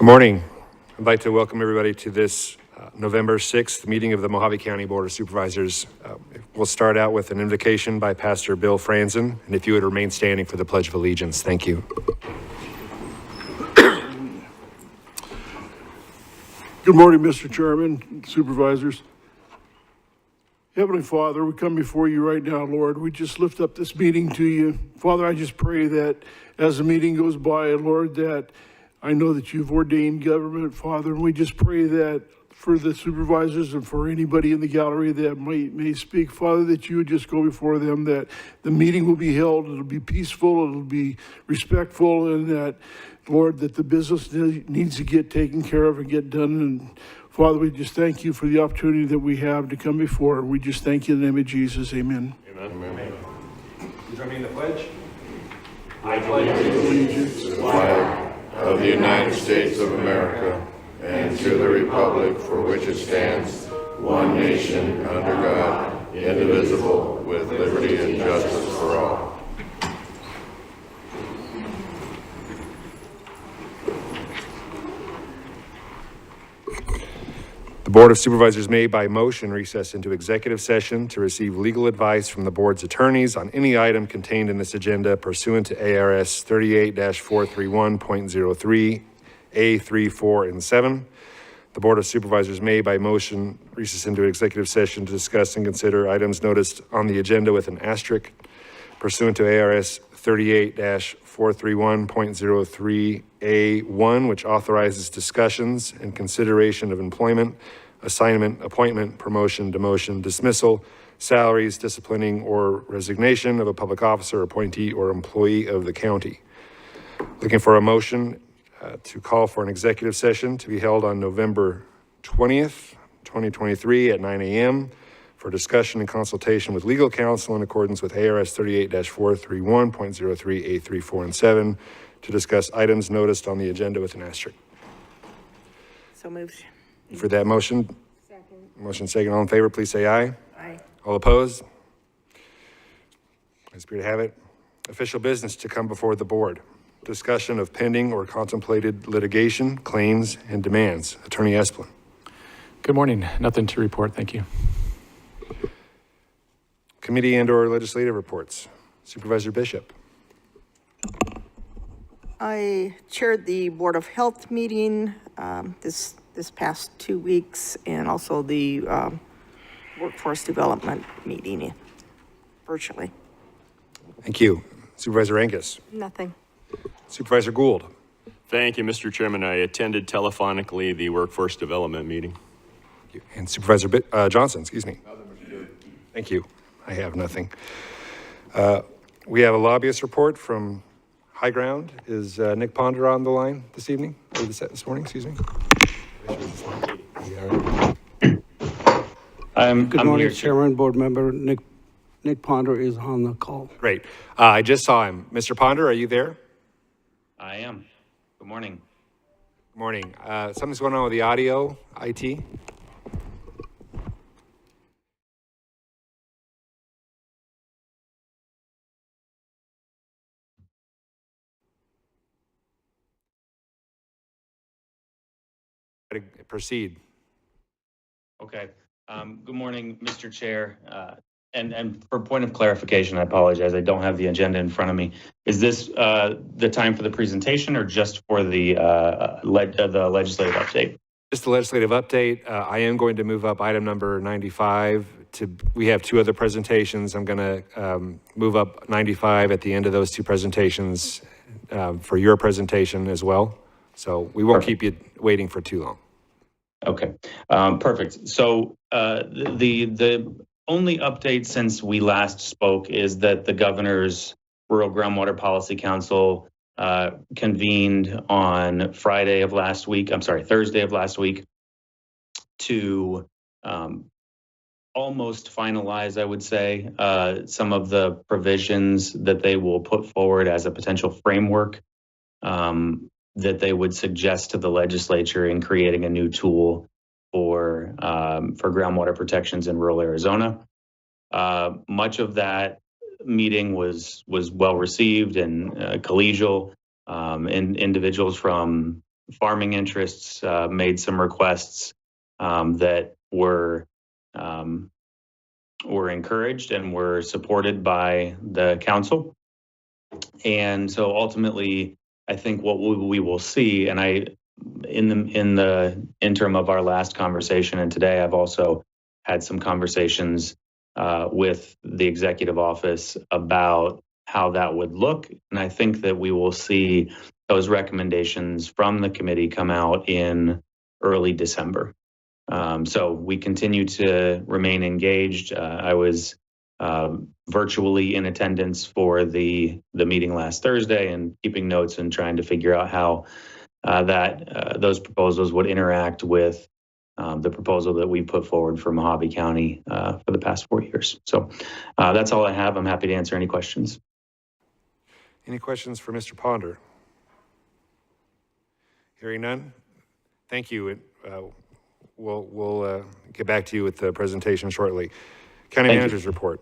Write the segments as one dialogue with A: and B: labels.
A: Good morning. I'd like to welcome everybody to this November 6th meeting of the Mojave County Board of Supervisors. We'll start out with an invocation by Pastor Bill Franzen, and if you would remain standing for the Pledge of Allegiance. Thank you.
B: Good morning, Mr. Chairman, Supervisors. Heavenly Father, we come before you right now, Lord. We just lift up this meeting to you. Father, I just pray that as the meeting goes by, Lord, that I know that you've ordained government, Father, and we just pray that for the supervisors and for anybody in the gallery that may speak, Father, that you would just go before them, that the meeting will be held, it'll be peaceful, it'll be respectful, and that, Lord, that the business needs to get taken care of and get done. And Father, we just thank you for the opportunity that we have to come before. We just thank you in the name of Jesus. Amen.
A: Amen. Amen. You join me in the pledge?
C: I pledge allegiance to the flag of the United States of America and to the republic for which it stands, one nation, under God, indivisible, with liberty and justice for all.
A: The Board of Supervisors may by motion recess into executive session to receive legal advice from the board's attorneys on any item contained in this agenda pursuant to ARS 38-431.03, A3, 4, and 7. The Board of Supervisors may by motion recess into executive session to discuss and consider items noticed on the agenda with an asterisk pursuant to ARS 38-431.03, A1, which authorizes discussions and consideration of employment, assignment, appointment, promotion, demotion, dismissal, salaries, disciplining, or resignation of a public officer, appointee, or employee of the county. Looking for a motion to call for an executive session to be held on November 20th, 2023 at 9 a.m. for discussion and consultation with legal counsel in accordance with ARS 38-431.03, A3, 4, and 7 to discuss items noticed on the agenda with an asterisk.
D: So moved.
A: For that motion?
D: Second.
A: Motion second. All in favor, please say aye.
D: Aye.
A: All opposed? As we have it. Official business to come before the board. Discussion of pending or contemplated litigation, claims, and demands. Attorney Esplin.
E: Good morning. Nothing to report. Thank you.
A: Committee and/or legislative reports. Supervisor Bishop.
D: I chaired the Board of Health meeting this past 2 weeks, and also the Workforce Development meeting virtually.
A: Thank you. Supervisor Angus.
D: Nothing.
A: Supervisor Gould.
F: Thank you, Mr. Chairman. I attended telephonically the Workforce Development meeting.
A: And Supervisor Johnson, excuse me. Thank you. I have nothing. We have a lobbyist report from High Ground. Is Nick Ponder on the line this evening? Or this morning, excuse me.
G: Good morning, Chairman, Board Member Nick Ponder is on the call.
A: Great. I just saw him. Mr. Ponder, are you there?
H: I am. Good morning.
A: Good morning. Something's going on with the audio, IT. Proceed.
H: Okay. Good morning, Mr. Chair. And for point of clarification, I apologize. I don't have the agenda in front of me. Is this the time for the presentation or just for the legislative update?
A: Just the legislative update. I am going to move up item number 95 to, we have two other presentations. I'm going to move up 95 at the end of those two presentations for your presentation as well. So we won't keep you waiting for too long.
H: Okay, perfect. So the only update since we last spoke is that the governor's Rural Groundwater Policy Council convened on Thursday of last week, to almost finalize, I would say, some of the provisions that they will put forward as a potential framework that they would suggest to the legislature in creating a new tool for groundwater protections in rural Arizona. Much of that meeting was well received and collegial, and individuals from farming interests made some requests that were encouraged and were supported by the council. And so ultimately, I think what we will see, and in the interim of our last conversation and today, I've also had some conversations with the executive office about how that would look. And I think that we will see those recommendations from the committee come out in early December. So we continue to remain engaged. I was virtually in attendance for the meeting last Thursday and keeping notes and trying to figure out how those proposals would interact with the proposal that we put forward for Mojave County for the past 4 years. So that's all I have. I'm happy to answer any questions.
A: Any questions for Mr. Ponder? Hearing none, thank you. We'll get back to you with the presentation shortly. County
H: Thank you.
A: Manager's report.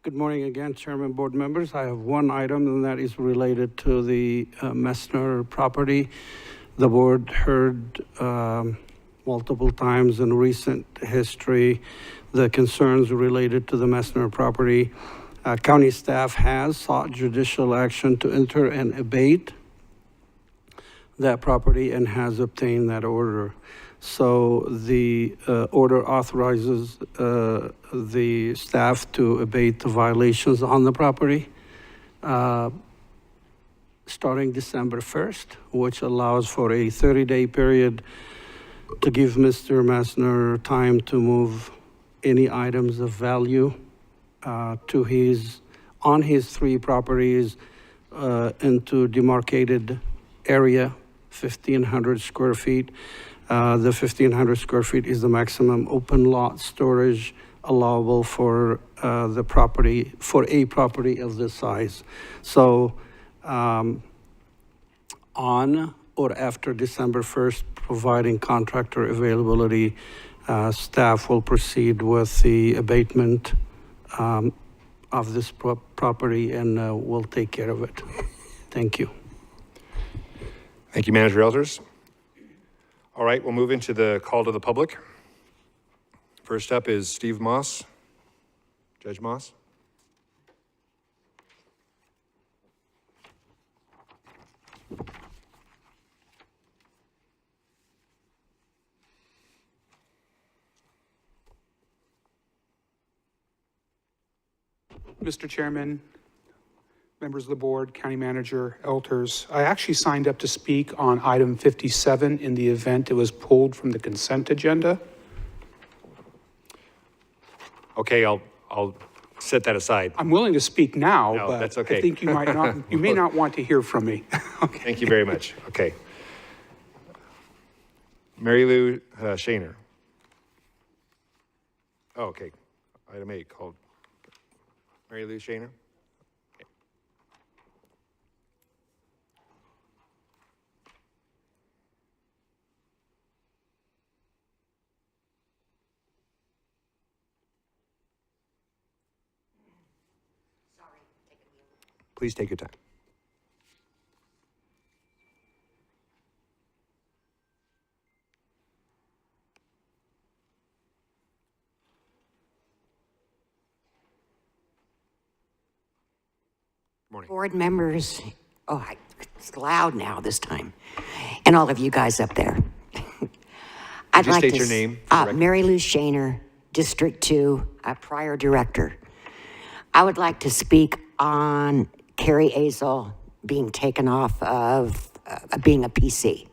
G: Good morning again, Chairman, board members. I have one item, and that is related to the Messner property. The board heard multiple times in recent history the concerns related to the Messner property. County staff has sought judicial action to enter and abate that property and has obtained that order. So the order authorizes the staff to abate the violations on the property starting December 1st, which allows for a 30-day period to give Mr. Messner time to move any items of value on his 3 properties into demarcated area, 1,500 square feet. The 1,500 square feet is the maximum open lot storage allowable for the property, for a property of this size. So on or after December 1st, providing contractor availability, staff will proceed with the abatement of this property and we'll take care of it. Thank you.
A: Thank you, Manager Elders. All right, we'll move into the call to the public. First up is Steve Moss. Judge Moss.
I: Mr. Chairman, members of the board, county manager, elders, I actually signed up to speak on item 57 in the event it was pulled from the consent agenda.
A: Okay, I'll set that aside.
I: I'm willing to speak now,
A: No,
I: but
A: that's okay.
I: I think you may not want to hear from me. Okay.
A: Thank you very much. Okay. Mary Lou Shaner. Oh, okay. Item 8 called Mary Lou Shaner. Okay. Please take your time. Morning.
J: Board members, it's loud now this time, and all of you guys up there. I'd
A: you
J: like
A: state
J: to
A: your name for the record?
J: Mary Lou Shaner, District 2, prior director. I would like to speak on Carrie Azel being taken off of being a PC.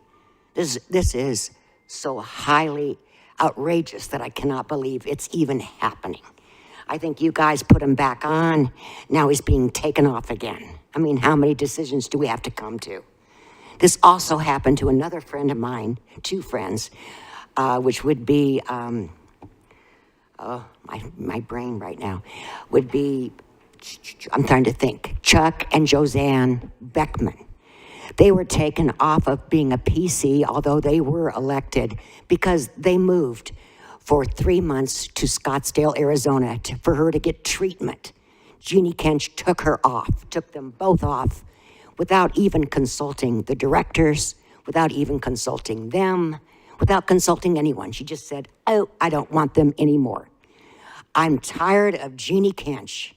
J: This is so highly outrageous that I cannot believe it's even happening. I think you guys put him back on. Now he's being taken off again. I mean, how many decisions do we have to come to? This also happened to another friend of mine, 2 friends, which would be, my brain right now, would be, I'm trying to think, Chuck and Josanne Beckman. They were taken off of being a PC, although they were elected, because they moved for 3 months to Scottsdale, Arizona, for her to get treatment. Jeannie Kench took her off, took them both off without even consulting the directors, without even consulting them, without consulting anyone. She just said, oh, I don't want them anymore. I'm tired of Jeannie Kench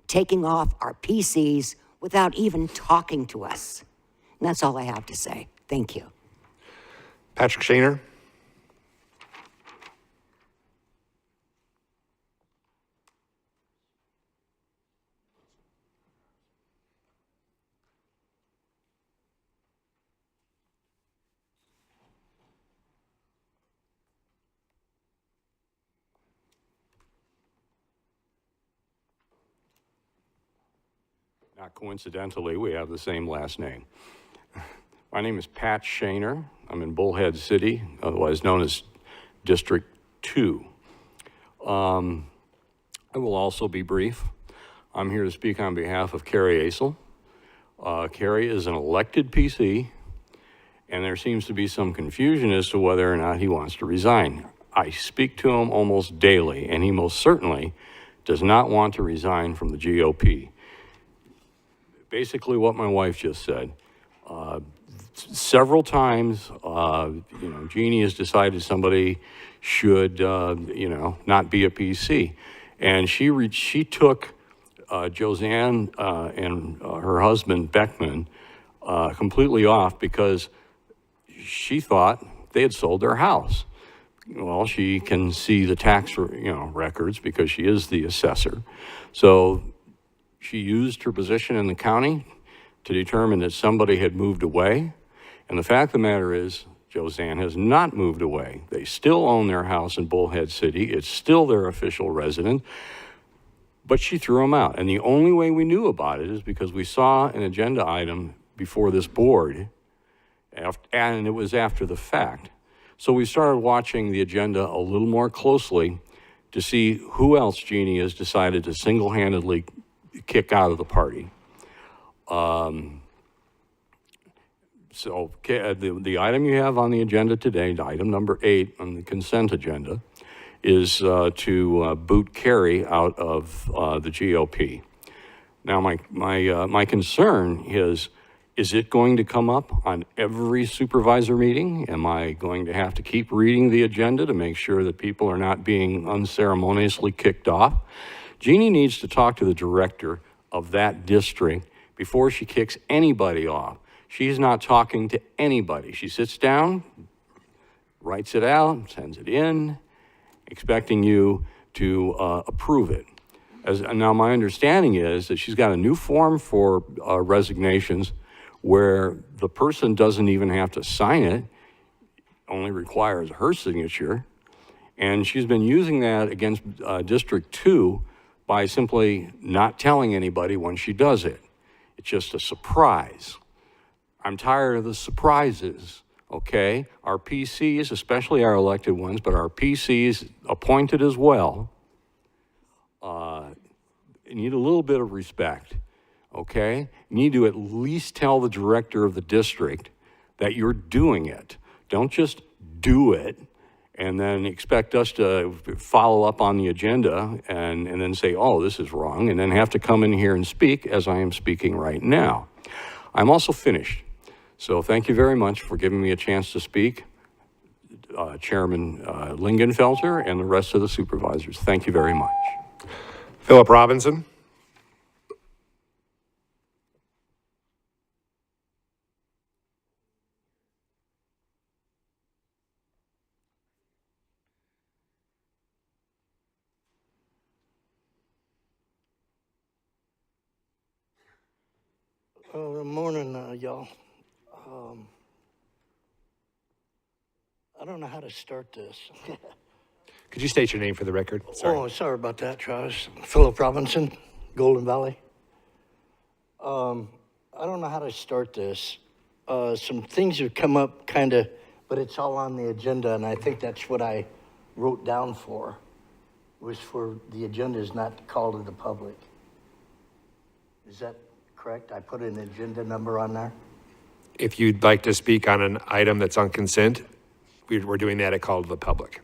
J: taking off our PCs without even talking to us. And that's all I have to say. Thank you.
A: Patrick Shaner.
K: Not coincidentally, we have the same last name. My name is Pat Shaner. I'm in Bullhead City, otherwise known as District 2. I will also be brief. I'm here to speak on behalf of Carrie Asel. Carrie is an elected PC, and there seems to be some confusion as to whether or not he wants to resign. I speak to him almost daily, and he most certainly does not want to resign from the GOP. Basically what my wife just said. Several times, Jeannie has decided somebody should, not be a PC. And she took Josanne and her husband, Beckman, completely off because she thought they had sold their house. Well, she can see the tax, records because she is the assessor. So she used her position in the county to determine that somebody had moved away. And the fact of the matter is, Josanne has not moved away. They still own their house in Bullhead City. It's still their official residence, but she threw them out. And the only way we knew about it is because we saw an agenda item before this board, and it was after the fact. So we started watching the agenda a little more closely to see who else Jeannie has decided to single-handedly kick out of the party. So the item you have on the agenda today, item number 8 on the consent agenda, is to boot Carrie out of the GOP. Now, my concern is it going to come up on every supervisor meeting? Am I going to have to keep reading the agenda to make sure that people are not being unceremoniously kicked off? Jeannie needs to talk to the director of that district before she kicks anybody off. She's not talking to anybody. She sits down, writes it out, sends it in, expecting you to approve it. Now, my understanding is that she's got a new form for resignations where the person doesn't even have to sign it, only requires her signature. And she's been using that against District 2 by simply not telling anybody when she does it. It's just a surprise. I'm tired of the surprises, okay? Our PCs, especially our elected ones, but our PCs appointed as well, need a little bit of respect, okay? You need to at least tell the director of the district that you're doing it. Don't just do it and then expect us to follow up on the agenda and then say, oh, this is wrong, and then have to come in here and speak as I am speaking right now. I'm also finished. So thank you very much for giving me a chance to speak, Chairman Lingenfelter and the rest of the supervisors. Thank you very much.
A: Philip Robinson.
L: Good morning, y'all. I don't know how to start this.
A: Could you state your name for the record? Sorry.
L: Oh, sorry about that, Travis. Philip Robinson, Golden Valley. I don't know how to start this. Some things have come up kind of, but it's all on the agenda, and I think that's what I wrote down for, was for the agenda is not called to the public. Is that correct? I put an agenda number on there?
A: If you'd like to speak on an item that's on consent, we're doing that at call to the public.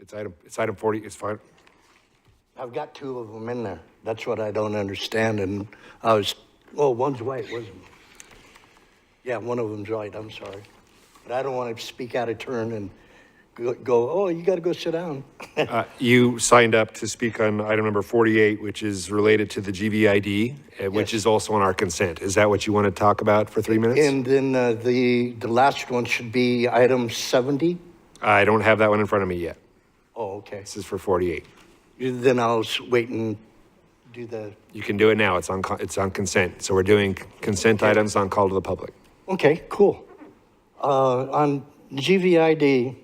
A: It's item 40, it's fine.
L: I've got 2 of them in there. That's what I don't understand, and I was Oh, one's white, wasn't it? Yeah, one of them's white, I'm sorry. But I don't want to speak out of turn and go, oh, you got to go sit down.
A: You signed up to speak on item number 48, which is related to the GVID, which is also on our consent. Is that what you want to talk about for 3 minutes?
L: And then the last one should be item 70.
A: I don't have that one in front of me yet.
L: Oh, okay.
A: This is for 48.
L: Then I'll wait and do the,
A: You can do it now. It's on consent. So we're doing consent items on call to the public.
L: okay, cool. On GVID,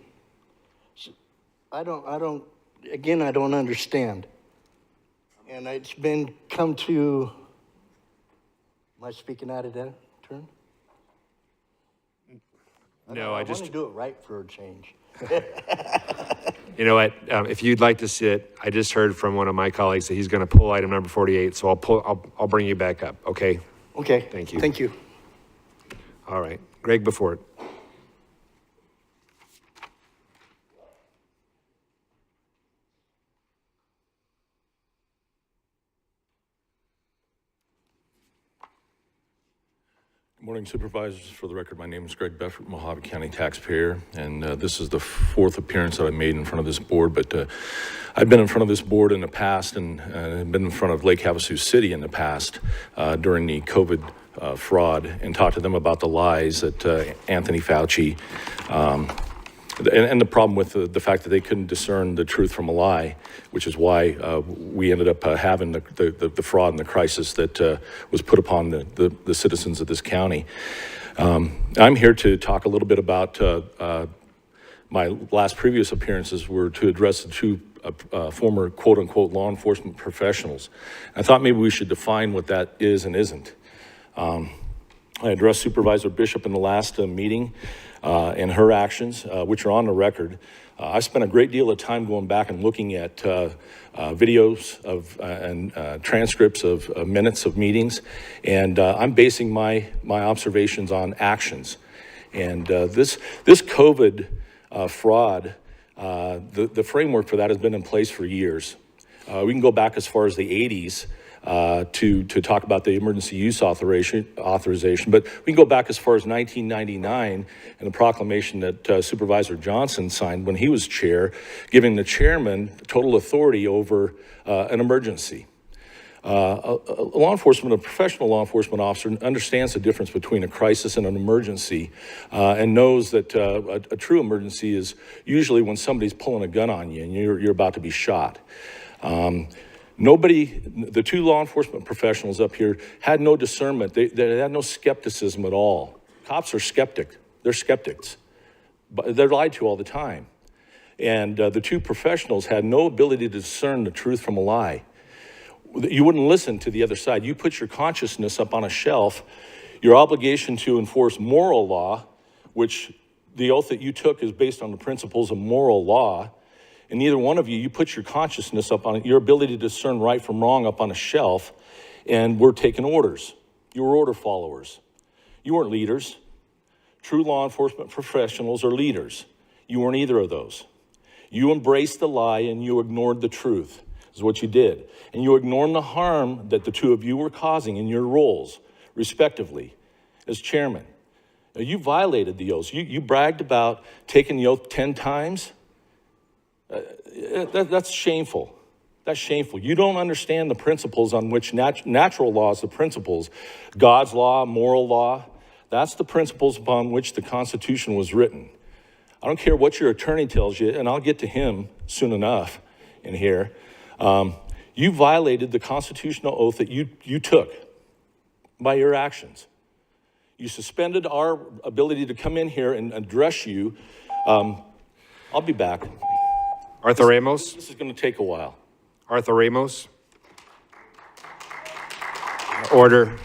L: I don't understand. And it's been come to, am I speaking out of turn?
A: No,
L: I want to do it right for a change.
A: You know what? If you'd like to sit, I just heard from one of my colleagues that he's going to pull item number 48. So I'll bring you back up. Okay.
L: Okay.
A: Thank you.
L: Thank you.
A: All right. Greg Befort.
M: Good morning, Supervisors. For the record, my name is Greg Beffert, Mojave County taxpayer, and this is the fourth appearance that I made in front of this board, but I've been in front of this board in the past and been in front of Lake Havasu City in the past during the COVID fraud and talked to them about the lies that Anthony Fauci and the problem with the fact that they couldn't discern the truth from a lie, which is why we ended up having the fraud and the crisis that was put upon the citizens of this county. I'm here to talk a little bit about my last previous appearances were to address the two former quote-unquote law enforcement professionals. I thought maybe we should define what that is and isn't. I addressed Supervisor Bishop in the last meeting and her actions, which are on the record. I spent a great deal of time going back and looking at videos of and transcripts of minutes of meetings, and I'm basing my observations on actions. And this COVID fraud, the framework for that has been in place for years. We can go back as far as the 80s. To talk about the emergency use authorization, but we can go back as far as 1999 and the proclamation that Supervisor Johnson signed when he was chair, giving the chairman total authority over an emergency. A professional law enforcement officer understands the difference between a crisis and an emergency and knows that a true emergency is usually when somebody's pulling a gun on you and you're about to be shot. The two law enforcement professionals up here had no discernment. They had no skepticism at all. Cops are skeptic. They're skeptics. But they're lied to all the time. And the two professionals had no ability to discern the truth from a lie. You wouldn't listen to the other side. You put your consciousness up on a shelf. Your obligation to enforce moral law, which the oath that you took is based on the principles of moral law, and neither one of you put your consciousness up on it, your ability to discern right from wrong up on a shelf, and we're taking orders. You were order followers. You weren't leaders. True law enforcement professionals are leaders. You weren't either of those. You embraced the lie and you ignored the truth, is what you did. And you ignored the harm that the two of you were causing in your roles, respectively, as chairman. Now, you violated the oaths. You bragged about taking the oath 10 times. That's shameful. That's shameful. You don't understand the principles on which natural laws, the principles, God's law, moral law, that's the principles upon which the Constitution was written. I don't care what your attorney tells you, and I'll get to him soon enough in here. You violated the constitutional oath that you took by your actions. You suspended our ability to come in here and address you. I'll be back.
A: Arthur Ramos.
M: This is going to take a while.
A: Arthur Ramos. Order.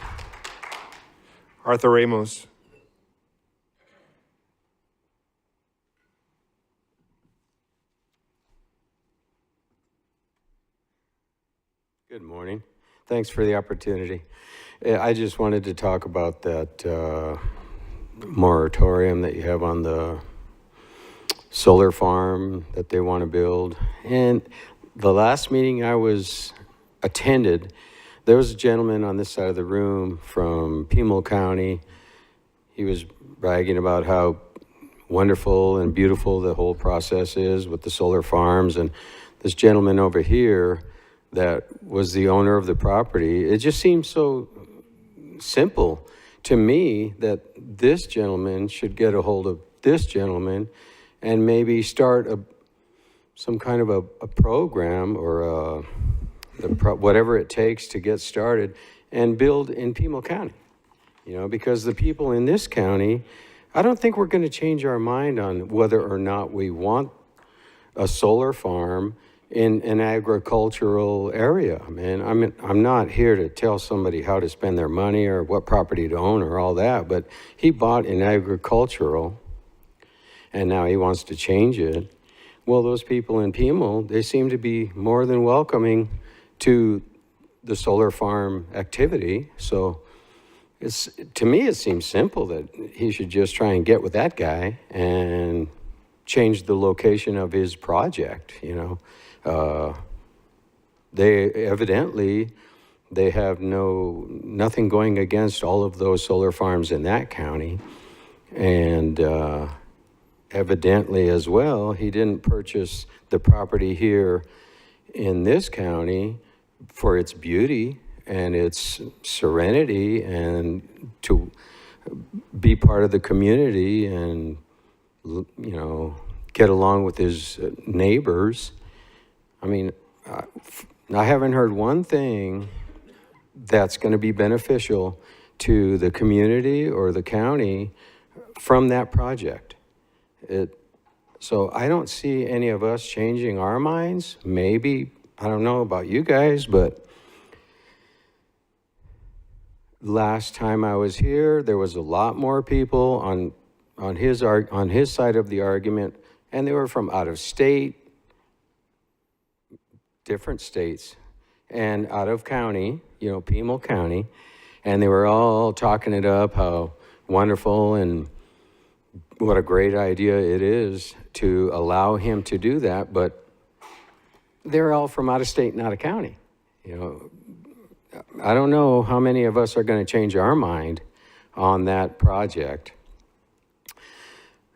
A: Arthur Ramos.
N: Good morning. Thanks for the opportunity. I just wanted to talk about that moratorium that you have on the solar farm that they want to build. And the last meeting I attended, there was a gentleman on this side of the room from Pima County. He was bragging about how wonderful and beautiful the whole process is with the solar farms. And this gentleman over here that was the owner of the property, it just seems so simple to me that this gentleman should get a hold of this gentleman and maybe start some kind of a program or whatever it takes to get started and build in Pima County. You know, because the people in this county, I don't think we're going to change our mind on whether or not we want a solar farm in an agricultural area. Man, I'm not here to tell somebody how to spend their money or what property to own or all that, but he bought an agricultural and now he wants to change it. Well, those people in Pima, they seem to be more than welcoming to the solar farm activity. So to me, it seems simple that he should just try and get with that guy and change the location of his project, you know. They have nothing going against all of those solar farms in that county. And evidently as well, he didn't purchase the property here in this county for its beauty and its serenity and to be part of the community and, you know, get along with his neighbors. I mean, I haven't heard one thing that's going to be beneficial to the community or the county from that project. So I don't see any of us changing our minds. Maybe, I don't know about you guys, but last time I was here, there was a lot more people on his side of the argument, and they were from out of state, different states, and out of county, you know, Pima County, and they were all talking it up, how wonderful and what a great idea it is to allow him to do that, but they're all from out of state and out of county. You know, I don't know how many of us are going to change our mind on that project,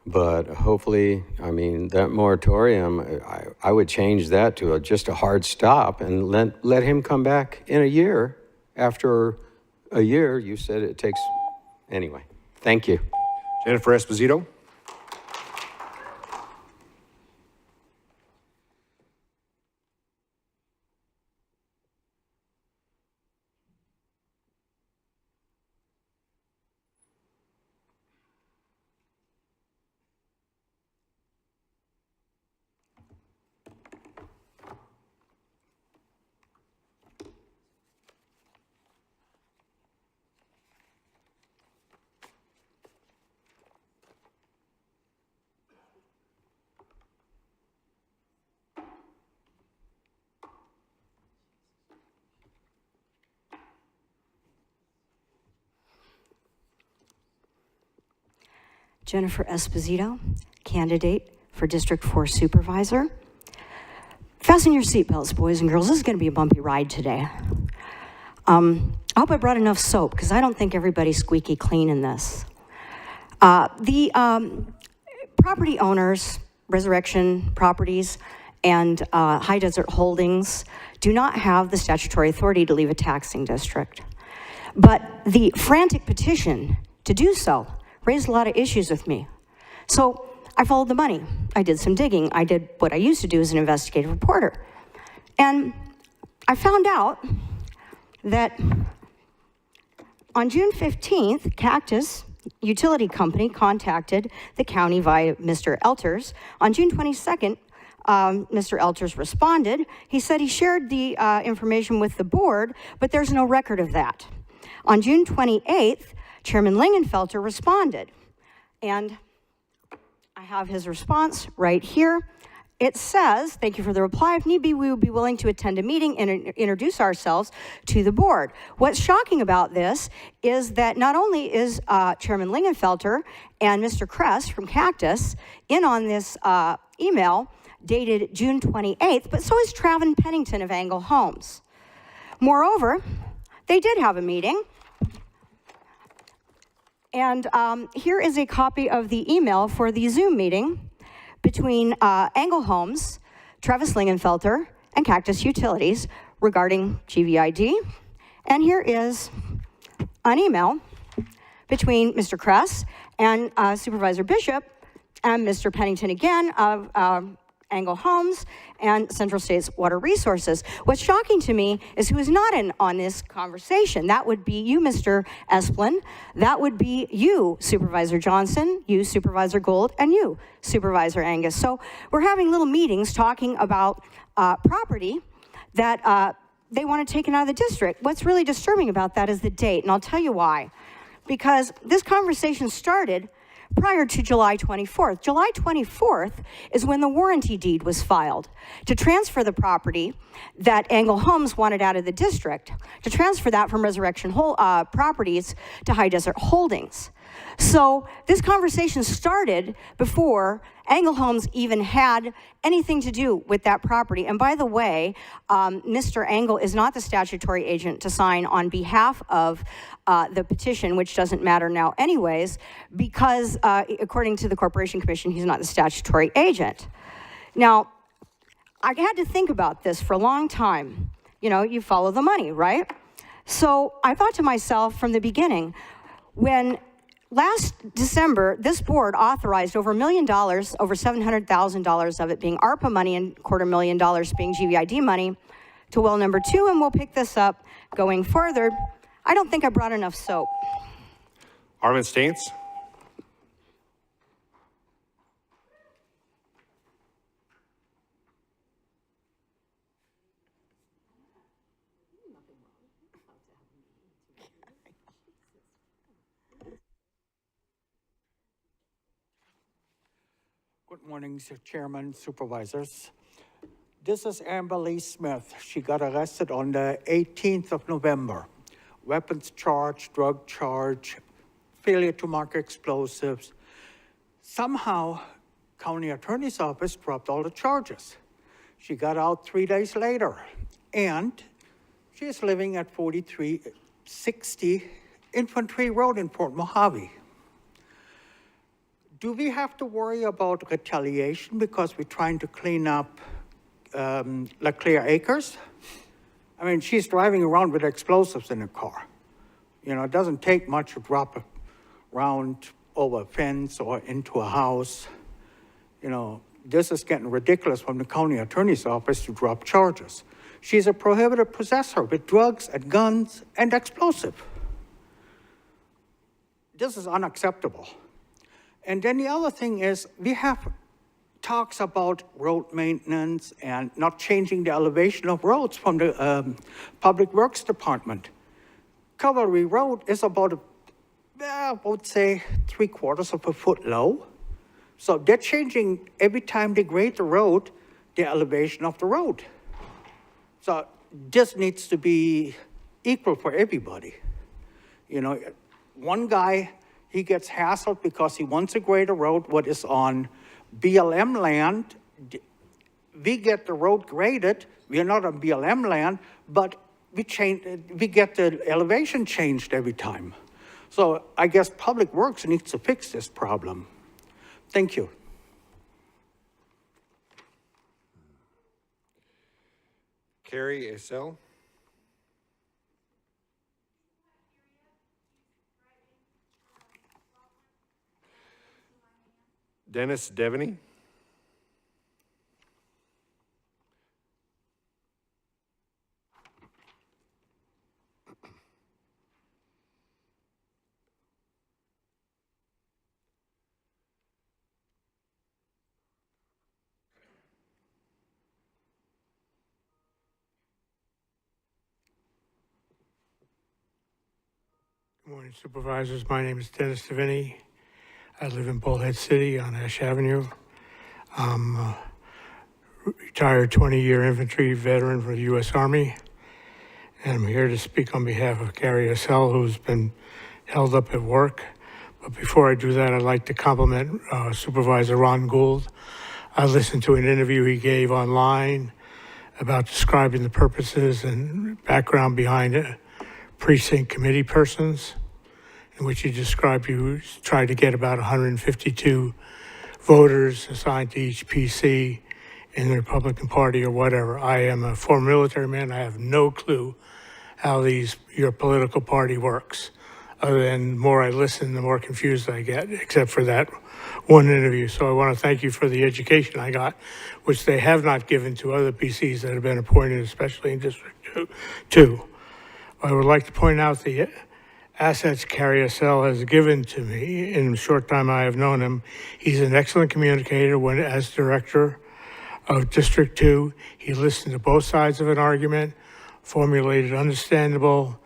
N: but hopefully, I mean, that moratorium, I would change that to just a hard stop and let him come back in a year. After a year, you said it takes, anyway, thank you.
A: Jennifer Esposito.
J: Jennifer Esposito, candidate for District 4 Supervisor. Fasten your seatbelts, boys and girls. This is going to be a bumpy ride today. I hope I brought enough soap because I don't think everybody's squeaky clean in this. The property owners, Resurrection Properties and High Desert Holdings do not have the statutory authority to leave a taxing district. But the frantic petition to do so raised a lot of issues with me. So I followed the money. I did some digging. I did what I used to do as an investigative reporter. And I found out that on June 15th, Cactus Utility Company contacted the county via Mr. Elters. On June 22nd, Mr. Elters responded. He said he shared the information with the board, but there's no record of that. On June 28th, Chairman Lingenfelter responded, and I have his response right here. It says, thank you for the reply. If need be, we would be willing to attend a meeting and introduce ourselves to the board. What's shocking about this is that not only is Chairman Lingenfelter and Mr. Kress from Cactus in on this email dated June 28th, but so is Traven Pennington of Angle Homes. Moreover,
O: They did have a meeting. And here is a copy of the email for the Zoom meeting between Engel Homes, Travis Lingenfelter, and Cactus Utilities regarding GVID. And here is an email between Mr. Kress and Supervisor Bishop and Mr. Pennington again of Engel Homes and Central States Water Resources. What's shocking to me is who is not in on this conversation. That would be you, Mr. Esplin. That would be you, Supervisor Johnson, you, Supervisor Gould, and you, Supervisor Angus. So we're having little meetings talking about property that they want to take out of the district. What's really disturbing about that is the date, and I'll tell you why. Because this conversation started prior to July 24th. July 24th is when the warranty deed was filed to transfer the property that Engel Homes wanted out of the district, to transfer that from Resurrection Properties to High Desert Holdings. So this conversation started before Engel Homes even had anything to do with that property. And by the way, Mr. Engel is not the statutory agent to sign on behalf of the petition, which doesn't matter now anyways, because according to the Corporation Commission, he's not the statutory agent. Now, I had to think about this for a long time. You know, you follow the money, right? So I thought to myself from the beginning, when last December, this board authorized over $1 million, over $700,000 of it being ARPA money and $250,000 being GVID money to well number 2, and we'll pick this up going further. I don't think I brought enough soap.
A: Armin Staines?
P: Good morning, Chairman, Supervisors. This is Amber Lee Smith. She got arrested on the 18th of November. Weapons charge, drug charge, failure to mark explosives. Somehow, County Attorney's Office dropped all the charges. She got out 3 days later, and she is living at 4360 Infantry Road in Port Mojave. Do we have to worry about retaliation because we're trying to clean up LeClaire Acres? I mean, she's driving around with explosives in her car. You know, it doesn't take much to drop a round over a fence or into a house. You know, this is getting ridiculous from the county attorney's office to drop charges. She's a prohibited possessor with drugs and guns and explosive. This is unacceptable. And then the other thing is we have talks about road maintenance and not changing the elevation of roads from the Public Works Department. Cavalry Road is about, I would say, 3/4 of a foot low. So they're changing every time they grade the road, the elevation of the road. So this needs to be equal for everybody. You know, one guy, he gets hassled because he wants to grade a road what is on BLM land. We get the road graded. We are not on BLM land, but we get the elevation changed every time. So I guess Public Works needs to fix this problem. Thank you.
A: Carrie Acel? Dennis Devaney?
Q: Good morning, Supervisors. My name is Dennis Devaney. I live in Bullhead City on Ash Avenue. I'm a retired 20-year infantry veteran for the U.S. Army, and I'm here to speak on behalf of Gary Acel, who's been held up at work. But before I do that, I'd like to compliment Supervisor Ron Gould. I listened to an interview he gave online about describing the purposes and background behind precinct committee persons, in which you described you tried to get about 152 voters assigned to each PC in the Republican Party or whatever. I am a former military man. I have no clue how your political party works. Other than the more I listen, the more confused I get, except for that one interview. So I want to thank you for the education I got, which they have not given to other PCs that have been appointed, especially in District 2. I would like to point out the assets Kerry Assell has given to me in the short time I have known him. He's an excellent communicator as director of District 2. He listened to both sides of an argument, formulated understandable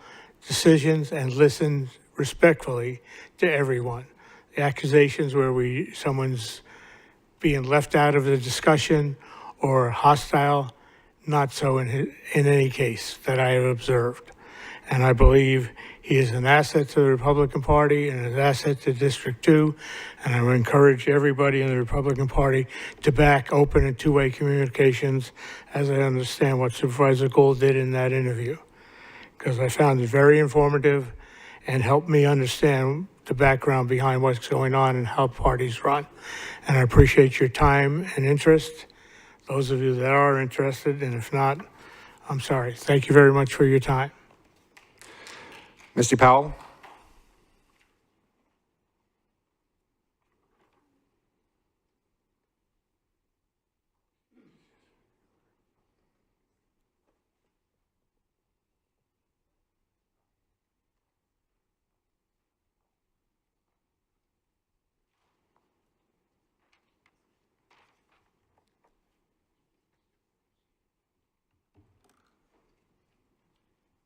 Q: decisions, and listened respectfully to everyone. The accusations where someone's being left out of the discussion or hostile, not so in any case that I have observed. And I believe he is an asset to the Republican Party and an asset to District 2. And I would encourage everybody in the Republican Party to back open and two-way communications, as I understand what Supervisor Gould did in that interview, because I found it very informative and helped me understand the background behind what's going on and how parties run. And I appreciate your time and interest, those of you that are interested, and if not, I'm sorry. Thank you very much for your time.
A: Misty Powell?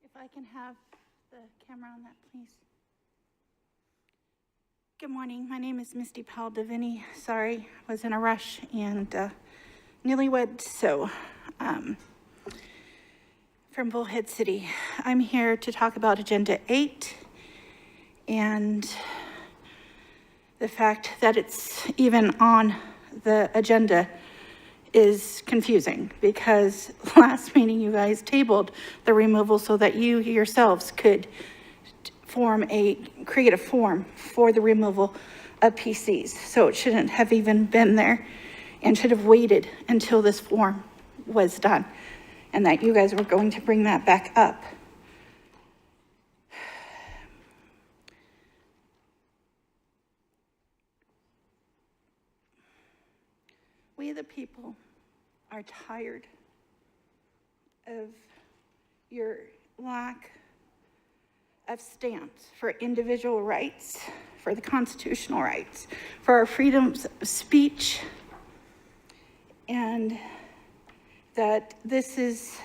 R: If I can have the camera on that, please. Good morning. My name is Misty Powell Davini. Sorry, I was in a rush and newlywed, so from Bullhead City. I'm here to talk about Agenda 8 and the fact that it's even on the agenda is confusing, because last meeting you guys tabled the removal so that you yourselves could create a form for the removal of PCs. So it shouldn't have even been there and should have waited until this form was done, and that you guys were going to bring that back up. We the people are tired of your lack of stance for individual rights, for the constitutional rights, for our freedoms of speech, and that this is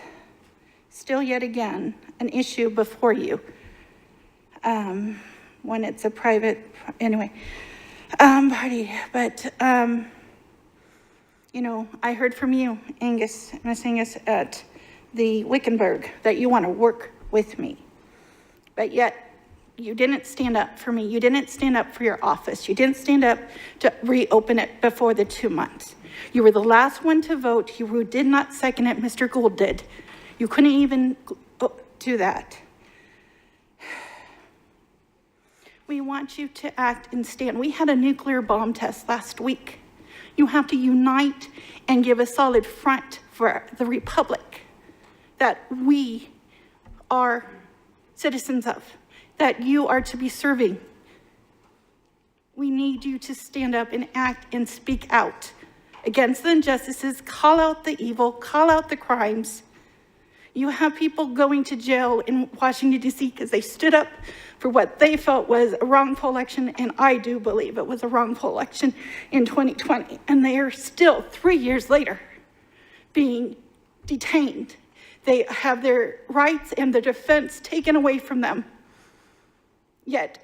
R: still yet again an issue before you when it's a private, anyway, party. But you know, I heard from you, Miss Angus, at the Wickenburg, that you want to work with me. But yet, you didn't stand up for me. You didn't stand up for your office. You didn't stand up to reopen it before the 2 months. You were the last one to vote. You did not second it. Mr. Gould did. You couldn't even do that. We want you to act and stand. We had a nuclear bomb test last week. You have to unite and give a solid front for the republic that we are citizens of, that you are to be serving. We need you to stand up and act and speak out against the injustices, call out the evil, call out the crimes. You have people going to jail in Washington, D.C. because they stood up for what they felt was a wrongful election, and I do believe it was a wrongful election in 2020. And they are still, 3 years later, being detained. They have their rights and their defense taken away from them. Yet,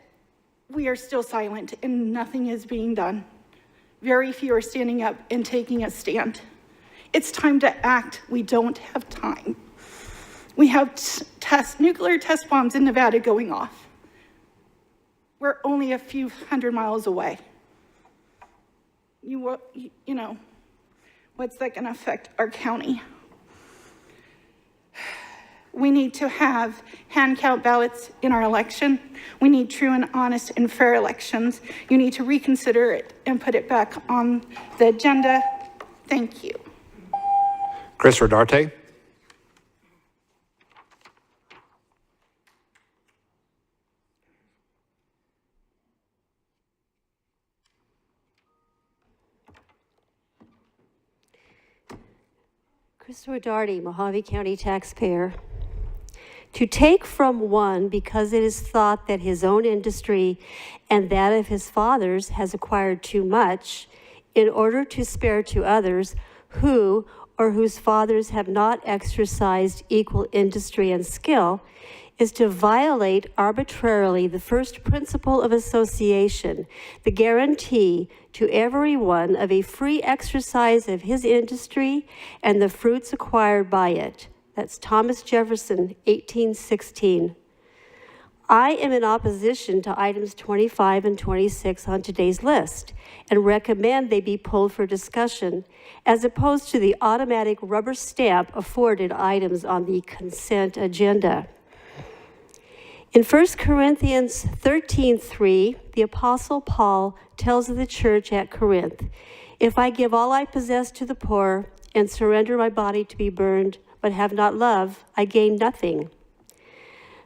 R: we are still silent and nothing is being done. Very few are standing up and taking a stand. It's time to act. We don't have time. We have nuclear test bombs in Nevada going off. We're only a few hundred miles away. You know, what's that going to affect our county? we need to have hand count ballots in our election. We need true and honest and fair elections. You need to reconsider it and put it back on the agenda. Thank you.
A: Chris Rodarte.
S: Christopher Darty, Mojave County taxpayer. To take from one because it is thought that his own industry and that of his father's has acquired too much, in order to spare to others who or whose fathers have not exercised equal industry and skill, is to violate arbitrarily the first principle of association, the guarantee to everyone of a free exercise of his industry and the fruits acquired by it. That's Thomas Jefferson, 1816. I am in opposition to items 25 and 26 on today's list and recommend they be pulled for discussion, as opposed to the automatic rubber stamp afforded items on the consent agenda. In 1 Corinthians 13:3, the Apostle Paul tells the church at Corinth, "If I give all I possess to the poor and surrender my body to be burned, but have not love, I gain nothing."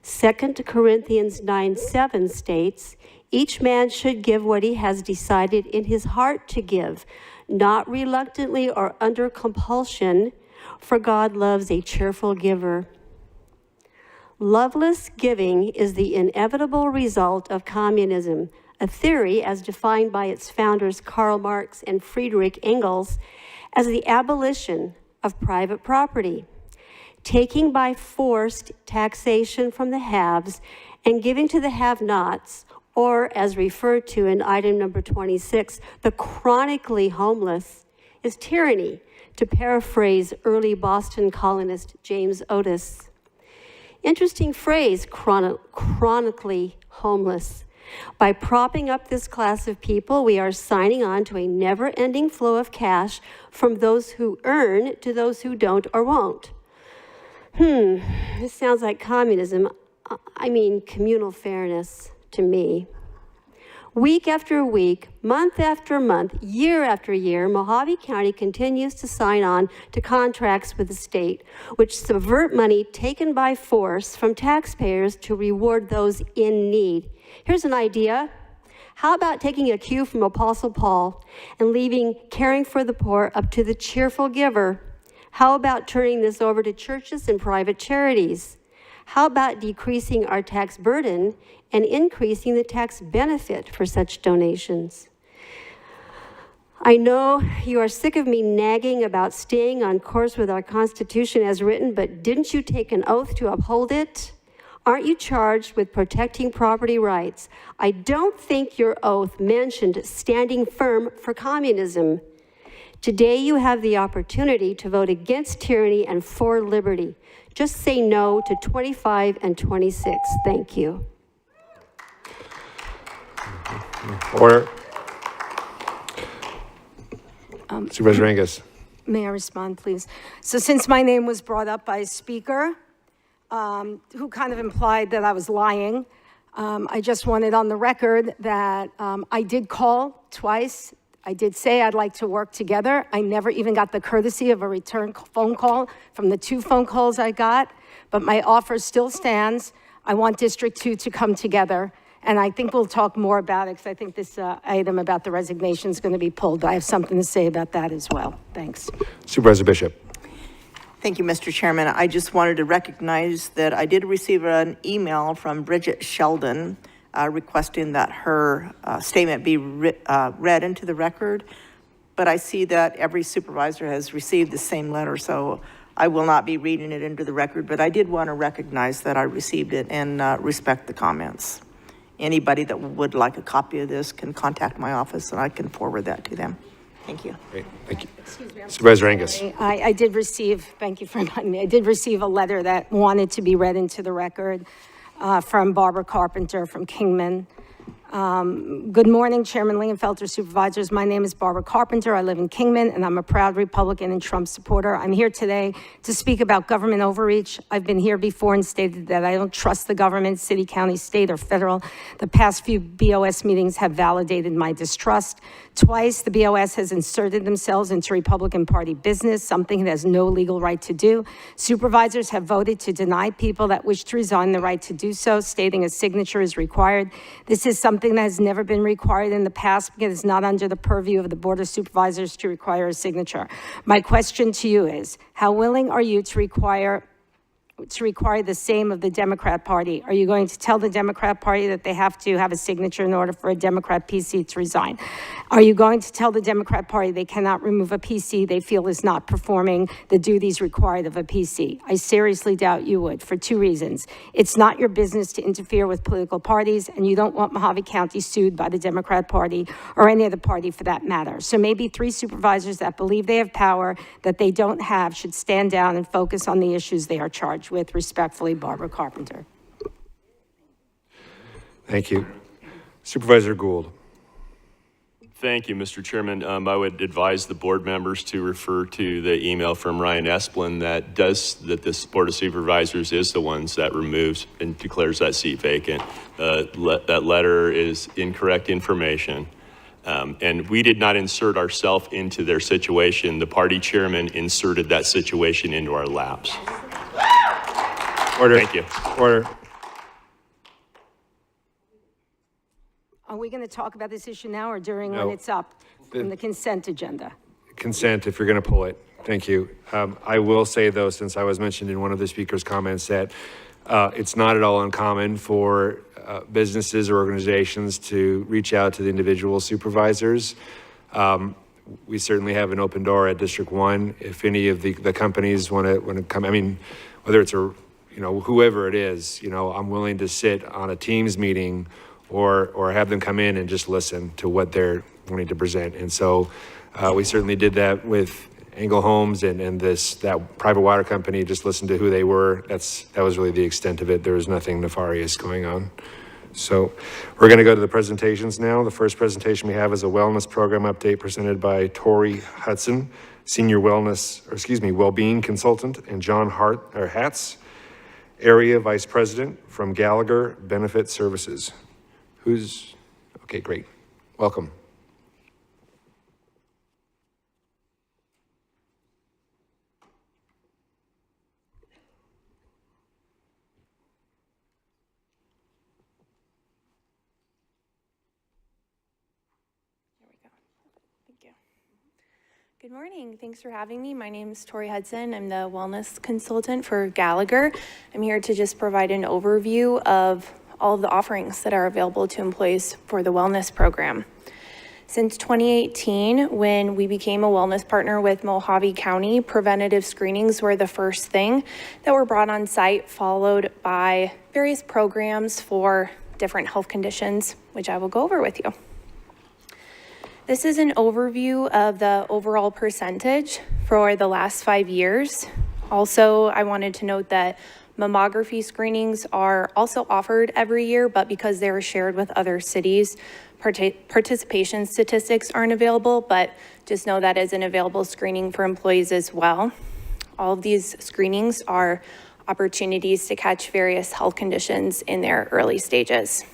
S: 2 Corinthians 9:7 states, "Each man should give what he has decided in his heart to give, not reluctantly or under compulsion, for God loves a cheerful giver." Loveless giving is the inevitable result of communism, a theory as defined by its founders Karl Marx and Friedrich Engels as the abolition of private property, taking by forced taxation from the haves and giving to the have-nots, or as referred to in item number 26, the chronically homeless, is tyranny, to paraphrase early Boston colonist James Otis. Interesting phrase, chronically homeless. By propping up this class of people, we are signing on to a never-ending flow of cash from those who earn to those who don't or won't. This sounds like communism. I mean communal fairness to me. Week after week, month after month, year after year, Mojave County continues to sign on to contracts with the state, which subvert money taken by force from taxpayers to reward those in need. Here's an idea. How about taking a cue from Apostle Paul and leaving caring for the poor up to the cheerful giver? How about turning this over to churches and private charities? How about decreasing our tax burden and increasing the tax benefit for such donations? I know you are sick of me nagging about staying on course with our Constitution as written, but didn't you take an oath to uphold it? Aren't you charged with protecting property rights? I don't think your oath mentioned standing firm for communism. Today you have the opportunity to vote against tyranny and for liberty. Just say no to 25 and 26. Thank you.
A: Order. Supervisor Angus.
T: May I respond, please? So since my name was brought up by a speaker who kind of implied that I was lying, I just wanted on the record that I did call twice. I did say I'd like to work together. I never even got the courtesy of a return phone call from the 2 phone calls I got, but my offer still stands. I want District 2 to come together, and I think we'll talk more about it because I think this item about the resignation is going to be pulled, but I have something to say about that as well. Thanks.
A: Supervisor Bishop.
D: Thank you, Mr. Chairman. I just wanted to recognize that I did receive an email from Bridget Sheldon requesting that her statement be read into the record, but I see that every supervisor has received the same letter, so I will not be reading it into the record, but I did want to recognize that I received it and respect the comments. Anybody that would like a copy of this can contact my office and I can forward that to them. Thank you.
A: Great, thank you. Supervisor Angus.
T: I did receive, thank you for reminding me, I did receive a letter that wanted to be read into the record from Barbara Carpenter from Kingman. Good morning, Chairman Lingenfelter, Supervisors. My name is Barbara Carpenter. I live in Kingman, and I'm a proud Republican and Trump supporter. I'm here today to speak about government overreach. I've been here before and stated that I don't trust the government, city, county, state, or federal. The past few BOS meetings have validated my distrust. Twice, the BOS has inserted themselves into Republican Party business, something it has no legal right to do. Supervisors have voted to deny people that wish to resign the right to do so, stating a signature is required. This is something that has never been required in the past because it's not under the purview of the Board of Supervisors to require a signature. My question to you is, how willing are you to require the same of the Democrat Party? Are you going to tell the Democrat Party that they have to have a signature in order for a Democrat PC to resign? Are you going to tell the Democrat Party they cannot remove a PC they feel is not performing the duties required of a PC? I seriously doubt you would, for two reasons. It's not your business to interfere with political parties, and you don't want Mojave County sued by the Democrat Party or any other party for that matter. So maybe 3 supervisors that believe they have power that they don't have should stand down and focus on the issues they are charged with. Respectfully, Barbara Carpenter.
A: Thank you. Supervisor Gould.
F: Thank you, Mr. Chairman. I would advise the board members to refer to the email from Ryan Esplin that this Board of Supervisors is the ones that removes and declares that seat vacant. That letter is incorrect information. And we did not insert ourselves into their situation. The party chairman inserted that situation into our laps.
A: Order.
F: Thank you.
A: Order.
T: Are we going to talk about this issue now or during
A: No.
T: when it's up in the consent agenda?
A: Consent, if you're going to pull it. Thank you. I will say, though, since I was mentioned in one of the speaker's comments, that it's not at all uncommon for businesses or organizations to reach out to the individual supervisors. We certainly have an open door at District 1. If any of the companies want to come, I mean, whether it's whoever it is, I'm willing to sit on a Teams meeting or have them come in and just listen to what they're wanting to present. And so we certainly did that with Engel Homes and that private water company. Just listened to who they were. That was really the extent of it. There was nothing nefarious going on. So we're going to go to the presentations now. The first presentation we have is a wellness program update presented by Tori Hudson, Senior Wellbeing Consultant, and John Hatz, Area Vice President from Gallagher Benefit Services. Okay, great. Welcome.
U: Good morning. Thanks for having me. My name is Tori Hudson. I'm the wellness consultant for Gallagher. I'm here to just provide an overview of all of the offerings that are available to employees for the wellness program. Since 2018, when we became a wellness partner with Mojave County, preventative screenings were the first thing that were brought on site, followed by various programs for different health conditions, which I will go over with you. This is an overview of the overall percentage for the last 5 years. Also, I wanted to note that mammography screenings are also offered every year, but because they were shared with other cities, participation statistics aren't available, but just know that is an available screening for employees as well. All of these screenings are opportunities to catch various health conditions in their early stages.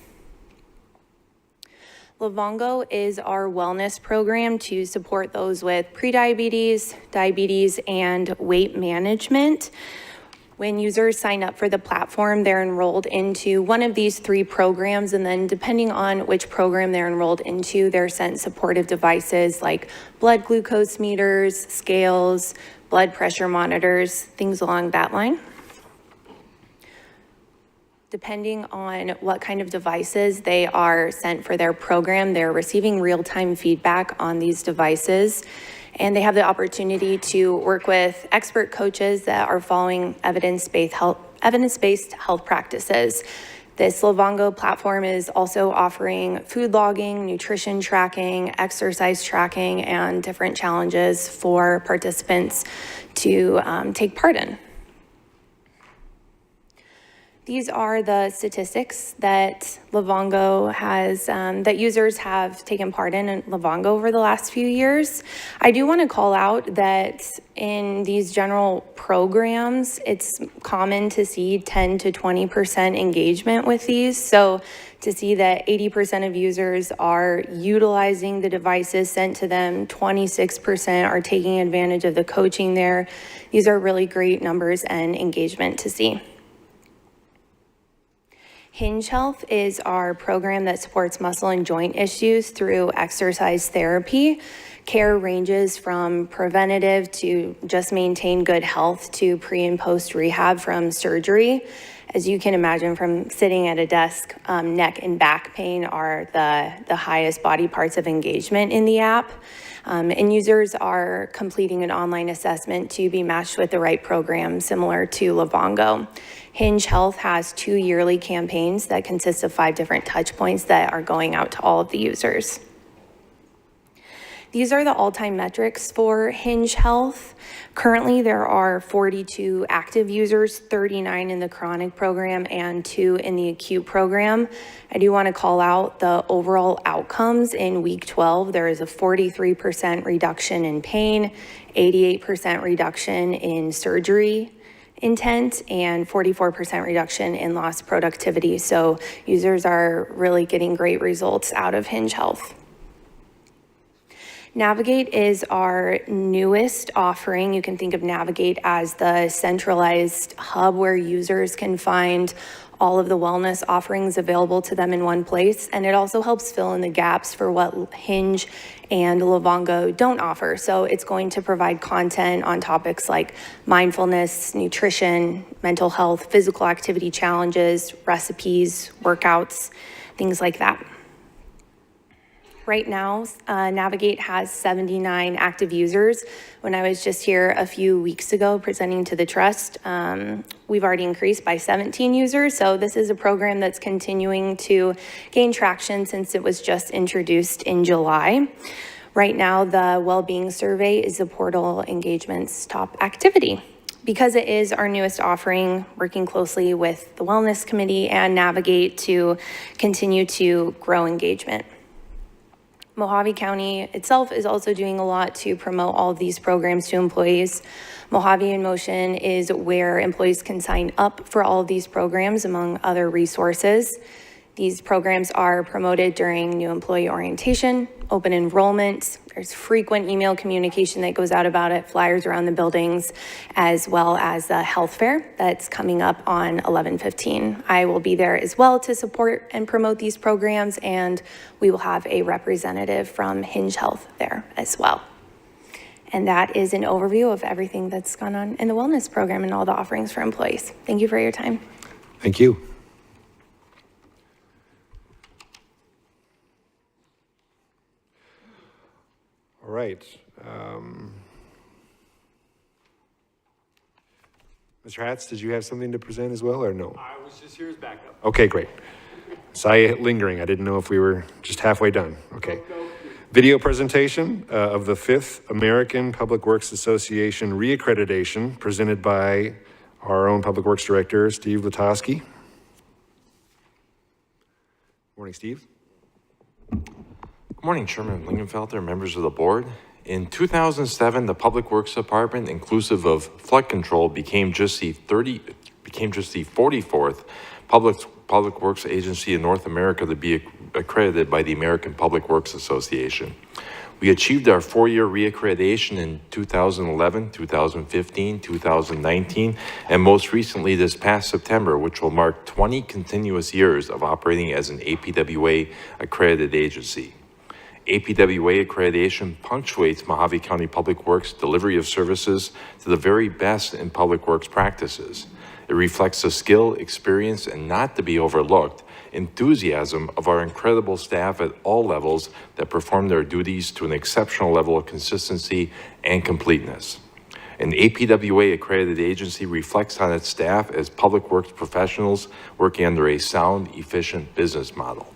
U: Livongo is our wellness program to support those with prediabetes, diabetes, and weight management. When users sign up for the platform, they're enrolled into one of these 3 programs, and then depending on which program they're enrolled into, they're sent supportive devices like blood glucose meters, scales, blood pressure monitors, things along that line. Depending on what kind of devices they are sent for their program, they're receiving real-time feedback on these devices, and they have the opportunity to work with expert coaches that are following evidence-based health practices. This Livongo platform is also offering food logging, nutrition tracking, exercise tracking, and different challenges for participants to take part in. These are the statistics that Livongo has, that users have taken part in Livongo over the last few years. I do want to call out that in these general programs, it's common to see 10 to 20% engagement with these. So to see that 80% of users are utilizing the devices sent to them, 26% are taking advantage of the coaching there. These are really great numbers and engagement to see. Hinge Health is our program that supports muscle and joint issues through exercise therapy. Care ranges from preventative to just maintain good health to pre and post rehab from surgery. As you can imagine from sitting at a desk, neck and back pain are the highest body parts of engagement in the app. And users are completing an online assessment to be matched with the right program, similar to Livongo. Hinge Health has 2 yearly campaigns that consist of 5 different touch points that are going out to all of the users. These are the all-time metrics for Hinge Health. Currently, there are 42 active users, 39 in the chronic program and 2 in the acute program. I do want to call out the overall outcomes in week 12. There is a 43% reduction in pain, 88% reduction in surgery intent, and 44% reduction in lost productivity. So users are really getting great results out of Hinge Health. Navigate is our newest offering. You can think of Navigate as the centralized hub where users can find all of the wellness offerings available to them in one place. And it also helps fill in the gaps for what Hinge and Livongo don't offer. So it's going to provide content on topics like mindfulness, nutrition, mental health, physical activity challenges, recipes, workouts, things like that. Right now, Navigate has 79 active users. When I was just here a few weeks ago presenting to the trust, we've already increased by 17 users. So this is a program that's continuing to gain traction since it was just introduced in July. Right now, the well-being survey is the portal engagement's top activity. Because it is our newest offering, working closely with the Wellness Committee and Navigate to continue to grow engagement. Mojave County itself is also doing a lot to promote all of these programs to employees. Mojave in Motion is where employees can sign up for all of these programs, among other resources. These programs are promoted during new employee orientation, open enrollment. There's frequent email communication that goes out about it, flyers around the buildings, as well as the health fair that's coming up on 11/15. I will be there as well to support and promote these programs, and we will have a representative from Hinge Health there as well. And that is an overview of everything that's gone on in the wellness program and all the offerings for employees. Thank you for your time.
A: Thank you. All right. Mr. Hatz, did you have something to present as well, or no?
E: I was just here as backup.
A: Okay, great. Sorry, lingering. I didn't know if we were just halfway done. Okay. Video presentation of the 5th American Public Works Association reaccreditation presented by our own Public Works Director, Steve Latosky. Morning, Steve.
B: Good morning, Chairman Lingenfelter, members of the board. In 2007, the Public Works Department, inclusive of flood control, became just the 44th public works agency in North America to be accredited by the American Public Works Association. We achieved our 4-year reaccreditation in 2011, 2015, 2019, and most recently this past September, which will mark 20 continuous years of operating as an APWA accredited agency. APWA accreditation punctuates Mojave County Public Works' delivery of services to the very best in public works practices. It reflects the skill, experience, and not to be overlooked, enthusiasm of our incredible staff at all levels that perform their duties to an exceptional level of consistency and completeness. An APWA accredited agency reflects on its staff as public works professionals working under a sound, efficient business model.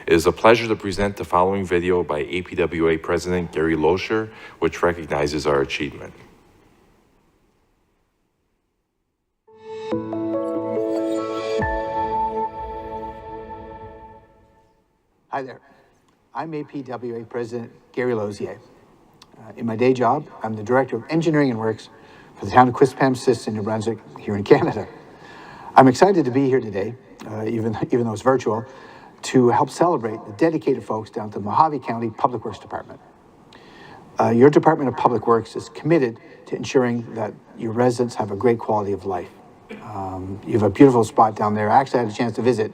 B: It is a pleasure to present the following video by APWA President Gary Loescher, which recognizes our achievement.
C: Hi there. I'm APWA President Gary Lozier. In my day job, I'm the Director of Engineering and Works for the town of Quispamsis in New Brunswick, here in Canada. I'm excited to be here today, even though it's virtual, to help celebrate the dedicated folks down at the Mojave County Public Works Department. Your Department of Public Works is committed to ensuring that your residents have a great quality of life. You have a beautiful spot down there. I actually had a chance to visit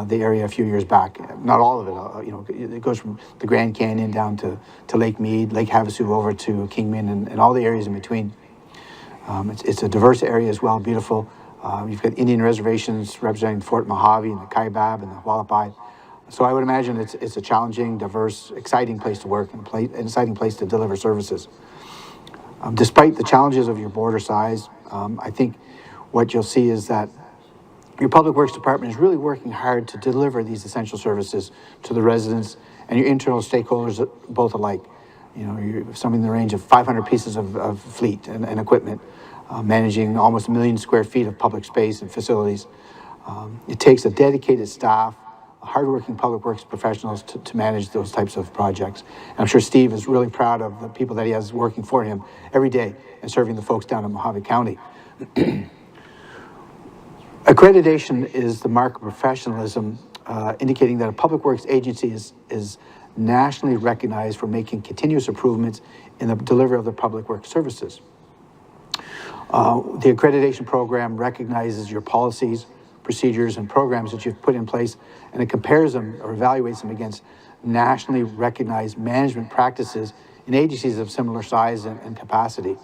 C: the area a few years back. Not all of it, it goes from the Grand Canyon down to Lake Mead, Lake Havasu over to Kingman, and all the areas in between. It's a diverse area as well, beautiful. You've got Indian reservations representing Fort Mojave and the Kaibab and the Hualapai. So I would imagine it's a challenging, diverse, exciting place to work and an exciting place to deliver services. Despite the challenges of your border size, I think what you'll see is that your Public Works Department is really working hard to deliver these essential services to the residents and your internal stakeholders both alike. You're something in the range of 500 pieces of fleet and equipment, managing almost 1 million square feet of public space and facilities. It takes a dedicated staff, hardworking public works professionals to manage those types of projects. And I'm sure Steve is really proud of the people that he has working for him every day and serving the folks down in Mojave County. Accreditation is the mark of professionalism, indicating that a public works agency is nationally recognized for making continuous improvements in the delivery of the public works services. The accreditation program recognizes your policies, procedures, and programs that you've put in place, and it compares them or evaluates them against nationally recognized management practices in agencies of similar size and capacity.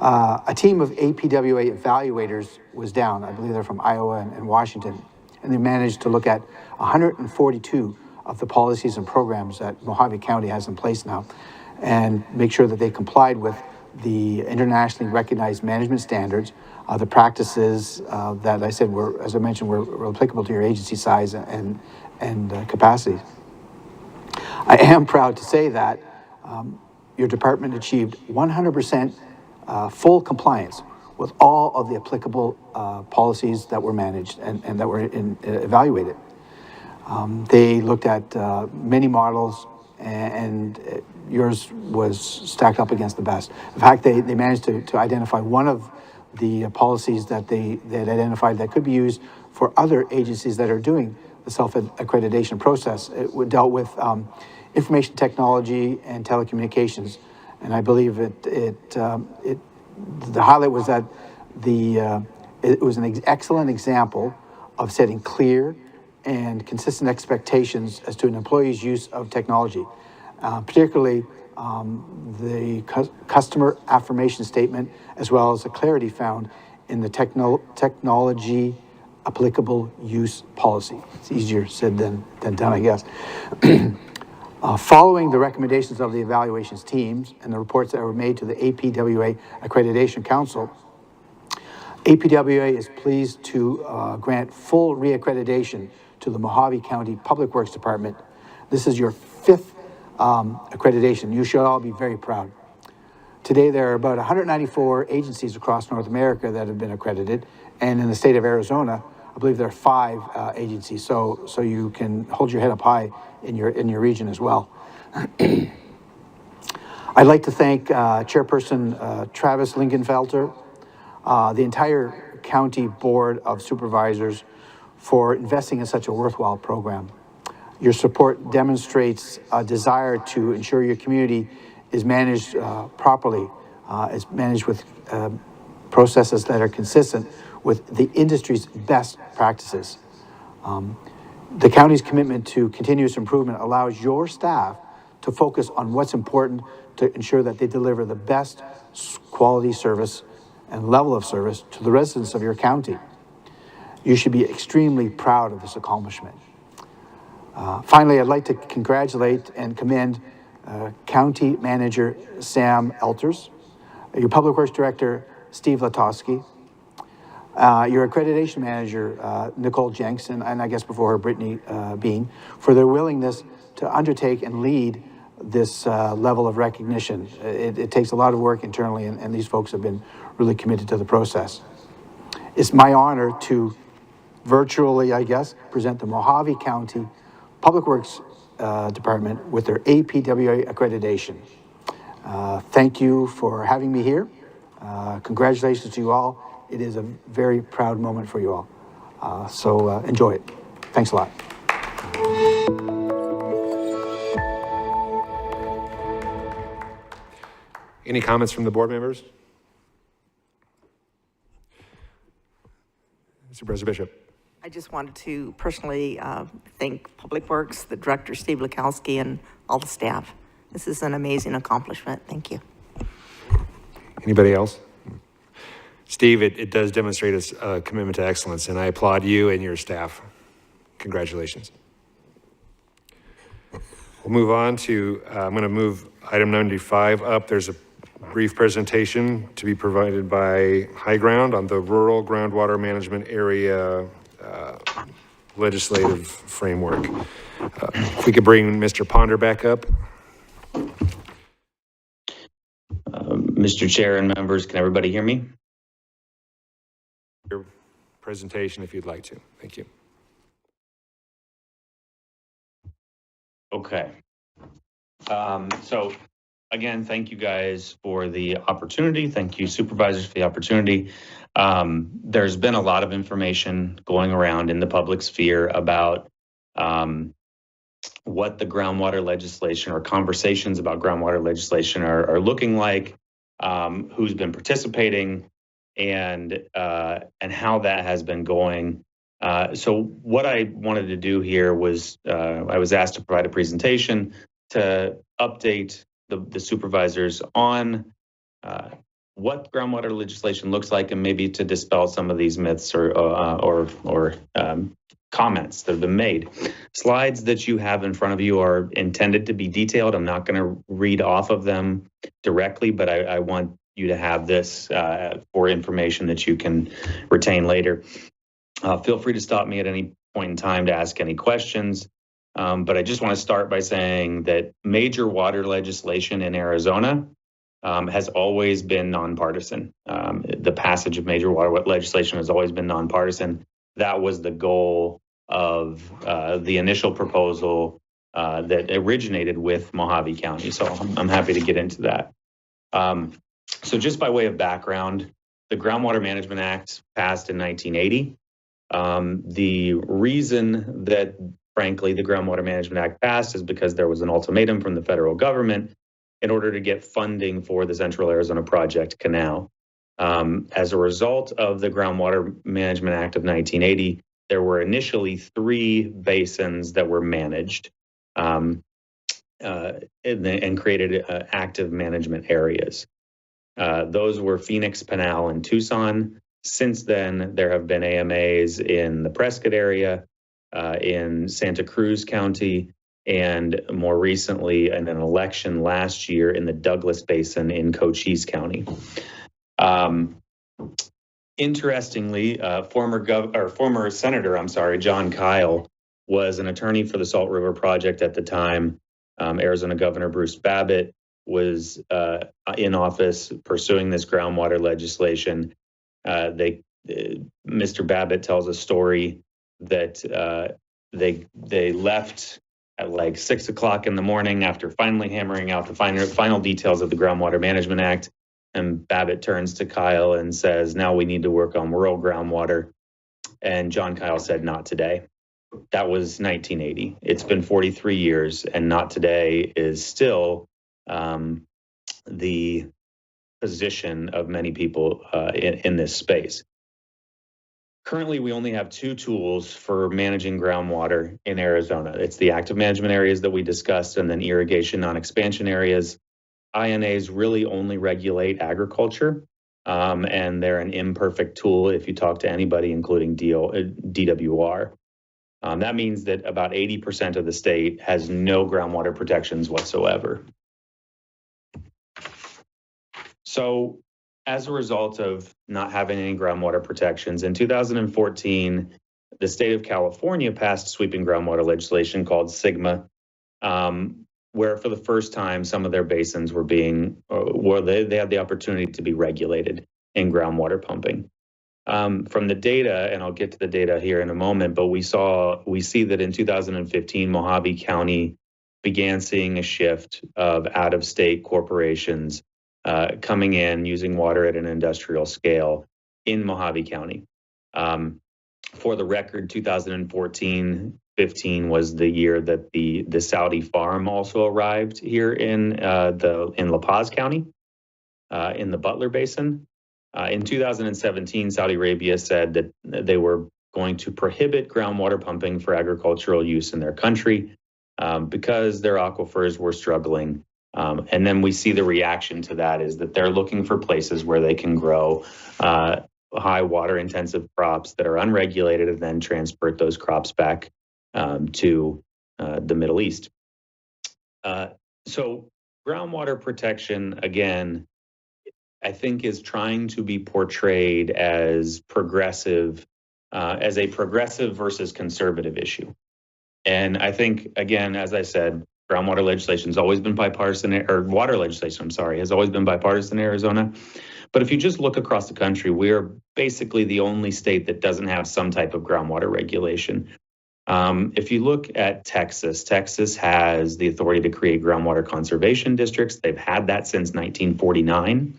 C: A team of APWA evaluators was down. I believe they're from Iowa and Washington, and they managed to look at 142 of the policies and programs that Mojave County has in place now and make sure that they complied with the internationally recognized management standards, the practices that I said were, as I mentioned, were applicable to your agency size and capacity. I am proud to say that your department achieved 100% full compliance with all of the applicable policies that were managed and that were evaluated. They looked at many models, and yours was stacked up against the best. In fact, they managed to identify one of the policies that they had identified that could be used for other agencies that are doing the self-accreditation process. It dealt with information technology and telecommunications, and I believe the highlight was that it was an excellent example of setting clear and consistent expectations as to an employee's use of technology, particularly the customer affirmation statement, as well as the clarity found in the technology applicable use policy. It's easier said than done, I guess. Following the recommendations of the evaluations teams and the reports that were made to the APWA Accreditation Council, APWA is pleased to grant full reaccreditation to the Mojave County Public Works Department. This is your 5th accreditation. You should all be very proud. Today, there are about 194 agencies across North America that have been accredited, and in the state of Arizona, I believe there are 5 agencies, so you can hold your head up high in your region as well. I'd like to thank Chairperson Travis Lingenfelter, the entire County Board of Supervisors for investing in such a worthwhile program. Your support demonstrates a desire to ensure your community is managed properly, is managed with processes that are consistent with the industry's best practices. The county's commitment to continuous improvement allows your staff to focus on what's important to ensure that they deliver the best quality service and level of service to the residents of your county. You should be extremely proud of this accomplishment. Finally, I'd like to congratulate and commend County Manager Sam Elters, your Public Works Director Steve Latosky, your Accreditation Manager Nicole Jenks, and I guess before her Brittany Bean, for their willingness to undertake and lead this level of recognition. It takes a lot of work internally, and these folks have been really committed to the process. It's my honor to virtually, I guess, present the Mojave County Public Works Department with their APWA accreditation. Thank you for having me here. Congratulations to you all. It is a very proud moment for you all. So enjoy it. Thanks a lot.
A: Any comments from the board members? Supervisor Bishop.
D: I just wanted to personally thank Public Works, the director, Steve Lukowski, and all the staff. This is an amazing accomplishment. Thank you.
A: Anybody else? Steve, it does demonstrate a commitment to excellence, and I applaud you and your staff. Congratulations. We'll move on to, I'm going to move item 95 up. There's a brief presentation to be provided by High Ground on the Rural Groundwater Management Area legislative framework. If we could bring Mr. Ponder back up.
H: Mr. Chair and members, can everybody hear me?
A: Your presentation if you'd like to. Thank you.
H: Okay. So again, thank you guys for the opportunity. Thank you, supervisors, for the opportunity. There's been a lot of information going around in the public sphere about what the groundwater legislation or conversations about groundwater legislation are looking like, who's been participating, and how that has been going. So what I wanted to do here was I was asked to provide a presentation to update the supervisors on what groundwater legislation looks like, and maybe to dispel some of these myths or comments that have been made. Slides that you have in front of you are intended to be detailed. I'm not going to read off of them directly, but I want you to have this for information that you can retain later. Feel free to stop me at any point in time to ask any questions. But I just want to start by saying that major water legislation in Arizona has always been nonpartisan. The passage of major water legislation has always been nonpartisan. That was the goal of the initial proposal that originated with Mojave County. So I'm happy to get into that. So just by way of background, the Groundwater Management Act passed in 1980. The reason that, frankly, the Groundwater Management Act passed is because there was an ultimatum from the federal government in order to get funding for the Central Arizona Project Canal. As a result of the Groundwater Management Act of 1980, there were initially 3 basins that were managed and created active management areas. Those were Phoenix, Pinal, and Tucson. Since then, there have been AMAs in the Prescott area, in Santa Cruz County, and more recently in an election last year in the Douglas Basin in Cochise County. Interestingly, former Senator, John Kyle, was an attorney for the Salt River Project at the time. Arizona Governor Bruce Babbitt was in office pursuing this groundwater legislation. Mr. Babbitt tells a story that they left at like 6 o'clock in the morning after finally hammering out the final details of the Groundwater Management Act. And Babbitt turns to Kyle and says, now we need to work on rural groundwater. And John Kyle said, not today. That was 1980. It's been 43 years, and not today is still the position of many people in this space. Currently, we only have 2 tools for managing groundwater in Arizona. It's the active management areas that we discussed, and then irrigation non-expansion areas. INAs really only regulate agriculture, and they're an imperfect tool if you talk to anybody, including DWR. That means that about 80% of the state has no groundwater protections whatsoever. So as a result of not having any groundwater protections, in 2014, the state of California passed sweeping groundwater legislation called SGMA, where for the first time, some of their basins were they had the opportunity to be regulated in groundwater pumping. From the data, and I'll get to the data here in a moment, but we see that in 2015, Mojave County began seeing a shift of out-of-state corporations coming in using water at an industrial scale in Mojave County. For the record, 2014-15 was the year that the Saudi farm also arrived here in La Paz County, in the Butler Basin. In 2017, Saudi Arabia said that they were going to prohibit groundwater pumping for agricultural use in their country because their aquifers were struggling. And then we see the reaction to that is that they're looking for places where they can grow high water intensive crops that are unregulated and then transport those crops back to the Middle East. So groundwater protection, again, I think is trying to be portrayed as progressive, as a progressive versus conservative issue. And I think, again, as I said, groundwater legislation has always been bipartisan, or water legislation, I'm sorry, has always been bipartisan in Arizona. But if you just look across the country, we are basically the only state that doesn't have some type of groundwater regulation. If you look at Texas, Texas has the authority to create groundwater conservation districts. They've had that since 1949.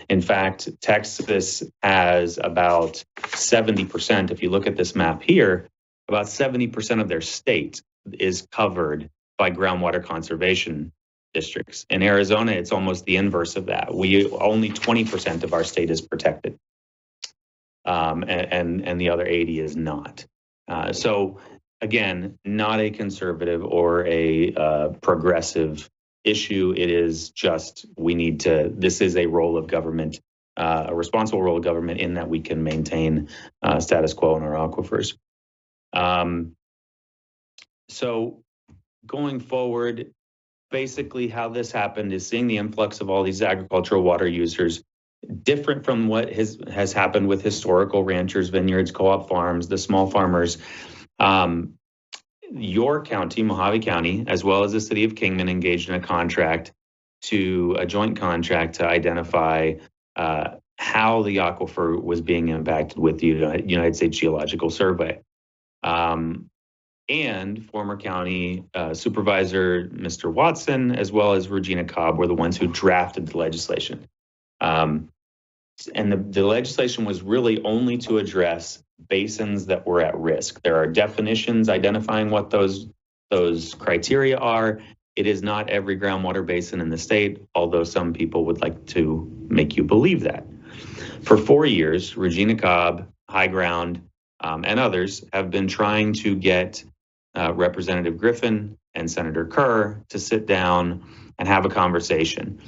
H: In fact, Texas has about 70%, if you look at this map here, about 70% of their state is covered by groundwater conservation districts. In Arizona, it's almost the inverse of that. Only 20% of our state is protected, and the other 80 is not. So again, not a conservative or a progressive issue. It is just, this is a role of government, a responsible role of government in that we can maintain status quo in our aquifers. So going forward, basically how this happened is seeing the influx of all these agricultural water users, different from what has happened with historical ranchers, vineyards, co-op farms, the small farmers. Your county, Mojave County, as well as the city of Kingman, engaged in a joint contract to identify how the aquifer was being impacted with the United States Geological Survey. And former county supervisor, Mr. Watson, as well as Regina Cobb, were the ones who drafted the legislation. And the legislation was really only to address basins that were at risk. There are definitions identifying what those criteria are. It is not every groundwater basin in the state, although some people would like to make you believe that. For 4 years, Regina Cobb, High Ground, and others have been trying to get Representative Griffin and Senator Kerr to sit down and have a conversation.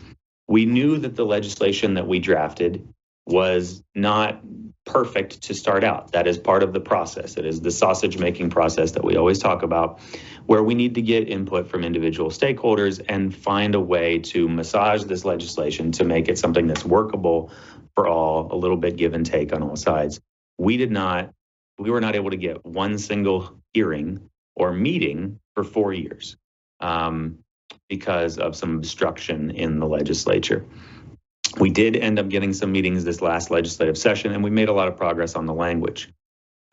H: We knew that the legislation that we drafted was not perfect to start out. That is part of the process. It is the sausage making process that we always talk about, where we need to get input from individual stakeholders and find a way to massage this legislation to make it something that's workable for all, a little bit give and take on all sides. We were not able to get one single hearing or meeting for 4 years because of some obstruction in the legislature. We did end up getting some meetings this last legislative session, and we made a lot of progress on the language.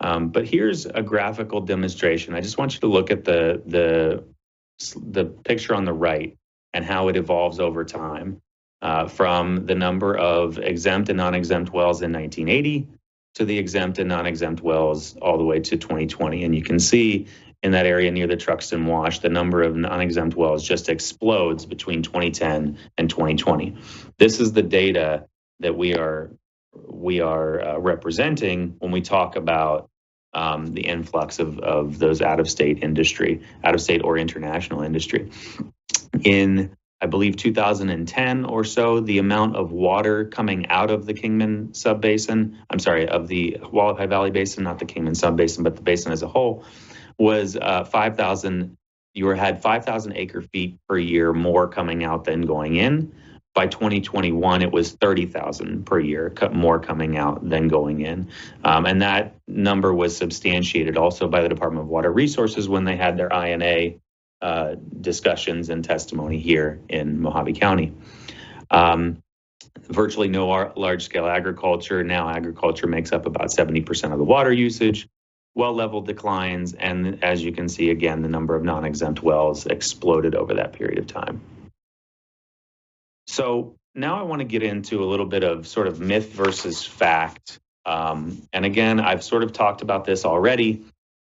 H: But here's a graphical demonstration. I just want you to look at the picture on the right and how it evolves over time from the number of exempt and non-exempt wells in 1980 to the exempt and non-exempt wells all the way to 2020. And you can see in that area near the Truxton Wash, the number of non-exempt wells just explodes between 2010 and 2020. This is the data that we are representing when we talk about the influx of those out-of-state or international industry. In, I believe, 2010 or so, the amount of water coming out of the Kingman subbasin, of the Hualapai Valley Basin, not the Kingman subbasin, but the basin as a whole, was 5,000. You had 5,000 acre feet per year more coming out than going in. By 2021, it was 30,000 per year more coming out than going in. And that number was substantiated also by the Department of Water Resources when they had their INA discussions and testimony here in Mojave County. virtually no large-scale agriculture. Now agriculture makes up about 70% of the water usage. Well level declines, and as you can see, again, the number of non-exempt wells exploded over that period of time. So now I want to get into a little bit of sort of myth versus fact. And again, I've sort of talked about this already,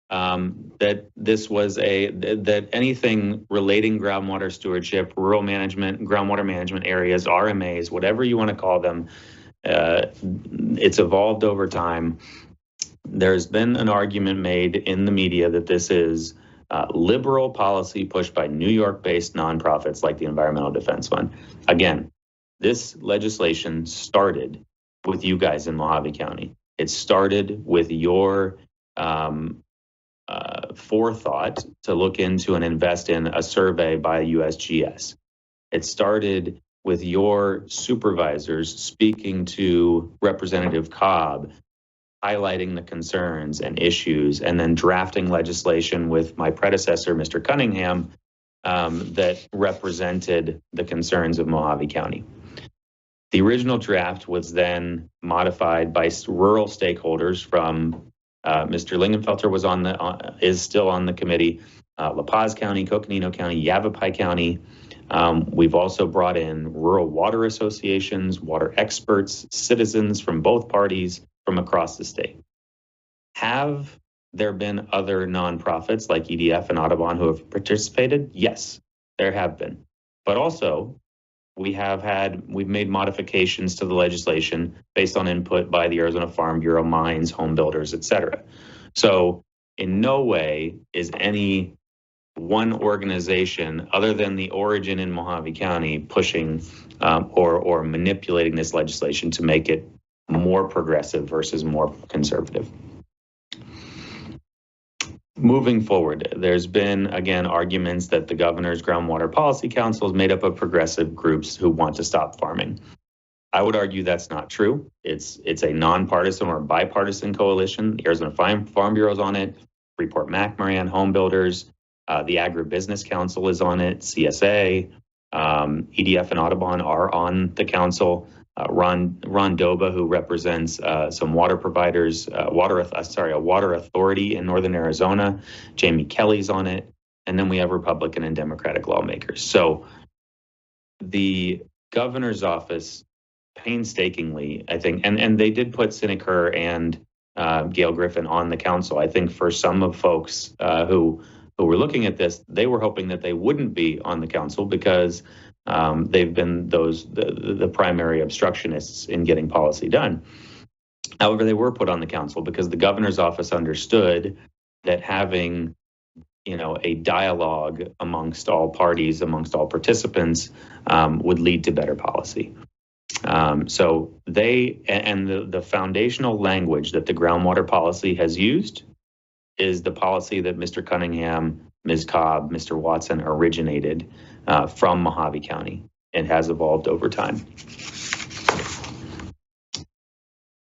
H: that this was that anything relating groundwater stewardship, rural management, groundwater management areas, RMAs, whatever you want to call them, it's evolved over time. There's been an argument made in the media that this is liberal policy pushed by New York-based nonprofits like the Environmental Defense Fund. Again, this legislation started with you guys in Mojave County. It started with your forethought to look into and invest in a survey by USGS. It started with your supervisors speaking to Representative Cobb, highlighting the concerns and issues, and then drafting legislation with my predecessor, Mr. Cunningham, that represented the concerns of Mojave County. The original draft was then modified by rural stakeholders from Mr. Lingenfelter is still on the committee, La Paz County, Coconino County, Yavapai County. We've also brought in rural water associations, water experts, citizens from both parties from across the state. Have there been other nonprofits like EDF and Audubon who have participated? Yes, there have been. But also, we've made modifications to the legislation based on input by the Arizona Farm Bureau, mines, home builders, et cetera. So in no way is any one organization other than the origin in Mojave County pushing or manipulating this legislation to make it more progressive versus more conservative. Moving forward, there's been, again, arguments that the governor's groundwater policy council is made up of progressive groups who want to stop farming. I would argue that's not true. It's a nonpartisan or bipartisan coalition. The Arizona Farm Bureau is on it, Freeport-McMoran, home builders, the Agribusiness Council is on it, CSA, EDF and Audubon are on the council. Ron Doba, who represents some water providers, a water authority in Northern Arizona. Jamie Kelly's on it. And then we have Republican and Democratic lawmakers. So the governor's office painstakingly, I think, and they did put Sineker and Gail Griffin on the council. I think for some of folks who were looking at this, they were hoping that they wouldn't be on the council because they've been the primary obstructionists in getting policy done. However, they were put on the council because the governor's office understood that having, a dialogue amongst all parties, amongst all participants, would lead to better policy. So the foundational language that the groundwater policy has used is the policy that Mr. Cunningham, Ms. Cobb, Mr. Watson originated from Mojave County and has evolved over time.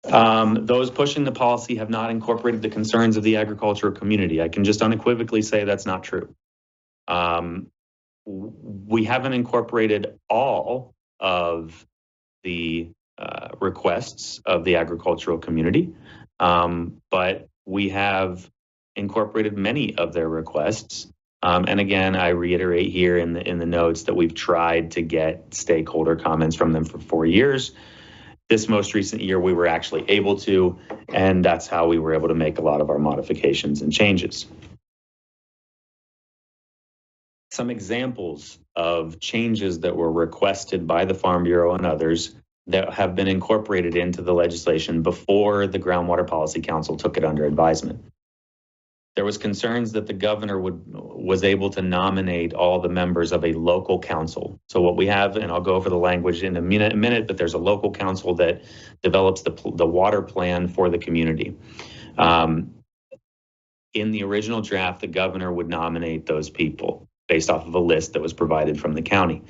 H: Those pushing the policy have not incorporated the concerns of the agricultural community. I can just unequivocally say that's not true. We haven't incorporated all of the requests of the agricultural community, but we have incorporated many of their requests. And again, I reiterate here in the notes that we've tried to get stakeholder comments from them for 4 years. This most recent year, we were actually able to, and that's how we were able to make a lot of our modifications and changes. Some examples of changes that were requested by the Farm Bureau and others that have been incorporated into the legislation before the Groundwater Policy Council took it under advisement. There was concerns that the governor was able to nominate all the members of a local council. So what we have, and I'll go over the language in a minute, but there's a local council that develops the water plan for the community. In the original draft, the governor would nominate those people based off of a list that was provided from the county.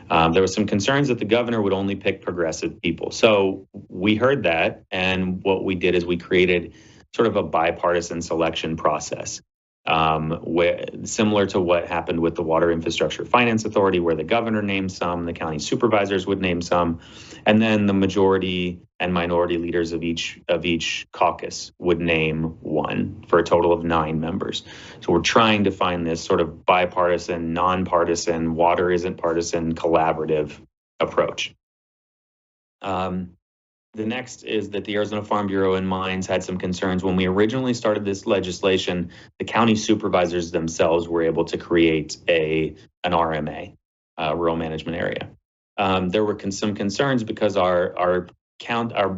H: There was some concerns that the governor would only pick progressive people. So we heard that, and what we did is we created sort of a bipartisan selection process. where similar to what happened with the Water Infrastructure Finance Authority, where the governor named some, the county supervisors would name some, and then the majority and minority leaders of each caucus would name one, for a total of 9 members. So we're trying to find this sort of bipartisan, nonpartisan, water isn't partisan, collaborative approach. The next is that the Arizona Farm Bureau and Mines had some concerns. When we originally started this legislation, the county supervisors themselves were able to create an RMA, rural management area. There were some concerns because our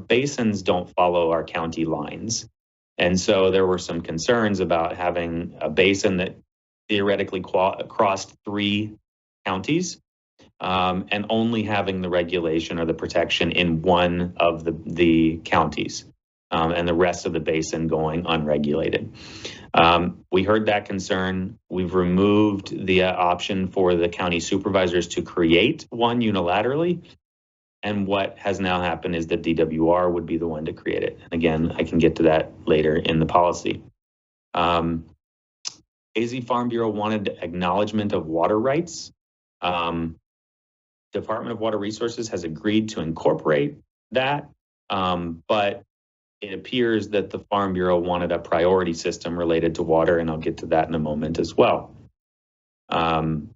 H: basins don't follow our county lines. And so there were some concerns about having a basin that theoretically crossed 3 counties. And only having the regulation or the protection in one of the counties, and the rest of the basin going unregulated. We heard that concern. We've removed the option for the county supervisors to create one unilaterally. And what has now happened is that DWR would be the one to create it. And again, I can get to that later in the policy. AZ Farm Bureau wanted acknowledgement of water rights. Department of Water Resources has agreed to incorporate that, but it appears that the Farm Bureau wanted a priority system related to water, and I'll get to that in a moment as well.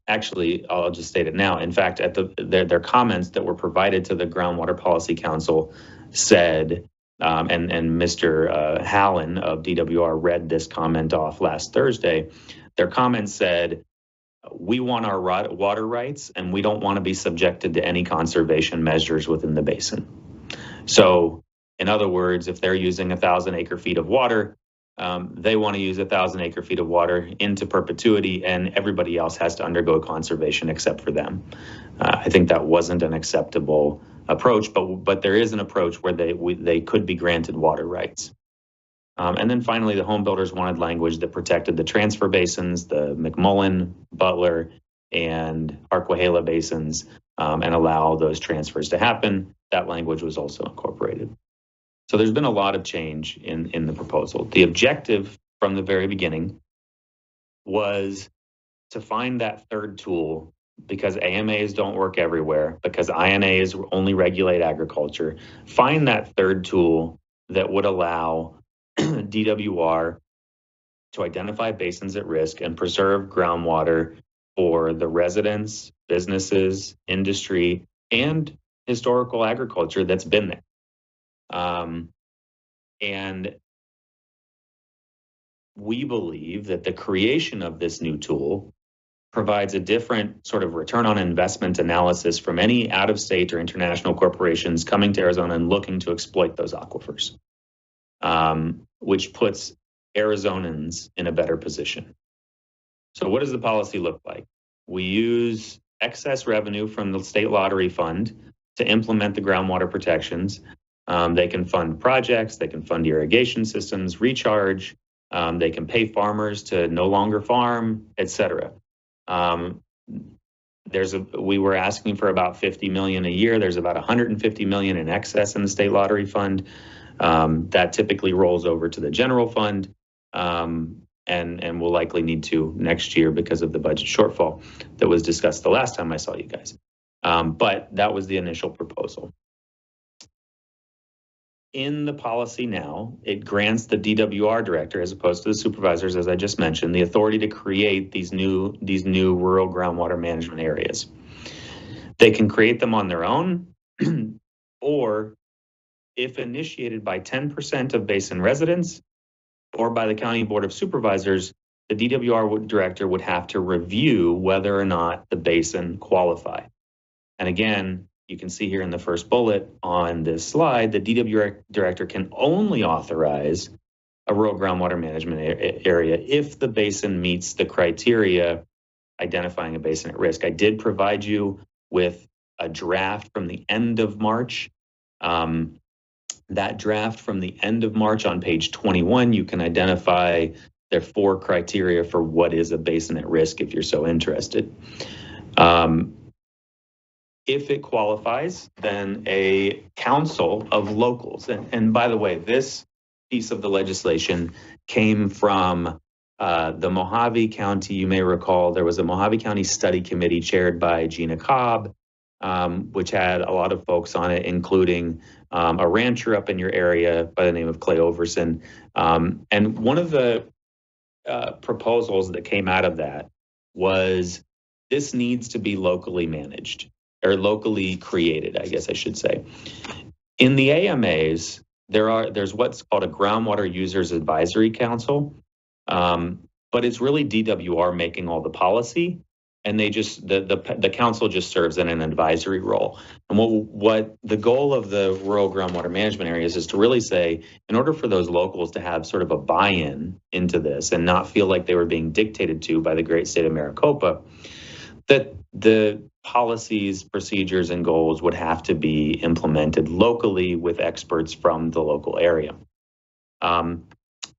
H: Actually, I'll just state it now. In fact, at their comments that were provided to the Groundwater Policy Council said, and Mr. Hallen of DWR read this comment off last Thursday, their comments said, we want our water rights and we don't want to be subjected to any conservation measures within the basin. So in other words, if they're using 1,000 acre feet of water, they want to use 1,000 acre feet of water into perpetuity, and everybody else has to undergo conservation except for them. I think that wasn't an acceptable approach, but there is an approach where they could be granted water rights. And then finally, the home builders wanted language that protected the transfer basins, the McMullen, Butler, and Arquahela basins, and allow those transfers to happen. That language was also incorporated. So there's been a lot of change in the proposal. The objective from the very beginning was to find that third tool, because AMAs don't work everywhere, because INAs only regulate agriculture. Find that third tool that would allow DWR to identify basins at risk and preserve groundwater for the residents, businesses, industry, and historical agriculture that's been there. And we believe that the creation of this new tool provides a different sort of return on investment analysis from any out-of-state or international corporations coming to Arizona and looking to exploit those aquifers, which puts Arizonans in a better position. So what does the policy look like? We use excess revenue from the state lottery fund to implement the groundwater protections. They can fund projects, they can fund irrigation systems, recharge, they can pay farmers to no longer farm, etc. We were asking for about 50 million a year. There's about 150 million in excess in the state lottery fund. That typically rolls over to the general fund, and will likely need to next year because of the budget shortfall that was discussed the last time I saw you guys. But that was the initial proposal. In the policy now, it grants the DWR director, as opposed to the supervisors, as I just mentioned, the authority to create these new rural groundwater management areas. They can create them on their own, or if initiated by 10% of basin residents or by the County Board of Supervisors, the DWR director would have to review whether or not the basin qualified. And again, you can see here in the first bullet on this slide, the DWR director can only authorize a rural groundwater management area if the basin meets the criteria identifying a basin at risk. I did provide you with a draft from the end of March. That draft from the end of March on page 21, you can identify their 4 criteria for what is a basin at risk if you're so interested. If it qualifies, then a council of locals, and by the way, this piece of the legislation came from The Mojave County, you may recall, there was a Mojave County Study Committee chaired by Gina Cobb, which had a lot of folks on it, including a rancher up in your area by the name of Clay Overson. And one of the proposals that came out of that was this needs to be locally managed or locally created, I guess I should say. In the AMAs, there's what's called a Groundwater Users Advisory Council, but it's really DWR making all the policy, and they just the council just serves in an advisory role. And what the goal of the rural groundwater management areas is to really say, in order for those locals to have sort of a buy-in into this and not feel like they were being dictated to by the great state of Maricopa, that the policies, procedures, and goals would have to be implemented locally with experts from the local area.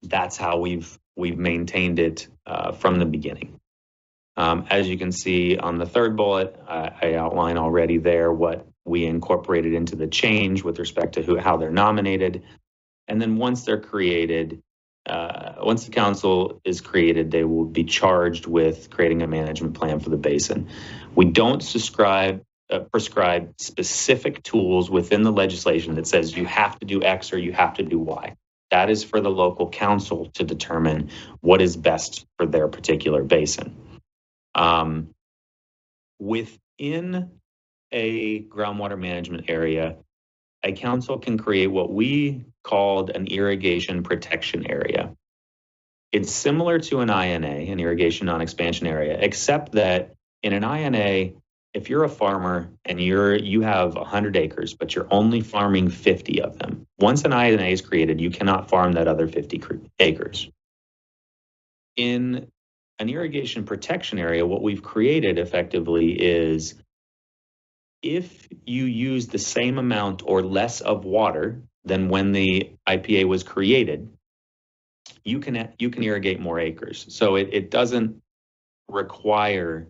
H: That's how we've maintained it from the beginning. As you can see on the third bullet, I outline already there what we incorporated into the change with respect to how they're nominated. And then once they're created, once the council is created, they will be charged with creating a management plan for the basin. We don't prescribe specific tools within the legislation that says you have to do X or you have to do Y. That is for the local council to determine what is best for their particular basin. Within a groundwater management area, a council can create what we called an irrigation protection area. It's similar to an INA, an irrigation non-expansion area, except that in an INA, if you're a farmer and you have 100 acres, but you're only farming 50 of them, once an INA is created, you cannot farm that other 50 acres. In an irrigation protection area, what we've created effectively is if you use the same amount or less of water than when the IPA was created, you can irrigate more acres. So it doesn't require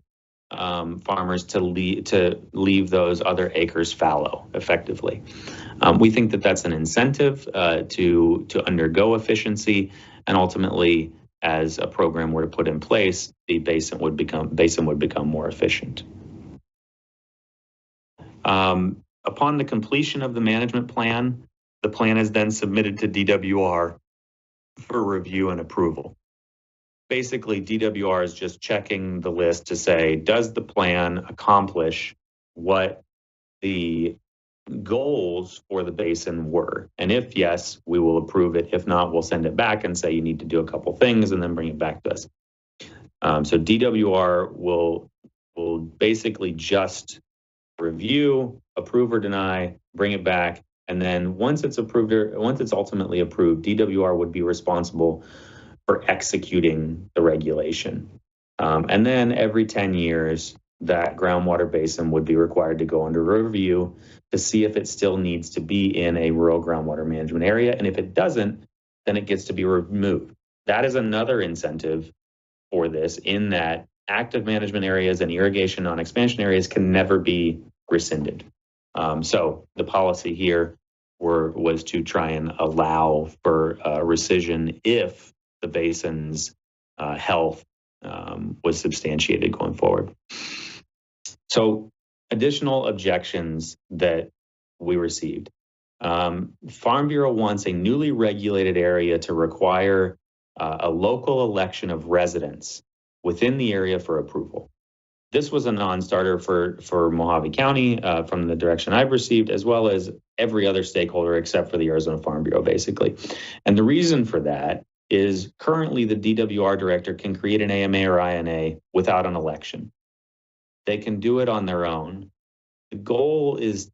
H: farmers to leave those other acres fallow effectively. We think that that's an incentive to undergo efficiency, and ultimately, as a program were to put in place, the basin would become more efficient. Upon the completion of the management plan, the plan is then submitted to DWR for review and approval. Basically, DWR is just checking the list to say, does the plan accomplish what the goals for the basin were? And if yes, we will approve it. If not, we'll send it back and say you need to do a couple things and then bring it back to us. So DWR will basically just review, approve or deny, bring it back, and then once it's approved or once it's ultimately approved, DWR would be responsible for executing the regulation. And then every 10 years, that groundwater basin would be required to go under review to see if it still needs to be in a rural groundwater management area. And if it doesn't, then it gets to be removed. That is another incentive for this, in that active management areas and irrigation non-expansion areas can never be rescinded. So the policy here was to try and allow for rescission if the basin's health was substantiated going forward. So additional objections that we received. Farm Bureau wants a newly regulated area to require a local election of residents within the area for approval. This was a non-starter for Mojave County from the direction I've received, as well as every other stakeholder except for the Arizona Farm Bureau, basically. And the reason for that is currently the DWR director can create an AMA or INA without an election. They can do it on their own. The goal is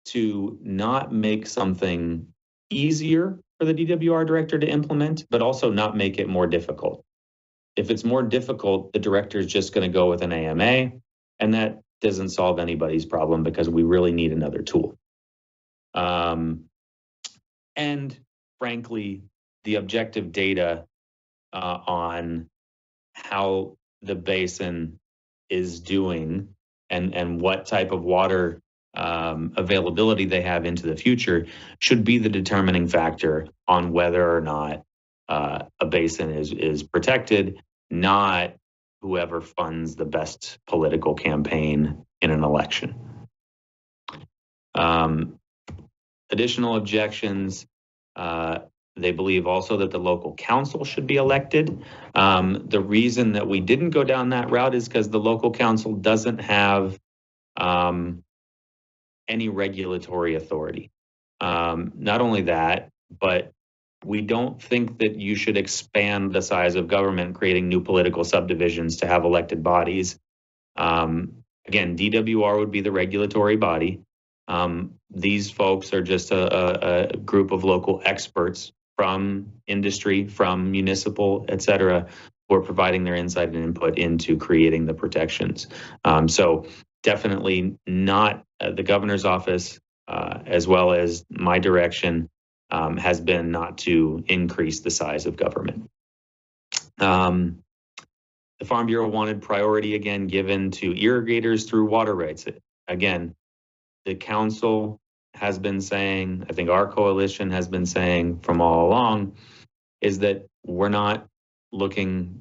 H: to not make something easier for the DWR director to implement, but also not make it more difficult. If it's more difficult, the director is just going to go with an AMA, and that doesn't solve anybody's problem because we really need another tool. And frankly, the objective data on how the basin is doing and what type of water availability they have into the future should be the determining factor on whether or not a basin is protected, not whoever funds the best political campaign in an election. Additional objections, they believe also that the local council should be elected. The reason that we didn't go down that route is because the local council doesn't have any regulatory authority. Not only that, but we don't think that you should expand the size of government, creating new political subdivisions to have elected bodies. Again, DWR would be the regulatory body. These folks are just a group of local experts from industry, from municipal, et cetera, who are providing their insight and input into creating the protections. So definitely not the governor's office, as well as my direction has been not to increase the size of government. The Farm Bureau wanted priority again given to irrigators through water rights. Again, the council has been saying, I think our coalition has been saying from all along, is that we're not looking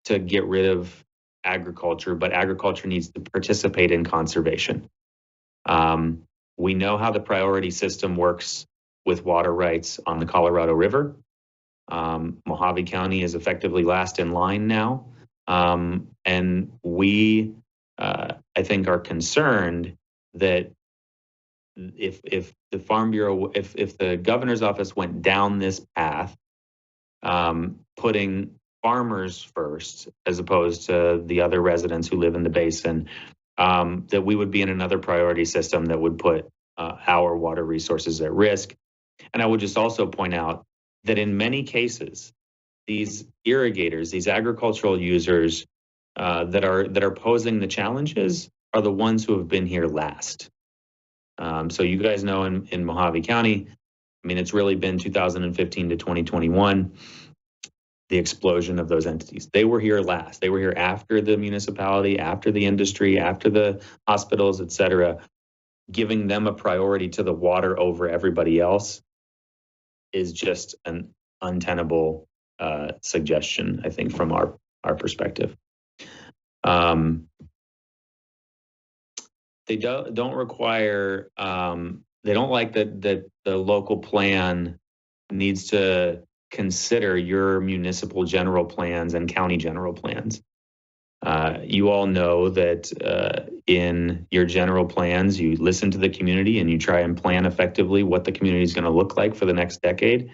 H: to get rid of agriculture, but agriculture needs to participate in conservation. We know how the priority system works with water rights on the Colorado River. Mojave County is effectively last in line now. And we, I think, are concerned that if the Farm Bureau, if the governor's office went down this path, putting farmers first as opposed to the other residents who live in the basin, that we would be in another priority system that would put our water resources at risk. And I would just also point out that in many cases, these irrigators, these agricultural users that are posing the challenges are the ones who have been here last. So you guys know in Mojave County, I mean, it's really been 2015 to 2021, the explosion of those entities. They were here last. They were here after the municipality, after the industry, after the hospitals, et cetera. Giving them a priority to the water over everybody else is just an untenable suggestion, I think, from our perspective. They don't require, they don't like that the local plan needs to consider your municipal general plans and county general plans. You all know that in your general plans, you listen to the community and you try and plan effectively what the community is going to look like for the next decade,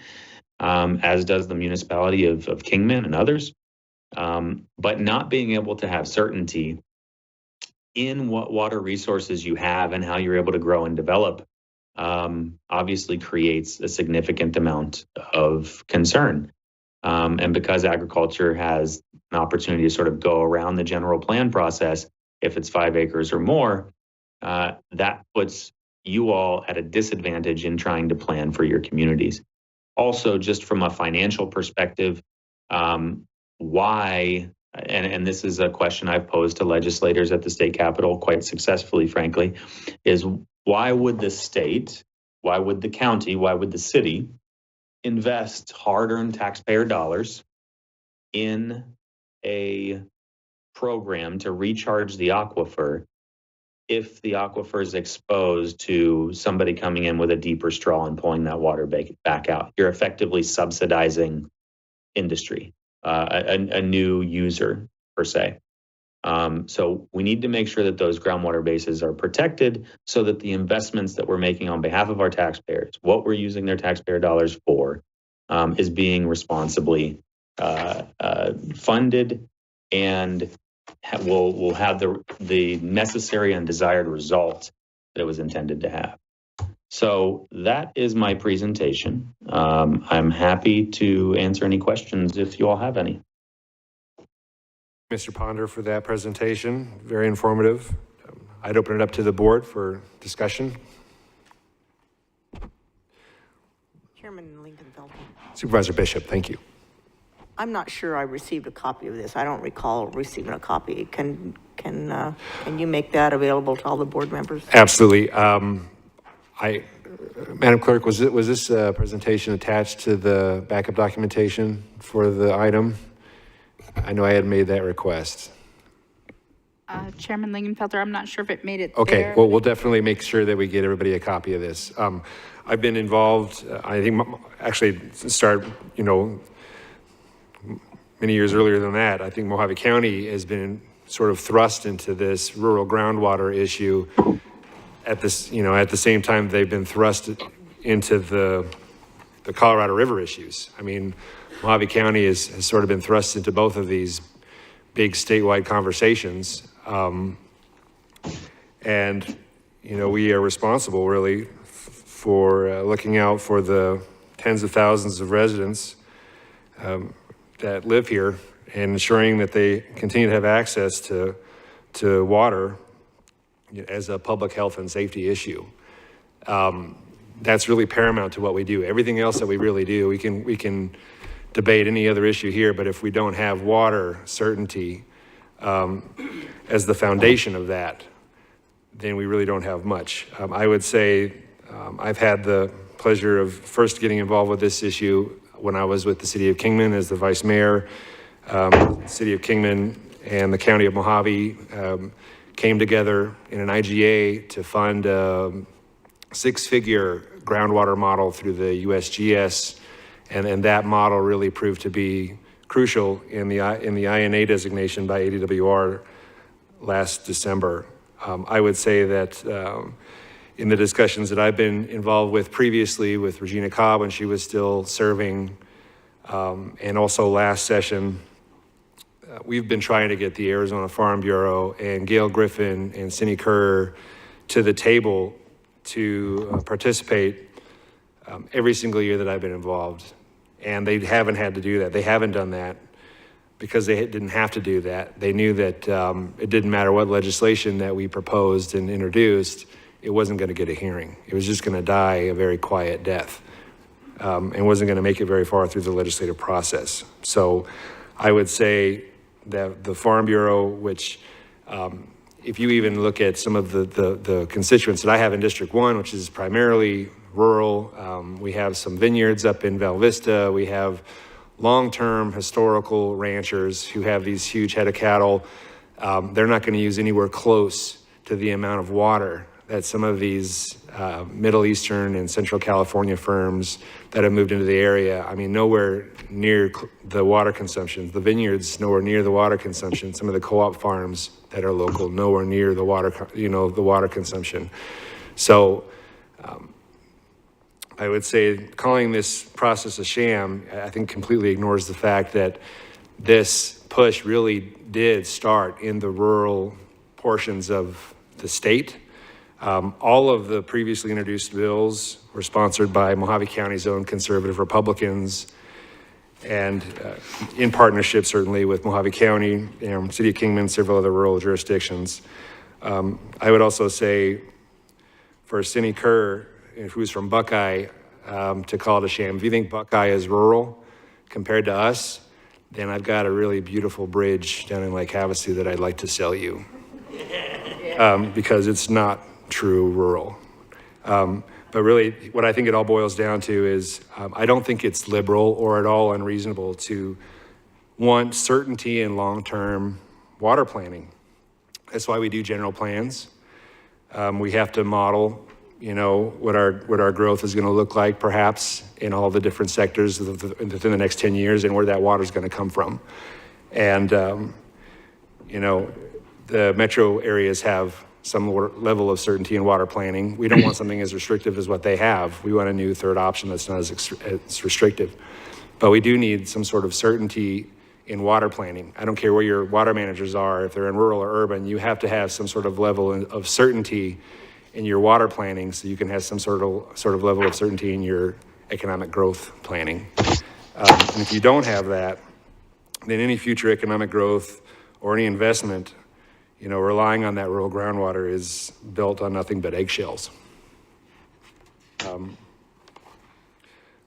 H: as does the municipality of Kingman and others. But not being able to have certainty in what water resources you have and how you're able to grow and develop obviously creates a significant amount of concern. And because agriculture has an opportunity to sort of go around the general plan process, if it's 5 acres or more, that puts you all at a disadvantage in trying to plan for your communities. Also, just from a financial perspective, why, and this is a question I've posed to legislators at the state capitol quite successfully, frankly, is why would the state, why would the county, why would the city invest hard-earned taxpayer dollars in a program to recharge the aquifer if the aquifer is exposed to somebody coming in with a deeper straw and pulling that water back out? You're effectively subsidizing industry, a new user per se. So we need to make sure that those groundwater bases are protected so that the investments that we're making on behalf of our taxpayers, what we're using their taxpayer dollars for, is being responsibly funded and will have the necessary and desired result that it was intended to have. So that is my presentation. I'm happy to answer any questions if you all have any.
A: Mr. Ponder, for that presentation. Very informative. I'd open it up to the board for discussion.
D: Chairman Lincoln-Felton.
A: Supervisor Bishop, thank you.
D: I'm not sure I received a copy of this. I don't recall receiving a copy. Can you make that available to all the board members?
A: Absolutely. Madam Clerk, was this presentation attached to the backup documentation for the item? I know I had made that request.
G: Chairman Lingenfelter, I'm not sure if it made it
A: Okay,
G: there.
A: well, we'll definitely make sure that we get everybody a copy of this. I've been involved, I think, actually, start, many years earlier than that. I think Mojave County has been sort of thrust into this rural groundwater issue at the same time they've been thrust into the Colorado River issues. I mean, Mojave County has sort of been thrust into both of these big statewide conversations. And, we are responsible really for looking out for the tens of thousands of residents that live here and ensuring that they continue to have access to water as a public health and safety issue. That's really paramount to what we do. Everything else that we really do, we can debate any other issue here, but if we don't have water certainty as the foundation of that, then we really don't have much. I would say I've had the pleasure of first getting involved with this issue when I was with the City of Kingman as the Vice Mayor. City of Kingman and the County of Mojave came together in an IGA to fund a six-figure groundwater model through the USGS, and that model really proved to be crucial in the INA designation by ADWR last December. I would say that in the discussions that I've been involved with previously with Regina Cobb when she was still serving, and also last session, we've been trying to get the Arizona Farm Bureau and Gail Griffin and Cindy Kerr to the table to participate every single year that I've been involved. And they haven't had to do that. They haven't done that because they didn't have to do that. They knew that it didn't matter what legislation that we proposed and introduced, it wasn't going to get a hearing. It was just going to die a very quiet death and wasn't going to make it very far through the legislative process. So I would say that the Farm Bureau, which if you even look at some of the constituents that I have in District 1, which is primarily rural, we have some vineyards up in Val Vista, we have long-term historical ranchers who have these huge head of cattle. They're not going to use anywhere close to the amount of water that some of these Middle Eastern and Central California firms that have moved into the area, I mean, nowhere near the water consumption. The vineyards, nowhere near the water consumption. Some of the co-op farms that are local, nowhere near the water, the water consumption. So I would say calling this process a sham, I think completely ignores the fact that this push really did start in the rural portions of the state. All of the previously introduced bills were sponsored by Mojave County's own conservative Republicans and in partnership certainly with Mojave County, City of Kingman, several other rural jurisdictions. I would also say for Cindy Kerr, who's from Buckeye, to call it a sham. If you think Buckeye is rural compared to us, then I've got a really beautiful bridge down in Lake Havasu that I'd like to sell you because it's not true rural. But really, what I think it all boils down to is I don't think it's liberal or at all unreasonable to want certainty in long-term water planning. That's why we do general plans. We have to model, what our growth is going to look like, perhaps in all the different sectors within the next 10 years, and where that water is going to come from. And the metro areas have some level of certainty in water planning. We don't want something as restrictive as what they have. We want a new third option that's not as restrictive. But we do need some sort of certainty in water planning. I don't care where your water managers are, if they're in rural or urban, you have to have some sort of level of certainty in your water planning so you can have some sort of level of certainty in your economic growth planning. And if you don't have that, then any future economic growth or any investment, relying on that rural groundwater is built on nothing but eggshells.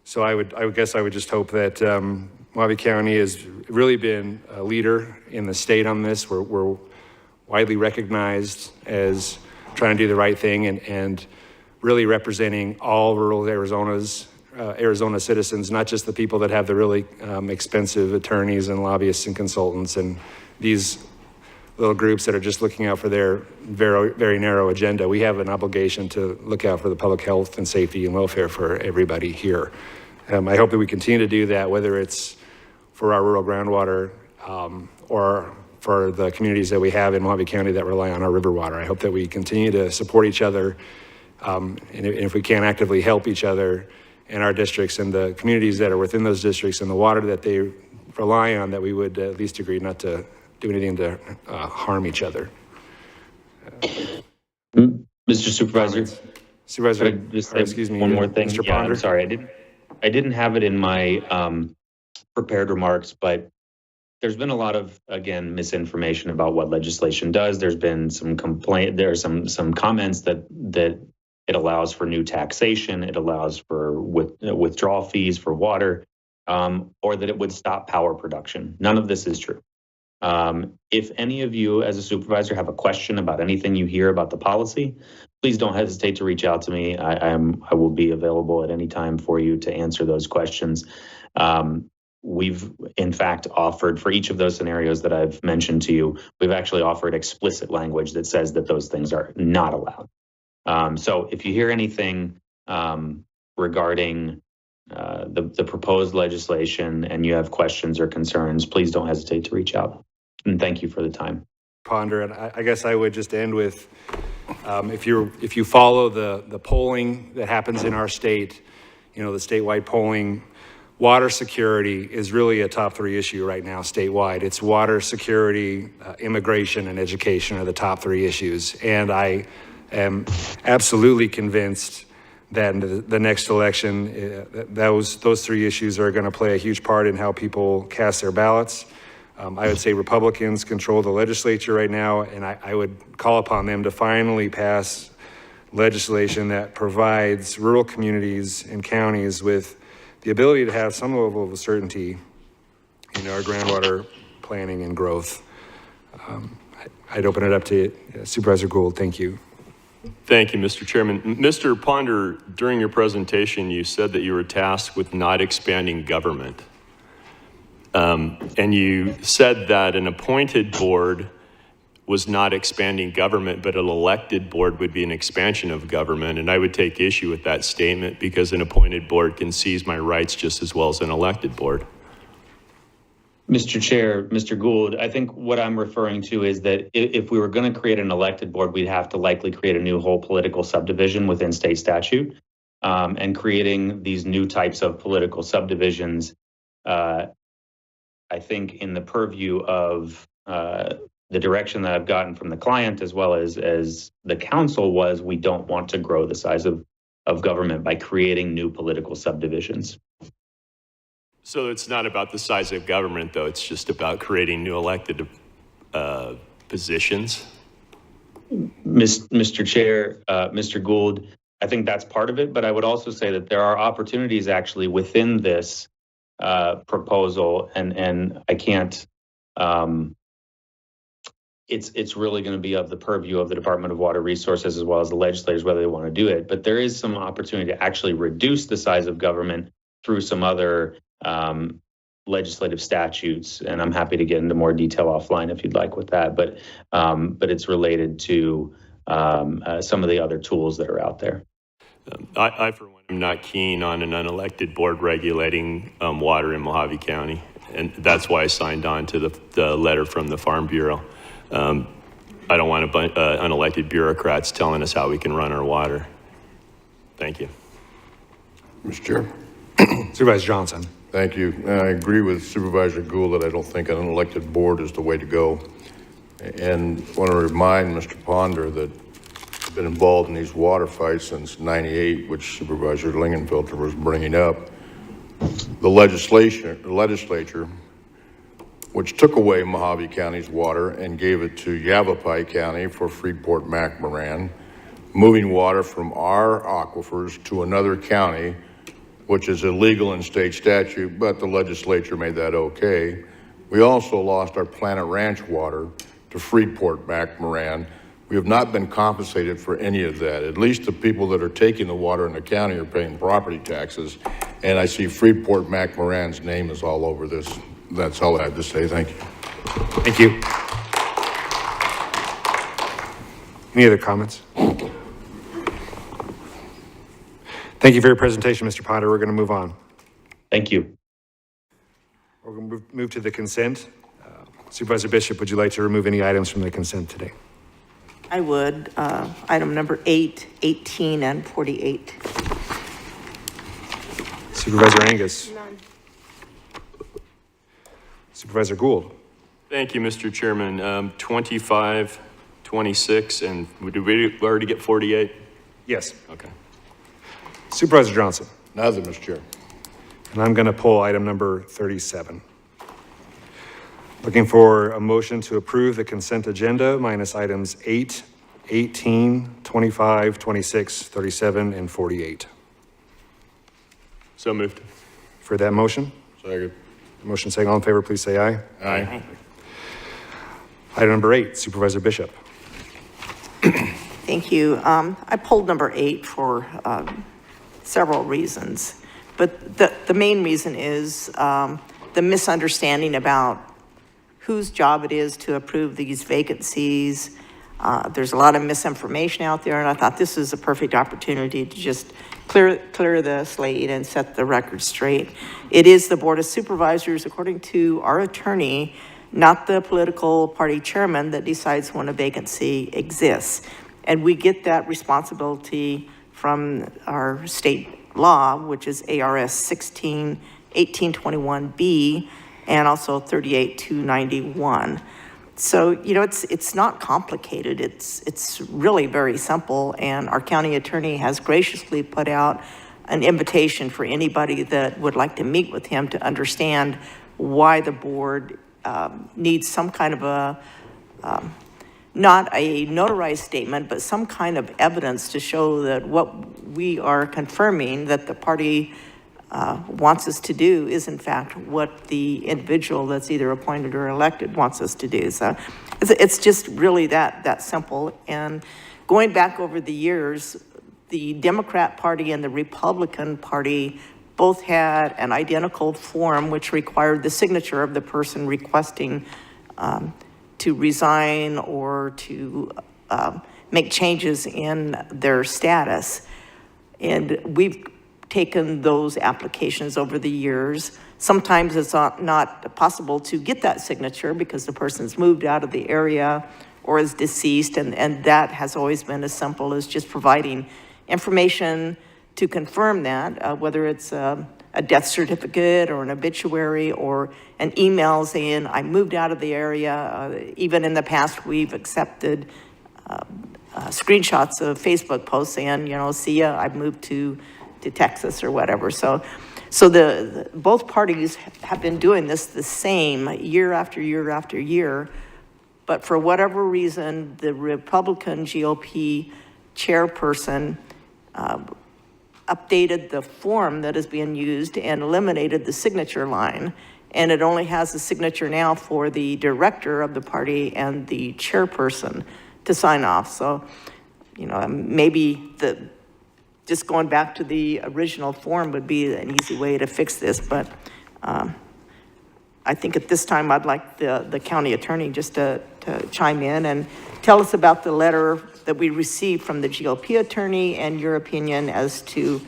A: So I guess I would just hope that Mojave County has really been a leader in the state on this. We're widely recognized as trying to do the right thing, and really representing all rural Arizona citizens, not just the people that have the really expensive attorneys and lobbyists and consultants and these little groups that are just looking out for their very, very narrow agenda. We have an obligation to look out for the public health and safety and welfare for everybody here. I hope that we continue to do that, whether it's for our rural groundwater or for the communities that we have in Mojave County that rely on our river water. I hope that we continue to support each other, and if we can, actively help each other in our districts and the communities that are within those districts and the water that they rely on, that we would at least agree not to do anything to harm each other.
H: Mr. Supervisor.
A: Supervisor,
H: just
A: excuse me,
H: one more thing.
A: Mr.
H: Yeah,
A: Ponder.
H: I'm sorry, I didn't have it in my prepared remarks, but there's been a lot of, again, misinformation about what legislation does. There's been some some comments that it allows for new taxation, it allows for withdrawal fees for water, or that it would stop power production. None of this is true. If any of you as a supervisor have a question about anything you hear about the policy, please don't hesitate to reach out to me. I will be available at any time for you to answer those questions. We've in fact offered, for each of those scenarios that I've mentioned to you, we've actually offered explicit language that says that those things are not allowed. So if you hear anything regarding the proposed legislation and you have questions or concerns, please don't hesitate to reach out. And thank you for the time.
A: Ponder, and I guess I would just end with, if you follow the polling that happens in our state, the statewide polling, water security is really a top 3 issue right now statewide. It's water security, immigration, and education are the top 3 issues. And I am absolutely convinced that in the next election, those 3 issues are going to play a huge part in how people cast their ballots. I would say Republicans control the legislature right now, and I would call upon them to finally pass legislation that provides rural communities and counties with the ability to have some level of certainty in our groundwater planning and growth. I'd open it up to Supervisor Gould. Thank you.
F: Thank you, Mr. Chairman. Mr. Ponder, during your presentation, you said that you were tasked with not expanding government. And you said that an appointed board was not expanding government, but an elected board would be an expansion of government. And I would take issue with that statement because an appointed board can seize my rights just as well as an elected board.
H: Mr. Chair, Mr. Gould, I think what I'm referring to is that if we were going to create an elected board, we'd have to likely create a new whole political subdivision within state statute. And creating these new types of political subdivisions, I think in the purview of the direction that I've gotten from the client as well as the council was, we don't want to grow the size of government by creating new political subdivisions.
F: So it's not about the size of government, though. It's just about creating new elected positions.
H: Mr. Chair, Mr. Gould, I think that's part of it, but I would also say that there are opportunities actually within this proposal, and I can't. It's really going to be of the purview of the Department of Water Resources as well as the legislators whether they want to do it. But there is some opportunity to actually reduce the size of government through some other legislative statutes, and I'm happy to get into more detail offline if you'd like with that. But it's related to some of the other tools that are out there.
F: I for one, am not keen on an unelected board regulating water in Mojave County, and that's why I signed on to the letter from the Farm Bureau. I don't want unelected bureaucrats telling us how we can run our water. Thank you.
I: Mr. Chair.
A: Supervisor Johnson.
I: Thank you. I agree with Supervisor Gould that I don't think an unelected board is the way to go. And want to remind Mr. Ponder that I've been involved in these water fights since '98, which Supervisor Lingenfelter was bringing up. The legislature, which took away Mojave County's water and gave it to Yavapai County for Freeport-McMoRan, moving water from our aquifers to another county, which is illegal in state statute, but the legislature made that okay. We also lost our Planet Ranch water to Freeport-McMoRan We have not been compensated for any of that. At least the people that are taking the water in the county are paying property taxes. And I see Freeport McMoran's name is all over this. That's all I have to say. Thank you.
A: Thank you. Any other comments? Thank you for your presentation, Mr. Ponder. We're going to move on.
H: Thank you.
A: We're going to move to the consent. Supervisor Bishop, would you like to remove any items from the consent today?
D: I would, item number 8, 18, and 48.
A: Supervisor Angus.
R: None.
A: Supervisor Gould.
F: Thank you, Mr. Chairman. 25, 26, and did we already get 48?
A: Yes.
F: Okay.
A: Supervisor Johnson.
I: Nothing, Mr. Chair.
A: And I'm going to pull item number 37. Looking for a motion to approve the consent agenda minus items 8, 18, 25, 26, 37, and 48.
F: So moved.
A: For that motion?
I: Second.
A: Motion saying all in favor, please say aye.
I: Aye.
A: Item number 8, Supervisor Bishop.
D: Thank you. I pulled number 8 for several reasons, but the main reason is the misunderstanding about whose job it is to approve these vacancies. There's a lot of misinformation out there, and I thought this is a perfect opportunity to just clear the slate and set the record straight. It is the Board of Supervisors, according to our attorney, not the political party chairman, that decides when a vacancy exists. And we get that responsibility from our state law, which is ARS 1821B and also 38291. So, it's not complicated. It's really very simple. And our county attorney has graciously put out an invitation for anybody that would like to meet with him to understand why the board needs some kind of a, not a notarized statement, but some kind of evidence to show that what we are confirming that the party wants us to do is in fact what the individual that's either appointed or elected wants us to do. So it's just really that simple. And going back over the years, the Democrat Party and the Republican Party both had an identical form which required the signature of the person requesting to resign or to make changes in their status. And we've taken those applications over the years. Sometimes it's not possible to get that signature because the person's moved out of the area or is deceased, and that has always been as simple as just providing information to confirm that, whether it's a death certificate or an obituary or an email saying, I moved out of the area. Even in the past, we've accepted screenshots of Facebook posts saying, see ya, I've moved to Texas or whatever. So the both parties have been doing this the same year after year after year, but for whatever reason, the Republican GOP chairperson updated the form that is being used and eliminated the signature line. And it only has a signature now for the director of the party and the chairperson to sign off. So, maybe just going back to the original form would be an easy way to fix this, but I think at this time I'd like the county attorney just to chime in and tell us about the letter that we received from the GOP attorney and your opinion as to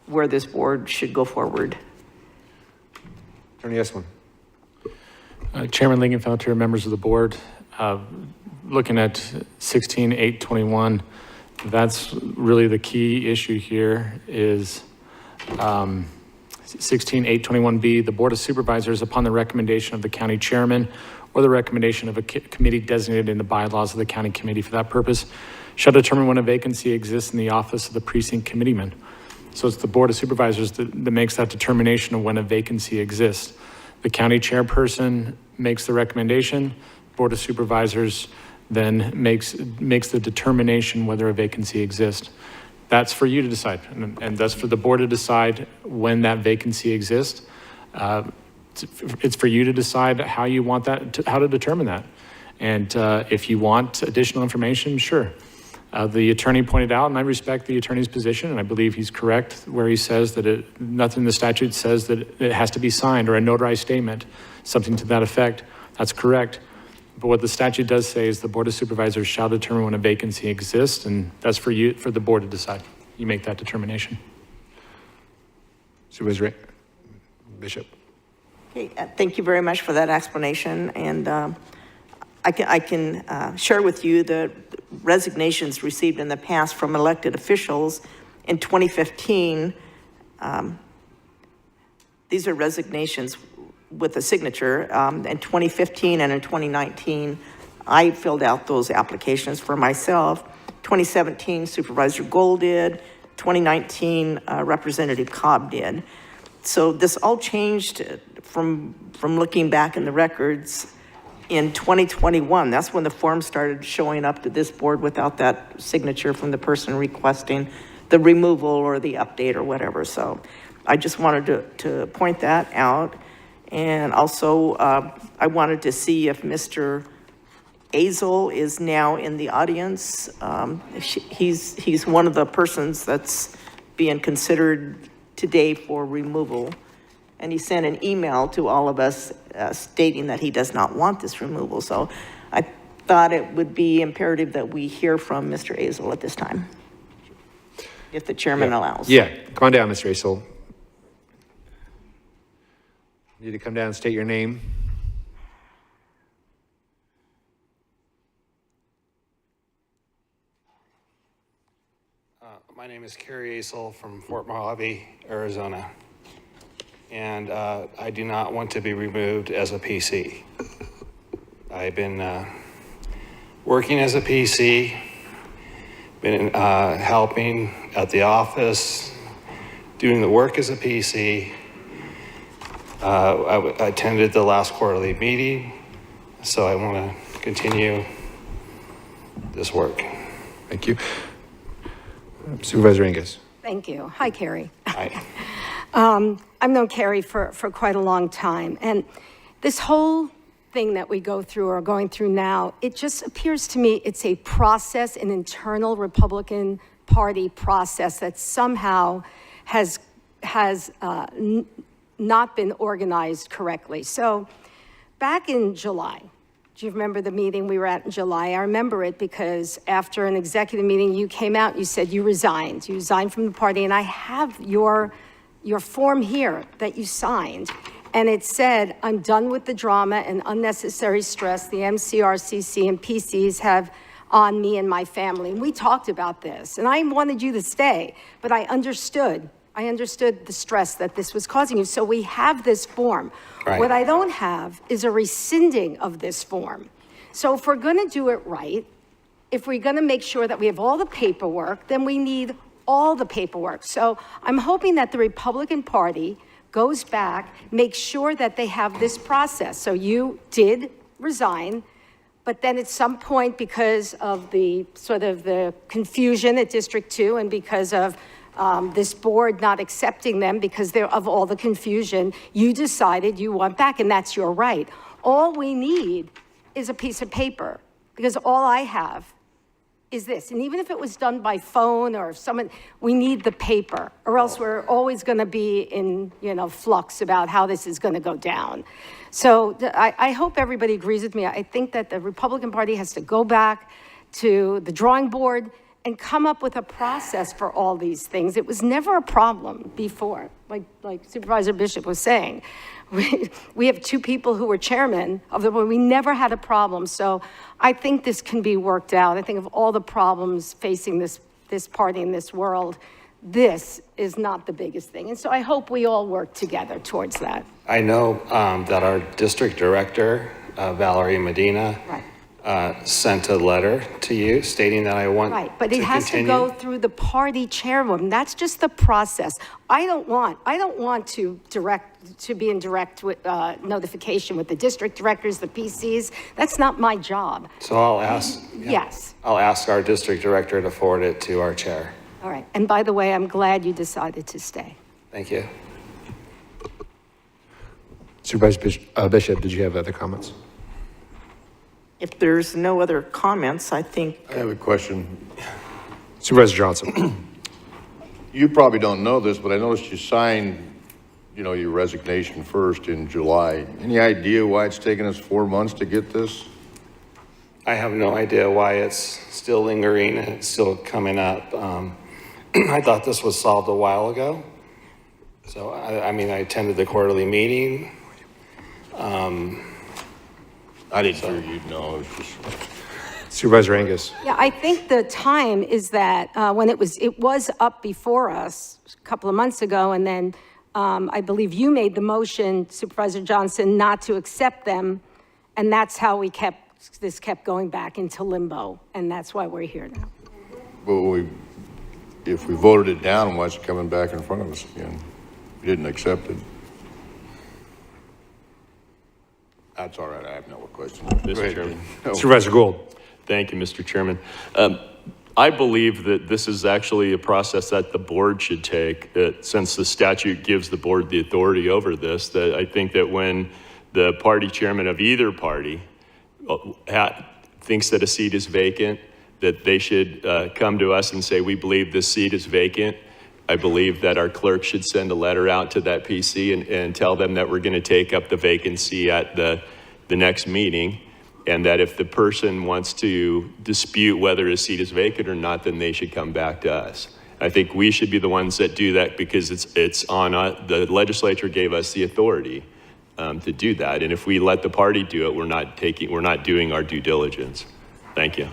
D: where this board should go forward.
A: Attorney Esplin.
E: Chairman Lingenfelter, members of the board, looking at 16.821, that's really the key issue here is 16.821B, the Board of Supervisors, upon the recommendation of the county chairman or the recommendation of a committee designated in the bylaws of the county committee for that purpose, shall determine when a vacancy exists in the office of the precinct committeeman. So it's the Board of Supervisors that makes that determination of when a vacancy exists. The county chairperson makes the recommendation, Board of Supervisors then makes the determination whether a vacancy exists. That's for you to decide, and that's for the board to decide when that vacancy exists. It's for you to decide how you want that, how to determine that. And if you want additional information, sure. The attorney pointed out, and I respect the attorney's position, and I believe he's correct where he says that nothing in the statute says that it has to be signed or a notarized statement, something to that effect. That's correct. But what the statute does say is the Board of Supervisors shall determine when a vacancy exists, and that's for you, for the board to decide. You make that determination.
A: Supervisor Bishop.
D: Okay, thank you very much for that explanation. And I can share with you the resignations received in the past from elected officials in 2015. These are resignations with a signature. In 2015 and in 2019, I filled out those applications for myself. 2017, Supervisor Gold did. 2019, Representative Cobb did. So this all changed from looking back in the records in 2021. That's when the form started showing up to this board without that signature from the person requesting the removal or the update or whatever. So I just wanted to point that out. And also, I wanted to see if Mr. Azel is now in the audience. He's one of the persons that's being considered today for removal. And he sent an email to all of us stating that he does not want this removal. So I thought it would be imperative that we hear from Mr. Azel at this time, if the chairman allows.
A: Yeah, come on down, Mr. Azel. You need to come down and state your name.
K: My name is Kerry Azel from Fort Mojave, Arizona. And I do not want to be removed as a PC. I've been working as a PC, been helping at the office, doing the work as a PC. I attended the last quarterly meeting, so I want to continue this work.
A: Thank you. Supervisor Angus.
T: Thank you. Hi, Carrie.
K: Hi.
T: I've known Carrie for quite a long time, and this whole thing that we go through or are going through now, it just appears to me it's a process, an internal Republican Party process that somehow has not been organized correctly. So back in July, do you remember the meeting we were at in July? I remember it because after an executive meeting, you came out and you said you resigned. You resigned from the party, and I have your form here that you signed. And it said, I'm done with the drama and unnecessary stress the MCRCC and PCs have on me and my family. And we talked about this, and I wanted you to stay, but I understood the stress that this was causing you. So we have this form.
K: Right.
T: What I don't have is a rescinding of this form. So if we're gonna do it right, if we're gonna make sure that we have all the paperwork, then we need all the paperwork. So I'm hoping that the Republican Party goes back, makes sure that they have this process. So you did resign, but then at some point, because of the sort of the confusion at District 2 and because of this board not accepting them because of all the confusion, you decided you want back, and that's your right. All we need is a piece of paper, because all I have is this. And even if it was done by phone or someone, we need the paper, or else we're always going to be in, flux about how this is going to go down. So I hope everybody agrees with me. I think that the Republican Party has to go back to the drawing board and come up with a process for all these things. It was never a problem before, like Supervisor Bishop was saying. We have two people who were chairmen of the board. We never had a problem. So I think this can be worked out. I think of all the problems facing this party in this world, this is not the biggest thing. And so I hope we all work together towards that.
K: I know that our district director, Valerie Medina, sent a letter to you stating that I want
T: Right, but it
K: to
T: has
K: continue.
T: to go through the party chairwoman. That's just the process. I don't want to be in direct notification with the district directors, the PCs. That's not my job.
K: So I'll ask.
T: Yes.
K: I'll ask our district director to forward it to our chair.
T: All right. And by the way, I'm glad you decided to stay.
K: Thank you.
A: Supervisor Bishop, did you have other comments?
D: If there's no other comments, I think,
I: I have a question.
A: Supervisor Johnson.
I: You probably don't know this, but I noticed you signed, you know, your resignation first in July. Any idea why it's taken us 4 months to get this?
K: I have no idea why it's still lingering and it's still coming up. I thought this was solved a while ago. So, I mean, I attended the quarterly meeting.
I: I didn't figure you'd know. It was just...
A: Supervisor Angus.
T: Yeah, I think the time is that when it was up before us a couple of months ago, and then I believe you made the motion, Supervisor Johnson, not to accept them, and that's how this kept going back into limbo, and that's why we're here now.
I: But if we voted it down, why is it coming back in front of us again? We didn't accept it. That's all right. I have no more questions.
F: Mr. Chairman.
A: Supervisor Gould.
F: Thank you, Mr. Chairman. I believe that this is actually a process that the board should take, since the statute gives the board the authority over this, that I think that when the party chairman of either party thinks that a seat is vacant, that they should come to us and say, we believe this seat is vacant. I believe that our clerk should send a letter out to that PC and tell them that we're going to take up the vacancy at the next meeting, and that if the person wants to dispute whether a seat is vacant or not, then they should come back to us. I think we should be the ones that do that because it's on the legislature gave us the authority to do that, and if we let the party do it, we're not doing our due diligence. Thank you.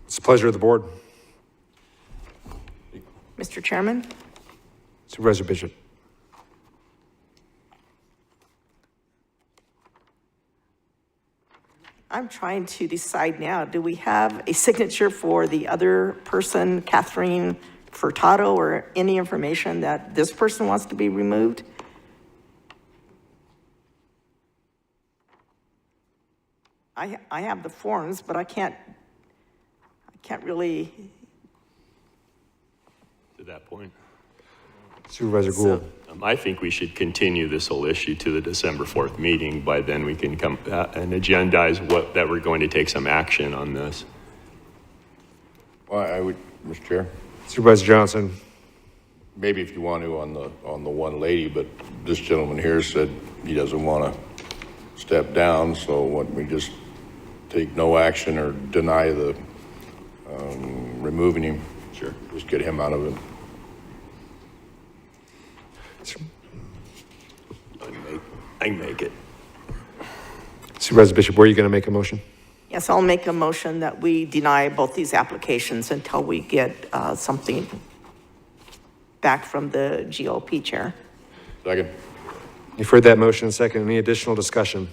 A: It's the pleasure of the board.
D: Mr. Chairman?
A: Supervisor Bishop.
D: I'm trying to decide now, do we have a signature for the other person, Catherine Furtado, or any information that this person wants to be removed? I have the forms, but I can't really.
F: To that point.
A: Supervisor Gould.
F: I think we should continue this whole issue to the December 4th meeting. By then we can come and agendize that we're going to take some action on this.
I: Well, I would, Mr. Chair.
A: Supervisor Johnson.
I: Maybe if you want to on the one lady, but this gentleman here said he doesn't want to step down, so why don't we just take no action or deny the removing him?
F: Sure.
I: Just get him out of it.
F: I can make it.
A: Supervisor Bishop, were you going to make a motion?
D: Yes, I'll make a motion that we deny both these applications until we get something back from the GOP chair.
I: Second.
A: You've heard that motion. Second. Any additional discussion?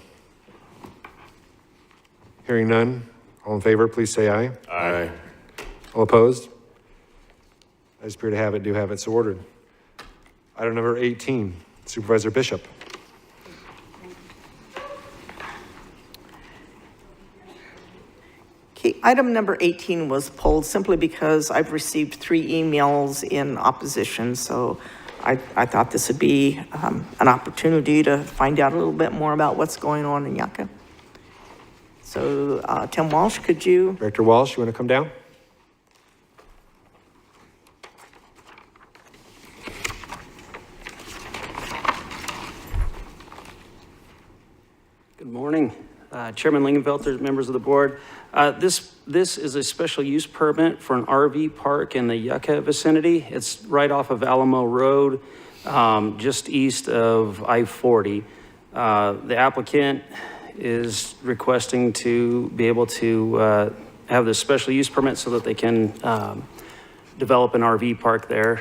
A: Hearing none. All in favor, please say aye.
F: Aye.
A: All opposed? I just appear to have it, do have it, so ordered. Item number 18, Supervisor Bishop.
D: Okay, item number 18 was pulled simply because I've received 3 emails in opposition, so I thought this would be an opportunity to find out a little bit more about what's going on in Yucca. So, Tim Walsh, could you?
A: Director Walsh, you want to come down?
L: Good morning, Chairman Lingenfelter, members of the board. This is a special use permit for an RV park in the Yucca vicinity. It's right off of Alamo Road, just east of I-40. The applicant is requesting to be able to have this special use permit so that they can develop an RV park there.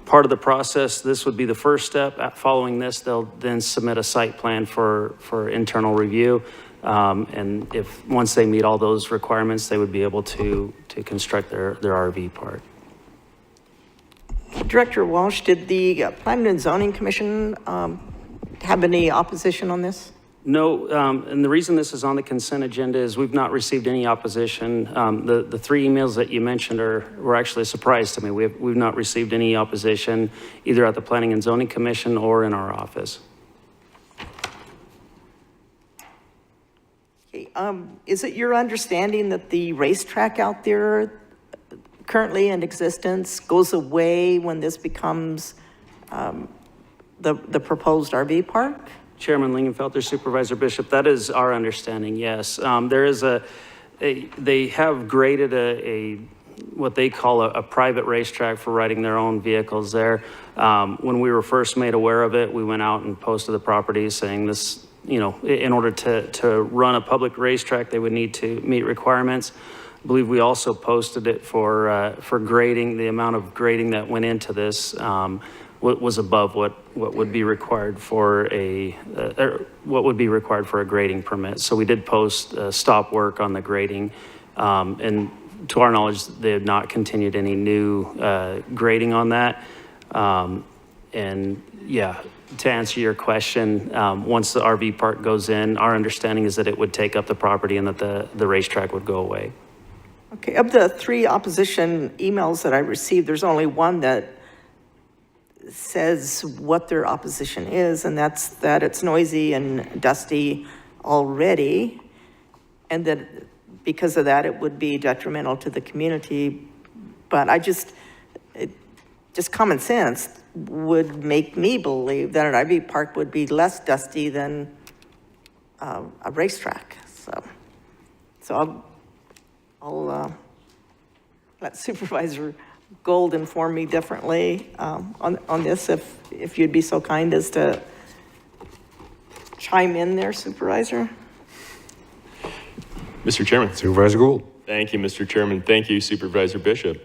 L: Part of the process, this would be the first step. Following this, they'll then submit a site plan for internal review. And once they meet all those requirements, they would be able to construct their RV park.
D: Director Walsh, did the Planning and Zoning Commission have any opposition on this?
L: No, and the reason this is on the consent agenda is we've not received any opposition. The three emails that you mentioned were actually a surprise to me. We've not received any opposition either at the Planning and Zoning Commission or in our office.
D: Okay, is it your understanding that the racetrack out there currently in existence goes away when this becomes the proposed RV park?
L: Chairman Lingenfelter, Supervisor Bishop, that is our understanding, yes. There is they have graded what they call a private racetrack for riding their own vehicles there. When we were first made aware of it, we went out and posted the property saying this, you know, in order to run a public racetrack, they would need to meet requirements. I believe we also posted it for grading. The amount of grading that went into this was above what would be required for what would be required for a grading permit. So we did post stop work on the grading, and to our knowledge, they have not continued any new grading on that. And yeah, to answer your question, once the RV park goes in, our understanding is that it would take up the property and that the racetrack would go away.
D: Okay, of the three opposition emails that I received, there's only one that says what their opposition is, and that's that it's noisy and dusty already, and that because of that, it would be detrimental to the community. But just common sense would make me believe that an RV park would be less dusty than a racetrack. So I'll let Supervisor Gold inform me differently on this, if you'd be so kind as to chime in there, Supervisor.
F: Mr. Chairman.
A: Supervisor Gould.
F: Thank you, Mr. Chairman. Thank you, Supervisor Bishop.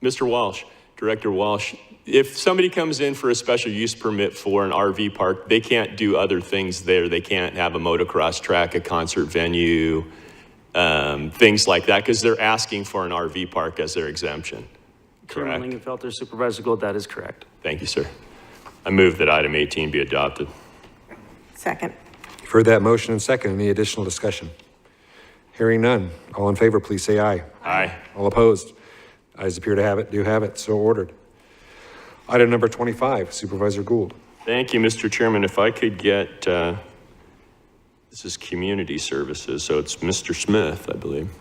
F: Mr. Walsh, Director Walsh, if somebody comes in for a special use permit for an RV park, they can't do other things there. They can't have a motocross track, a concert venue, things like that, because they're asking for an RV park as their exemption. Correct?
L: Chairman Lingenfelter, Supervisor Gould, that is correct.
F: Thank you, sir. I move that item 18 be adopted.
D: Second.
A: You've heard that motion and second. Any additional discussion? Hearing none. All in favor, please say aye.
F: Aye.
A: All opposed? Ayes appear to have it, do have it, so ordered. Item number 25, Supervisor Gould.
F: Thank you, Mr. Chairman. If I could get, this is Community Services, so it's Mr. Smith, I believe.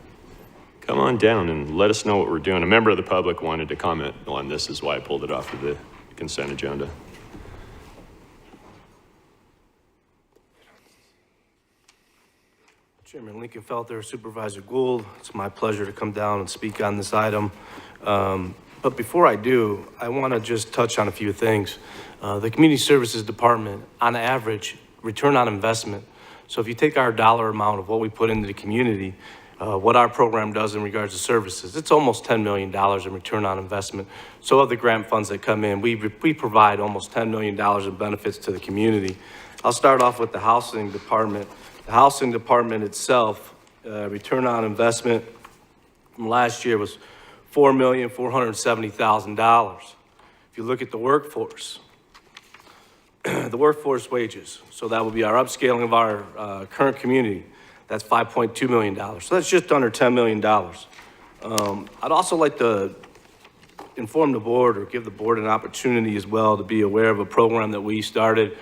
F: Come on down and let us know what we're doing. A member of the public wanted to comment on this, is why I pulled it off of the consent agenda.
M: Chairman Lingenfelter, Supervisor Gould, it's my pleasure to come down and speak on this item. But before I do, I want to just touch on a few things. The Community Services Department, on average, return on investment. So if you take our dollar amount of what we put into the community, what our program does in regards to services, it's almost $10 million in return on investment. So of the grant funds that come in, we provide almost $10 million in benefits to the community. I'll start off with the Housing Department. The Housing Department itself, return on investment from last year was $4,470,000. If you look at the workforce, the workforce wages, so that would be our upscaling of our current community, that's $5.2 million. So that's just under $10 million. I'd also like to inform the board or give the board an opportunity as well to be aware of a program that we started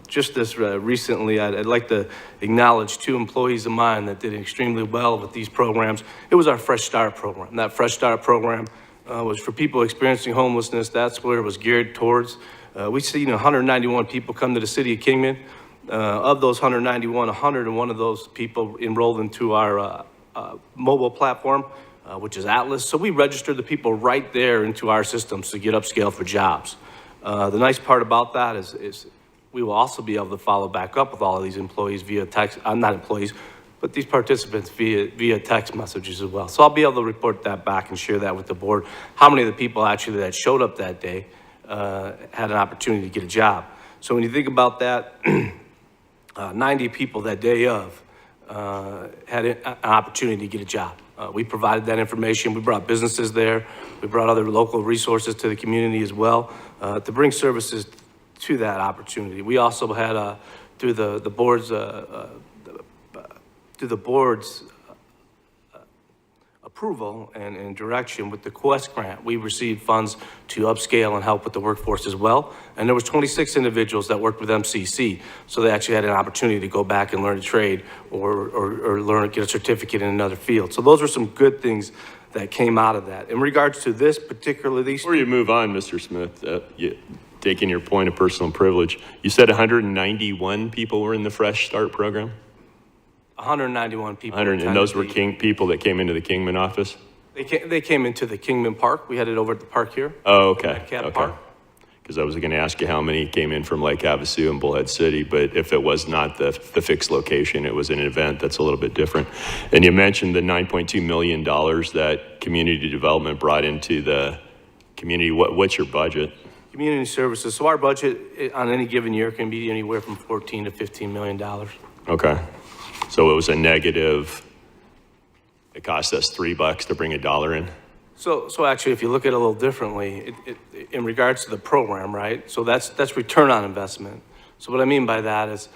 M: just this recently. I'd like to acknowledge two employees of mine that did extremely well with these programs. It was our Fresh Start program. That Fresh Start program was for people experiencing homelessness. That's where it was geared towards. We've seen 191 people come to the city of Kingman. Of those 191, 101 of those people enrolled into our mobile platform, which is Atlas. So we registered the people right there into our systems to get upscaled for jobs. The nice part about that is we will also be able to follow back up with all of these employees via text, not employees, but these participants via text messages as well. So I'll be able to report that back and share that with the board, how many of the people actually that showed up that day had an opportunity to get a job. So when you think about that, 90 people that day of had an opportunity to get a job. We provided that information. We brought businesses there. We brought other local resources to the community as well to bring services to that opportunity. We also had, through the board's approval and direction with the Quest grant, we received funds to upscale and help with the workforce as well. And there was 26 individuals that worked with MCC, so they actually had an opportunity to go back and learn a trade or learn, get a certificate in another field. So those were some good things that came out of that. In regards to this particularly,
F: Before you move on, Mr. Smith, taking your point of personal privilege, you said 191 people were in the Fresh Start program?
M: 191 people.
F: 100, and those were people that came into the Kingman office?
M: They came into the Kingman Park. We had it over at the park here.
F: Oh, okay.
M: Cat Park.
F: Because I was going to ask you how many came in from Lake Havasu and Bullhead City, but if it was not the fixed location, it was an event, that's a little bit different. And you mentioned the $9.2 million that community development brought into the community. What's your budget?
M: Community services. So our budget on any given year can be anywhere from $14 to $15 million.
F: Okay. So it was a negative, it cost us $3 to bring $1 in?
M: So actually, if you look at it a little differently, in regards to the program, right? So that's return on investment. So what I mean by that is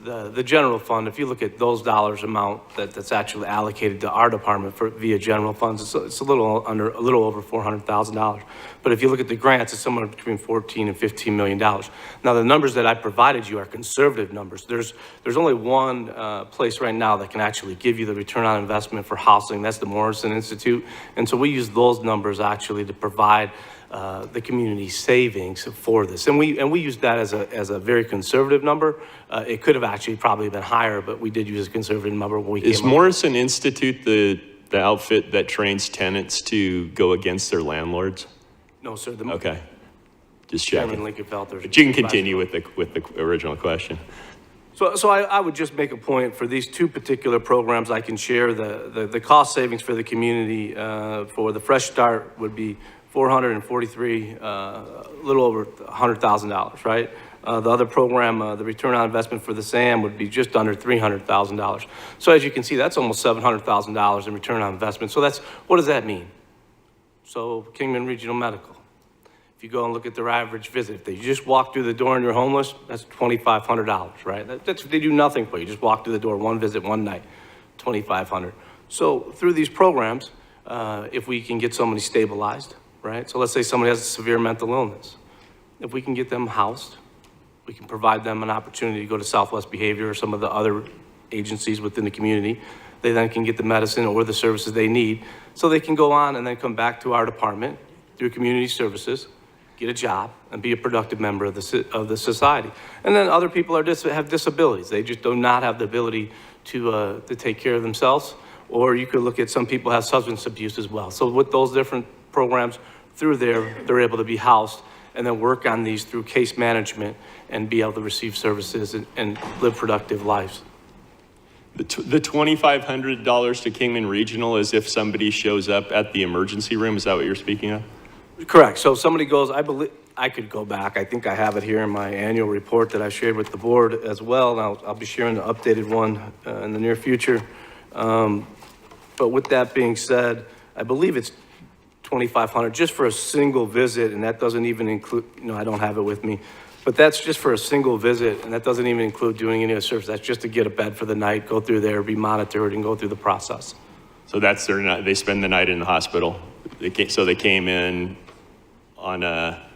M: the general fund, if you look at those dollars amount that's actually allocated to our department via general funds, it's a little over $400,000. But if you look at the grants, it's somewhere between $14 and $15 million. Now, the numbers that I provided you are conservative numbers. There's only one place right now that can actually give you the return on investment for housing. That's the Morrison Institute. And so we use those numbers actually to provide the community savings for this. And we used that as a very conservative number. It could have actually probably been higher, but we did use a conservative number when we came up.
F: Is Morrison Institute the outfit that trains tenants to go against their landlords?
M: No, sir.
F: Okay. Just
M: Chairman
F: checking.
M: Lincoln Felter.
F: But you can continue with the original question.
M: So I would just make a point for these two particular programs. I can share the cost savings for the community for the Fresh Start would be $443, a little over $100,000, right? The other program, the return on investment for the SAM would be just under $300,000. So as you can see, that's almost $700,000 in return on investment. So what does that mean? So Kingman Regional Medical, if you go and look at their average visit, if they just walk through the door and you're homeless, that's $2,500, right? They do nothing for you. Just walk through the door, one visit, one night, $2,500. So through these programs, if we can get somebody stabilized, right? So let's say somebody has a severe mental illness. If we can get them housed, we can provide them an opportunity to go to Southwest Behavior or some of the other agencies within the community. They then can get the medicine or the services they need, so they can go on and then come back to our department through community services, get a job, and be a productive member of the society. And then other people have disabilities. They just do not have the ability to take care of themselves. Or you could look at some people have substance abuse as well. So with those different programs through there, they're able to be housed and then work on these through case management and be able to receive services and live productive lives.
F: The $2,500 to Kingman Regional is if somebody shows up at the emergency room. Is that what you're speaking of?
M: Correct. So if somebody goes, I believe, I could go back. I think I have it here in my annual report that I shared with the board as well. And I'll be sharing the updated one in the near future. But with that being said, I believe it's $2,500 just for a single visit, and that doesn't even include, I don't have it with me, but that's just for a single visit, and that doesn't even include doing any of the service. That's just to get a bed for the night, go through there, be monitored, and go through the process.
F: So that's their night. They spend the night in the hospital. So they came in on a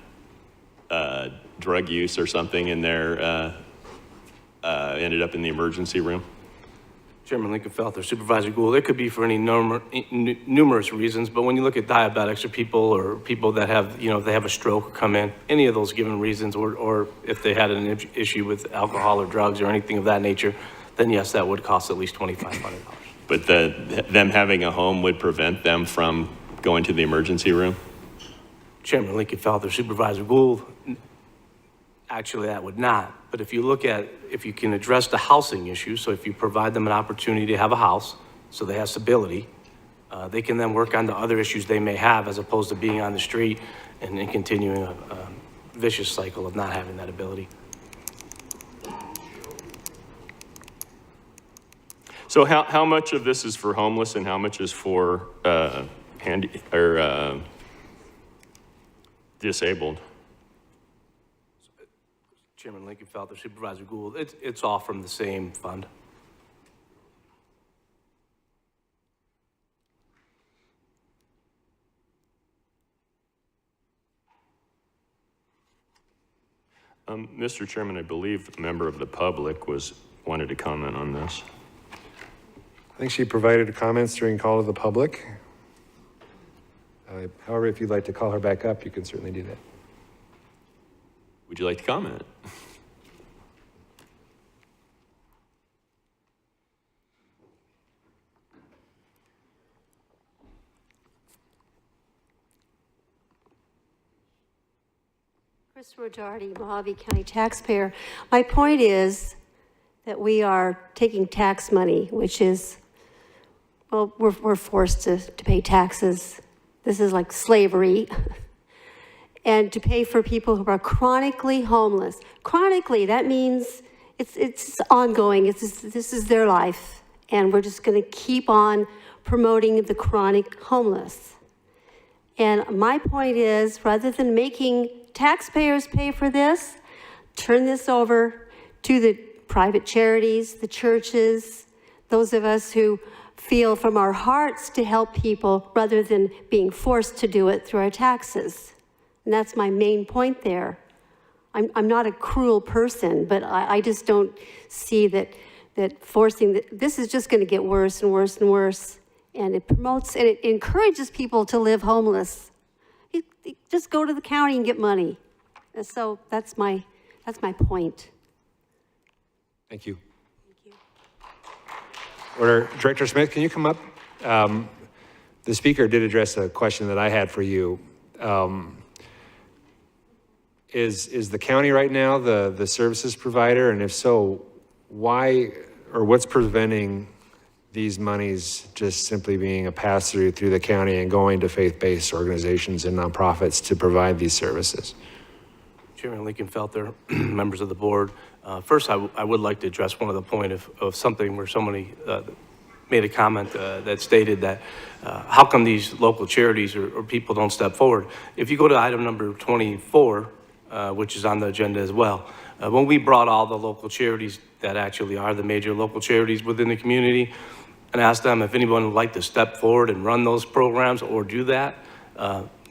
F: drug use or something, and they're ended up in the emergency room.
M: Chairman Lincoln Felter, Supervisor Gould, it could be for any numerous reasons, but when you look at diabetics or people that have, they have a stroke or come in, any of those given reasons, or if they had an issue with alcohol or drugs or anything of that nature, then yes, that would cost at least $2,500.
F: But them having a home would prevent them from going to the emergency room?
M: Chairman Lincoln Felter, Supervisor Gould, actually that would not. But if you look at, if you can address the housing issue, so if you provide them an opportunity to have a house, so they have stability, they can then work on the other issues they may have as opposed to being on the street and continuing a vicious cycle of not having that ability.
F: So how much of this is for homeless and how much is for disabled?
M: Chairman Lincolnfelter, Supervisor Gould, it's all from the same fund.
F: Mr. Chairman, I believe a member of the public wanted to comment on this.
A: I think she provided comments during call to the public. However, if you'd like to call her back up, you can certainly do that.
F: Would you like to comment?
S: Christopher Doherty, Mojave County taxpayer. My point is that we are taking tax money, which is, well, we're forced to pay taxes. This is like slavery. And to pay for people who are chronically homeless. Chronically, that means it's ongoing. This is their life. And we're just going to keep on promoting the chronic homeless. And my point is, rather than making taxpayers pay for this, turn this over to the private charities, the churches, those of us who feel from our hearts to help people rather than being forced to do it through our taxes. And that's my main point there. I'm not a cruel person, but I just don't see that forcing, this is just going to get worse and worse and worse. And it promotes and it encourages people to live homeless. You just go to the county and get money. And so that's my point.
A: Thank you. Order. Director Smith, can you come up? The speaker did address a question that I had for you. Is the county right now the services provider? And if so, why or what's preventing these monies just simply being a pass-through through the county and going to faith-based organizations and nonprofits to provide these services?
M: Chairman Lincolnfelter, members of the board. First, I would like to address one of the point of something where somebody made a comment that stated that how come these local charities or people don't step forward? If you go to item number 24, which is on the agenda as well, when we brought all the local charities that actually are the major local charities within the community and asked them if anyone would like to step forward and run those programs or do that,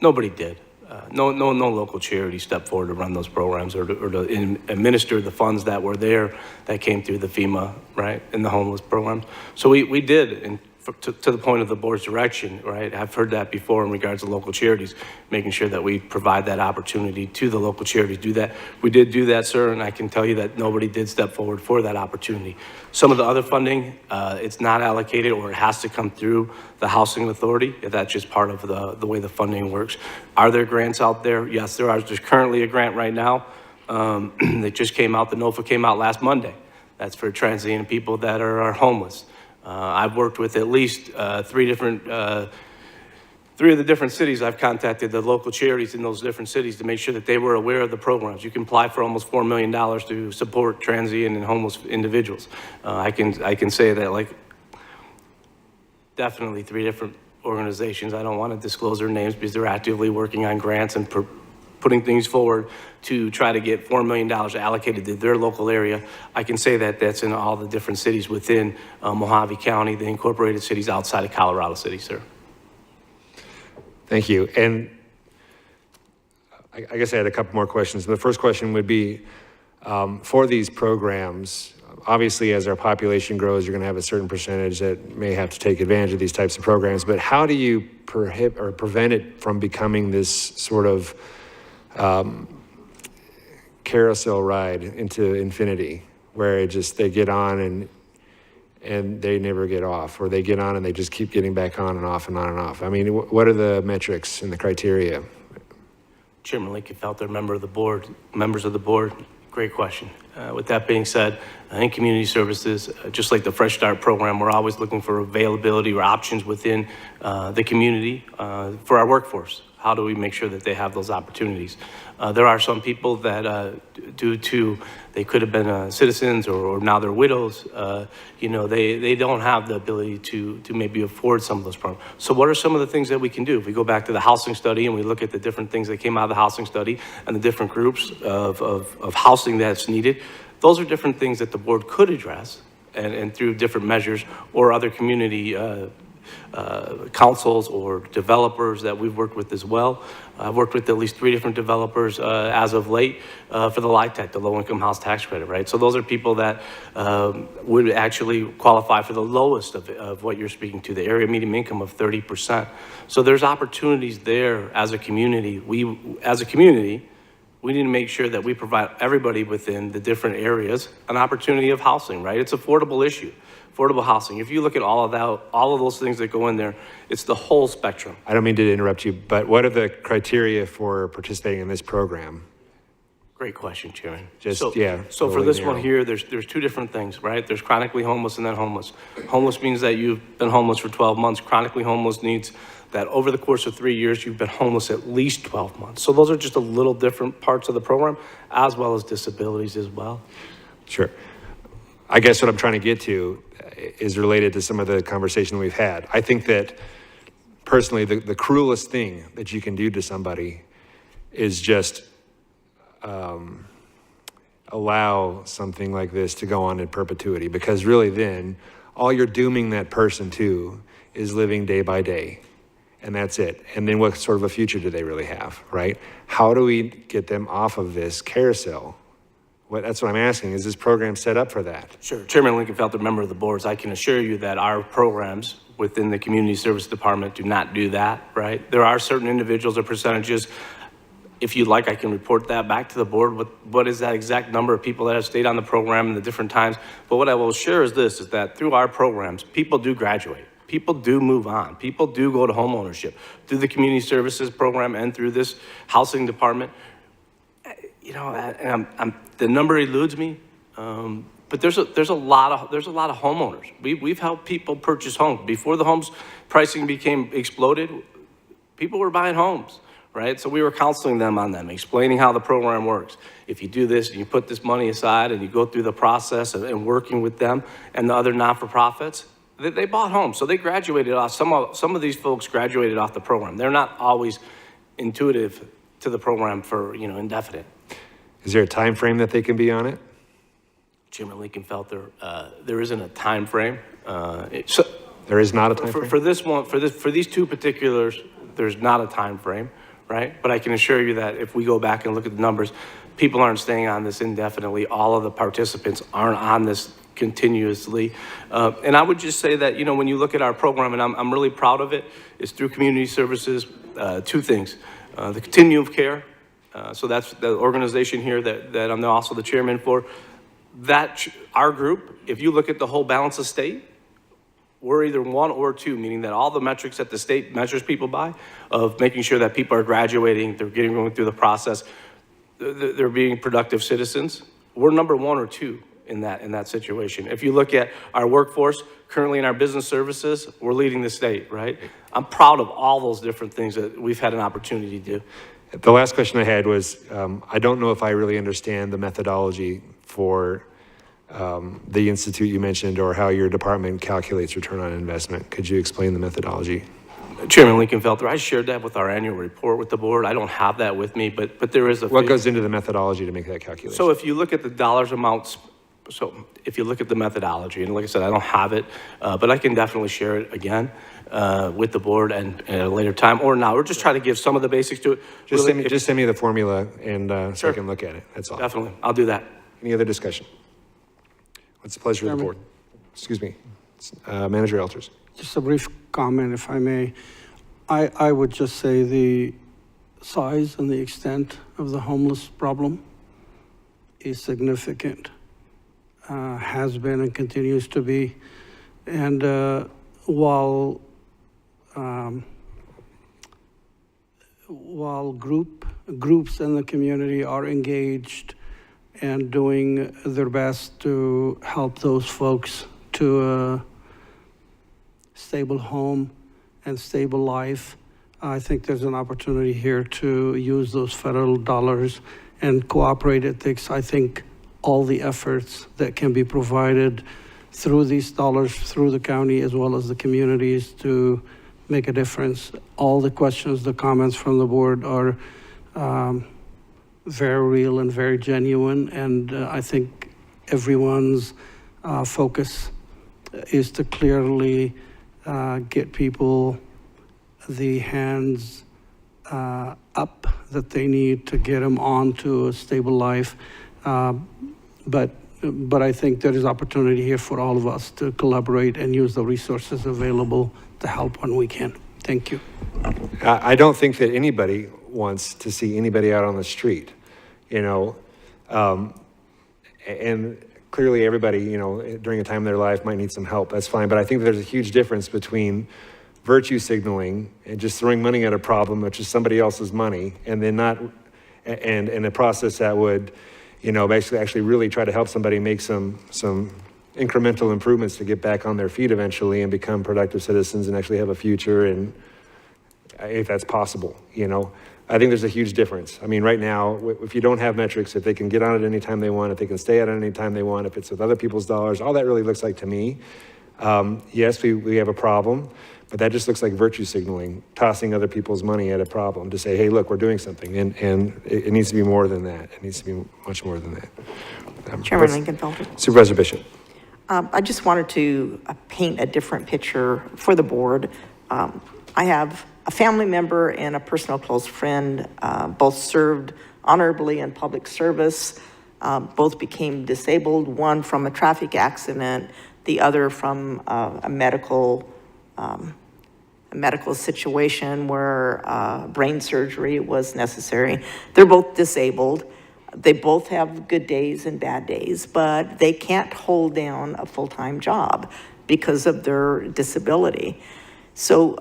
M: nobody did. No local charity stepped forward to run those programs or to administer the funds that were there that came through the FEMA, right, in the homeless programs. So we did, and to the point of the board's direction, right, I've heard that before in regards to local charities, making sure that we provide that opportunity to the local charities to do that. We did do that, sir, and I can tell you that nobody did step forward for that opportunity. Some of the other funding, it's not allocated or it has to come through the housing authority. That's just part of the way the funding works. Are there grants out there? Yes, there are. There's currently a grant right now. That just came out, the NOFA came out last Monday. That's for transient people that are homeless. I've worked with at least three of the different cities. I've contacted the local charities in those different cities to make sure that they were aware of the programs. You can apply for almost $4 million to support transient and homeless individuals. I can say that, like, definitely 3 different organizations. I don't want to disclose their names because they're actively working on grants and putting things forward to try to get $4 million allocated to their local area. I can say that that's in all the different cities within Mojave County, the incorporated cities outside of Colorado City, sir.
A: Thank you. And I guess I had a couple more questions. The first question would be, for these programs, obviously as our population grows, you're going to have a certain percentage that may have to take advantage of these types of programs, but how do you prevent it from becoming this sort of carousel ride into infinity, where they get on and they never get off, or they get on and they just keep getting back on and off and on and off? I mean, what are the metrics and the criteria?
M: Chairman Lincolnfelter, member of the board, members of the board, great question. With that being said, in community services, just like the Fresh Start program, we're always looking for availability or options within the community for our workforce. How do we make sure that they have those opportunities? There are some people that, due to they could have been citizens or now they're widows, you know, they don't have the ability to maybe afford some of those programs. So what are some of the things that we can do? If we go back to the housing study and we look at the different things that came out of the housing study and the different groups of housing that's needed, those are different things that the board could address and through different measures or other community councils or developers that we've worked with as well. I've worked with at least 3 different developers as of late for the LIHTC, the low-income house tax credit, right? So those are people that would actually qualify for the lowest of what you're speaking to, the area median income of 30%. So there's opportunities there as a community. As a community, we need to make sure that we provide everybody within the different areas an opportunity of housing, right? It's an affordable issue. Affordable housing. If you look at all of that, all of those things that go in there, it's the whole spectrum.
A: I don't mean to interrupt you, but what are the criteria for participating in this program?
M: Great question, Chairman.
A: So
M: for this one here, there's 2 different things, right? There's chronically homeless and then homeless. Homeless means that you've been homeless for 12 months. Chronically homeless needs that over the course of 3 years, you've been homeless at least 12 months. So those are just a little different parts of the program, as well as disabilities as well.
A: Sure. I guess what I'm trying to get to is related to some of the conversation we've had. I think that personally, the cruelest thing that you can do to somebody is just allow something like this to go on in perpetuity, because really then all you're dooming that person to is living day by day. And that's it. And then what sort of a future do they really have, right? How do we get them off of this carousel? That's what I'm asking. Is this program set up for that?
M: Sure. Chairman Lincolnfelter, member of the boards, I can assure you that our programs within the Community Service Department do not do that, right? There are certain individuals or percentages. If you'd like, I can report that back to the board. What is that exact number of people that have stayed on the program in the different times? But what I will share is this, is that through our programs, people do graduate. People do move on. People do go to home ownership through the Community Services Program and through this housing department. You know, and the number eludes me, but there's a lot of homeowners. We've helped people purchase homes before the homes pricing exploded. People were buying homes, right? So we were counseling them on them, explaining how the program works. If you do this and you put this money aside and you go through the process and working with them and the other not-for-profits, they bought homes. So they graduated off. Some of these folks graduated off the program. They're not always intuitive to the program for indefinite.
A: Is there a time frame that they can be on it?
M: Chairman Lincolnfelter, there isn't a time frame.
A: There is not a time frame?
M: For this one, for these 2 particulars, there's not a time frame, right? But I can assure you that if we go back and look at the numbers, people aren't staying on this indefinitely. All of the participants aren't on this continuously. And I would just say that, when you look at our program, and I'm really proud of it, is through community services, 2 things. The continuum of care. So that's the organization here that I'm also the chairman for. Our group, if you look at the whole balance of state, we're either 1 or 2, meaning that all the metrics that the state measures people by, of making sure that people are graduating, they're going through the process, they're being productive citizens, we're number 1 or 2 in that situation. If you look at our workforce, currently in our business services, we're leading the state, right? I'm proud of all those different things that we've had an opportunity to do.
A: The last question I had was, I don't know if I really understand the methodology for the institute you mentioned or how your department calculates return on investment. Could you explain the methodology?
M: Chairman Lincolnfelter, I shared that with our annual report with the board. I don't have that with me, but there is a...
A: What goes into the methodology to make that calculation?
M: So if you look at the dollars amounts, so if you look at the methodology, and like I said, I don't have it, but I can definitely share it again with the board and at a later time, or now. We're just trying to give some of the basics to it.
A: Just send me the formula and so I can look at it. That's all.
M: Definitely. I'll do that.
A: Any other discussion? What's the pleasure of the board? Excuse me. Manager Elters.
N: Just a brief comment, if I may. I would just say the size and the extent of the homeless problem is significant, has been and continues to be. And while groups in the community are engaged and doing their best to help those folks to a stable home and stable life. I think there's an opportunity here to use those federal dollars and cooperate. It takes, I think, all the efforts that can be provided through these dollars, through the county as well as the communities to make a difference. All the questions, the comments from the board are very real and very genuine, and I think everyone's focus is to clearly get people the hands up that they need to get them onto a stable life. But I think there is opportunity here for all of us to collaborate and use the resources available to help when we can. Thank you.
A: I don't think that anybody wants to see anybody out on the street, you know, and clearly everybody, you know, during a time in their life might need some help. That's fine. But I think there's a huge difference between virtue signaling and just throwing money at a problem, which is somebody else's money, and then not, and a process that would, you know, basically actually really try to help somebody make some incremental improvements to get back on their feet eventually and become productive citizens and actually have a future, and if that's possible, you know. I think there's a huge difference. I mean, right now, if you don't have metrics, if they can get on it anytime they want, if they can stay at it anytime they want, if it's with other people's dollars, all that really looks like to me, yes, we have a problem, but that just looks like virtue signaling, tossing other people's money at a problem to say, hey, look, we're doing something. And it needs to be more than that. It needs to be much more than that.
D: Chairman Lincoln-Felter.
A: Supervisor Bishop.
D: I just wanted to paint a different picture for the board. I have a family member and a personal close friend, both served honorably in public service, both became disabled, one from a traffic accident, the other from a medical situation where brain surgery was necessary. They're both disabled. They both have good days and bad days, but they can't hold down a full-time job because of their disability. So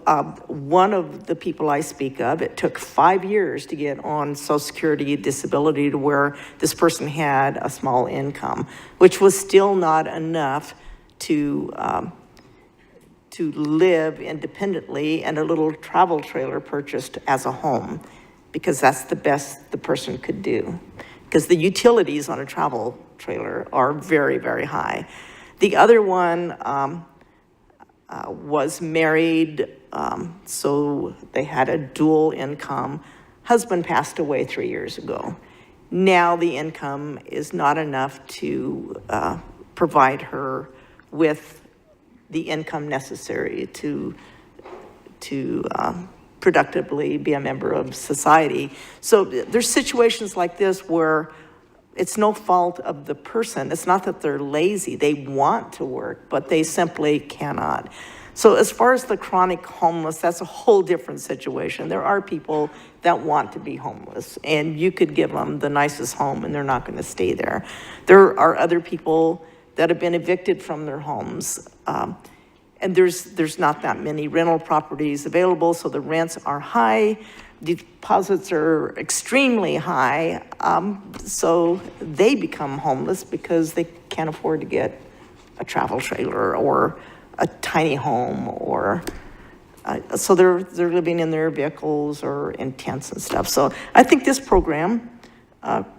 D: one of the people I speak of, it took 5 years to get on Social Security disability to where this person had a small income, which was still not enough to live independently, and a little travel trailer purchased as a home, because that's the best the person could do. Because the utilities on a travel trailer are very, very high. The other one was married, so they had a dual income. Husband passed away 3 years ago. Now the income is not enough to provide her with the income necessary to productively be a member of society. So there's situations like this where it's no fault of the person. It's not that they're lazy. They want to work, but they simply cannot. So as far as the chronic homeless, that's a whole different situation. There are people that want to be homeless, and you could give them the nicest home and they're not going to stay there. There are other people that have been evicted from their homes. And there's not that many rental properties available, so the rents are high, deposits are extremely high, so they become homeless because they can't afford to get a travel trailer or a tiny home, or so they're living in their vehicles or in tents and stuff. So I think this program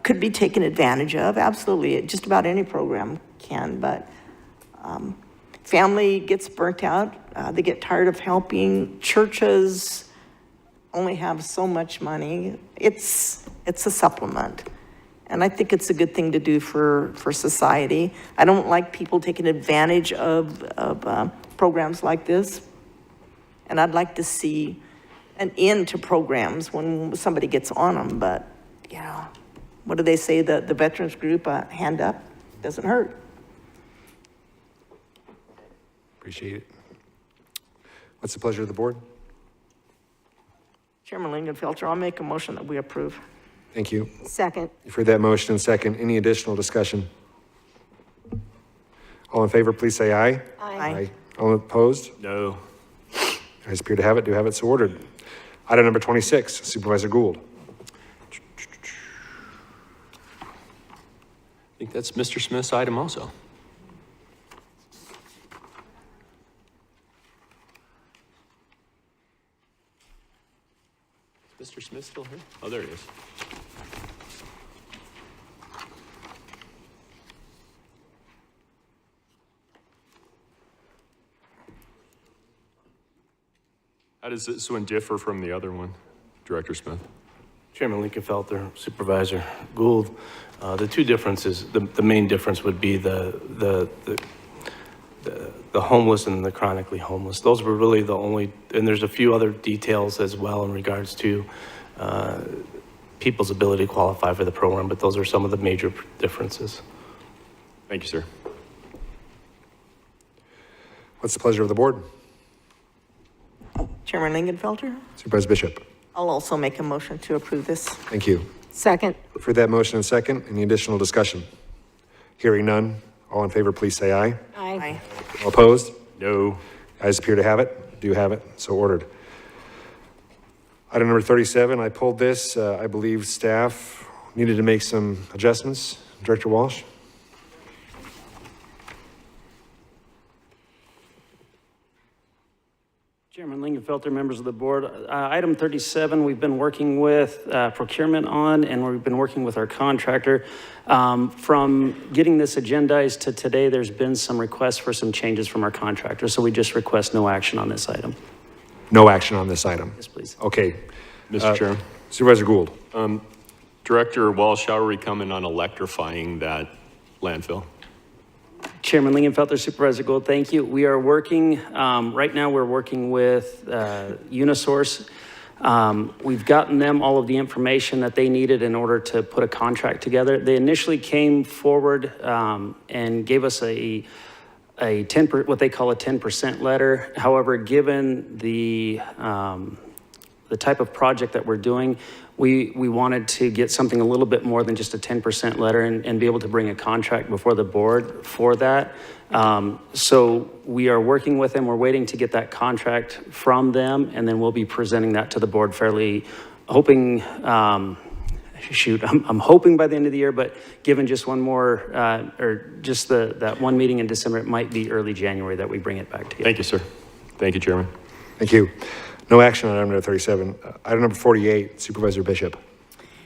D: could be taken advantage of. Absolutely, just about any program can, but family gets burnt out. They get tired of helping. Churches only have so much money. It's a supplement. And I think it's a good thing to do for society. I don't like people taking advantage of programs like this. And I'd like to see an end to programs when somebody gets on them. But, you know, what do they say? The veterans group, hand up, doesn't hurt.
A: Appreciate it. What's the pleasure of the board?
D: Chairman Lincoln-Felter, I'll make a motion that we approve.
A: Thank you.
T: Second.
A: You've heard that motion and second. Any additional discussion? All in favor, please say aye.
D: Aye.
A: All opposed?
F: No.
A: Ayes appear to have it. Do have it so ordered. Item number 26, Supervisor Gould.
F: think that's Mr. Smith's item also. Is Mr. Smith still here? Oh, there he is. How does this one differ from the other one, Director Smith?
M: Chairman Linkenfelter, Supervisor Gould, the two differences, the main difference would be the homeless and the chronically homeless. Those were really the only, and there's a few other details as well in regards to people's ability to qualify for the program, but those are some of the major differences.
F: Thank you, sir.
A: What's the pleasure of the board?
D: Chairman Lingenfelter?
A: Supervisor Bishop?
D: I'll also make a motion to approve this.
A: Thank you.
T: Second.
A: For that motion and second, any additional discussion? Hearing none, all in favor, please say aye.
T: Aye.
A: All opposed?
F: No.
A: Ayes appear to have it. Do have it. So ordered. Item number 37, I pulled this. I believe staff needed to make some adjustments. Director Walsh?
L: Chairman Lingenfelter, members of the board, item 37, we've been working with procurement on, and we've been working with our contractor. From getting this agendized to today, there's been some requests for some changes from our contractor, so we just request no action on this item.
A: No action on this item?
L: Yes, please.
A: Okay.
F: Mr. Chairman.
A: Supervisor Gould?
F: Director Walsh, how are we coming on electrifying that landfill?
L: Chairman Lingenfelter, Supervisor Gould, thank you. We are working, right now we're working with Unisource. We've gotten them all of the information that they needed in order to put a contract together. They initially came forward and gave us what they call a 10% letter. However, given the type of project that we're doing, we wanted to get something a little bit more than just a 10% letter and be able to bring a contract before the board for that. So we are working with them. We're waiting to get that contract from them, and then we'll be presenting that to the board fairly, hoping, I'm hoping by the end of the year, but given just one more, or just that one meeting in December, it might be early January that we bring it back together.
F: Thank you, sir. Thank you, Chairman.
A: Thank you. No action on item number 37. Item number 48, Supervisor Bishop.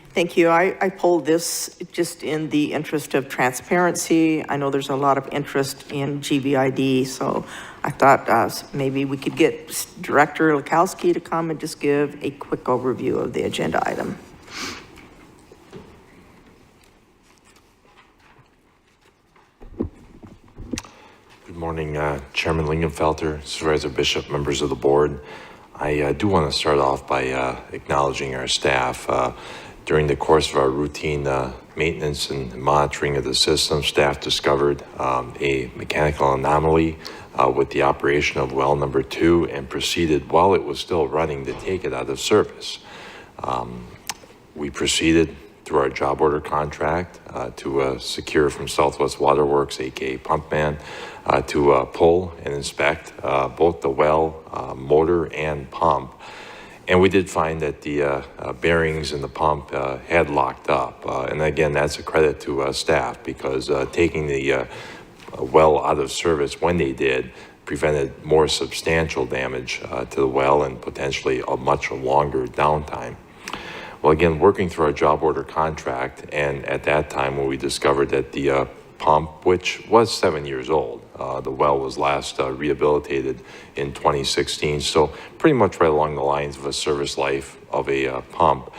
D: Thank you. I pulled this just in the interest of transparency. I know there's a lot of interest in GVID, so I thought maybe we could get Director Lukowski to come and just give a quick overview of the agenda item.
B: Good morning, Chairman Lingenfelter, Supervisor Bishop, members of the board. I do want to start off by acknowledging our staff. During the course of our routine maintenance and monitoring of the system, staff discovered a mechanical anomaly with the operation of well number 2 and proceeded, while it was still running, to take it out of service. We proceeded through our job order contract to secure from Southwest Waterworks, aka Pumpman, to pull and inspect both the well, motor, and pump. And we did find that the bearings in the pump had locked up. And again, that's a credit to staff, because taking the well out of service when they did prevented more substantial damage to the well and potentially a much longer downtime. Well, again, working through our job order contract, and at that time when we discovered that the pump, which was 7 years old, the well was last rehabilitated in 2016, so pretty much right along the lines of a service life of a pump.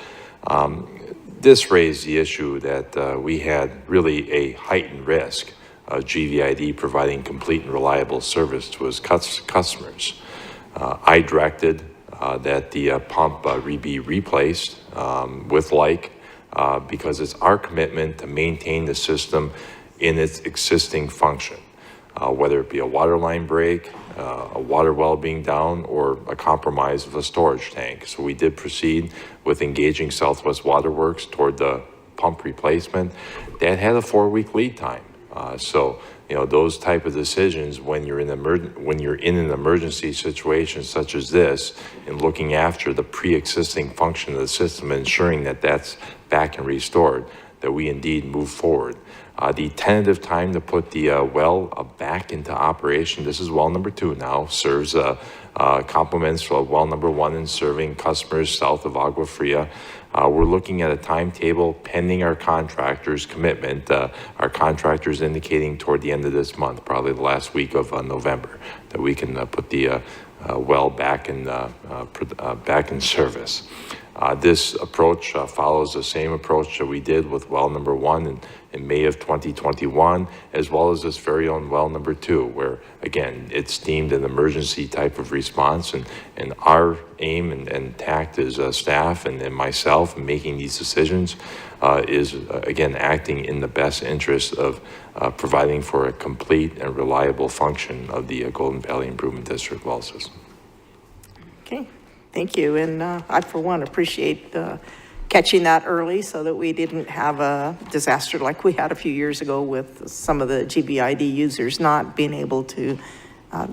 B: This raised the issue that we had really a heightened risk of GVID providing complete and reliable service to its customers. I directed that the pump be replaced with like, because it's our commitment to maintain the system in its existing function, whether it be a water line break, a water well being down, or a compromise of a storage tank. So we did proceed with engaging Southwest Waterworks toward the pump replacement. That had a 4-week lead time. So, you know, those type of decisions when you're in an emergency situation such as this, and looking after the pre-existing function of the system, ensuring that that's back and restored, that we indeed move forward. The tentative time to put the well back into operation, this is well number 2 now, serves complements for well number 1 in serving customers south of Agua Fria. We're looking at a timetable pending our contractor's commitment. Our contractor's indicating toward the end of this month, probably the last week of November, that we can put the well back in service. This approach follows the same approach that we did with well number 1 in May of 2021, as well as this very own well number 2, where again, it's deemed an emergency type of response, and our aim and tact as staff and myself in making these decisions is again, acting in the best interest of providing for a complete and reliable function of the Golden Valley Improvement District well system.
D: Okay, thank you. And I, for one, appreciate catching that early so that we didn't have a disaster like we had a few years ago with some of the GVID users not being able to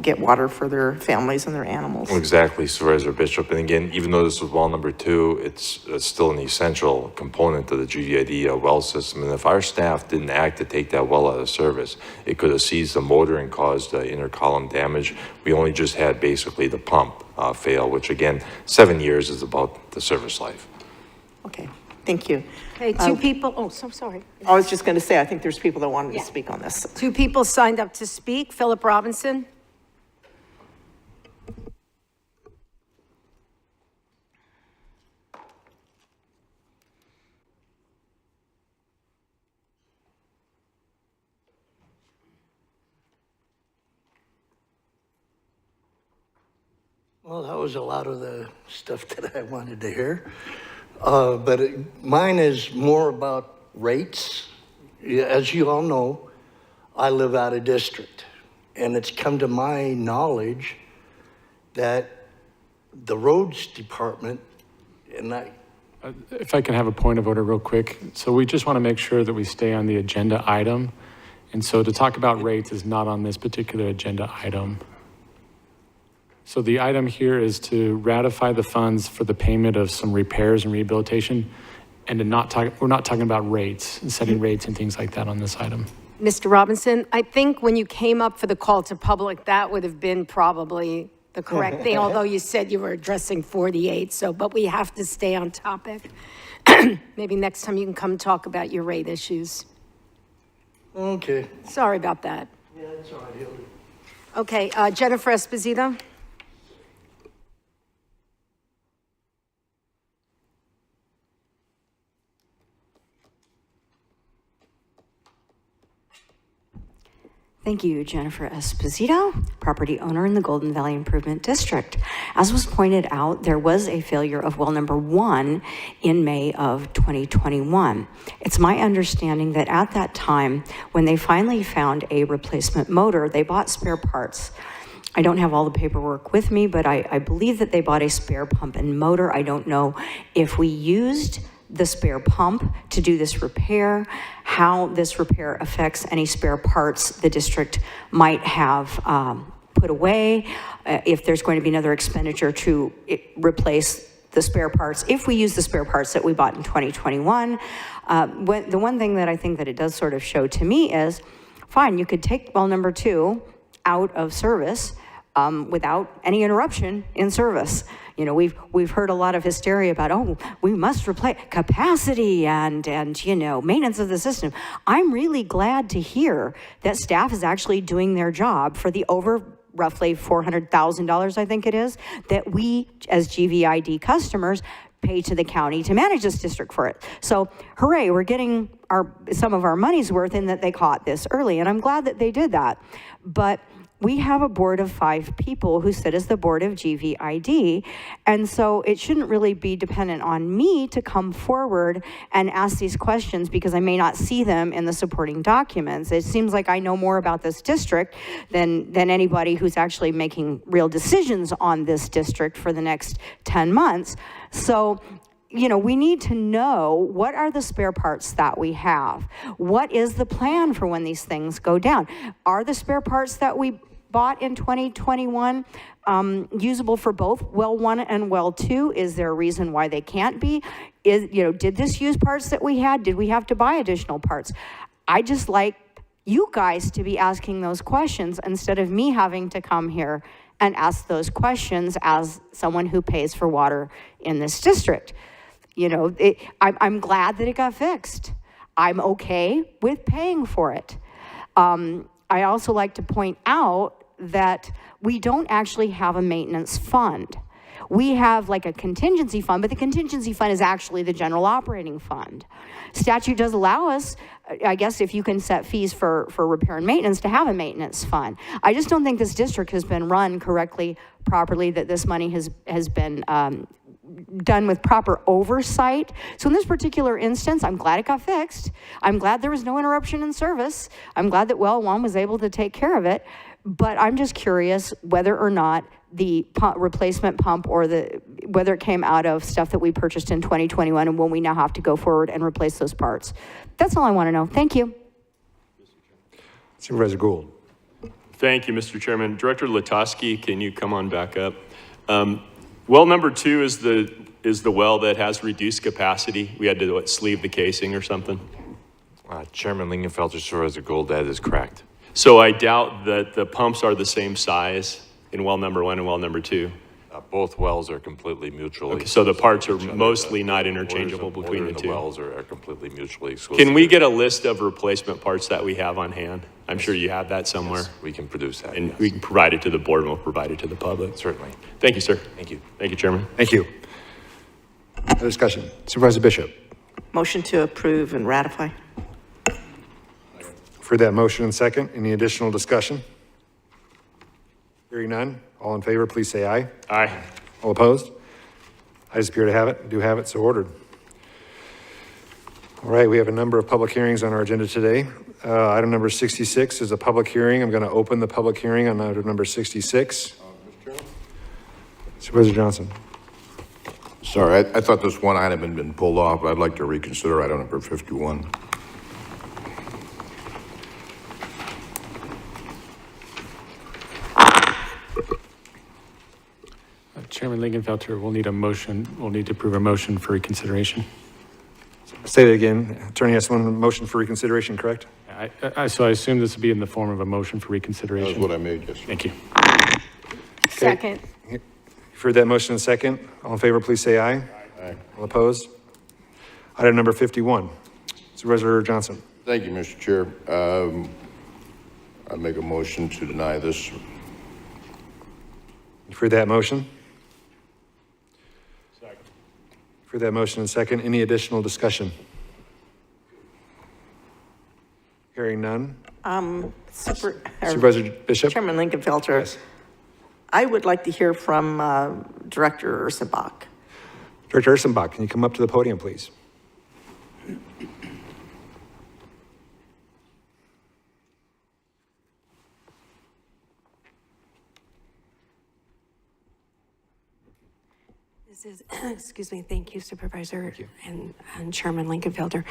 D: get water for their families and their animals.
B: Exactly, Supervisor Bishop. And again, even though this was well number 2, it's still an essential component of the GVID well system. And if our staff didn't act to take that well out of service, it could have seized the motor and caused intercolumn damage. We only just had basically the pump fail, which again, 7 years is about the service life.
D: Okay, thank you.
T: Okay, 2 people, oh, so sorry.
D: I was just going to say, I think there's people that wanted to speak on this.
T: 2 people signed up to speak. Philip Robinson.
J: Well, that was a lot of the stuff that I wanted to hear. Mine is more about rates. As you all know, I live out of district, and it's come to my knowledge that the roads department,
E: If I can have a point of order real quick. So we just want to make sure that we stay on the agenda item. And so to talk about rates is not on this particular agenda item. So the item here is to ratify the funds for the payment of some repairs and rehabilitation, and we're not talking about rates and setting rates and things like that on this item.
T: Mr. Robinson, I think when you came up for the call to public, that would have been probably the correct thing, although you said you were addressing 48, but we have to stay on topic. Maybe next time you can come talk about your rate issues.
J: Okay.
T: Sorry about that.
J: Yeah, that's all right.
T: Okay, Jennifer Esposito.
O: Thank you, Jennifer Esposito, property owner in the Golden Valley Improvement District. As was pointed out, there was a failure of well number 1 in May of 2021. It's my understanding that at that time, when they finally found a replacement motor, they bought spare parts. I don't have all the paperwork with me, but I believe that they bought a spare pump and motor. I don't know if we used the spare pump to do this repair, how this repair affects any spare parts the district might have put away, if there's going to be another expenditure to replace the spare parts, if we use the spare parts that we bought in 2021. The one thing that I think that it does sort of show to me is, fine, you could take well number 2 out of service without any interruption in service. You know, we've heard a lot of hysteria about, oh, we must replace capacity and you know, maintenance of the system. I'm really glad to hear that staff is actually doing their job for the over roughly $400,000, I think it is, that we as GVID customers pay to the county to manage this district for it. So hooray, we're getting some of our money's worth in that they caught this early, and I'm glad that they did that. But we have a board of 5 people who sit as the board of GVID, and so it shouldn't really be dependent on me to come forward and ask these questions because I may not see them in the supporting documents. It seems like I know more about this district than anybody who's actually making real decisions on this district for the next 10 months. So, you know, we need to know what are the spare parts that we have. What is the plan for when these things go down? Are the spare parts that we bought in 2021 usable for both well 1 and well 2? Is there a reason why they can't be? Did this use parts that we had? Did we have to buy additional parts? I just like you guys to be asking those questions instead of me having to come here and ask those questions as someone who pays for water in this district. I'm glad that it got fixed. I'm okay with paying for it. I also like to point out that we don't actually have a maintenance fund. We have like a contingency fund, but the contingency fund is actually the general operating fund. Statute does allow us, I guess, if you can set fees for repair and maintenance, to have a maintenance fund. I just don't think this district has been run correctly, properly, that this money has been done with proper oversight. So in this particular instance, I'm glad it got fixed. I'm glad there was no interruption in service. I'm glad that well 1 was able to take care of it. But I'm just curious whether or not the replacement pump or whether it came out of stuff that we purchased in 2021 and when we now have to go forward and replace those parts. That's all I want to know. Thank you.
A: Supervisor Gould.
F: Thank you, Mr. Chairman. Director Latosky, can you come on back up? Well number 2 is the well that has reduced capacity. We had to sleeve the casing or something.
B: Chairman Lingenfelter, Supervisor Gould, that is correct.
F: So I doubt that the pumps are the same size in well number 1 and well number 2.
B: Both wells are completely mutually.
F: Okay, so the parts are mostly not interchangeable between the two.
B: The wells are completely mutually exclusive.
F: Can we get a list of replacement parts that we have on hand? I'm sure you have that somewhere.
B: Yes, we can produce that.
F: And we can provide it to the board and we'll provide it to the public.
B: Certainly.
F: Thank you, sir.
B: Thank you.
F: Thank you, Chairman.
A: Thank you. Other discussion. Supervisor Bishop.
D: Motion to approve and ratify.
A: For that motion and second, any additional discussion? Hearing none, all in favor, please say aye.
F: Aye.
A: All opposed? Ayes appear to have it, do have it, so ordered. All right, we have a number of public hearings on our agenda today. Item number 66 is a public hearing. I'm going to open the public hearing on item number 66. Supervisor Johnson.
I: Sorry, I thought this one item had been pulled off, but I'd like to reconsider item number 51.
E: Chairman Lingenfelter, we'll need to approve a motion for reconsideration.
A: Say that again. Attorney Esplin, motion for reconsideration, correct?
E: So I assume this will be in the form of a motion for reconsideration.
I: That's what I made, yes.
E: Thank you.
T: Second.
A: You've heard that motion in second. All in favor, please say aye.
I: Aye.
A: All opposed? Item number 51. Supervisor Johnson.
I: Thank you, Mr. Chair. I'd make a motion to deny this.
A: You've heard that motion? Second. You've heard that motion in second. Any additional discussion? Hearing none. Supervisor Bishop?
D: Chairman Lingenfelter.
A: Yes.
D: I would like to hear from Director Ursenbach.
A: Director Ursenbach, can you come up to the podium, please?
S: This is, excuse me, thank you, Supervisor and Chairman Lingenfelter.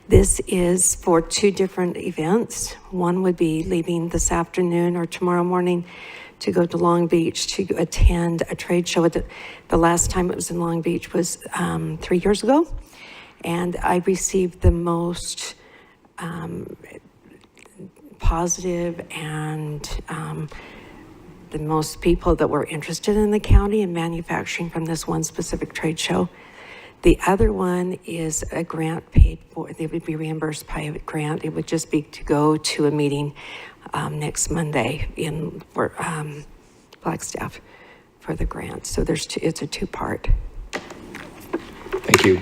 S: This is for two different events. One would be leaving this afternoon or tomorrow morning to go to Long Beach to attend a trade show. The last time it was in Long Beach was 3 years ago. And I received the most positive and the most people that were interested in the county and manufacturing from this one specific trade show. The other one is a grant paid for. They would be reimbursed by a grant. It would just be to go to a meeting next Monday for Flagstaff for the grant. So it's a two-part.
A: Thank you.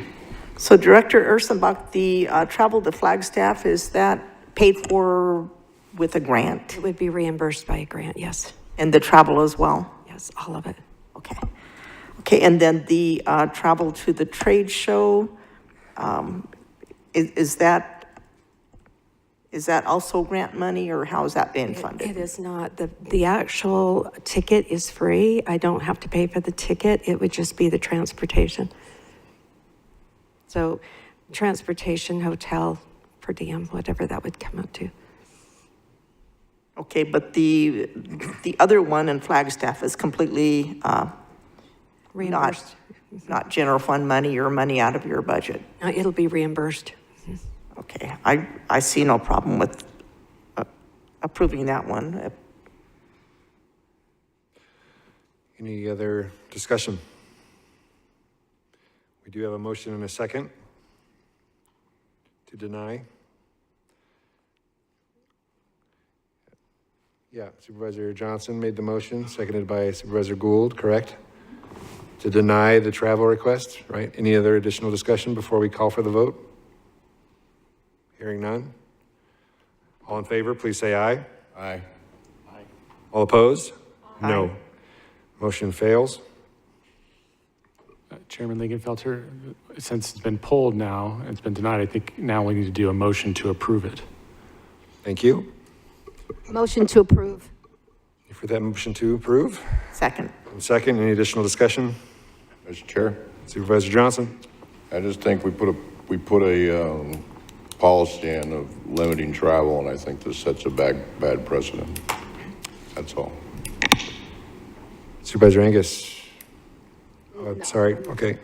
D: So Director Ursenbach, the travel to Flagstaff, is that paid for with a grant?
S: It would be reimbursed by a grant, yes.
D: And the travel as well?
S: Yes, all of it.
D: Okay. Okay, and then the travel to the trade show, is that also grant money, or how is that being funded?
S: It is not. The actual ticket is free. I don't have to pay for the ticket. It would just be the transportation. So transportation, hotel, per diem, whatever that would come out to.
D: Okay, but the other one in Flagstaff is completely,
P: Reimbursed.
D: not general fund money or money out of your budget.
P: It'll be reimbursed.
D: Okay, I see no problem with approving that one.
A: Any other discussion? We do have a motion and a second to deny. Yeah, Supervisor Johnson made the motion, seconded by Supervisor Gould, correct? To deny the travel request, right? Any other additional discussion before we call for the vote? Hearing none. All in favor, please say aye.
I: Aye.
A: All opposed? No. Motion fails.
E: Chairman Lingenfelter, since it's been pulled now, and it's been denied, I think now we need to do a motion to approve it.
A: Thank you.
T: Motion to approve.
A: For that motion to approve.
D: Second.
A: And second, any additional discussion?
I: Mr. Chair,
A: Supervisor Johnson?
I: I just think we put a policy in of limiting travel, and I think this sets a bad precedent. That's all.
A: Supervisor Angus? Oh, sorry, okay.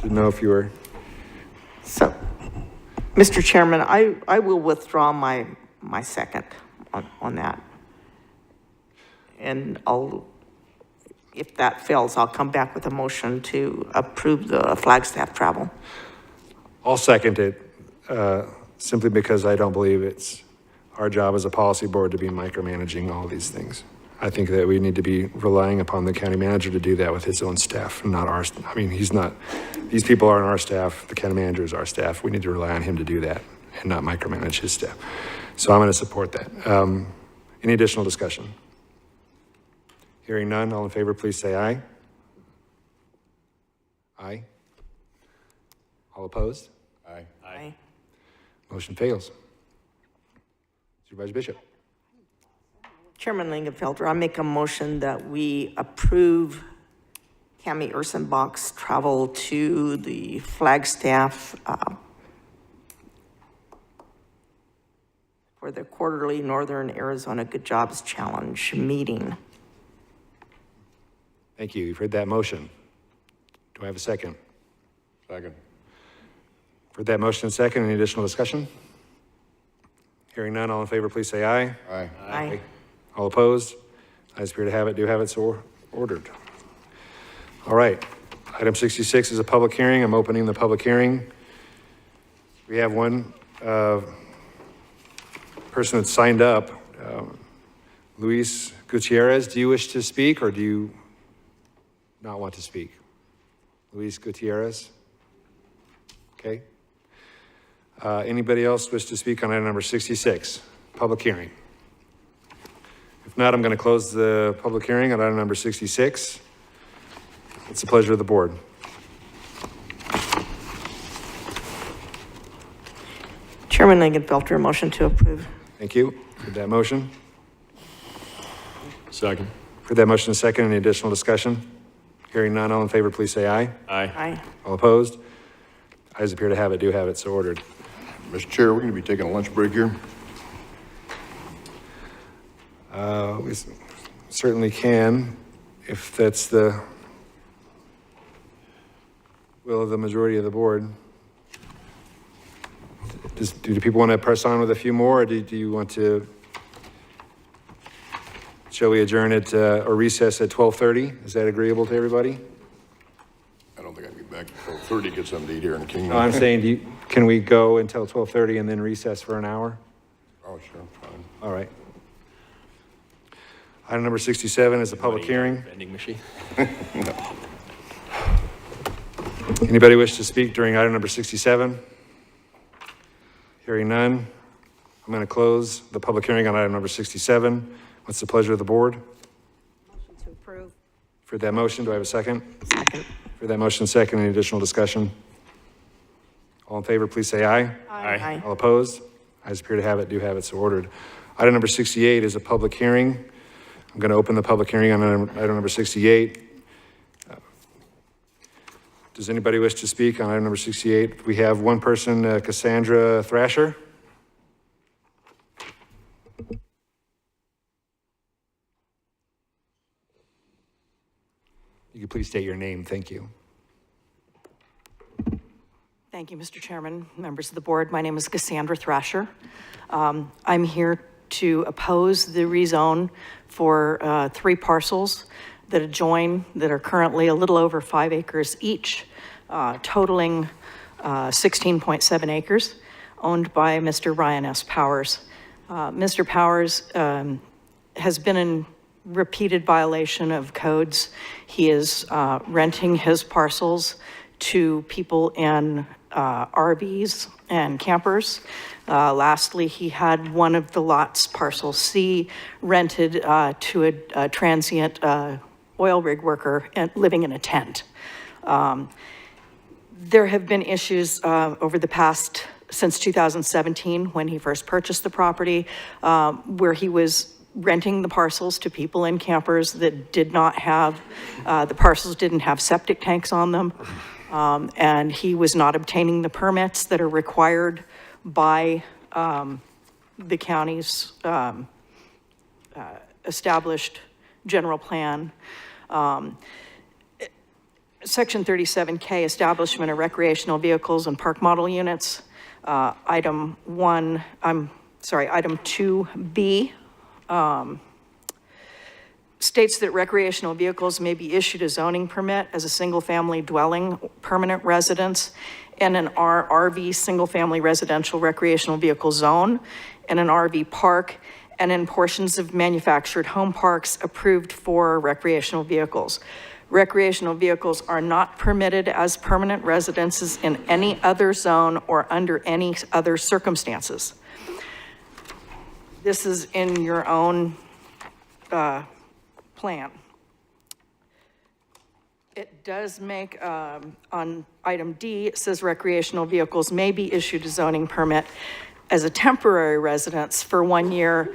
A: Didn't know if you were...
D: So, Mr. Chairman, I will withdraw my second on that. And if that fails, I'll come back with a motion to approve the Flagstaff travel.
A: I'll second it, simply because I don't believe it's our job as a policy board to be micromanaging all these things. I think that we need to be relying upon the county manager to do that with his own staff, not ours. I mean, these people aren't our staff, the county manager is our staff. We need to rely on him to do that and not micromanage his staff. So I'm going to support that. Any additional discussion? Hearing none, all in favor, please say aye. Aye. All opposed?
I: Aye.
D: Aye.
A: Motion fails. Supervisor Bishop.
D: Chairman Lingenfelter, I make a motion that we approve Tammy Ursenbach's travel to the Flagstaff for the quarterly Northern Arizona Good Jobs Challenge meeting.
A: Thank you. You've heard that motion. Do I have a second?
I: Second.
A: Heard that motion and second. Any additional discussion? Hearing none, all in favor, please say aye.
I: Aye.
D: Aye.
A: All opposed? Ayes appear to have it, do have it, so ordered. All right, item 66 is a public hearing. I'm opening the public hearing. We have one person that signed up. Luis Gutierrez, do you wish to speak or do you not want to speak? Luis Gutierrez? Okay. Anybody else wish to speak on item number 66, public hearing? If not, I'm going to close the public hearing on item number 66. It's the pleasure of the board.
D: Chairman Lingenfelter, motion to approve.
A: Thank you for that motion.
F: Second.
A: For that motion, second, any additional discussion? Hearing none, all in favor, please say aye.
F: Aye.
D: Aye.
A: All opposed? Ayes appear to have it, do have it, so ordered.
I: Mr. Chair, we're going to be taking a lunch break here.
A: We certainly can, if that's the will of the majority of the board. Do people want to press on with a few more, or do you want to, shall we adjourn it or recess at 12:30? Is that agreeable to everybody?
I: I don't think I can get back until 30, get something to eat here in Kingman.
A: No, I'm saying, can we go until 12:30 and then recess for an hour?
I: Oh, sure, fine.
A: All right. Item number 67 is a public hearing.
F: Vending machine.
A: Anybody wish to speak during item number 67? Hearing none, I'm going to close the public hearing on item number 67. What's the pleasure of the board?
T: Motion to approve.
A: For that motion, do I have a second?
D: Second.
A: For that motion, second, any additional discussion? All in favor, please say aye.
D: Aye.
A: All opposed? Ayes appear to have it, do have it, so ordered. Item number 68 is a public hearing. I'm going to open the public hearing on item number 68. Does anybody wish to speak on item number 68? We have one person, Cassandra Thrasher. you please state your name? Thank you.
Q: Thank you, Mr. Chairman, members of the board. My name is Cassandra Thrasher. I'm here to oppose the rezone for 3 parcels that adjoin, that are currently a little over 5 acres each, totaling 16.7 acres, owned by Mr. Ryan S. Powers. Mr. Powers has been in repeated violation of codes. He is renting his parcels to people in RVs and campers. Lastly, he had one of the lots, parcel C, rented to a transient oil rig worker and living in a tent. There have been issues over the past, since 2017, when he first purchased the property, where he was renting the parcels to people in campers that did not have, the parcels didn't have septic tanks on them. And he was not obtaining the permits that are required by the county's established general plan. Section 37K, establishment of recreational vehicles and park model units. Item 2B states that recreational vehicles may be issued a zoning permit as a single-family dwelling permanent residence in an RV single-family residential recreational vehicle zone, in an RV park, and in portions of manufactured home parks approved for recreational vehicles. Recreational vehicles are not permitted as permanent residences in any other zone or under any other circumstances. This is in your own plan. It does make, on item D, it says recreational vehicles may be issued a zoning permit as a temporary residence for 1 year,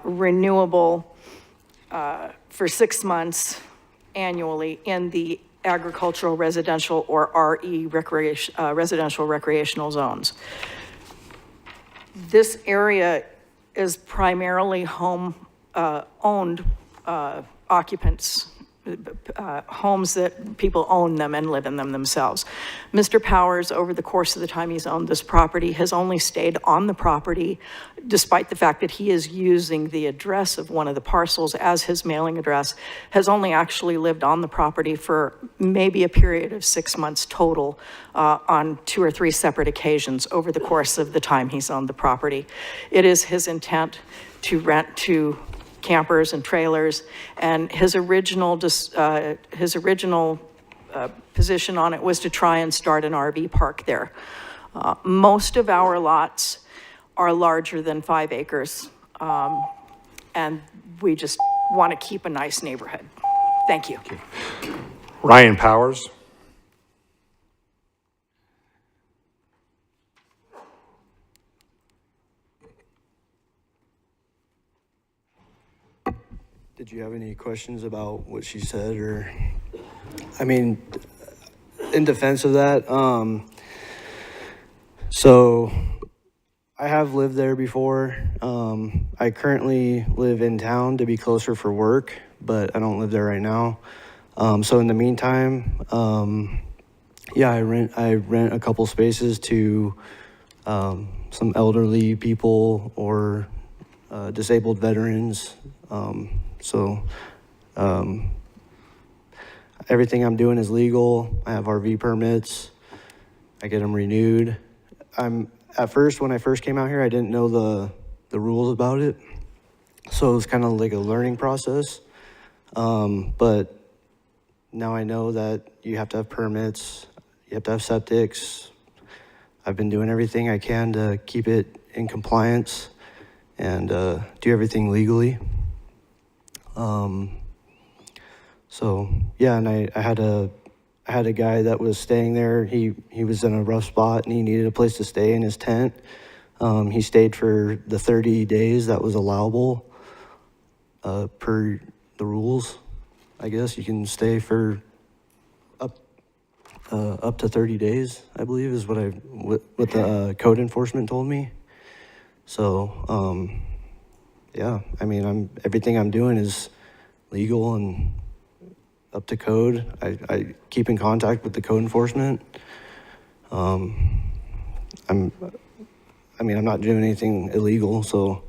Q: renewable for 6 months annually in the agricultural, residential, or RE residential recreational zones. This area is primarily home owned occupants, homes that people own them and live in them themselves. Mr. Powers, over the course of the time he's owned this property, has only stayed on the property, despite the fact that he is using the address of one of the parcels as his mailing address, has only actually lived on the property for maybe a period of 6 months total on 2 or 3 separate occasions over the course of the time he's owned the property. It is his intent to rent to campers and trailers, and his original position on it was to try and start an RV park there. Most of our lots are larger than 5 acres, and we just want to keep a nice neighborhood. Thank you.
A: Ryan Powers.
V: Did you have any questions about what she said, or, I mean, in defense of that, so I have lived there before. I currently live in town to be closer for work, but I don't live there right now. So in the meantime, yeah, I rent a couple spaces to some elderly people or disabled veterans. So everything I'm doing is legal. I have RV permits. I get them renewed. At first, when I first came out here, I didn't know the rules about it. So it was kind of like a learning process. But now I know that you have to have permits. You have to have septics. I've been doing everything I can to keep it in compliance and do everything legally. So yeah, and I had a guy that was staying there. He was in a rough spot and he needed a place to stay in his tent. He stayed for the 30 days that was allowable per the rules. I guess you can stay for up to 30 days, I believe, is what the code enforcement told me. So yeah, I mean, everything I'm doing is legal and up to code. I keep in contact with the code enforcement. I'm not doing anything illegal, so,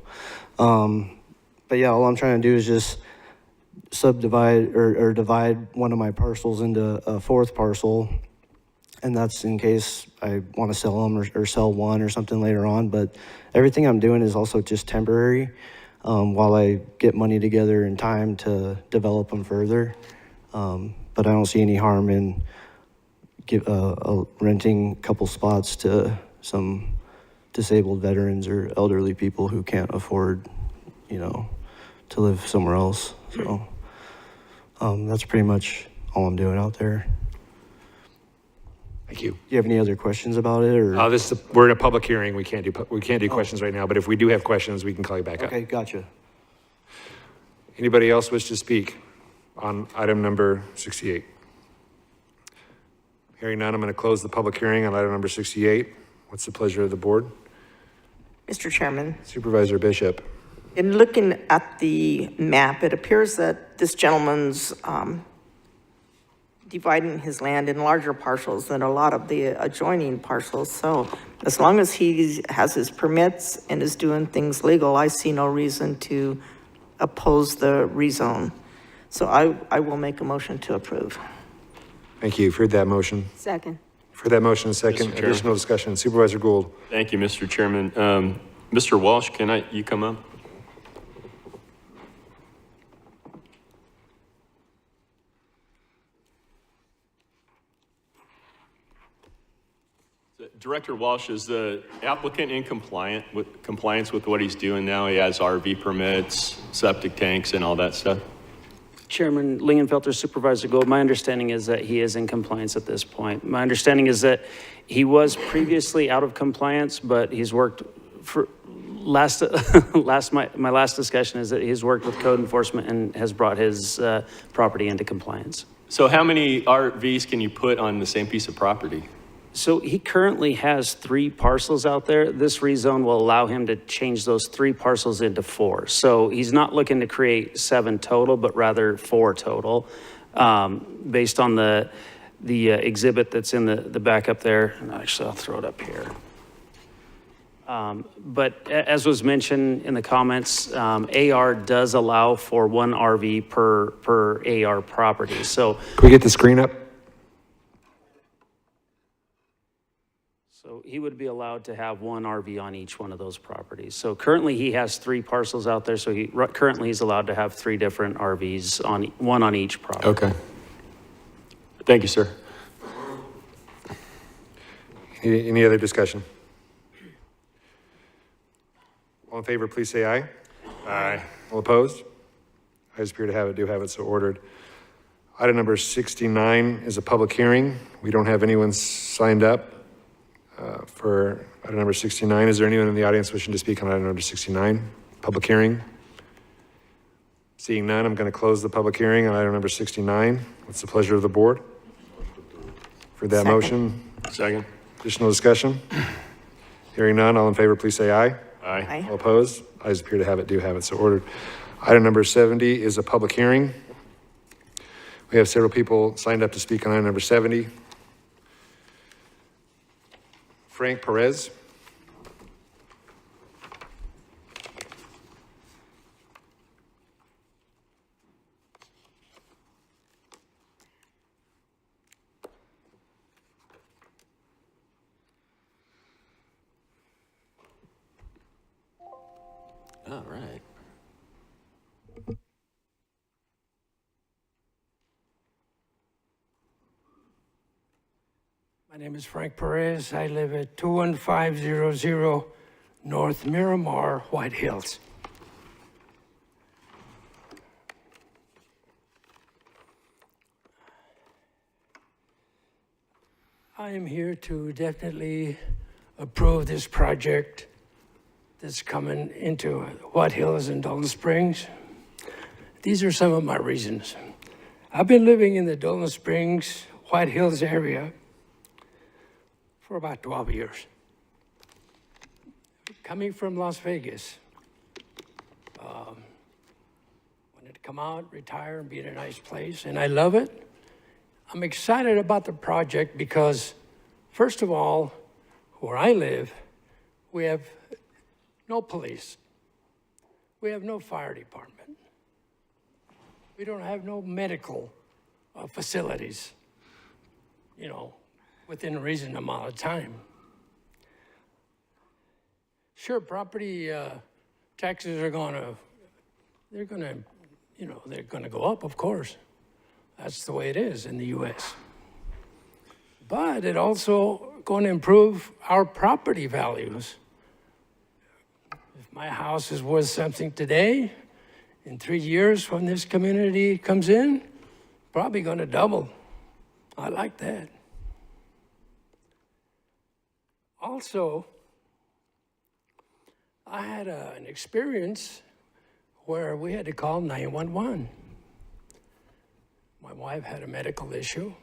V: but yeah, all I'm trying to do is just subdivide or divide one of my parcels into a fourth parcel. And that's in case I want to sell them or sell one or something later on. But everything I'm doing is also just temporary while I get money together and time to develop them further. But I don't see any harm in renting a couple spots to some disabled veterans or elderly people who can't afford, to live somewhere else. So that's pretty much all I'm doing out there.
A: Thank you.
V: Do you have any other questions about it, or?
A: We're in a public hearing. We can't do questions right now, but if we do have questions, we can call you back up.
V: Okay, gotcha.
A: Anybody else wish to speak on item number 68? Hearing none, I'm going to close the public hearing on item number 68. What's the pleasure of the board?
D: Mr. Chairman,
A: Supervisor Bishop.
D: in looking at the map, it appears that this gentleman's dividing his land in larger parcels than a lot of the adjoining parcels. So as long as he has his permits and is doing things legal, I see no reason to oppose the rezone. So I will make a motion to approve.
A: Thank you. You've heard that motion.
P: Second.
A: For that motion, second.
F: Mr. Chairman.
A: Additional discussion. Supervisor Gould.
F: Thank you, Mr. Chairman. Mr. Walsh, you come up? Director Walsh, is the applicant in compliance with what he's doing now? He has RV permits, septic tanks, and all that stuff?
L: Chairman Lingenfelter, Supervisor Gold, my understanding is that he is in compliance at this point. My understanding is that he was previously out of compliance, but he's worked for my last discussion is that he's worked with code enforcement and has brought his property into compliance.
F: So how many RVs can you put on the same piece of property?
L: So he currently has 3 parcels out there. This rezone will allow him to change those 3 parcels into 4. So he's not looking to create 7 total, but rather 4 total, based on the exhibit that's in the back up there. And actually, I'll throw it up here. But as was mentioned in the comments, AR does allow for 1 RV per AR property. So
A: Can we get the screen up?
L: So he would be allowed to have 1 RV on each one of those properties. So currently he has 3 parcels out there. So currently he's allowed to have 3 different RVs on 1 on each property.
F: Okay. Thank you, sir.
A: Any other discussion? All in favor, please say aye.
F: Aye.
A: All opposed? Ayes appear to have it, do have it, so ordered. Item number 69 is a public hearing. We don't have anyone signed up for item number 69. Is there anyone in the audience wishing to speak on item number 69? Public hearing? Seeing none, I'm going to close the public hearing on item number 69. What's the pleasure of the board? For that motion?
F: Second.
A: Additional discussion? Hearing none, all in favor, please say aye.
F: Aye.
A: All opposed? Ayes appear to have it, do have it, so ordered. Item number 70 is a public hearing. We have several people signed up to speak on item number 70. Frank Perez.
F: All right.
C: My name is Frank Perez. I live at 21500 North Miramar, White Hills. I am here to definitely approve this project that's coming into White Hills and Dolan Springs. These are some of my reasons. I've been living in the Dolan Springs, White Hills area for about 12 years. Coming from Las Vegas, when it I'd come out, retire, and be in a nice place, and I love it. I'm excited about the project because, first of all, where I live, we have no police. We have no fire department. We don't have no medical facilities, within a reasonable amount of time. Sure, property taxes are they're gonna go up, of course. That's the way it is in the US. But it also going to improve our property values. If my house is worth something today, in 3 years when this community comes in, probably going to double. I like that. Also, I had an experience where we had to call 911. My wife had a medical issue.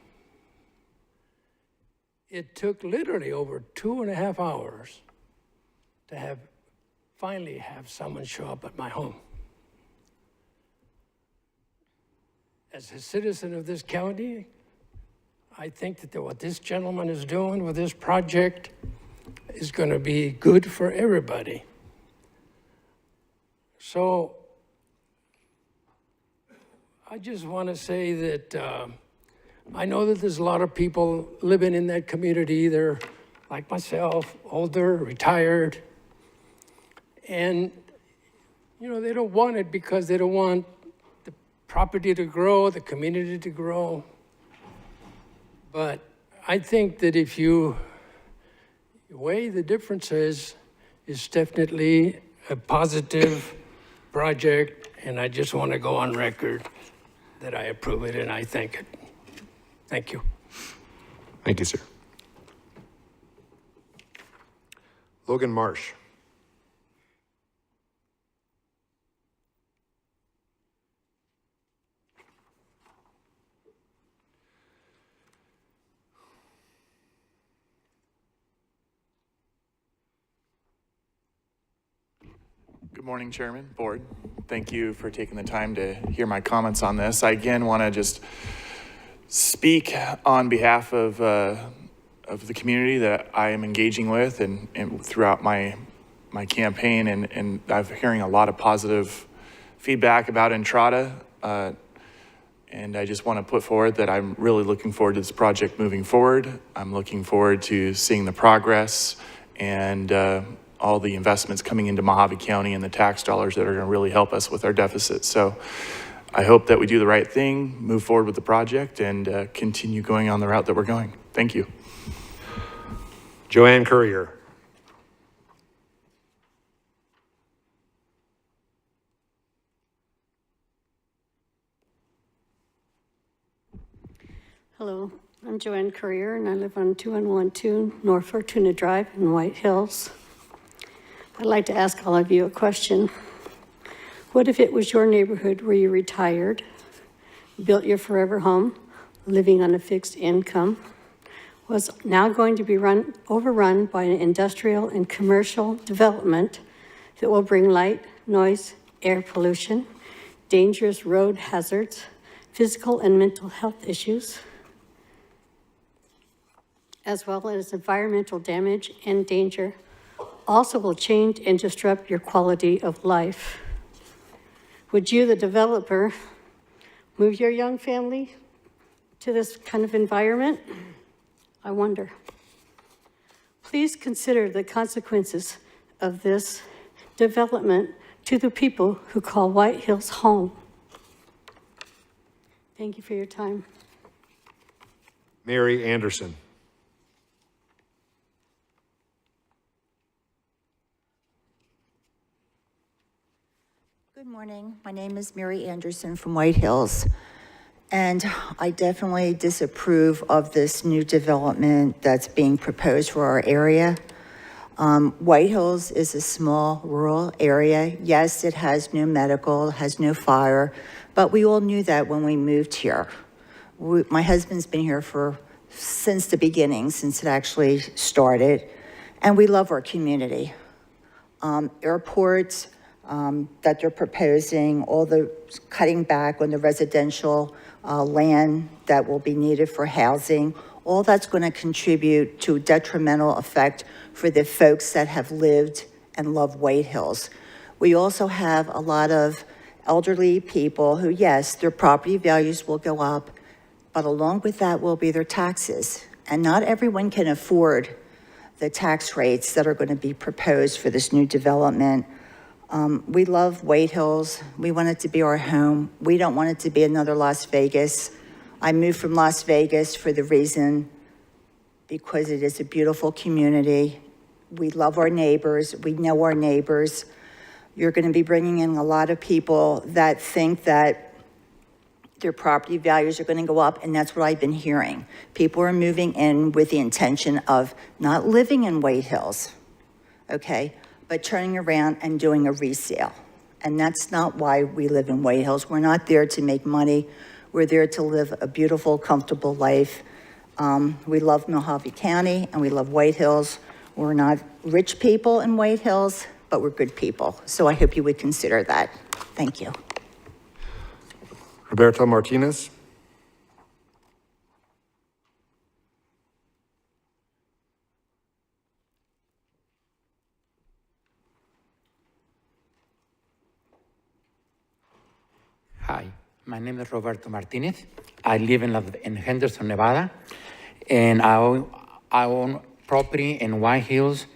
C: It took literally over 2.5 hours to finally have someone show up at my home. As a citizen of this county, I think that what this gentleman is doing with this project is going to be good for everybody. So I just want to say that I know that there's a lot of people living in that community. They're like myself, older, retired. And, they don't want it because they don't want the property to grow, the community to grow. But I think that if you weigh the differences, it's definitely a positive project. And I just want to go on record that I approve it and I thank it. Thank you.
A: Thank you, sir. Logan Marsh.
G: Good morning, Chairman, Board. Thank you for taking the time to hear my comments on this. I again want to just speak on behalf of the community that I am engaging with and throughout my campaign, and I'm hearing a lot of positive feedback about Entrada, and I just want to put forward that I'm really looking forward to this project moving forward. I'm looking forward to seeing the progress and all the investments coming into Mojave County and the tax dollars that are going to really help us with our deficit. So I hope that we do the right thing, move forward with the project, and continue going on the route that we're going. Thank you.
A: Joanne Courier.
S: Hello, I'm Joanne Courier, and I live on 2112 North Fortuna Drive in White Hills. I'd like to ask all of you a question. What if it was your neighborhood where you retired, built your forever home, living on a fixed income, was now going to be overrun by an industrial and commercial development that will bring light, noise, air pollution, dangerous road hazards, physical and mental health issues, as well as environmental damage and danger, also will change and disrupt your quality of life. Would you, the developer, move your young family to this kind of environment? I wonder. Please consider the consequences of this development to the people who call White Hills home. Thank you for your time.
A: Mary Anderson.
U: Good morning. My name is Mary Anderson from White Hills, and I definitely disapprove of this new development that's being proposed for our area. White Hills is a small rural area. Yes, it has no medical, has no fire, but we all knew that when we moved here. My husband's been here since the beginning, since it actually started, and we love our community. Airports, that they're proposing, all the cutting back on the residential land that will be needed for housing, all that's going to contribute to detrimental effect for the folks that have lived and love White Hills. We also have a lot of elderly people who, yes, their property values will go up, but along with that will be their taxes. And not everyone can afford the tax rates that are going to be proposed for this new development. We love White Hills. We want it to be our home. We don't want it to be another Las Vegas. I moved from Las Vegas for the reason because it is a beautiful community. We love our neighbors. We know our neighbors. You're going to be bringing in a lot of people that think that their property values are going to go up, and that's what I've been hearing. People are moving in with the intention of not living in White Hills, okay, but turning around and doing a resale. And that's not why we live in White Hills. We're not there to make money. We're there to live a beautiful, comfortable life. We love Mojave County and we love White Hills. We're not rich people in White Hills, but we're good people. So I hope you would consider that. Thank you.
A: Roberto Martinez.
H: Hi, my name is Roberto Martinez. I live in Henderson, Nevada, and I own property in White Hills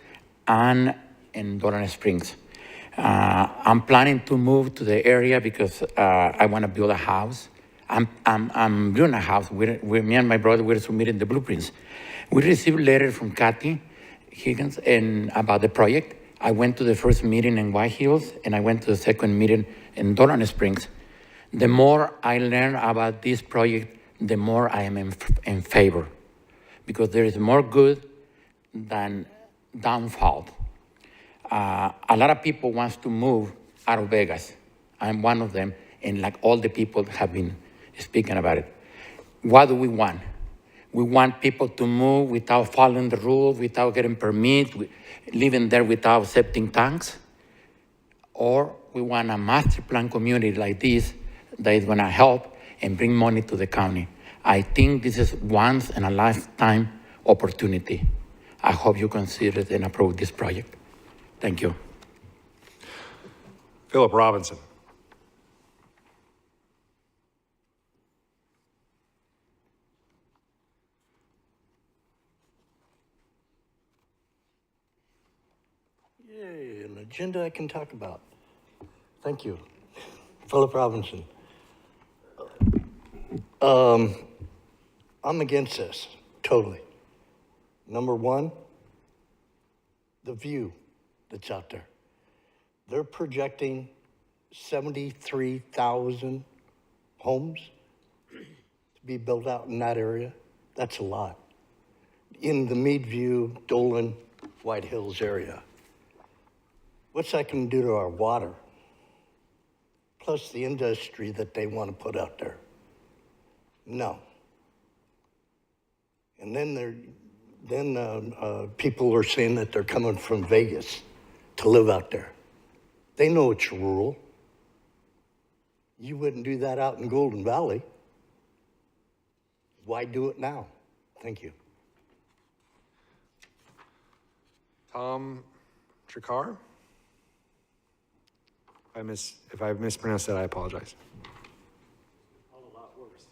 H: and in Dolan Springs. I'm planning to move to the area because I want to build a house. I'm building a house. Me and my brother, we're submitting the blueprints. We received a letter from Kathy Higgins about the project. I went to the first meeting in White Hills, and I went to the second meeting in Dolan Springs. The more I learn about this project, the more I am in favor, because there is more good than downfall. A lot of people want to move out of Vegas. I'm one of them, and like all the people have been speaking about it. What do we want? We want people to move without following the rules, without getting permits, living there without septic tanks, or we want a master plan community like this that is gonna help and bring money to the county. I think this is once in a lifetime opportunity. I hope you consider it and approve this project. Thank you.
A: Philip Robinson.
J: Yay, an agenda I can talk about. Thank you. Philip Robinson. I'm against this, totally. Number one, the view that's out there. They're projecting 73,000 homes to be built out in that area. That's a lot. In the Meadview, Dolan, White Hills area. What's that going to do to our water? Plus the industry that they want to put out there. No. And then people are saying that they're coming from Vegas to live out there. They know it's rural. You wouldn't do that out in Golden Valley. Why do it now? Thank you.
A: Tom Tricard? If I mispronounced that, I apologize.
E: A lot worse.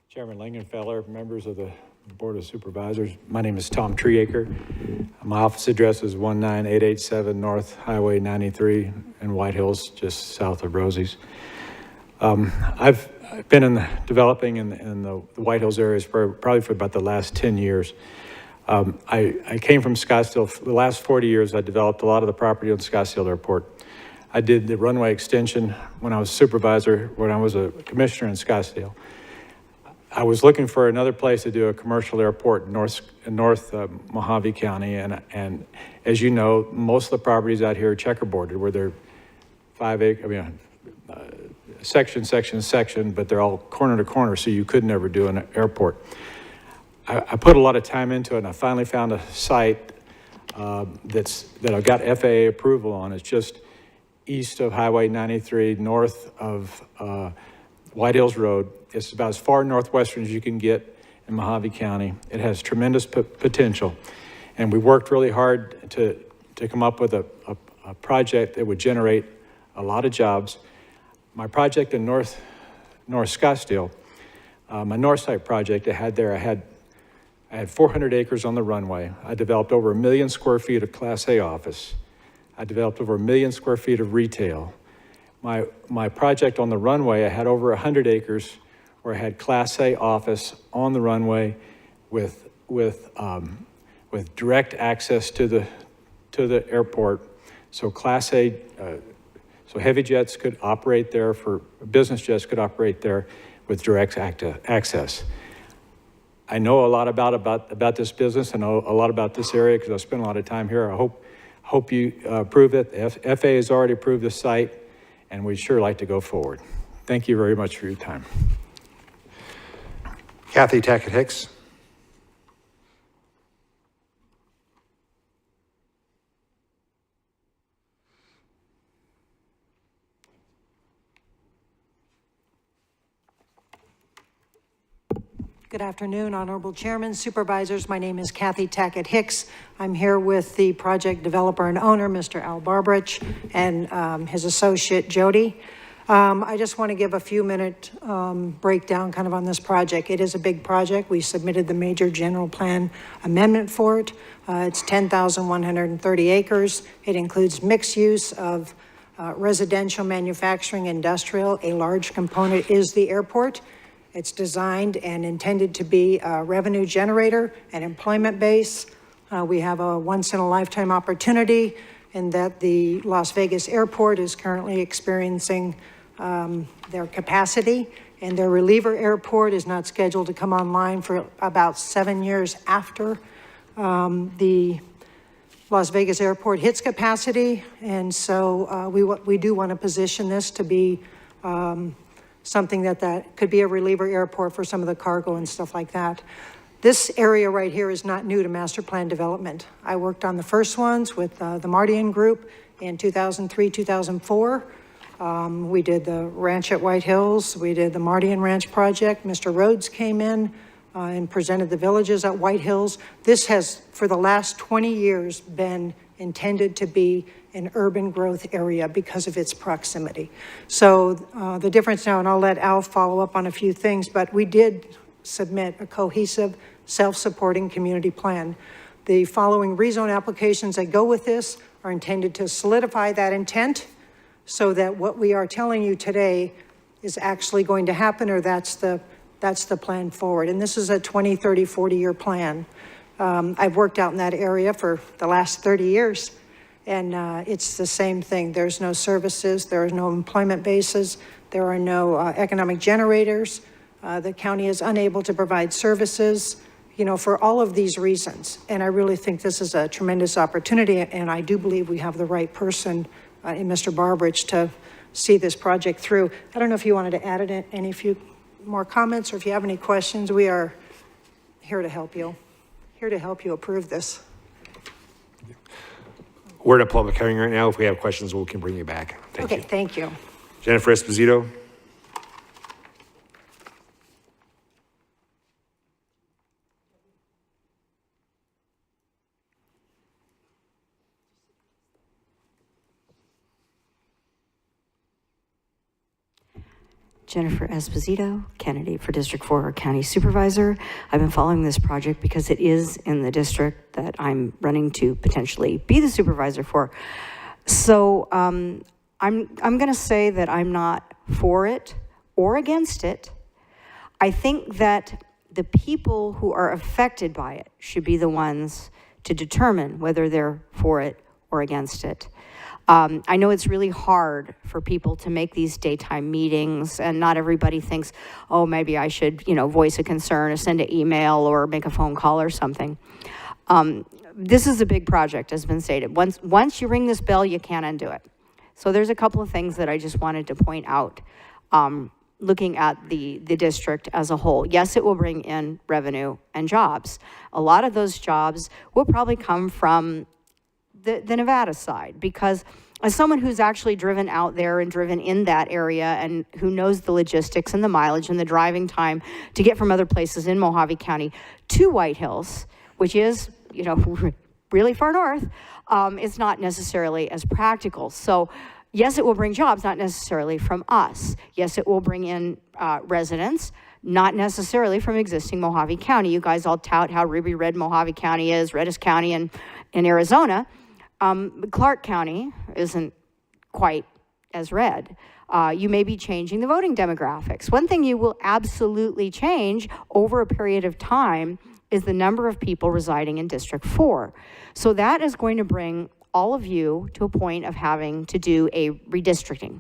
E: Chairman Lingenfeller, members of the Board of Supervisors, my name is Tom Treaker. My office address is 19887 North Highway 93 in White Hills, just south of Rosie's. I've been developing in the White Hills areas probably for about the last 10 years. I came from Scottsdale. For the last 40 years, I developed a lot of the property on Scottsdale Airport. I did the runway extension when I was supervisor, when I was a commissioner in Scottsdale. I was looking for another place to do a commercial airport in North Mojave County, and as you know, most of the properties out here are checkerboarded, where they're 5 acre, section, but they're all corner to corner, so you could never do an airport. I put a lot of time into it, and I finally found a site that I've got FAA approval on. It's just east of Highway 93, north of White Hills Road. It's about as far northwestern as you can get in Mojave County. It has tremendous potential, and we worked really hard to come up with a project that would generate a lot of jobs. My project in North Scottsdale, my North Site project I had 400 acres on the runway. I developed over 1 million square feet of Class A office. I developed over 1 million square feet of retail. My project on the runway, I had over 100 acres where I had Class A office on the runway with direct access to the airport. So Class A, so heavy jets could operate there, business jets could operate there with direct access. I know a lot about this business. I know a lot about this area because I spent a lot of time here. I hope you approve it. The FAA has already approved the site, and we'd sure like to go forward. Thank you very much for your time.
A: Kathy Tackett-Hicks.
K: Good afternoon, Honorable Chairman, Supervisors. My name is Kathy Tackett-Hicks. I'm here with the project developer and owner, Mr. Al Barbrich, and his associate, Jody. I just want to give a few minute breakdown kind of on this project. It is a big project. We submitted the major general plan amendment for it. It's 10,130 acres. It includes mixed use of residential, manufacturing, industrial. A large component is the airport. It's designed and intended to be a revenue generator and employment base. We have a once-in-a-lifetime opportunity in that the Las Vegas airport is currently experiencing their capacity, and their reliever airport is not scheduled to come online for about 7 years after the Las Vegas airport hits capacity. And so we do want to position this to be something that could be a reliever airport for some of the cargo and stuff like that. This area right here is not new to master plan development. I worked on the first ones with the Mardian Group in 2003, 2004. We did the ranch at White Hills. We did the Mardian Ranch project. Mr. Rhodes came in and presented the villages at White Hills. This has, for the last 20 years, been intended to be an urban growth area because of its proximity. So the difference now, and I'll let Al follow up on a few things, but we did submit a cohesive, self-supporting community plan. The following rezone applications that go with this are intended to solidify that intent so that what we are telling you today is actually going to happen, or that's the plan forward. And this is a 20, 30, 40-year plan. I've worked out in that area for the last 30 years. And it's the same thing. There's no services, there are no employment bases, there are no economic generators. The county is unable to provide services, you know, for all of these reasons. And I really think this is a tremendous opportunity, and I do believe we have the right person in Mr. Barbrich to see this project through. I don't know if you wanted to add any few more comments, or if you have any questions. We are here to help you, approve this.
A: We're in a public hearing right now. If we have questions, we can bring you back. Thank you.
K: Thank you.
A: Jennifer Esposito.
O: Jennifer Esposito, candidate for District 4 County Supervisor. I've been following this project because it is in the district that I'm running to potentially be the supervisor for. So I'm going to say that I'm not for it or against it. I think that the people who are affected by it should be the ones to determine whether they're for it or against it. I know it's really hard for people to make these daytime meetings, and not everybody thinks, oh, maybe I should, voice a concern or send an email or make a phone call or something. This is a big project, as been stated. Once you ring this bell, you can't undo it. So there's a couple of things that I just wanted to point out. looking at the district as a whole. Yes, it will bring in revenue and jobs. A lot of those jobs will probably come from the Nevada side, because as someone who's actually driven out there and driven in that area and who knows the logistics and the mileage and the driving time to get from other places in Mojave County to White Hills, which is, you know, really far north, is not necessarily as practical. So yes, it will bring jobs, not necessarily from us. Yes, it will bring in residents, not necessarily from existing Mojave County. You guys all tout how ruby red Mojave County is, reddest county in Arizona. Clark County isn't quite as red. You may be changing the voting demographics. One thing you will absolutely change over a period of time is the number of people residing in District 4. So that is going to bring all of you to a point of having to do a redistricting.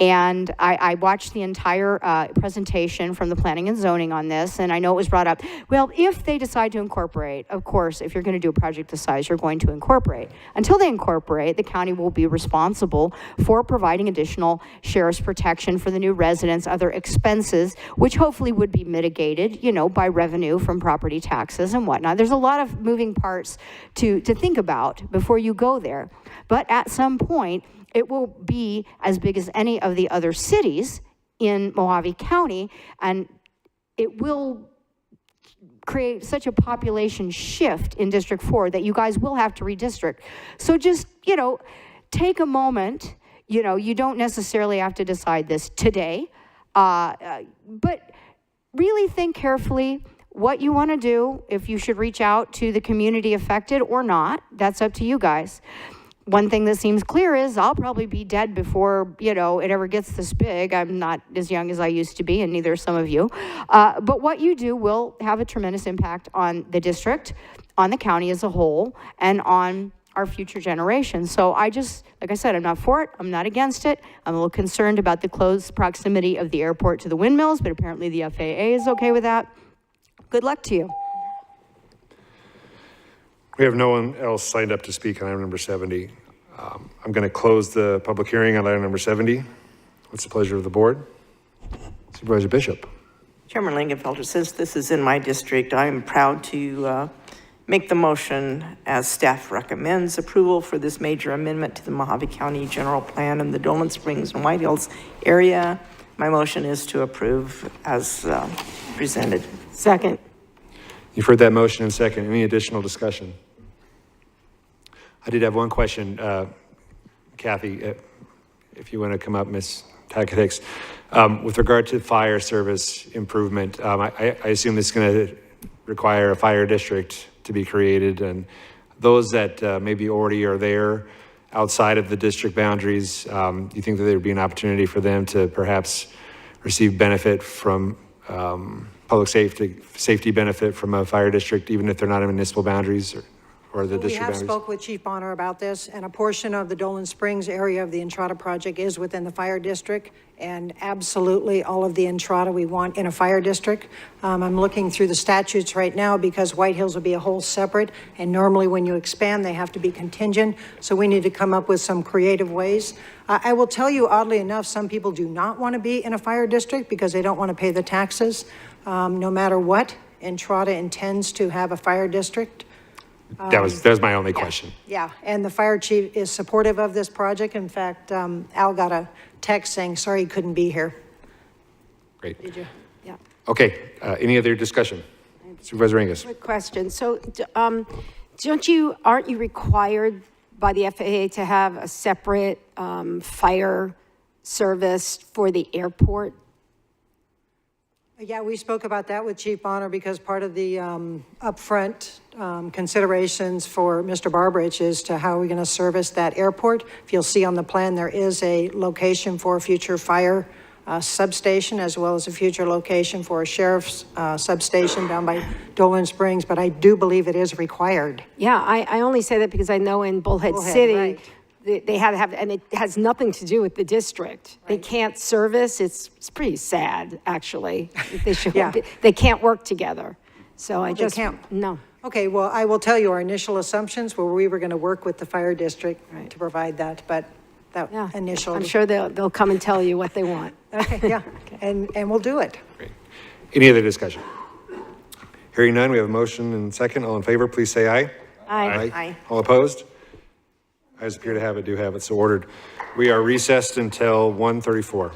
O: And I watched the entire presentation from the planning and zoning on this, and I know it was brought up. Well, if they decide to incorporate, of course, if you're going to do a project this size, you're going to incorporate. Until they incorporate, the county will be responsible for providing additional sheriff's protection for the new residents, other expenses, which hopefully would be mitigated, you know, by revenue from property taxes and whatnot. There's a lot of moving parts to think about before you go there. But at some point, it will be as big as any of the other cities in Mojave County, and it will create such a population shift in District 4 that you guys will have to redistrict. So just, you know, take a moment. You know, you don't necessarily have to decide this today, but really think carefully what you want to do, if you should reach out to the community affected or not. That's up to you guys. One thing that seems clear is I'll probably be dead before, you know, it ever gets this big. I'm not as young as I used to be, and neither are some of you. But what you do will have a tremendous impact on the district, on the county as a whole, and on our future generations. So I just, like I said, I'm not for it. I'm not against it. I'm a little concerned about the close proximity of the airport to the windmills, but apparently the FAA is okay with that. Good luck to you.
A: We have no one else signed up to speak on item number 70. I'm going to close the public hearing on item number 70. What's the pleasure of the board? Supervisor Bishop.
D: Chairman Lingenfelter, since this is in my district, I am proud to make the motion as staff recommends approval for this major amendment to the Mojave County General Plan in the Dolan Springs and White Hills area. My motion is to approve as presented.
T: Second.
A: You've heard that motion in second. Any additional discussion? I did have one question, Kathy, if you want to come up, Ms. Tackett-Hicks. With regard to fire service improvement, I assume this is going to require a fire district to be created, and those that maybe already are there outside of the district boundaries, do you think that there would be an opportunity for them to perhaps receive benefit from public safety benefit from a fire district, even if they're not in municipal boundaries or the district boundaries?
K: We have spoke with Chief Bonner about this, and a portion of the Dolan Springs area of the Entrada project is within the fire district, and absolutely all of the Entrada we want in a fire district. I'm looking through the statutes right now because White Hills will be a whole separate, and normally when you expand, they have to be contingent, so we need to come up with some creative ways. I will tell you, oddly enough, some people do not want to be in a fire district because they don't want to pay the taxes. No matter what, Entrada intends to have a fire district.
A: That was my only question.
K: Yeah, and the fire chief is supportive of this project. In fact, Al got a text saying, sorry he couldn't be here.
A: Great.
K: Did you? Yeah.
A: Okay, any other discussion? Supervisor Angus.
T: Quick question. So aren't you required by the FAA to have a separate fire service for the airport?
K: Yeah, we spoke about that with Chief Bonner because part of the upfront considerations for Mr. Barbridge is to how are we going to service that airport. If you'll see on the plan, there is a location for a future fire substation as well as a future location for a sheriff's substation down by Dolan Springs, but I do believe it is required.
T: Yeah, I only say that because I know in Bullhead City,
K: right.
T: they had to have, and it has nothing to do with the district. Right. They can't service. It's pretty sad, actually. They should.
K: Yeah.
T: They can't work together. So I just
K: can't.
T: No.
K: Okay, well, I will tell you our initial assumptions were we were going to work with the fire district to provide that, but that initial.
T: I'm sure they'll come and tell you what they want.
K: Okay, yeah, and we'll do it.
A: Any other discussion? Hearing none, we have a motion and second. All in favor, please say aye.
K: Aye.
D: Aye.
A: All opposed? Ayes appear to have it, do have it, so ordered. We are recessed until 1:34.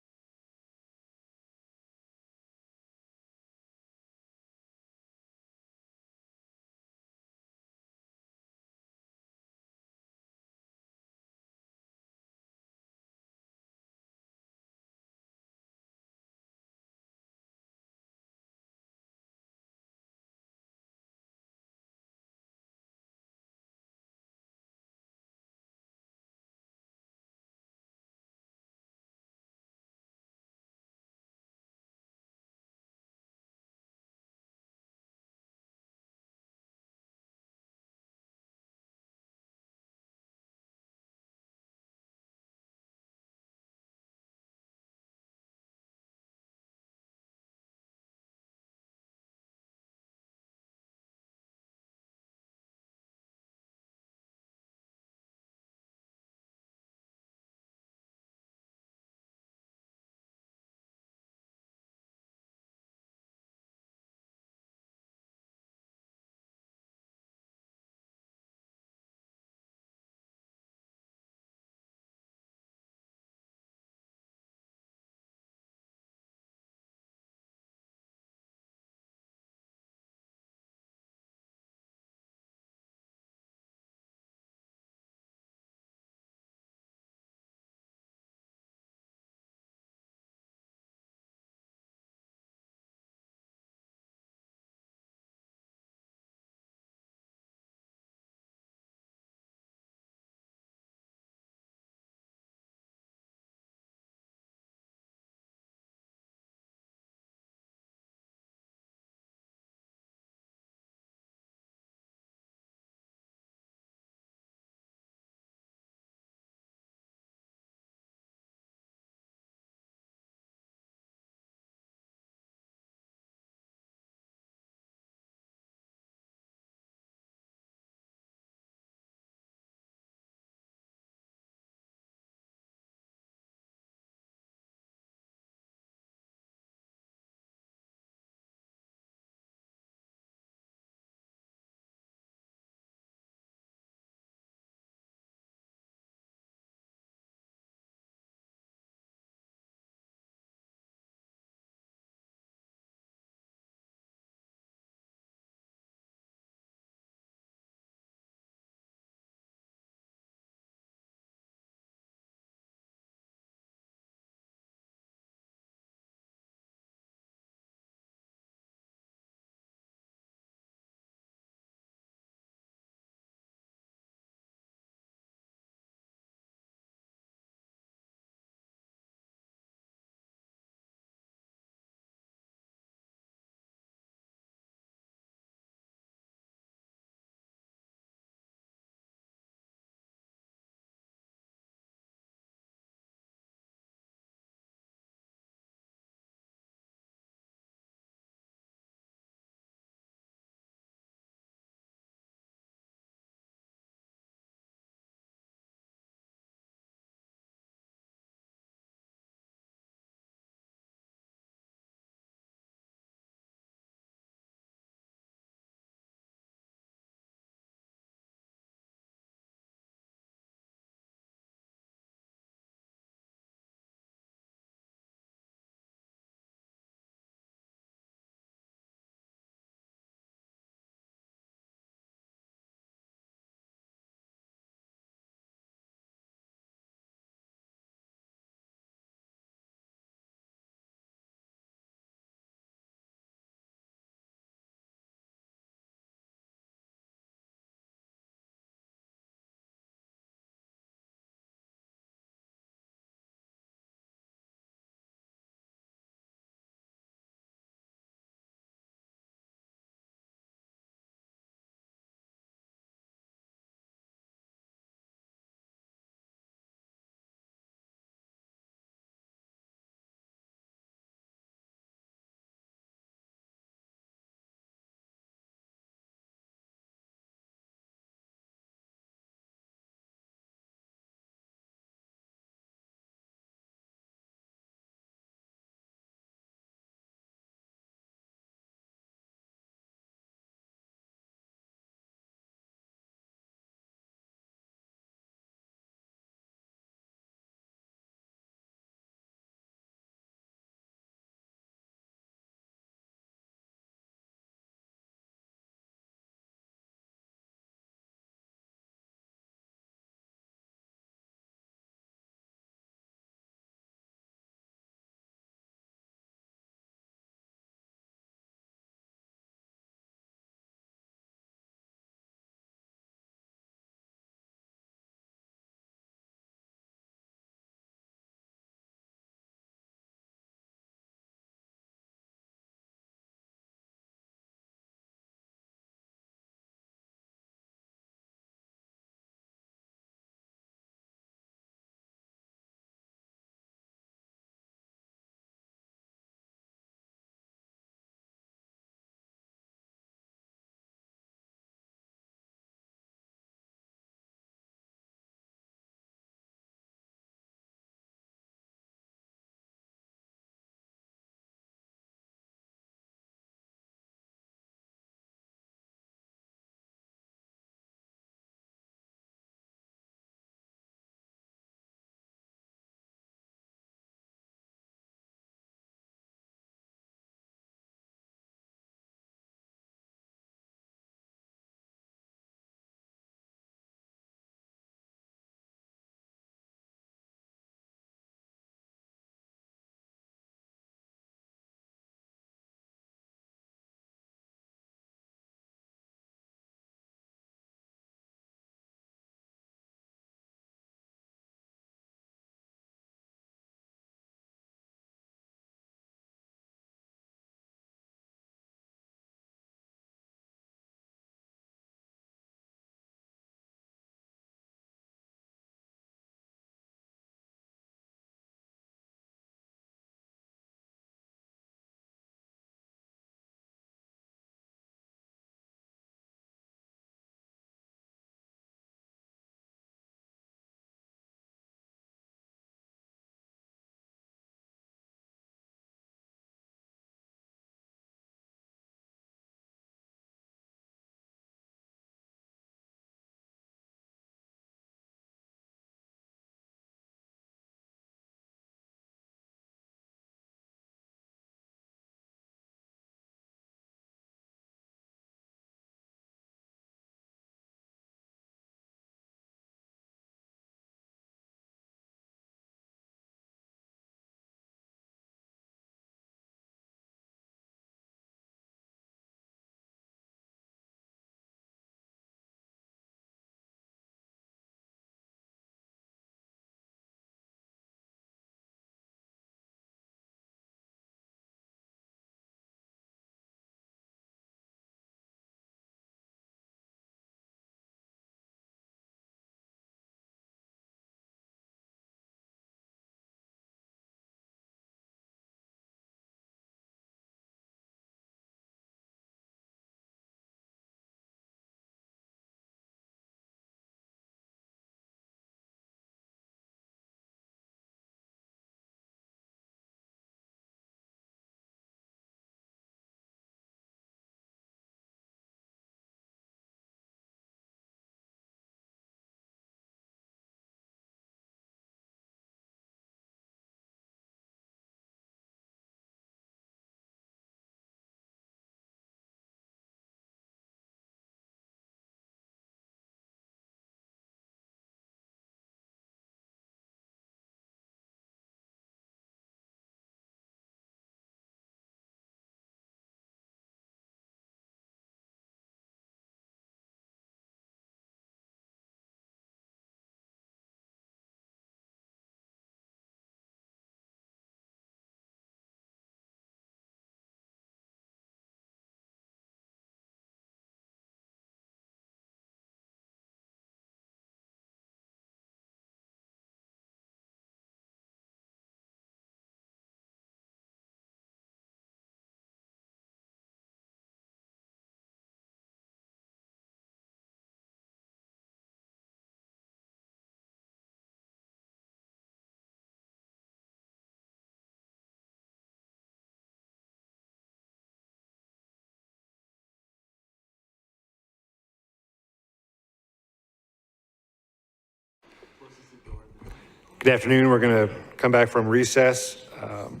A: Good afternoon. We're going to come back from recess. I'm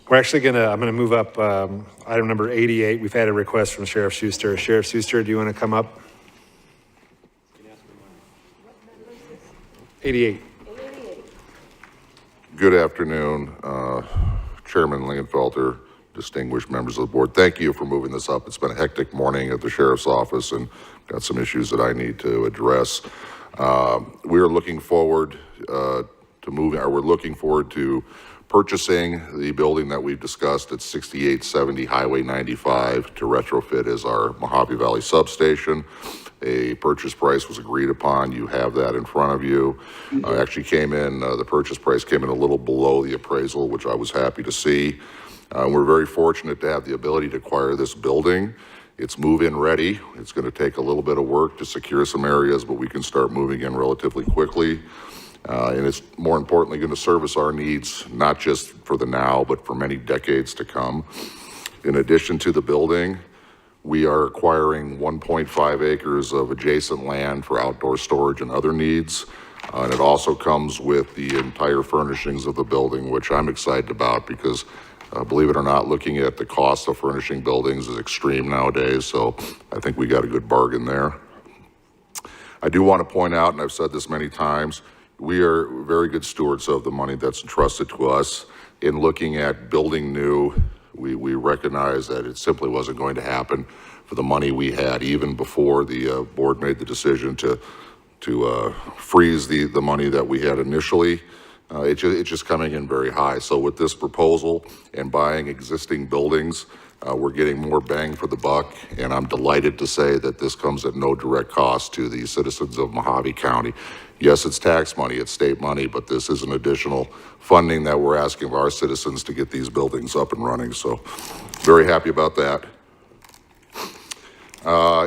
A: going to move up item number 88. We've had a request from Sheriff Schuster. Sheriff Schuster, do you want to come up? 88.
I: Good afternoon, Chairman Lingenfelter, distinguished members of the board. Thank you for moving this up. It's been a hectic morning at the sheriff's office and got some issues that I need to address. We are looking forward we're looking forward to purchasing the building that we've discussed at 6870 Highway 95 to retrofit as our Mojave Valley substation. A purchase price was agreed upon. You have that in front of you. Actually came in, the purchase price came in a little below the appraisal, which I was happy to see. We're very fortunate to have the ability to acquire this building. It's move-in ready. It's going to take a little bit of work to secure some areas, but we can start moving in relatively quickly. And it's more importantly going to service our needs, not just for the now, but for many decades to come. In addition to the building, we are acquiring 1.5 acres of adjacent land for outdoor storage and other needs. And it also comes with the entire furnishings of the building, which I'm excited about because believe it or not, looking at the cost of furnishing buildings is extreme nowadays. So I think we got a good bargain there. I do want to point out, and I've said this many times, we are very good stewards of the money that's entrusted to us. In looking at building new, we recognize that it simply wasn't going to happen for the money we had, even before the board made the decision to freeze the money that we had initially. It's just coming in very high. So with this proposal and buying existing buildings, we're getting more bang for the buck, and I'm delighted to say that this comes at no direct cost to the citizens of Mojave County. Yes, it's tax money, it's state money, but this is an additional funding that we're asking of our citizens to get these buildings up and running. So very happy about that.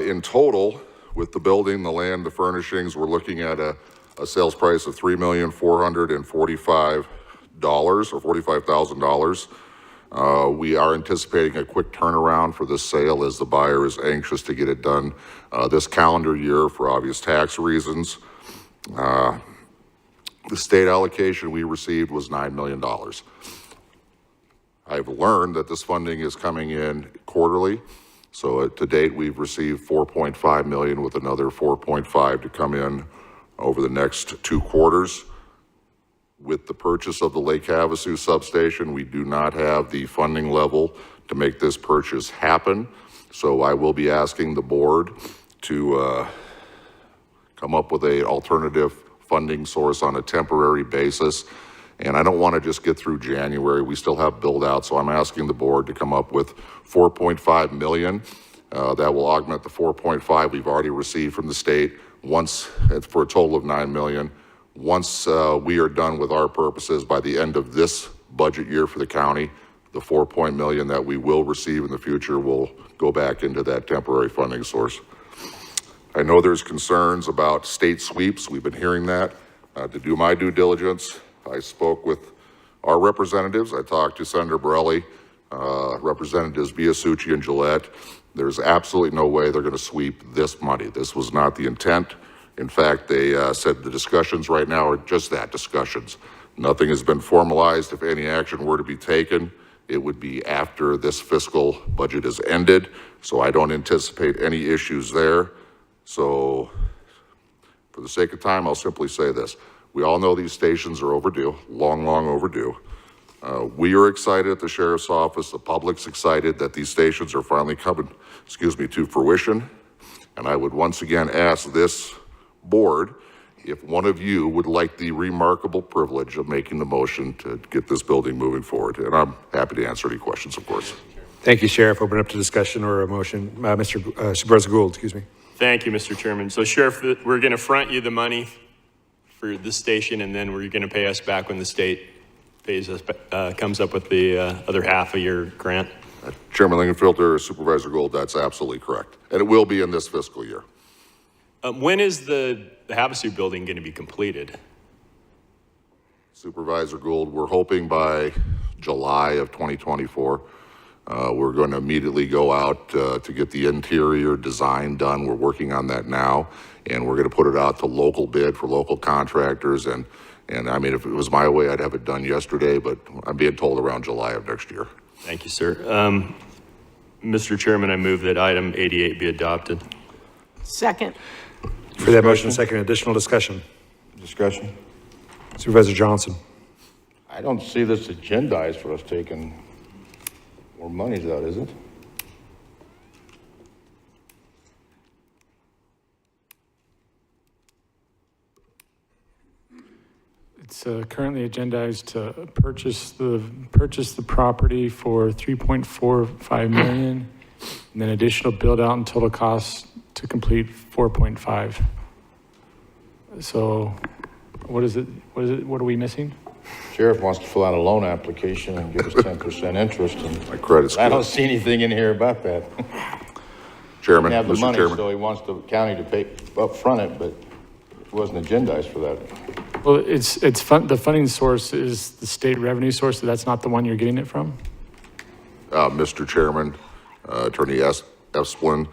I: In total, with the building, the land, the furnishings, we're looking at a sales price of $3,445 or $45,000. We are anticipating a quick turnaround for this sale as the buyer is anxious to get it done this calendar year for obvious tax reasons. The state allocation we received was $9 million. I've learned that this funding is coming in quarterly. So to date, we've received $4.5 million with another $4.5 to come in over the next 2 quarters. With the purchase of the Lake Havasu substation, we do not have the funding level to make this purchase happen. So I will be asking the board to come up with an alternative funding source on a temporary basis. And I don't want to just get through January. We still have build out. So I'm asking the board to come up with $4.5 million. That will augment the $4.5 we've already received from the state for a total of $9 million. Once we are done with our purposes by the end of this budget year for the county, the $4 million that we will receive in the future will go back into that temporary funding source. I know there's concerns about state sweeps. We've been hearing that. To do my due diligence, I spoke with our representatives. I talked to Senator Borelli, Representatives Biasucci and Gillette. There's absolutely no way they're going to sweep this money. This was not the intent. In fact, they said the discussions right now are just that, discussions. Nothing has been formalized. If any action were to be taken, it would be after this fiscal budget is ended. So I don't anticipate any issues there. So for the sake of time, I'll simply say this. We all know these stations are overdue, long, long overdue. We are excited at the Sheriff's Office. The public's excited that these stations are finally coming, to fruition. And I would once again ask this board if one of you would like the remarkable privilege of making the motion to get this building moving forward. And I'm happy to answer any questions, of course.
A: Thank you, Sheriff. Open up to discussion or a motion. Mr. Supervisor Gould, excuse me.
F: Thank you, Mr. Chairman. So, Sheriff, we're going to front you the money for this station, and then we're going to pay us back when the state pays us, comes up with the other half of your grant.
I: Chairman Lingenfelter, Supervisor Gould, that's absolutely correct. And it will be in this fiscal year.
F: When is the Havasu building going to be completed?
I: Supervisor Gould, we're hoping by July of 2024. We're going to immediately go out to get the interior design done. We're working on that now, and we're going to put it out to local bid for local contractors. And
N: And I mean, if it was my way, I'd have it done yesterday, but I'm being told around July of next year.
F: Thank you, sir. Mr. Chairman, I move that item 88 be adopted.
T: Second.
A: For that motion, second, additional discussion.
I: Discussion?
A: Supervisor Johnson.
I: I don't see this agendized for us taking more monies out, is it?
E: It's currently agendized to purchase the property for $3.45 million, and then additional build out and total cost to complete 4.5. So what is it? What are we missing?
I: Sheriff wants to fill out a loan application and give us 10% interest, and
N: My credit's
I: I don't
N: good.
I: see anything in here about that.
N: Chairman,
I: He have the
N: Mr.
I: money,
N: Chairman.
I: so he wants the county to pay upfront it, but it wasn't agendized for that.
E: Well, the funding source is the state revenue source, so that's not the one you're getting it from?
N: Mr. Chairman, Attorney Esplin,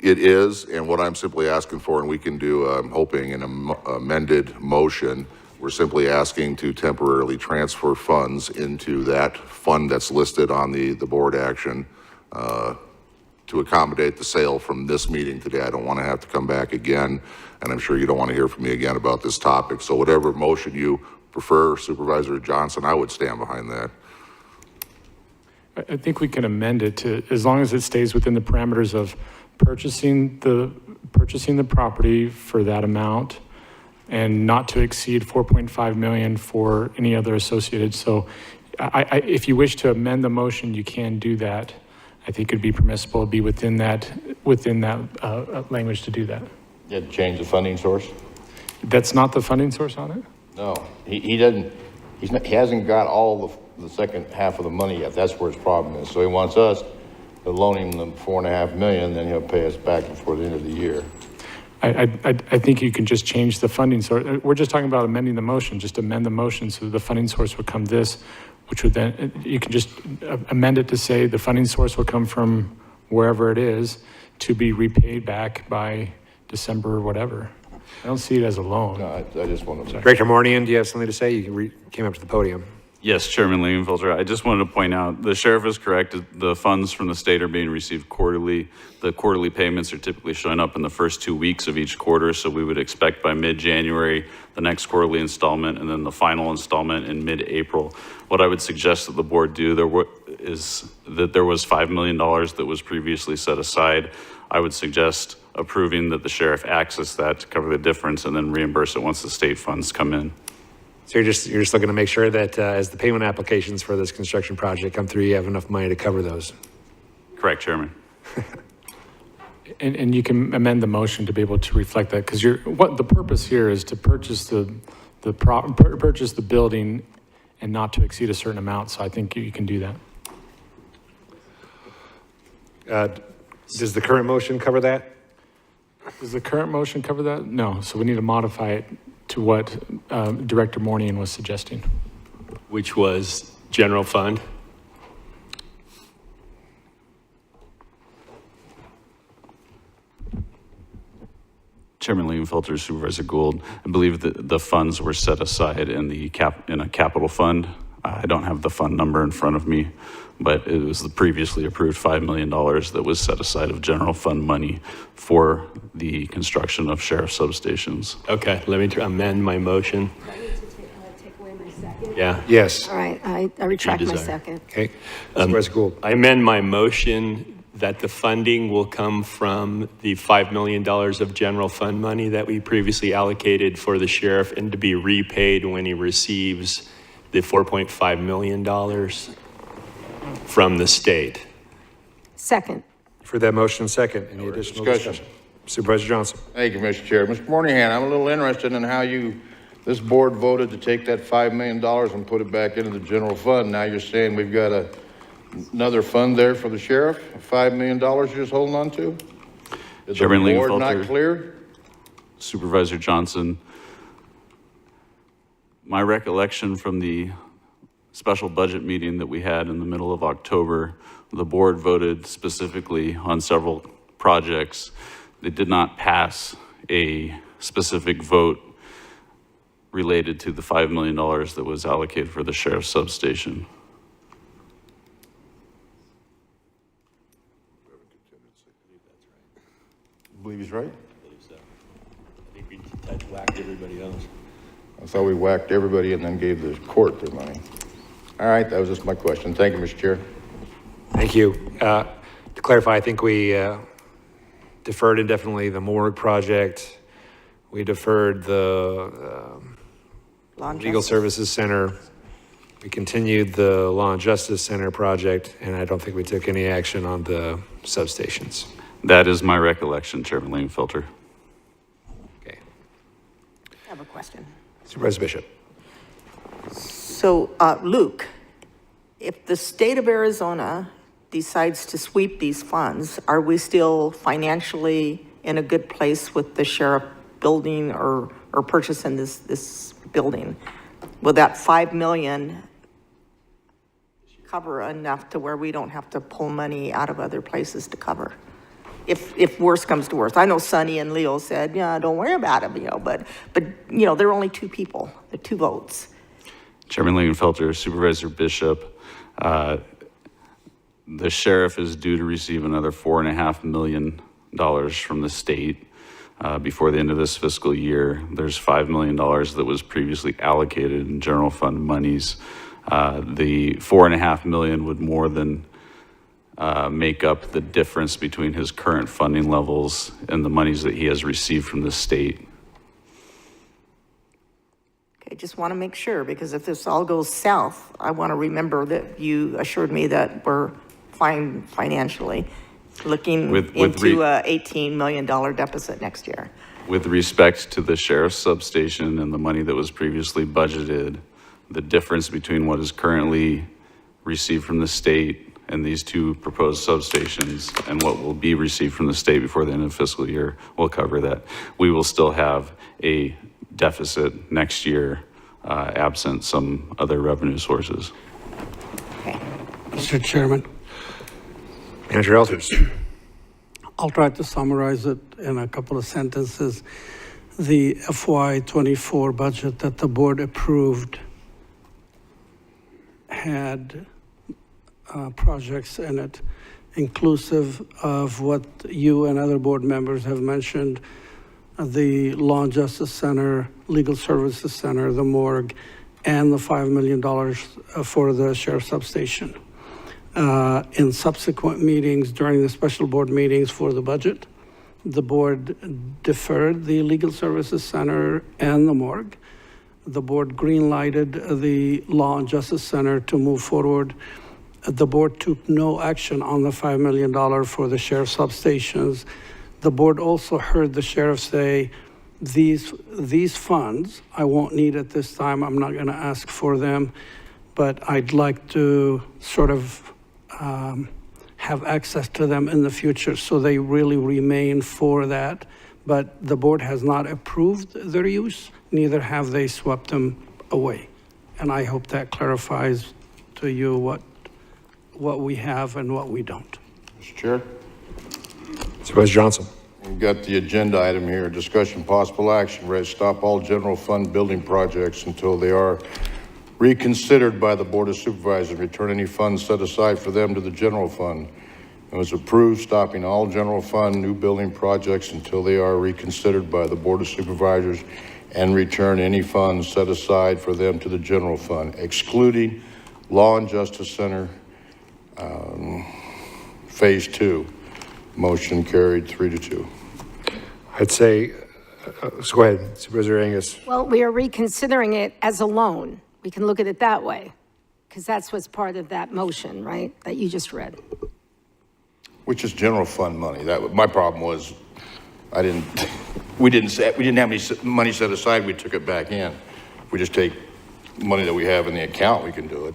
N: it is, and what I'm simply asking for, and we can do, I'm hoping, an amended motion. We're simply asking to temporarily transfer funds into that fund that's listed on the board action to accommodate the sale from this meeting today. I don't want to have to come back again, and I'm sure you don't want to hear from me again about this topic. So whatever motion you prefer, Supervisor Johnson, I would stand behind that.
E: I think we can amend it to, as long as it stays within the parameters of purchasing the property for that amount and not to exceed 4.5 million for any other associated. So if you wish to amend the motion, you can do that. I think it'd be permissible, it'd be within that language to do that.
I: You had to change the funding source?
E: That's not the funding source on it?
I: No, he hasn't got all the second half of the money yet. That's where his problem is. So he wants us to loan him the $4.5 million, then he'll pay us back before the end of the year.
E: I think you can just change the funding source. We're just talking about amending the motion, just amend the motion so the funding source would come this, which would then, you can just amend it to say the funding source will come from wherever it is to be repaid back by December or whatever. I don't see it as a loan.
I: No, I just want to.
A: Director Marnian, do you have something to say? You came up to the podium.
R: Yes, Chairman Lingenfelter. I just wanted to point out, the sheriff is correct. The funds from the state are being received quarterly. The quarterly payments are typically showing up in the first 2 weeks of each quarter. So we would expect by mid-January, the next quarterly installment, and then the final installment in mid-April. What I would suggest that the board do is that there was $5 million that was previously set aside. I would suggest approving that the sheriff access that to cover the difference and then reimburse it once the state funds come in.
A: So you're just looking to make sure that as the payment applications for this construction project come through, you have enough money to cover those.
R: Correct, Chairman.
E: And you can amend the motion to be able to reflect that, because what the purpose here is to purchase purchase the building and not to exceed a certain amount. So I think you can do that.
A: Does the current motion cover that?
E: Does the current motion cover that? No. So we need to modify it to what Director Mornian was suggesting.
F: Which was general fund.
R: Chairman Lingenfelter, Supervisor Gould, I believe that the funds were set aside in a capital fund. I don't have the fund number in front of me, but it was the previously approved $5 million that was set aside of general fund money for the construction of sheriff substations.
F: Okay, let me amend my motion.
T: Take away my second?
F: Yeah.
A: Yes.
T: All right, I retract my second.
A: Okay. Supervisor Gould.
F: I amend my motion that the funding will come from the $5 million of general fund money that we previously allocated for the sheriff and to be repaid when he receives the $4.5 million from the state.
T: Second.
A: For that motion, second. Any additional discussion? Supervisor Johnson.
I: Thank you, Mr. Chair. Mr. Moynihan, I'm a little interested in how this board voted to take that $5 million and put it back into the general fund. Now you're saying we've got another fund there for the sheriff, $5 million you're just holding on to? Is
R: Chairman
I: the board
R: Lingenfelter,
I: not clear?
R: Supervisor Johnson, my recollection from the special budget meeting that we had in the middle of October, the board voted specifically on several projects. They did not pass a specific vote related to the $5 million that was allocated for the sheriff's substation.
I: I believe he's right.
F: I think we whacked everybody else.
I: I thought we whacked everybody and then gave the court their money. All right, that was just my question. Thank you, Mr. Chair.
A: Thank you. To clarify, I think we deferred indefinitely the morgue project. We deferred the Legal Services Center. We continued the Law and Justice Center project, and I don't think we took any action on the substations.
R: That is my recollection, Chairman Lingenfelter.
A: Okay.
D: I have a question.
A: Supervisor Bishop.
D: So, Luke, if the state of Arizona decides to sweep these funds, are we still financially in a good place with the sheriff building or purchasing this building? Will that $5 million cover enough to where we don't have to pull money out of other places to cover? If worse comes to worse. I know Sonny and Leo said, yeah, don't worry about it, but there are only two people, the two votes.
R: Chairman Lingenfelter, Supervisor Bishop, the sheriff is due to receive another $4.5 million from the state before the end of this fiscal year. There's $5 million that was previously allocated in general fund monies. The $4.5 million would more than make up the difference between his current funding levels and the monies that he has received from the state.
D: Okay, just want to make sure, because if this all goes south, I want to remember that you assured me that we're fine financially, looking into a $18 million deficit next year.
R: With respect to the sheriff's substation and the money that was previously budgeted, the difference between what is currently received from the state and these two proposed substations and what will be received from the state before the end of the fiscal year will cover that. We will still have a deficit next year, absent some other revenue sources.
D: Okay.
B: Mr. Chairman,
A: Manager Elders.
B: I'll try to summarize it in a couple of sentences. The FY24 budget that the board approved had projects in it, inclusive of what you and other board members have mentioned, the Law and Justice Center, Legal Services Center, the morgue, and the $5 million for the sheriff's substation. In subsequent meetings, during the special board meetings for the budget, the board deferred the Legal Services Center and the morgue. The board green-lighted the Law and Justice Center to move forward. The board took no action on the $5 million for the sheriff's substations. The board also heard the sheriff say, these funds, I won't need at this time. I'm not going to ask for them, but I'd like to sort of have access to them in the future, so they really remain for that. But the board has not approved their use, neither have they swept them away. And I hope that clarifies to you what we have and what we don't.
I: Mr. Chair?
A: Supervisor Johnson.
I: We've got the agenda item here, discussion possible action, ready to stop all general fund building projects until they are reconsidered by the Board of Supervisors, return any funds set aside for them to the general fund. It was approved stopping all general fund new building projects until they are reconsidered by the Board of Supervisors and return any funds set aside for them to the general fund, excluding Law and Justice Center, Phase 2. Motion carried 3-2.
A: I'd say, so go ahead, Supervisor Angus.
T: Well, we are reconsidering it as a loan. We can look at it that way, because that's what's part of that motion, right, that you just read.
I: Which is general fund money. My problem was, we didn't have any money set aside. We took it back in. If we just take money that we have in the account, we can do it.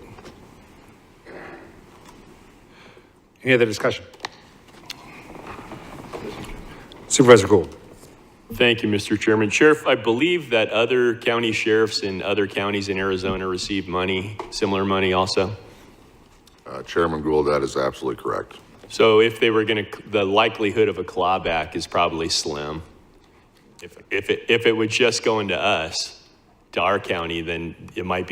A: Any other discussion? Supervisor Gould.
F: Thank you, Mr. Chairman. Sheriff, I believe that other county sheriffs in other counties in Arizona receive money, similar money also.
N: Chairman Gould, that is absolutely correct.
F: So if they were going to, the likelihood of a clawback is probably slim. If it would just go into us to our county, then it might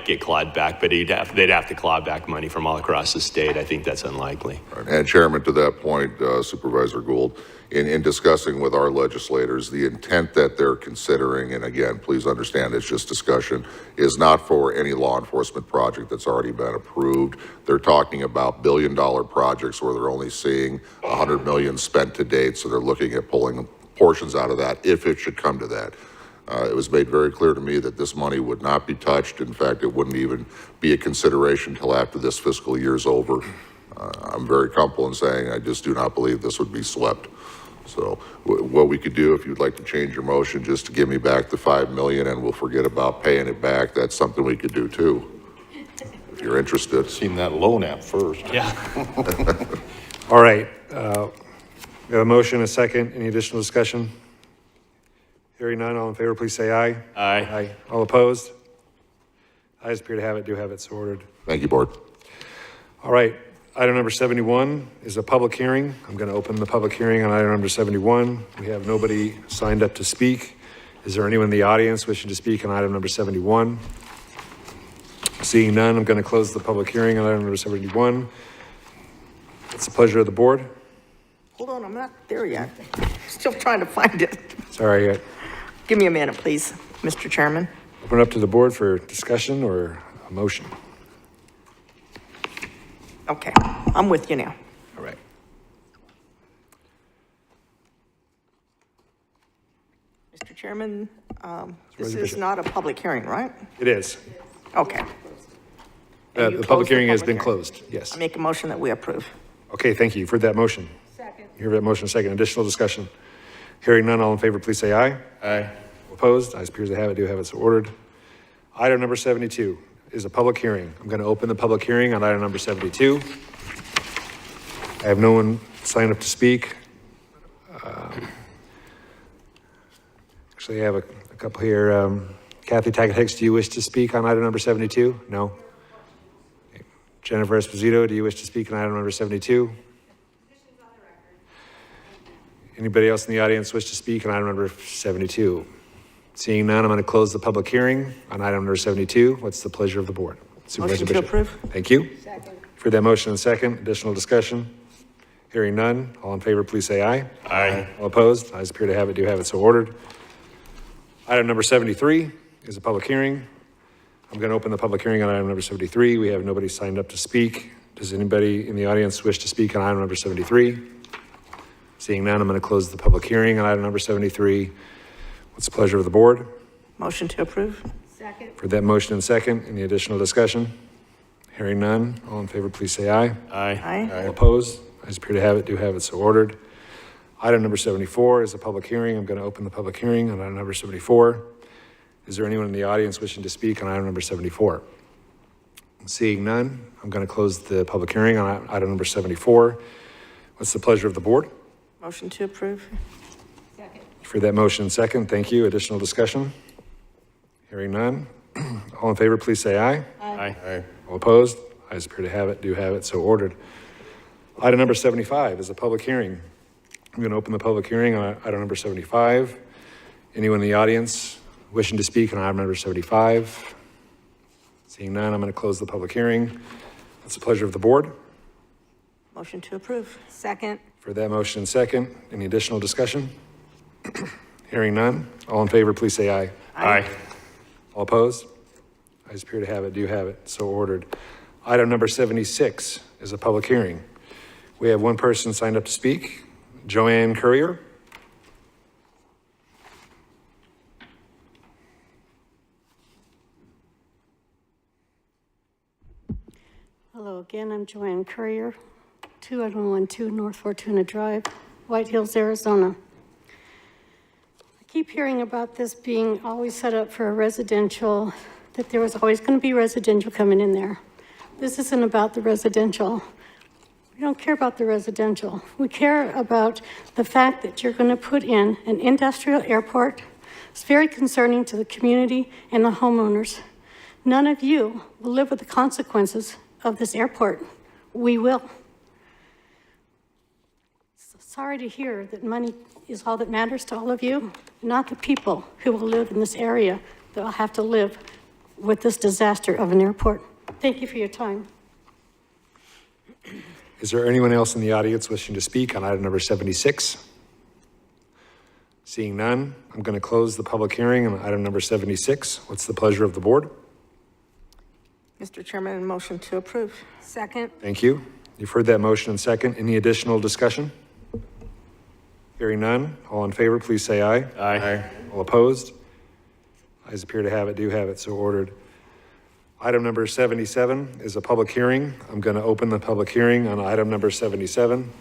F: get clawed back, but they'd have to claw back money from all across the state. I think that's unlikely.
N: And Chairman, to that point, Supervisor Gould, in discussing with our legislators, the intent that they're considering, and again, please understand it's just discussion, is not for any law enforcement project that's already been approved. They're talking about billion-dollar projects where they're only seeing $100 million spent to date, so they're looking at pulling portions out of that if it should come to that. It was made very clear to me that this money would not be touched. In fact, it wouldn't even be a consideration until after this fiscal year's over. I'm very comfortable in saying I just do not believe this would be swept. So what we could do, if you'd like to change your motion, just to give me back the $5 million and we'll forget about paying it back, that's something we could do too, if you're interested.
I: Seen that loan app first.
F: Yeah.
A: All right. We have a motion, a second. Any additional discussion? Hearing none, all in favor, please say aye.
F: Aye.
A: Aye. All opposed? Ayes appear to have it, do have it, so ordered.
N: Thank you, Board.
A: All right, item number 71 is a public hearing. I'm going to open the public hearing on item number 71. We have nobody signed up to speak. Is there anyone in the audience wishing to speak on item number 71? Seeing none, I'm going to close the public hearing on item number 71. It's the pleasure of the board.
D: Hold on, I'm not there yet. Still trying to find it.
A: Sorry,
D: Give me a minute, please, Mr. Chairman.
A: open it up to the board for discussion or a motion.
D: Okay, I'm with you now.
A: All right.
D: Mr. Chairman, this
A: Supervisor
D: is
A: Bishop.
D: not a public hearing, right?
A: It is.
D: Okay.
A: The
D: close
A: public
D: the
A: hearing has
D: public
A: been
D: hearing.
A: closed, yes.
D: I make a motion that we approve.
A: Okay, thank you for that motion. Second. You hear that motion, second. Additional discussion. Hearing none, all in favor, please say aye.
F: Aye.
A: Opposed? Ayes appears to have it, do have it, so ordered. Item number 72 is a public hearing. I'm going to open the public hearing on item number 72. I have no one signed up to speak. Actually, I have a couple here. Kathy Tackett-Hicks, do you wish to speak on item number 72? No? Okay. Jennifer Esposito, do you wish to speak on item number 72? Anybody else in the audience wish to speak on item number 72? Seeing none, I'm going to close the public hearing on item number 72. What's the pleasure of the board? Supervisor
D: Motion to
A: Bishop.
D: approve.
A: Thank you. Second. For that motion and second, additional discussion? Hearing none, all in favor, please say aye.
F: Aye.
A: All opposed? Ayes appear to have it, do have it, so ordered. Item number 73 is a public hearing. I'm going to open the public hearing on item number 73. We have nobody signed up to speak. Does anybody in the audience wish to speak on item number 73? Seeing none, I'm going to close the public hearing on item number 73. What's the pleasure of the board?
D: Motion to approve.
S: Second.
A: For that motion and second, any additional discussion? Hearing none, all in favor, please say aye.
F: Aye.
D: Aye.
A: All opposed? Ayes appear to have it, do have it, so ordered. Item number 74 is a public hearing. I'm going to open the public hearing on item number 74. Is there anyone in the audience wishing to speak on item number 74? Seeing none, I'm going to close the public hearing on item number 74. What's the pleasure of the board?
D: Motion to approve.
A: For that motion, second, thank you. Additional discussion? Hearing none. All in favor, please say aye.
F: Aye.
A: All opposed? Ayes appear to have it, do have it, so ordered. Item number 75 is a public hearing. I'm going to open the public hearing on item number 75. Anyone in the audience wishing to speak on item number 75? Seeing none, I'm going to close the public hearing. What's the pleasure of the board?
D: Motion to approve.
T: Second.
A: For that motion, second, any additional discussion? Hearing none, all in favor, please say aye.
F: Aye.
A: All opposed? Ayes appear to have it, do have it, so ordered. Item number 76 is a public hearing. We have one person signed up to speak, Joanne Courier.
S: Hello again, I'm Joanne Courier, 21112 North Fortuna Drive, White Hills, Arizona. I keep hearing about this being always set up for a residential, that there was always going to be residential coming in there. This isn't about the residential. We don't care about the residential. We care about the fact that you're going to put in an industrial airport. It's very concerning to the community and the homeowners. None of you will live with the consequences of this airport. We will. So sorry to hear that money is all that matters to all of you, not the people who will live in this area that'll have to live with this disaster of an airport. Thank you for your time.
A: Is there anyone else in the audience wishing to speak on item number 76? Seeing none, I'm going to close the public hearing on item number 76. What's the pleasure of the board?
D: Mr. Chairman, motion to approve.
T: Second.
A: Thank you. You've heard that motion and second. Any additional discussion? Hearing none, all in favor, please say aye.
F: Aye.
A: All opposed? Ayes appear to have it, do have it, so ordered. Item number 77 is a public hearing. I'm going to open the public hearing on item number 77.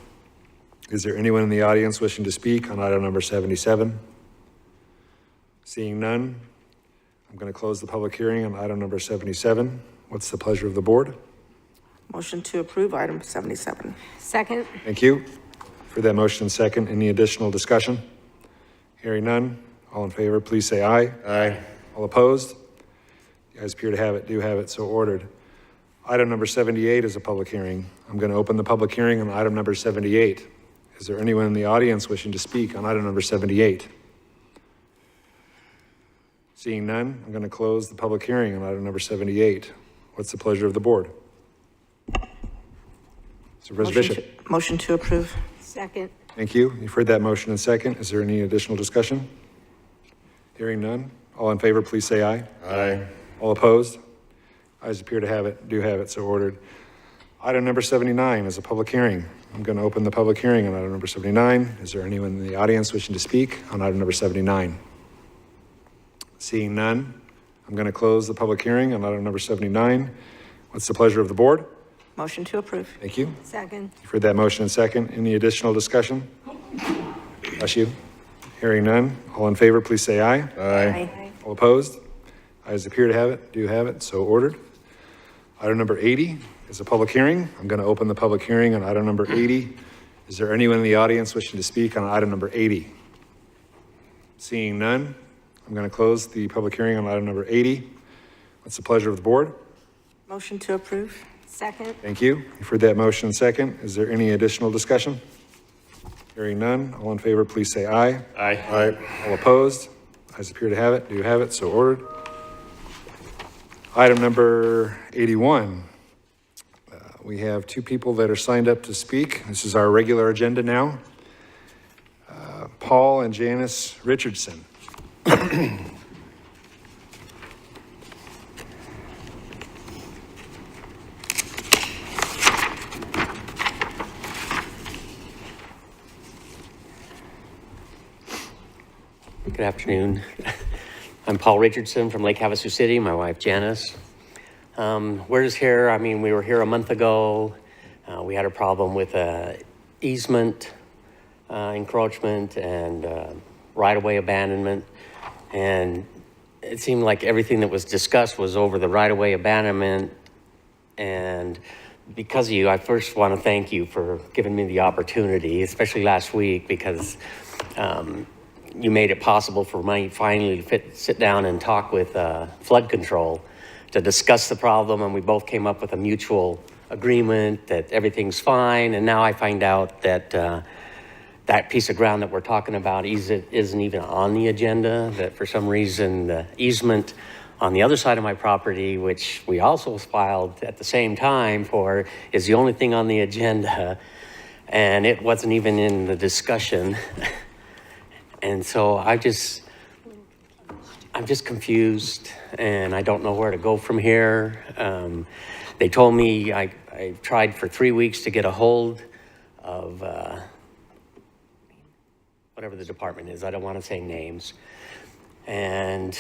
A: Is there anyone in the audience wishing to speak on item number 77? Seeing none, I'm going to close the public hearing on item number 77. What's the pleasure of the board?
D: Motion to approve item 77.
T: Second.
A: Thank you. For that motion second, any additional discussion? Hearing none, all in favor, please say aye.
F: Aye.
A: All opposed? You guys appear to have it, do have it, so ordered. Item number 78 is a public hearing. I'm going to open the public hearing on item number 78. Is there anyone in the audience wishing to speak on item number 78? Seeing none, I'm going to close the public hearing on item number 78. What's the pleasure of the board? Supervisor Bishop.
D: Motion to approve.
T: Second.
A: Thank you. You've heard that motion and second. Is there any additional discussion? Hearing none. All in favor, please say aye.
F: Aye.
A: All opposed? Ayes appear to have it, do have it, so ordered. Item number 79 is a public hearing. I'm going to open the public hearing on item number 79. Is there anyone in the audience wishing to speak on item number 79? Seeing none, I'm going to close the public hearing on item number 79. What's the pleasure of the board?
D: Motion to approve.
A: Thank you.
T: Second.
A: You've heard that motion and second. Any additional discussion? Bless you. Hearing none. All in favor, please say aye.
D: Aye.
A: All opposed? Ayes appear to have it, do have it, so ordered. Item number 80 is a public hearing. I'm going to open the public hearing on item number 80. Is there anyone in the audience wishing to speak on item number 80? Seeing none, I'm going to close the public hearing on item number 80. What's the pleasure of the board?
D: Motion to approve.
T: Second.
A: Thank you. You've heard that motion second. Is there any additional discussion? Hearing none, all in favor, please say aye.
F: Aye.
A: Aye. All opposed? Ayes appear to have it, do have it, so ordered. Item number 81. We have two people that are signed up to speak. This is our regular agenda now. Paul and Janice Richardson.
M: Good afternoon. I'm Paul Richardson from Lake Havasu City, my wife Janice. We're just here, I mean, we were here a month ago. We had a problem with easement, encroachment, and right-of-way abandonment. And it seemed like everything that was discussed was over the right-of-way abandonment. And because of you, I first want to thank you for giving me the opportunity, especially last week, because you made it possible for me finally to sit down and talk with flood control to discuss the problem, and we both came up with a mutual agreement that everything's fine. And now I find out that that piece of ground that we're talking about isn't even on the agenda, that for some reason the easement on the other side of my property, which we also filed at the same time for, is the only thing on the agenda, and it wasn't even in the discussion. And so I'm just confused, and I don't know where to go from here. They told me I tried for 3 weeks to get a hold of whatever the department is. I don't want to say names. And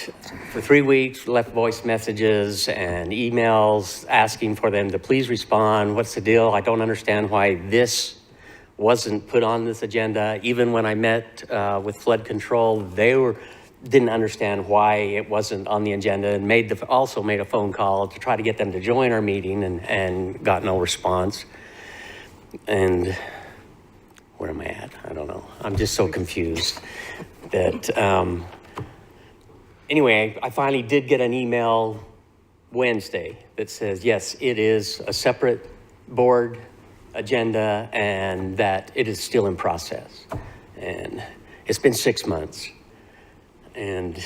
M: for 3 weeks, left voice messages and emails asking for them to please respond. What's the deal? I don't understand why this wasn't put on this agenda. Even when I met with flood control, they didn't understand why it wasn't on the agenda, and also made a phone call to try to get them to join our meeting, and got no response. And where am I at? I don't know. I'm just so confused that, anyway, I finally did get an email Wednesday that says, yes, it is a separate board agenda and that it is still in process. And it's been 6 months. And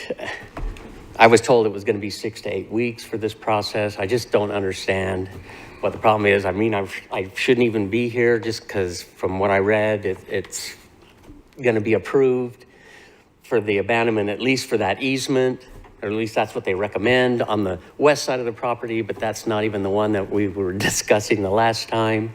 M: I was told it was going to be 6 to 8 weeks for this process. I just don't understand what the problem is. I mean, I shouldn't even be here just because from what I read, it's going to be approved for the abandonment, at least for that easement, or at least that's what they recommend on the west side of the property, but that's not even the one that we were discussing the last time.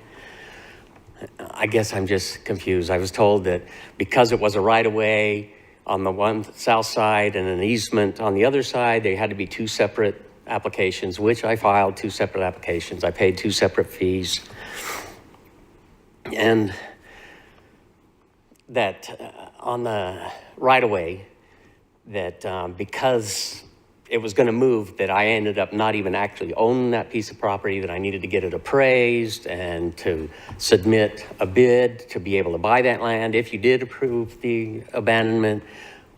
M: I guess I'm just confused. I was told that because it was a right-of-way on the one south side and an easement on the other side, they had to be 2 separate applications, which I filed 2 separate applications. I paid 2 separate fees. And that on the right-of-way, that because it was going to move, that I ended up not even actually owning that piece of property, that I needed to get it appraised and to submit a bid to be able to buy that land if you did approve the abandonment,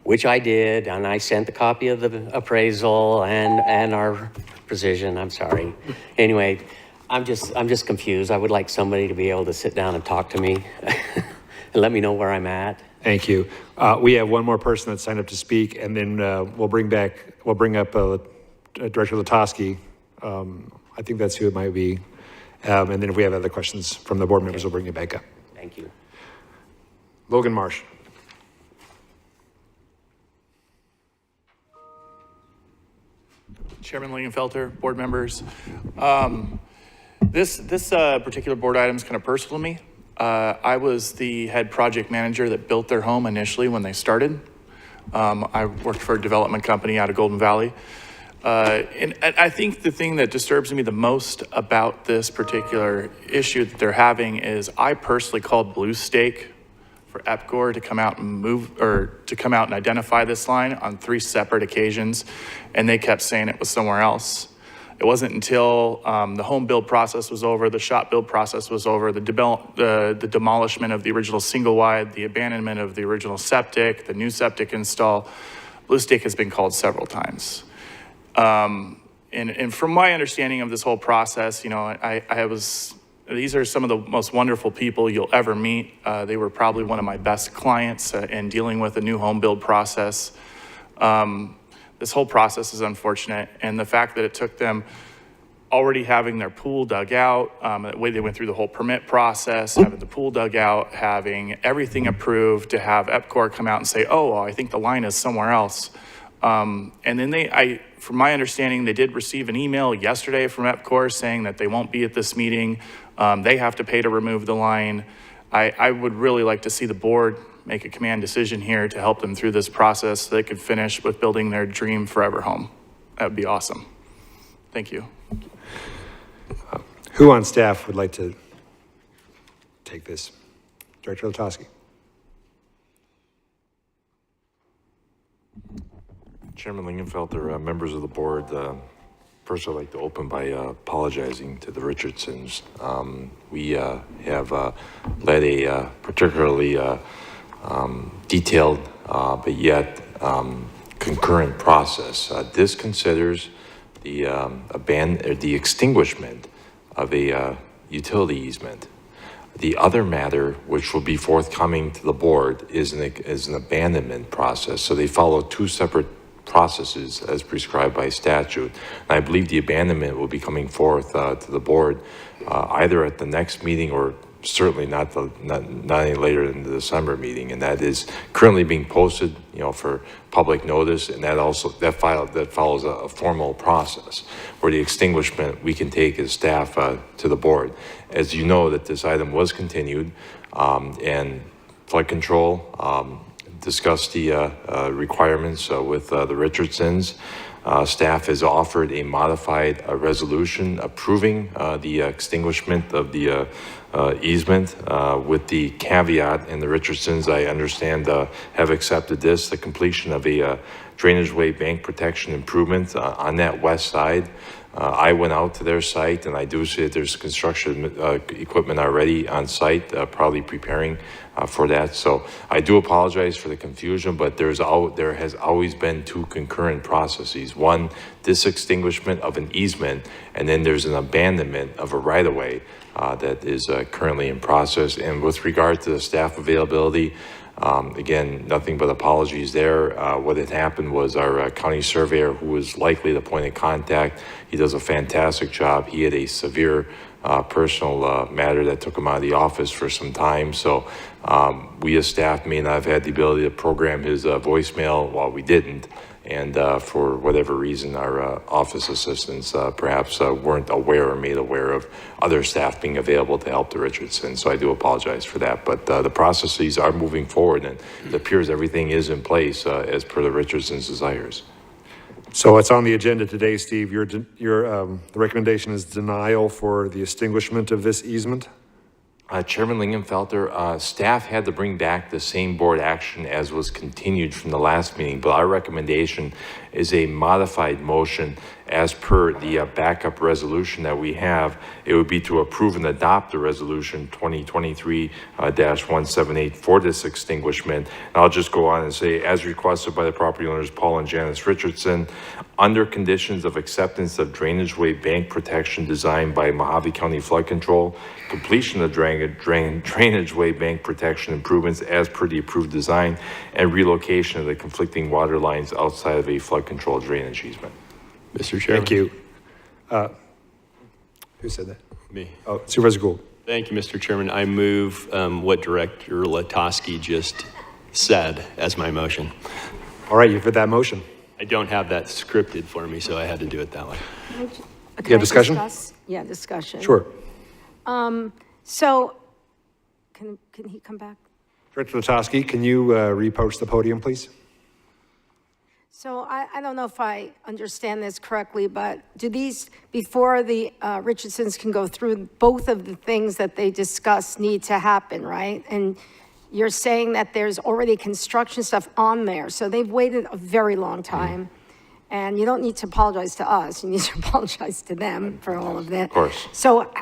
M: which I did, and I sent the copy of the appraisal and our precision. I'm sorry. Anyway, I'm just confused. I would like somebody to be able to sit down and talk to me and let me know where I'm at.
A: Thank you. We have one more person that signed up to speak, and then we'll bring up Director Latosky. I think that's who it might be. And then if we have other questions from the board members, we'll bring you back up.
M: Thank you.
A: Logan Marsh.
G: Chairman Lingenfelter, board members. This particular board item is kind of personal to me. I was the head project manager that built their home initially when they started. I worked for a development company out of Golden Valley. And I think the thing that disturbs me the most about this particular issue that they're having is I personally called Blue Stake for EPCOR to come out and identify this line on 3 separate occasions, and they kept saying it was somewhere else. It wasn't until the home build process was over, the shop build process was over, the demolishment of the original single wide, the abandonment of the original septic, the new septic install. Blue Stake has been called several times. And from my understanding of this whole process, you know, these are some of the most wonderful people you'll ever meet. They were probably one of my best clients in dealing with a new home build process. This whole process is unfortunate, and the fact that it took them already having their pool dug out, the way they went through the whole permit process, having the pool dug out, having everything approved, to have EPCOR come out and say, oh, well, I think the line is somewhere else. And then from my understanding, they did receive an email yesterday from EPCOR saying that they won't be at this meeting. They have to pay to remove the line. I would really like to see the board make a command decision here to help them through this process so they could finish with building their dream forever home. That would be awesome. Thank you.
A: Who on staff would like to take this? Director Latosky.
Q: Chairman Lingenfelter, members of the board, first I'd like to open by apologizing to the Richardsons. We have led a particularly detailed but yet concurrent process. This considers the extinguishment of a utility easement. The other matter, which will be forthcoming to the board, is an abandonment process. So they follow 2 separate processes as prescribed by statute. And I believe the abandonment will be coming forth to the board either at the next meeting or certainly not any later than the December meeting, and that is currently being posted, you know, for public notice, and that follows a formal process where the extinguishment we can take as staff to the board. As you know, that this item was continued, and flood control discussed the requirements with the Richardsons. Staff has offered a modified resolution approving the extinguishment of the easement with the caveat, and the Richardsons, I understand, have accepted this, the completion of a drainage way bank protection improvement on that west side. I went out to their site, and I do see that there's construction equipment already on site, probably preparing for that. So I do apologize for the confusion, but there has always been 2 concurrent processes. One, this extinguishment of an easement, and then there's an abandonment of a right-of-way that is currently in process. And with regard to the staff availability, Again, nothing but apologies there. What had happened was our county surveyor, who was likely the point of contact, he does a fantastic job. He had a severe personal matter that took him out of the office for some time. So we as staff may not have had the ability to program his voicemail. Well, we didn't. And for whatever reason, our office assistants perhaps weren't aware or made aware of other staff being available to help the Richardsons. So I do apologize for that. But the processes are moving forward, and it appears everything is in place as per the Richardsons' desires.
A: So what's on the agenda today, Steve? The recommendation is denial for the extinguishment of this easement?
Q: Chairman Lingenfelter, staff had to bring back the same board action as was continued from the last meeting, but our recommendation is a modified motion as per the backup resolution that we have. It would be to approve and adopt the resolution 2023-178 for this extinguishment. And I'll just go on and say, as requested by the property owners Paul and Janice Richardson, under conditions of acceptance of drainage-way bank protection designed by Mojave County Flood Control, completion of drainage-way bank protection improvements as per the approved design, and relocation of the conflicting water lines outside of a flood control drainage easement.
F: Mr. Chairman.
A: Thank you. Who said that?
F: Me.
A: Oh, Supervisor Gould.
F: Thank you, Mr. Chairman. I move what Director Latosky just said as my motion.
A: All right, you've heard that motion.
F: I don't have that scripted for me, so I had to do it that way.
A: You have discussion?
T: Yeah, discussion.
A: Sure.
T: So, can he come back?
A: Director Latosky, can you repost the podium, please?
T: So I don't know if I understand this correctly, but do these, before the Richardsons can go through, both of the things that they discussed need to happen, right? And you're saying that there's already construction stuff on there, so they've waited a very long time. And you don't need to apologize to us, you need to apologize to them for all of that.
Q: Of course.
T: So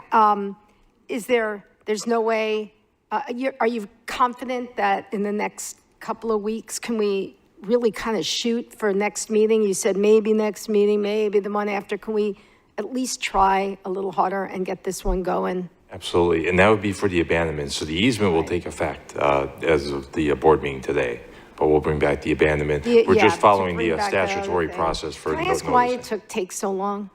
T: there's no way, are you confident that in the next couple of weeks, can we really kind of shoot for next meeting? You said maybe next meeting, maybe the one after. Can we at least try a little harder and get this one going?
Q: Absolutely, and that would be for the abandonment. So the easement will take effect as of the board meeting today, but we'll bring back the abandonment. We're just following the statutory process for
T: Can I ask why it take so long?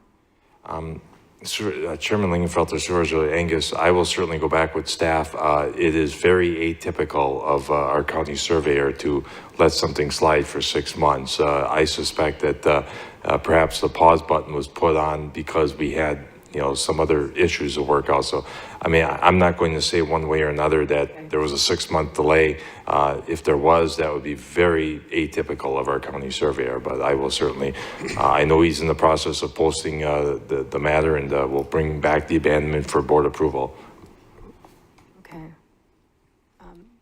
Q: Chairman Lingenfelter, Supervisor Angus, I will certainly go back with staff. It is very atypical of our county surveyor to let something slide for 6 months. I suspect that perhaps the pause button was put on because we had, some other issues to work out. So, I'm not going to say one way or another that there was a 6-month delay. If there was, that would be very atypical of our county surveyor, but I will certainly, I know he's in the process of posting the matter, and we'll bring back the abandonment for board approval.
T: Okay.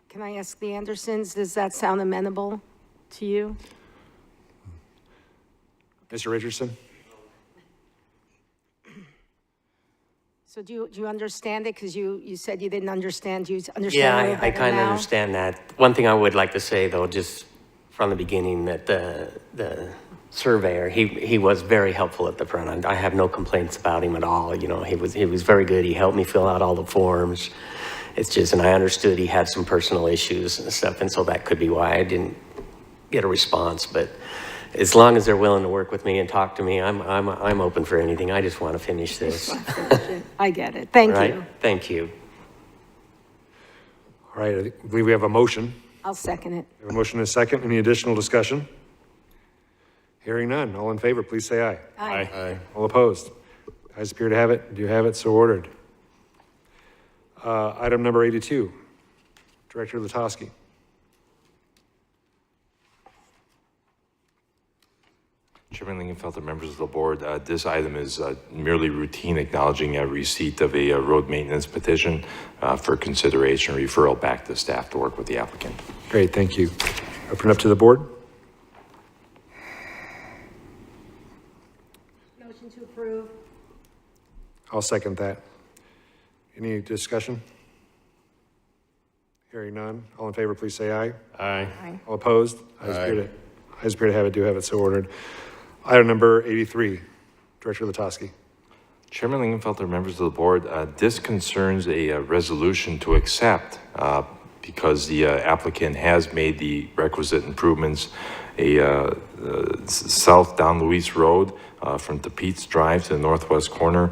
T: Can I ask the Andersons, does that sound amenable to you?
A: Mr. Richardson?
T: So do you understand it? Because you said you didn't understand. Do you understand a
M: Yeah,
T: little
M: I
T: better
M: kind of
T: now?
M: understand that. One thing I would like to say, though, just from the beginning, that the surveyor, he was very helpful at the front. I have no complaints about him at all. He was very good. He helped me fill out all the forms. It's just, and I understood he had some personal issues and stuff, and so that could be why I didn't get a response. But as long as they're willing to work with me and talk to me, I'm open for anything. I just want to finish this.
T: I get it. Thank
M: Right?
T: you.
M: Thank you.
A: All right, I believe we have a motion.
T: I'll second it.
A: We have a motion and a second. Any additional discussion? Hearing none. All in favor, please say aye.
T: Aye.
A: Aye. All opposed? Ayes appear to have it. Do you have it? So ordered. Item number 82. Director Latosky.
Q: Chairman Lingenfelter, members of the board, this item is merely routine, acknowledging a receipt of a road maintenance petition for consideration referral back to staff to work with the applicant.
A: Great, thank you. Open up to the board.
T: Motion to approve.
A: I'll second that. Any discussion? Hearing none. All in favor, please say aye.
F: Aye.
T: Aye.
A: All opposed? Ayes appear to have it. Do have it. So ordered. Item number 83. Director Latosky.
Q: Chairman Lingenfelter, members of the board, this concerns a resolution to accept because the applicant has made the requisite improvements. South down Louise Road from Pete's Drive to the northwest corner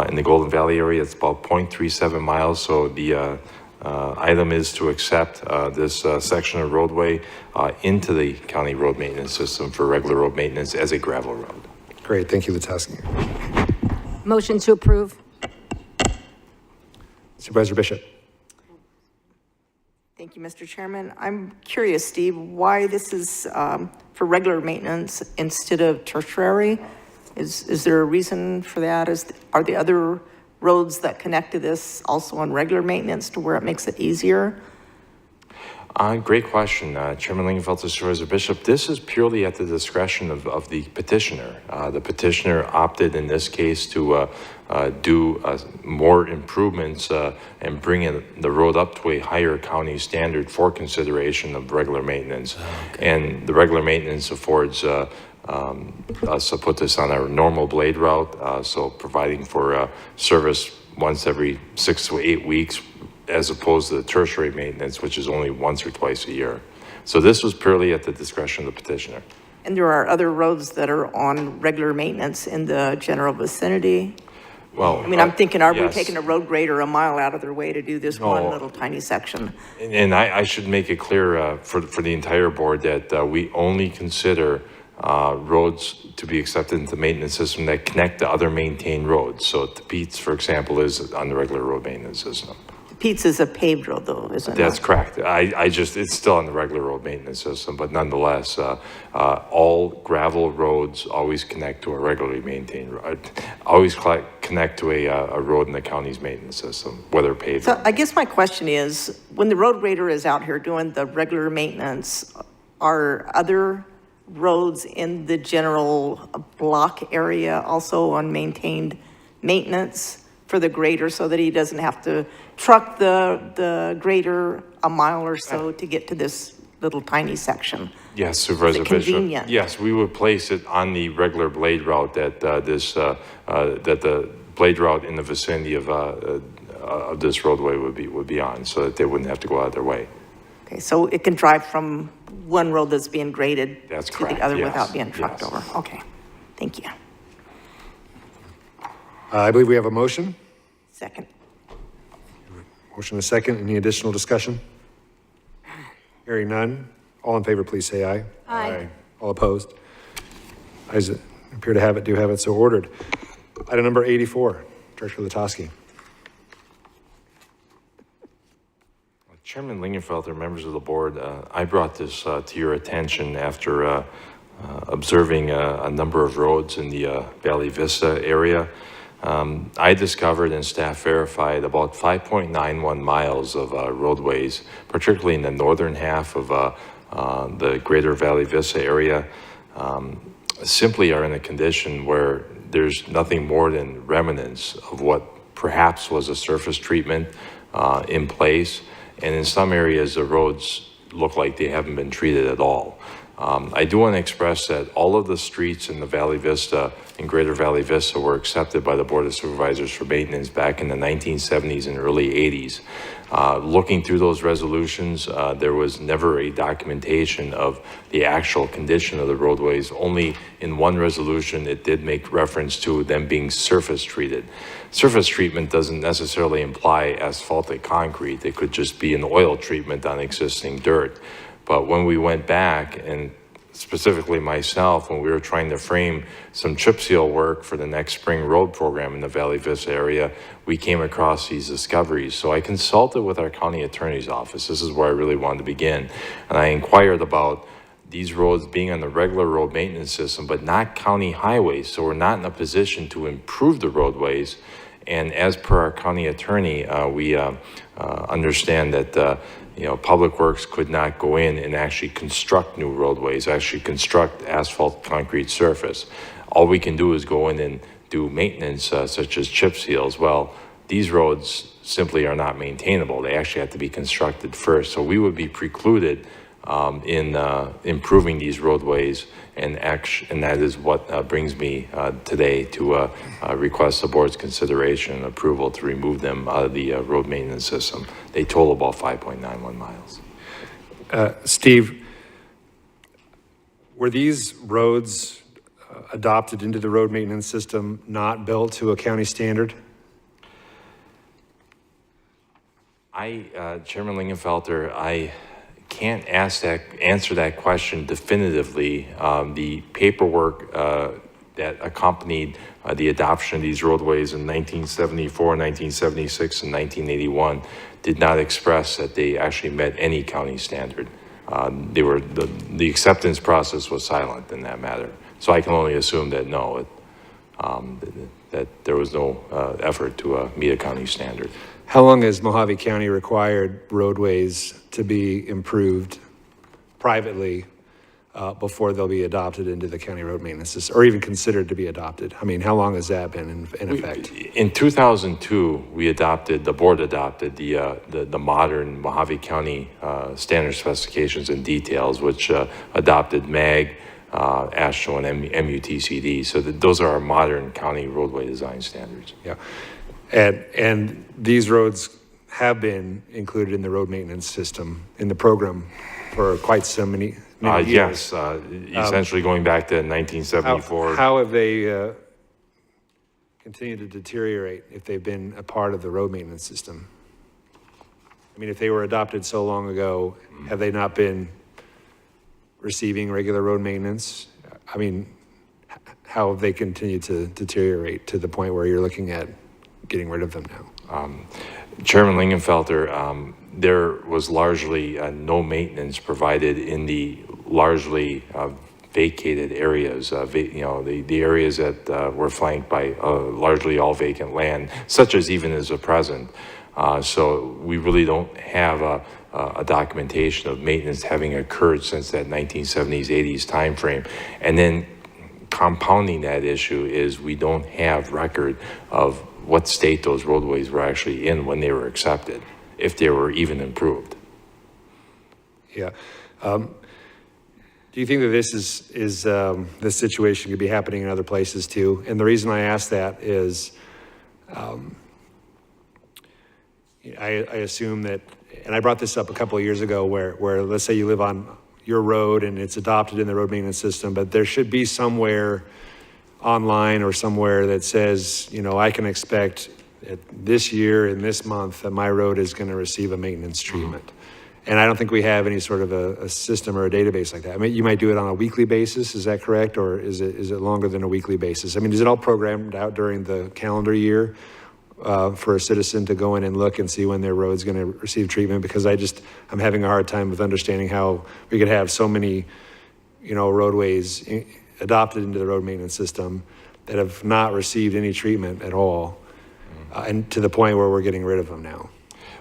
Q: in the Golden Valley area, it's about 0.37 miles. So the item is to accept this section of roadway into the county road maintenance system for regular road maintenance as a gravel road.
A: Great, thank you, Latowski.
T: Motion to approve.
A: Supervisor Bishop.
D: Thank you, Mr. Chairman. I'm curious, Steve, why this is for regular maintenance instead of tertiary? Is there a reason for that? Are the other roads that connect to this also on regular maintenance to where it makes it easier?
Q: Great question, Chairman Lingenfelter, Supervisor Bishop. This is purely at the discretion of the petitioner. The petitioner opted in this case to do more improvements and bring the road up to a higher county standard for consideration of regular maintenance. And the regular maintenance affords us to put this on our normal blade route, so providing for service once every 6 to 8 weeks, as opposed to the tertiary maintenance, which is only once or twice a year. So this was purely at the discretion of the petitioner.
D: And there are other roads that are on regular maintenance in the general vicinity?
Q: Well,
D: I mean, I'm thinking, are we
Q: yes.
D: taking a road grader a mile out of their way to do this one little tiny section?
Q: And I should make it clear for the entire board that we only consider roads to be accepted into the maintenance system that connect to other maintained roads. So Pete's, for example, is on the regular road maintenance system.
D: Pete's is a paved road though, isn't it?
Q: That's correct. It's still on the regular road maintenance system, but nonetheless, all gravel roads always connect to a regularly maintained road, always connect to a road in the county's maintenance system, whether paved.
D: So I guess my question is, when the road grader is out here doing the regular maintenance, are other roads in the general block area also on maintained maintenance for the grader so that he doesn't have to truck the grader a mile or so to get to this little tiny section?
Q: Yes, Supervisor Bishop.
D: Convenient?
Q: Yes, we would place it on the regular blade route that the blade route in the vicinity of this roadway would be on, so that they wouldn't have to go out of their way.
D: Okay, so it can drive from one road that's being graded
Q: That's
D: to
Q: correct,
D: the other
Q: yes,
D: without being trucked
Q: yes.
D: over? Okay, thank you.
A: I believe we have a motion.
D: Second.
A: Motion and a second. Any additional discussion? Hearing none. All in favor, please say aye.
T: Aye.
A: All opposed? Ayes appear to have it, do have it so ordered. Item number 84, Director Latowski.
Q: Chairman Lingenfelter, members of the board, I brought this to your attention after observing a number of roads in the Valley Vista area. I discovered and staff verified about 5.91 miles of roadways, particularly in the northern half of the greater Valley Vista area, simply are in a condition where there's nothing more than remnants of what perhaps was a surface treatment in place. And in some areas, the roads look like they haven't been treated at all. I do want to express that all of the streets in the Valley Vista, in Greater Valley Vista, were accepted by the Board of Supervisors for maintenance back in the 1970s and early 80s. Looking through those resolutions, there was never a documentation of the actual condition of the roadways. Only in one resolution, it did make reference to them being surface treated. Surface treatment doesn't necessarily imply asphaltic concrete. It could just be an oil treatment on existing dirt. But when we went back, and specifically myself, when we were trying to frame some chip seal work for the next spring road program in the Valley Vista area, we came across these discoveries. So I consulted with our county attorney's office. This is where I really wanted to begin. And I inquired about these roads being on the regular road maintenance system, but not county highways. So we're not in a position to improve the roadways. And as per our county attorney, we understand that Public Works could not go in and actually construct new roadways, actually construct asphalt concrete surface. All we can do is go in and do maintenance such as chip seals. Well, these roads simply are not maintainable. They actually have to be constructed first. So we would be precluded in improving these roadways, and that is what brings me today to request the board's consideration and approval to remove them out of the road maintenance system. They total about 5.91 miles.
A: Steve, were these roads adopted into the road maintenance system not built to a county standard?
Q: Chairman Lingenfelter, I can't answer that question definitively. The paperwork that accompanied the adoption of these roadways in 1974, 1976, and 1981 did not express that they actually met any county standard. The acceptance process was silent in that matter. So I can only assume that no, that there was no effort to meet a county standard.
A: How long has Mojave County required roadways to be improved privately before they'll be adopted into the county road maintenance system, or even considered to be adopted? I mean, how long has that been in effect?
Q: In 2002, the board adopted the modern Mojave County standard specifications and details, which adopted MAG, AASHTO, and MUTCD. So those are our modern county roadway design standards.
A: Yeah. And these roads have been included in the road maintenance system in the program for quite so many years.
Q: Yes, essentially going back to 1974.
A: How have they continued to deteriorate if they've been a part of the road maintenance system? I mean, if they were adopted so long ago, have they not been receiving regular road maintenance? I mean, how have they continued to deteriorate to the point where you're looking at getting rid of them now?
Q: Chairman Lingenfelter, there was largely no maintenance provided in the largely vacated areas, the areas that were flanked by largely all vacant land, such as even as a present. So we really don't have a documentation of maintenance having occurred since that 1970s, 80s timeframe. And then compounding that issue is we don't have record of what state those roadways were actually in when they were accepted, if they were even improved.
A: Yeah. Do you think that this situation could be happening in other places too? And the reason I ask that is, I assume that, and I brought this up a couple of years ago, where let's say you live on your road and it's adopted in the road maintenance system, but there should be somewhere online or somewhere that says, I can expect this year and this month that my road is going to receive a maintenance treatment. And I don't think we have any sort of a system or a database like that. I mean, you might do it on a weekly basis, is that correct? Or is it longer than a weekly basis? I mean, is it all programmed out during the calendar year for a citizen to go in and look and see when their road's going to receive treatment? Because I'm having a hard time with understanding how we could have so many, roadways adopted into the road maintenance system that have not received any treatment at all, and to the point where we're getting rid of them now.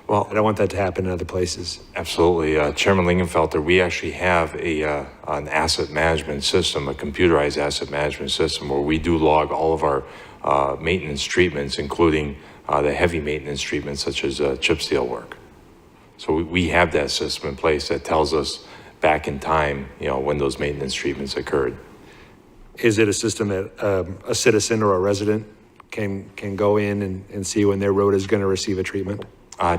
A: Well, I don't want that to happen in other places.
Q: Absolutely. Chairman Lingenfelter, we actually have an asset management system, a computerized asset management system, where we do log all of our maintenance treatments, including the heavy maintenance treatments such as chip seal work. So we have that system in place that tells us back in time, when those maintenance treatments occurred.
A: Is it a system that a citizen or a resident can go in and see when their road is going to receive a treatment?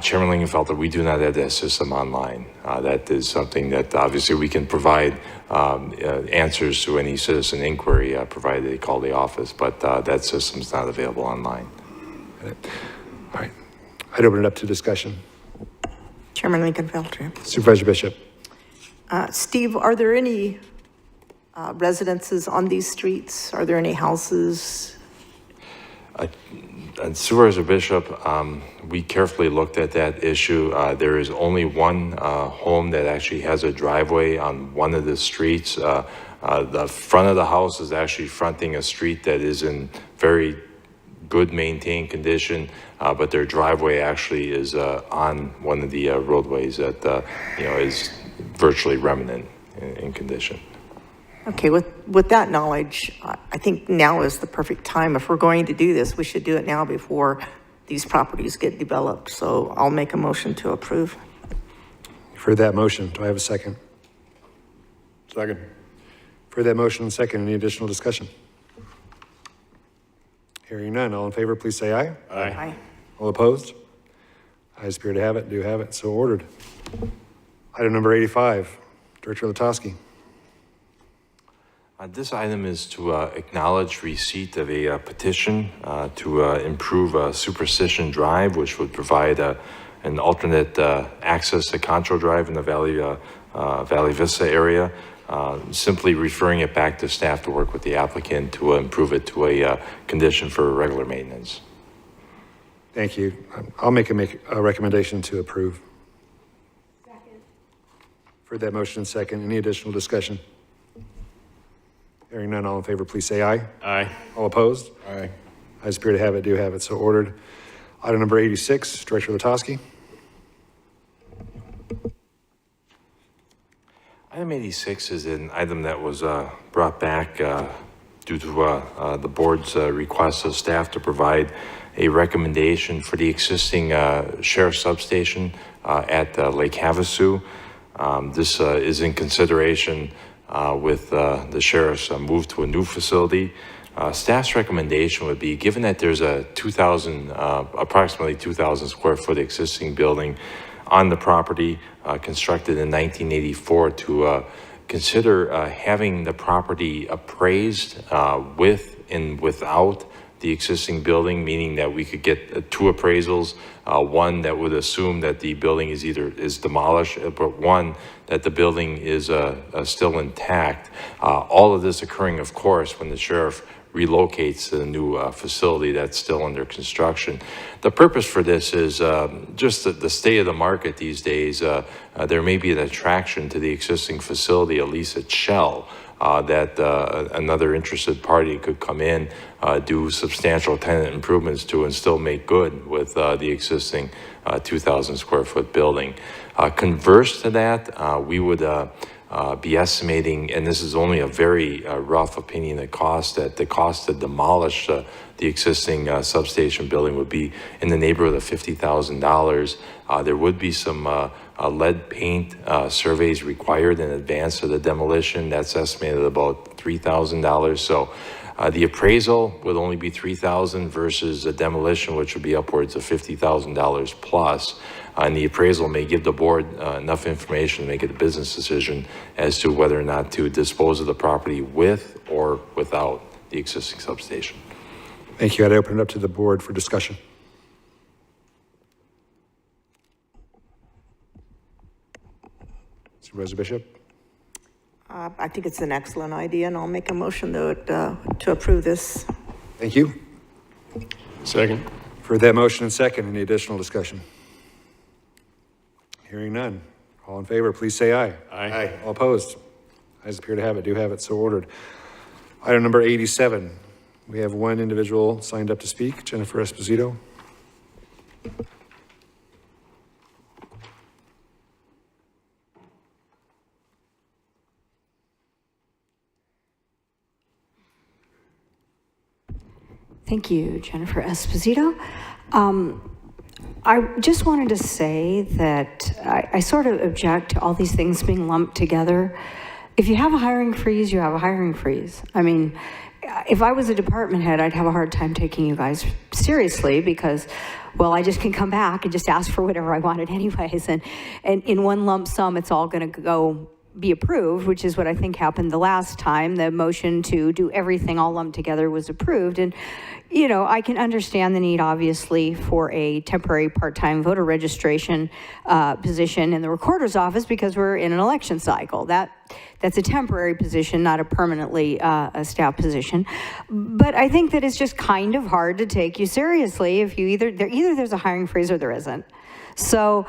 Q: Chairman Lingenfelter, we do not have that system online. That is something that obviously we can provide answers to any citizen inquiry, provided they call the office, but that system is not available online.
A: All right. I'd open it up to discussion.
D: Chairman Lingenfelter.
A: Supervisor Bishop.
D: Steve, are there any residences on these streets? Are there any houses?
Q: Supervisor Bishop, we carefully looked at that issue. There is only one home that actually has a driveway on one of the streets. The front of the house is actually fronting a street that is in very good maintained condition, but their driveway actually is on one of the roadways that is virtually remnant in condition.
D: Okay, with that knowledge, I think now is the perfect time. If we're going to do this, we should do it now before these properties get developed. So I'll make a motion to approve.
A: For that motion, do I have a second?
I: Second.
A: For that motion and second, any additional discussion? Hearing none, all in favor, please say aye.
D: Aye.
A: All opposed? Ayes appear to have it, do have it, so ordered. Item number 85, Director Latowski.
Q: This item is to acknowledge receipt of a petition to improve Superstition Drive, which would provide an alternate access to Concho Drive in the Valley Vista area. Simply referring it back to staff to work with the applicant to improve it to a condition for regular maintenance.
A: Thank you. I'll make a recommendation to approve.
S: Second.
A: For that motion and second, any additional discussion? Hearing none, all in favor, please say aye.
F: Aye.
A: All opposed?
I: Aye.
A: Ayes appear to have it, do have it, so ordered. Item number 86, Director Latowski.
Q: Item 86 is an item that was brought back due to the board's request of staff to provide a recommendation for the existing sheriff's substation at Lake Havasu. This is in consideration with the sheriff's move to a new facility. Staff's recommendation would be, given that there's a approximately 2,000 square foot existing building on the property constructed in 1984, to consider having the property appraised with and without the existing building, meaning that we could get two appraisals, one that would assume that the building is demolished, but one that the building is still intact. All of this occurring, of course, when the sheriff relocates to the new facility that's still under construction. The purpose for this is just the state of the market these days. There may be an attraction to the existing facility, at least its shell, that another interested party could come in, do substantial tenant improvements to, and still make good with the existing 2,000 square foot building. Converse to that, we would be estimating, and this is only a very rough opinion, the cost to demolish the existing substation building would be in the neighborhood of $50,000. There would be some lead paint surveys required in advance of the demolition. That's estimated at about $3,000. So the appraisal would only be $3,000 versus the demolition, which would be upwards of $50,000 plus. And the appraisal may give the board enough information to make a business decision as to whether or not to dispose of the property with or without the existing substation.
A: Thank you. I'd open it up to the board for discussion. Supervisor Bishop?
D: I think it's an excellent idea, and I'll make a motion to approve this.
A: Thank you.
F: Second.
A: For that motion and second, any additional discussion? Hearing none. All in favor, please say aye.
F: Aye.
A: All opposed? Ayes appear to have it, do have it, so ordered. Item number 87. We have one individual signed up to speak, Jennifer Esposito.
O: Thank you, Jennifer Esposito. I just wanted to say that I sort of object to all these things being lumped together. If you have a hiring freeze, you have a hiring freeze. I mean, if I was a department head, I'd have a hard time taking you guys seriously because, well, I just can come back and just ask for whatever I wanted anyways. And in one lump sum, it's all going to go be approved, which is what I think happened the last time. The motion to do everything all lumped together was approved. And, you know, I can understand the need, obviously, for a temporary part-time voter registration position in the recorder's office because we're in an election cycle. That's a temporary position, not a permanently a staff position. But I think that it's just kind of hard to take you seriously if you either there's a hiring freeze or there isn't. So,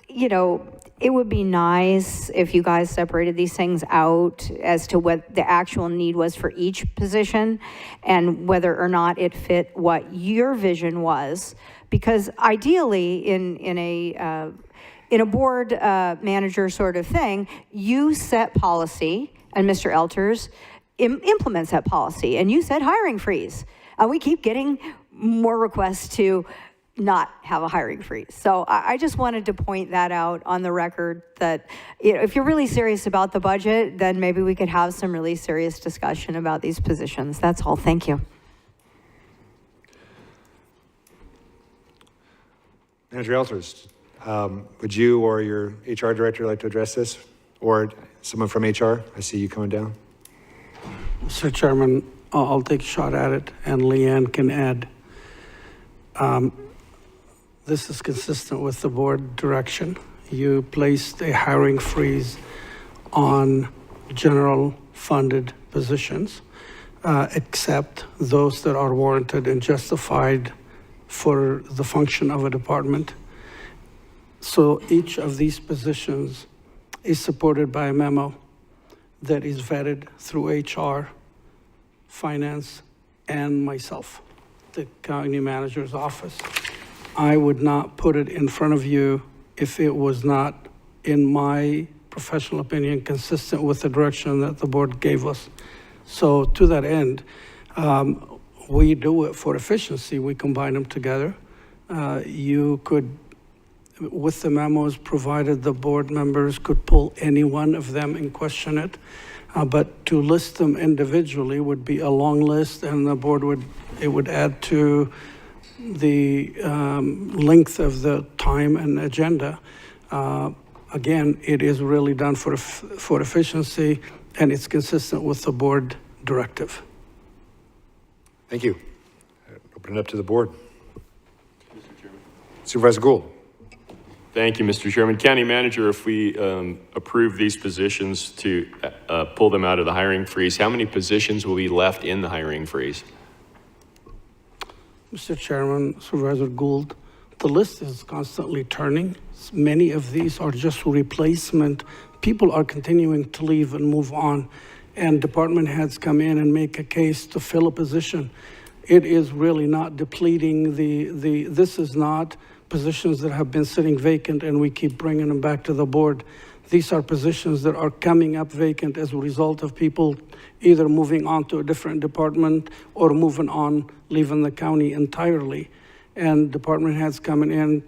O: you know, it would be nice if you guys separated these things out as to what the actual need was for each position and whether or not it fit what your vision was. Because ideally, in a board manager sort of thing, you set policy, and Mr. Elters implements that policy. And you said hiring freeze. And we keep getting more requests to not have a hiring freeze. So I just wanted to point that out on the record that, you know, if you're really serious about the budget, then maybe we could have some really serious discussion about these positions. That's all. Thank you.
A: Manager Elters, would you or your HR director like to address this? Or someone from HR? I see you coming down.
B: Mr. Chairman, I'll take a shot at it, and Leanne can add. This is consistent with the board direction. You placed a hiring freeze on general funded positions, except those that are warranted and justified for the function of a department. So each of these positions is supported by a memo that is vetted through HR, finance, and myself, the county manager's office. I would not put it in front of you if it was not, in my professional opinion, consistent with the direction that the board gave us. So to that end, we do it for efficiency. We combine them together. You could, with the memos provided, the board members could pull any one of them and question it. But to list them individually would be a long list, and the board would add to the length of the time and agenda. Again, it is really done for efficiency, and it's consistent with the board directive.
A: Thank you. Open it up to the board. Mr. Chairman. Supervisor Gould.
F: Thank you, Mr. Chairman. County Manager, if we approve these positions to pull them out of the hiring freeze, how many positions will be left in the hiring freeze?
B: Mr. Chairman, Supervisor Gould, the list is constantly turning. Many of these are just replacement. People are continuing to leave and move on, and department heads come in and make a case to fill a position. It is really not depleting this is not positions that have been sitting vacant and we keep bringing them back to the board. These are positions that are coming up vacant as a result of people either moving on to a different department or moving on, leaving the county entirely. And department heads coming in,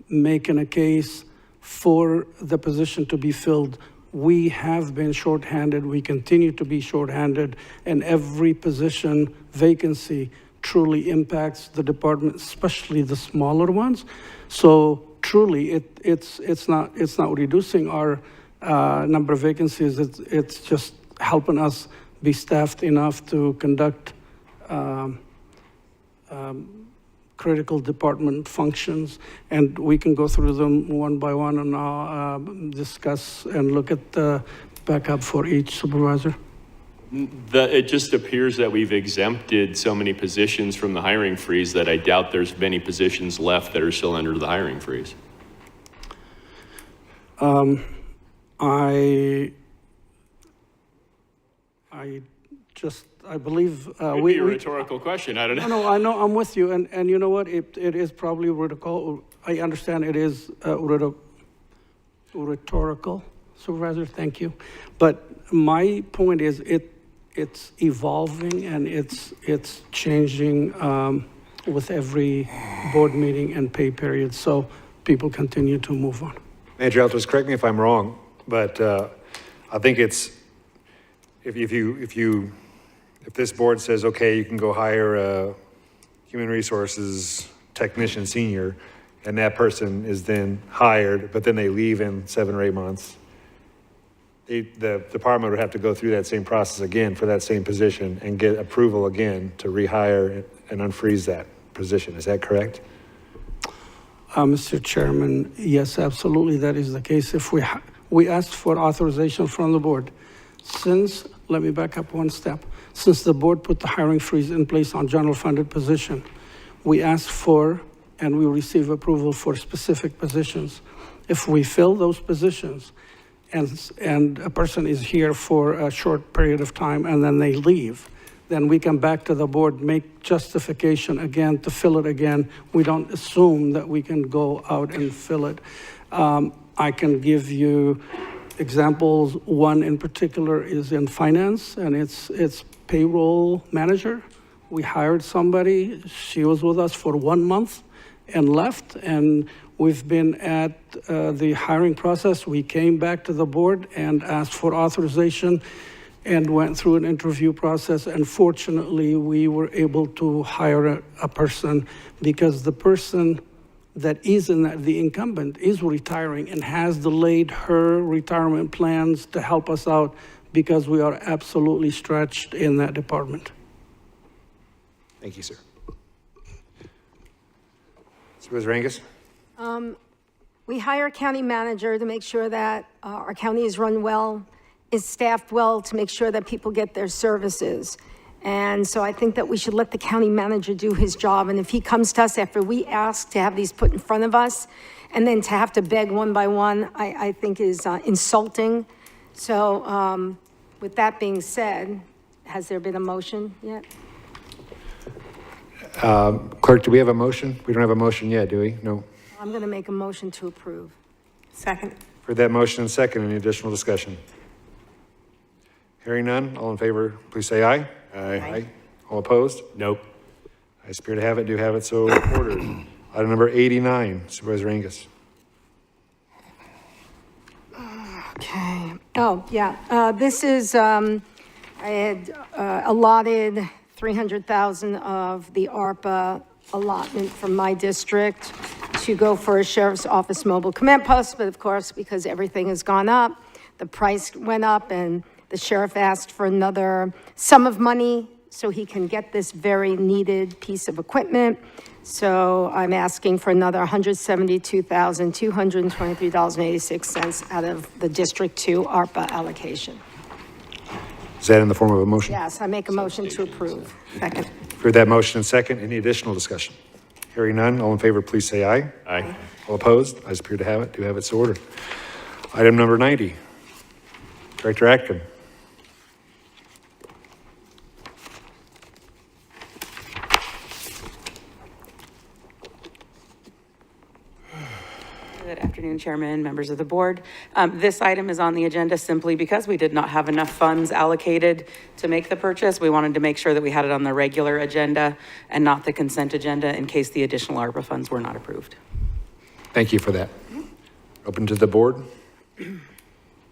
B: making a case for the position to be filled. We have been shorthanded, we continue to be shorthanded, and every position vacancy truly impacts the department, especially the smaller ones. So truly, it's not reducing our number of vacancies. It's just helping us be staffed enough to conduct critical department functions, and we can go through them one by one and discuss and look at the backup for each supervisor.
F: It just appears that we've exempted so many positions from the hiring freeze that I doubt there's many positions left that are still under the hiring freeze.
B: I believe
F: Maybe a rhetorical question. I don't know.
B: No, I know, I'm with you, and you know what? It is probably rhetorical. I understand it is rhetorical, Supervisor. Thank you. But my point is, it's evolving and it's changing with every board meeting and pay period. So people continue to move on.
A: Manager Altos, correct me if I'm wrong, but I think it's if this board says, okay, you can go hire a human resources technician senior, and that person is then hired, but then they leave in 7 or 8 months, the department would have to go through that same process again for that same position and get approval again to rehire and unfreeze that position. Is that correct?
B: Mr. Chairman, yes, absolutely, that is the case. If we asked for authorization from the board, let me back up one step. Since the board put the hiring freeze in place on general funded position, we asked for and we receive approval for specific positions. If we fill those positions and a person is here for a short period of time and then they leave, then we come back to the board, make justification again to fill it again. We don't assume that we can go out and fill it. I can give you examples. One in particular is in finance, and it's payroll manager. We hired somebody. She was with us for 1 month, and left, and we've been at the hiring process. We came back to the board and asked for authorization and went through an interview process, and fortunately, we were able to hire a person because the person that is the incumbent is retiring and has delayed her retirement plans to help us out because we are absolutely stretched in that department.
A: Thank you, sir. Supervisor Angus?
T: We hire a county manager to make sure that our county is run well, is staffed well, to make sure that people get their services. And so I think that we should let the county manager do his job. And if he comes to us after we ask to have these put in front of us, and then to have to beg one by one, I think is insulting. So with that being said, has there been a motion yet?
A: Clerk, do we have a motion? We don't have a motion yet, do we? No.
T: I'm going to make a motion to approve.
D: Second.
A: For that motion and second, any additional discussion? Hearing none, all in favor, please say aye. Aye. All opposed?
F: Nope.
A: Ayes appear to have it, do have it, so ordered. Item number 89, Supervisor Angus.
T: Okay. Oh, yeah. This is, I had allotted 300,000 of the ARPA allotment from my district to go for a sheriff's office mobile command post, but of course, because everything has gone up, the price went up, and the sheriff asked for another sum of money so he can get this very needed piece of equipment. So I'm asking for another $172,223.86 out of the District 2 ARPA allocation.
A: Is that in the form of a motion?
T: Yes, I make a motion to approve.
D: Second.
A: For that motion and second, any additional discussion? Hearing none, all in favor, please say aye.
F: Aye.
A: All opposed? Ayes appear to have it, do have it, so ordered. Item number 90, Director Atkin.
P: Good afternoon, Chairman, members of the board. This item is on the agenda simply because we did not have enough funds allocated to make the purchase. We wanted to make sure that we had it on the regular agenda and not the consent agenda in case the additional ARPA funds were not approved.
A: Thank you for that. Open to the board.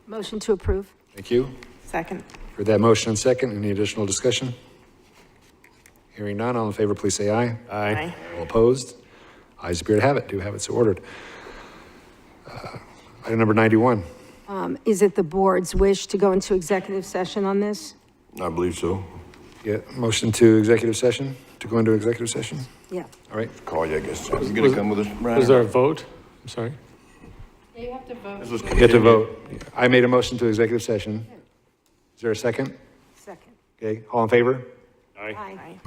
T: Motion to approve.
A: Thank you.
D: Second.
A: For that motion and second, any additional discussion? Hearing none, all in favor, please say aye.
D: Aye.
A: All opposed? Ayes appear to have it, do have it, so ordered. Item number 91.
T: Is it the board's wish to go into executive session on this?
I: I believe so.
A: Yeah, motion to executive session, to go into executive session?
T: Yeah.
A: All right.
I: Call you, I guess. You gonna come with us, Brian?
E: Was there a vote? I'm sorry.
P: You have to vote.
A: You have to vote. I made a motion to executive session. Is there a second?
T: Second.
A: Okay, all in favor?
T: Aye.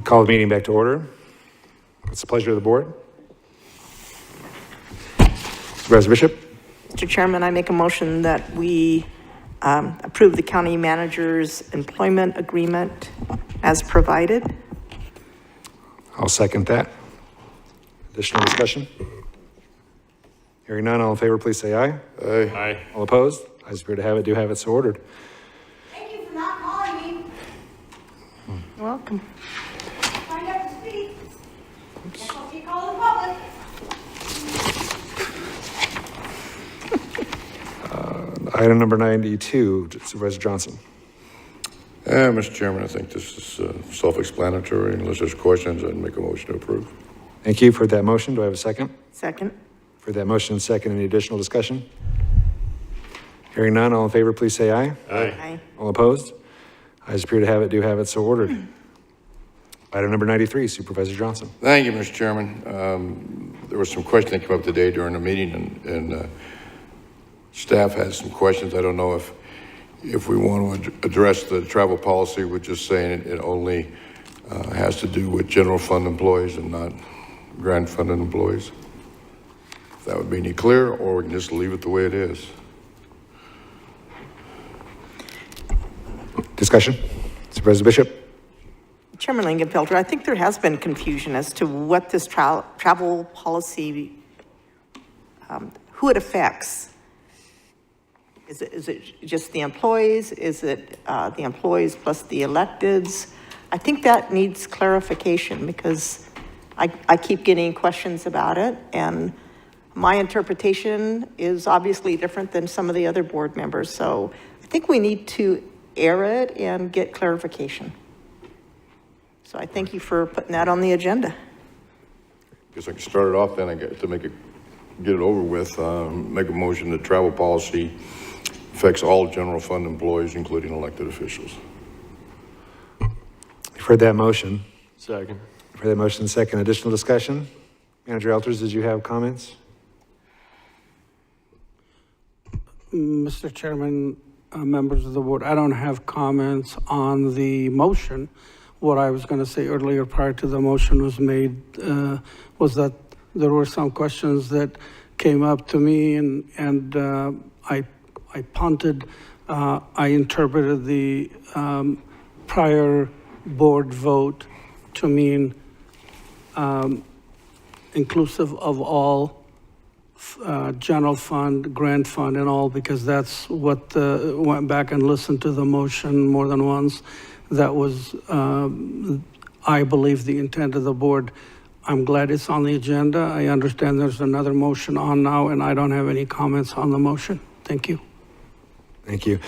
A: Call the meeting back to order. What's the pleasure of the board? Supervisor Bishop?
D: Mr. Chairman, I make a motion that we approve the county manager's employment agreement as provided.
A: I'll second that. Additional discussion? Hearing none, all in favor, please say aye.
I: Aye.
F: Aye.
A: All opposed? Ayes appear to have it, do have it, so ordered.
T: Thank you for not calling me.
D: You're welcome.
T: Find out to speak. Guess I'll be calling the public.
A: Item number 92, Supervisor Johnson.
I: Mr. Chairman, I think this is self-explanatory. Unless there's questions, I'd make a motion to approve.
A: Thank you for that motion. Do I have a second?
D: Second.
A: For that motion and second, any additional discussion? Hearing none, all in favor, please say aye.
D: Aye.
A: All opposed? Ayes appear to have it, do have it, so ordered. Item number 93, Supervisor Johnson.
I: Thank you, Mr. Chairman. There was some question that came up today during the meeting, and staff had some questions. I don't know if we want to address the travel policy with just saying it only has to do with general fund employees and not grant funded employees. If that would be any clearer, or we can just leave it the way it is.
A: Discussion? Supervisor Bishop?
D: Chairman Lingenfelter, I think there has been confusion as to what this travel policy, who it affects. Is it just the employees? Is it the employees plus the electeds? I think that needs clarification because I keep getting questions about it, and my interpretation is obviously different than some of the other board members. So I think we need to air it and get clarification. So I thank you for putting that on the agenda.
I: Guess I can start it off then. I get to get it over with. Make a motion that travel policy affects all general fund employees, including elected officials.
A: You've heard that motion.
F: Second.
A: You've heard that motion second. Additional discussion? Manager Elters, did you have comments?
B: Mr. Chairman, members of the board, I don't have comments on the motion. What I was going to say earlier prior to the motion was made was that there were some questions that came up to me and I punted. I interpreted the prior board vote to mean inclusive of all general fund, grant fund and all, because that's what went back and listened to the motion more than once. That was, I believe, the intent of the board. I'm glad it's on the agenda. I understand there's another motion on now, and I don't have any comments on the motion. Thank you.
A: Thank you.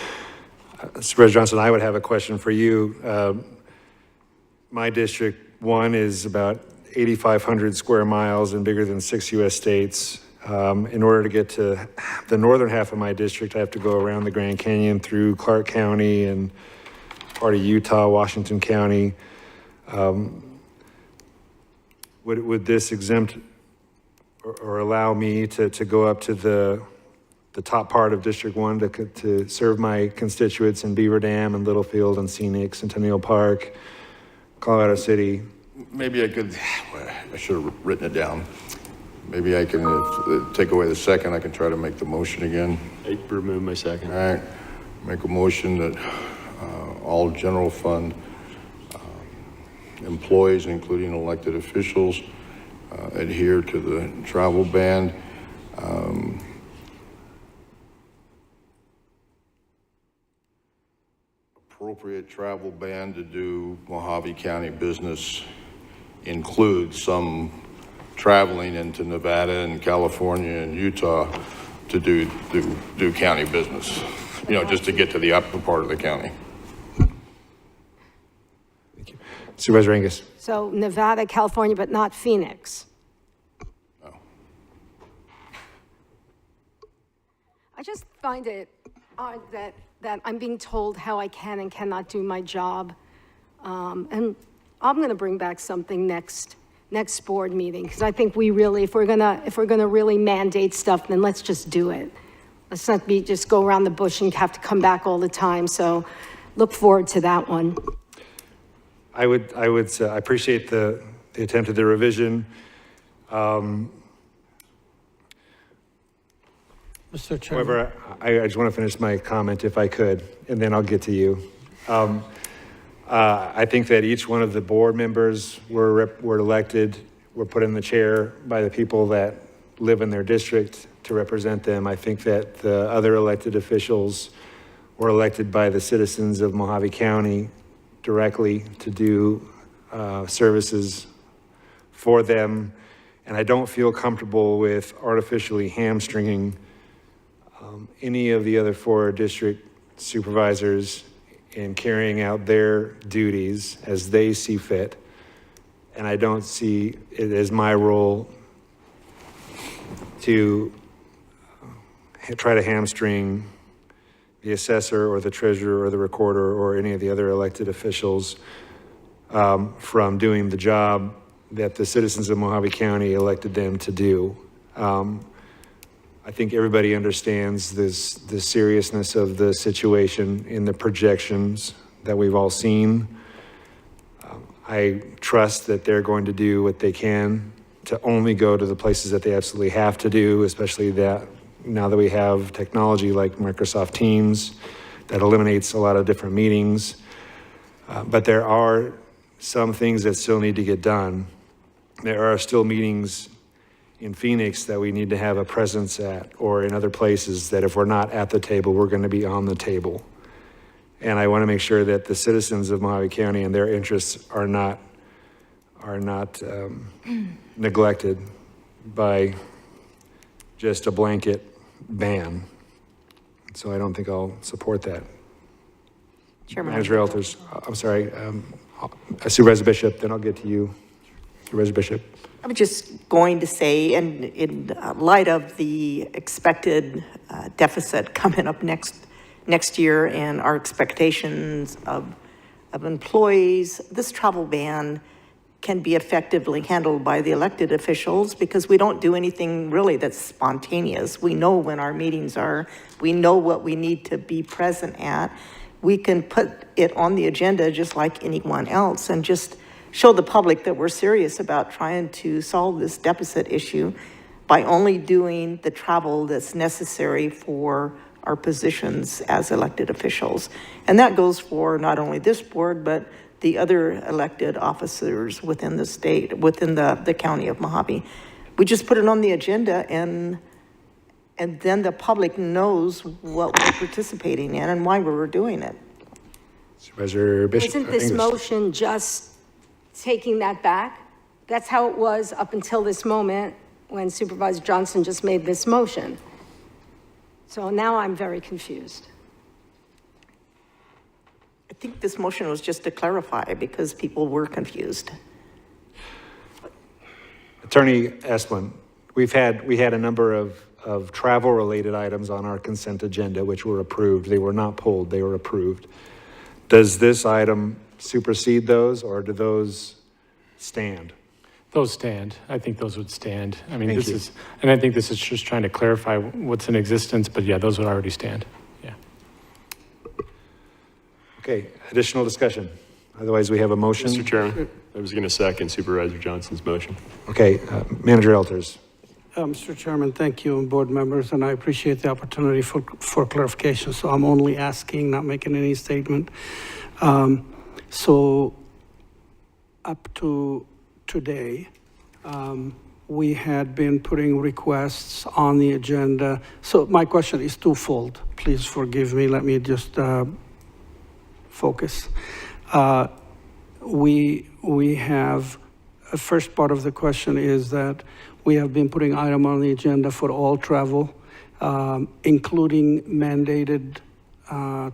A: Supervisor Johnson, I would have a question for you. My District 1 is about 8,500 square miles and bigger than 6 U.S. states. In order to get to the northern half of my district, I have to go around the Grand Canyon through Clark County and part of Utah, Washington County. Would this exempt or allow me to go up to the top part of District 1 to serve my constituents in Beaver Dam and Littlefield and Scenic, Centennial Park, Colorado City?
I: Maybe I should have written it down. Maybe I can take away the second. I can try to make the motion again.
F: I remove my second.
I: All right. Make a motion that all general fund employees, including elected officials, adhere to the travel ban. Appropriate travel ban to do Mojave County business includes some traveling into Nevada and California and Utah to do county business, you know, just to get to the upper part of the county.
A: Thank you. Supervisor Angus.
T: So Nevada, California, but not Phoenix.
I: No.
T: I just find it odd that I'm being told how I can and cannot do my job. And I'm going to bring back something next board meeting, because I think we really, if we're gonna really mandate stuff, then let's just do it. Let's not just go around the bush and have to come back all the time. So look forward to that one.
A: I appreciate the attempt at the revision.
B: Mr. Chairman.
A: However, I just want to finish my comment if I could, and then I'll get to you. I think that each one of the board members were elected, were put in the chair by the people that live in their district to represent them. I think that the other elected officials were elected by the citizens of Mojave County directly to do services for them. And I don't feel comfortable with artificially hamstringing any of the other 4 district supervisors in carrying out their duties as they see fit. And I don't see it as my role to try to hamstring the assessor or the treasurer or the recorder or any of the other elected officials from doing the job that the citizens of Mojave County elected them to do. I think everybody understands the seriousness of the situation in the projections that we've all seen. I trust that they're going to do what they can to only go to the places that they absolutely have to do, especially that now that we have technology like Microsoft Teams that eliminates a lot of different meetings. But there are some things that still need to get done. There are still meetings in Phoenix that we need to have a presence at, or in other places that if we're not at the table, we're going to be on the table. And I want to make sure that the citizens of Mojave County and their interests are not neglected by just a blanket ban. So I don't think I'll support that.
D: Chairman.
A: Manager Elters, I'm sorry, Supervisor Bishop, then I'll get to you. Supervisor Bishop.
D: I'm just going to say, in light of the expected deficit coming up next year and our expectations of employees, this travel ban can be effectively handled by the elected officials because we don't do anything really that's spontaneous. We know when our meetings are, we know what we need to be present at. We can put it on the agenda just like anyone else and just show the public that we're serious about trying to solve this deficit issue by only doing the travel that's necessary for our positions as elected officials. And that goes for not only this board, but the other elected officers within the state, within the county of Mojave. We just put it on the agenda and then the public knows what we're participating in and why we're doing it.
A: Supervisor Bishop.
T: Isn't this motion just taking that back? That's how it was up until this moment when Supervisor Johnson just made this motion. So now I'm very confused.
D: I think this motion was just to clarify because people were confused.
A: Attorney Esplin, we had a number of travel-related items on our consent agenda which were approved. They were not pulled, they were approved. Does this item supersede those, or do those stand?
E: Those stand. I think those would stand. I mean,
A: Thank you.
E: I think this is just trying to clarify what's in existence, but yeah, those would already stand. Yeah.
A: Okay, additional discussion. Otherwise, we have a motion.
F: Mr. Chairman, I was going to second Supervisor Johnson's motion.
A: Okay, Manager Elters.
B: Mr. Chairman, thank you, and board members, and I appreciate the opportunity for clarification. So I'm only asking, not making any statement. So up to today, we had been putting requests on the agenda. So my question is twofold. Please forgive me. Let me just focus. We have, the first part of the question is that we have been putting item on the agenda for all travel, including mandated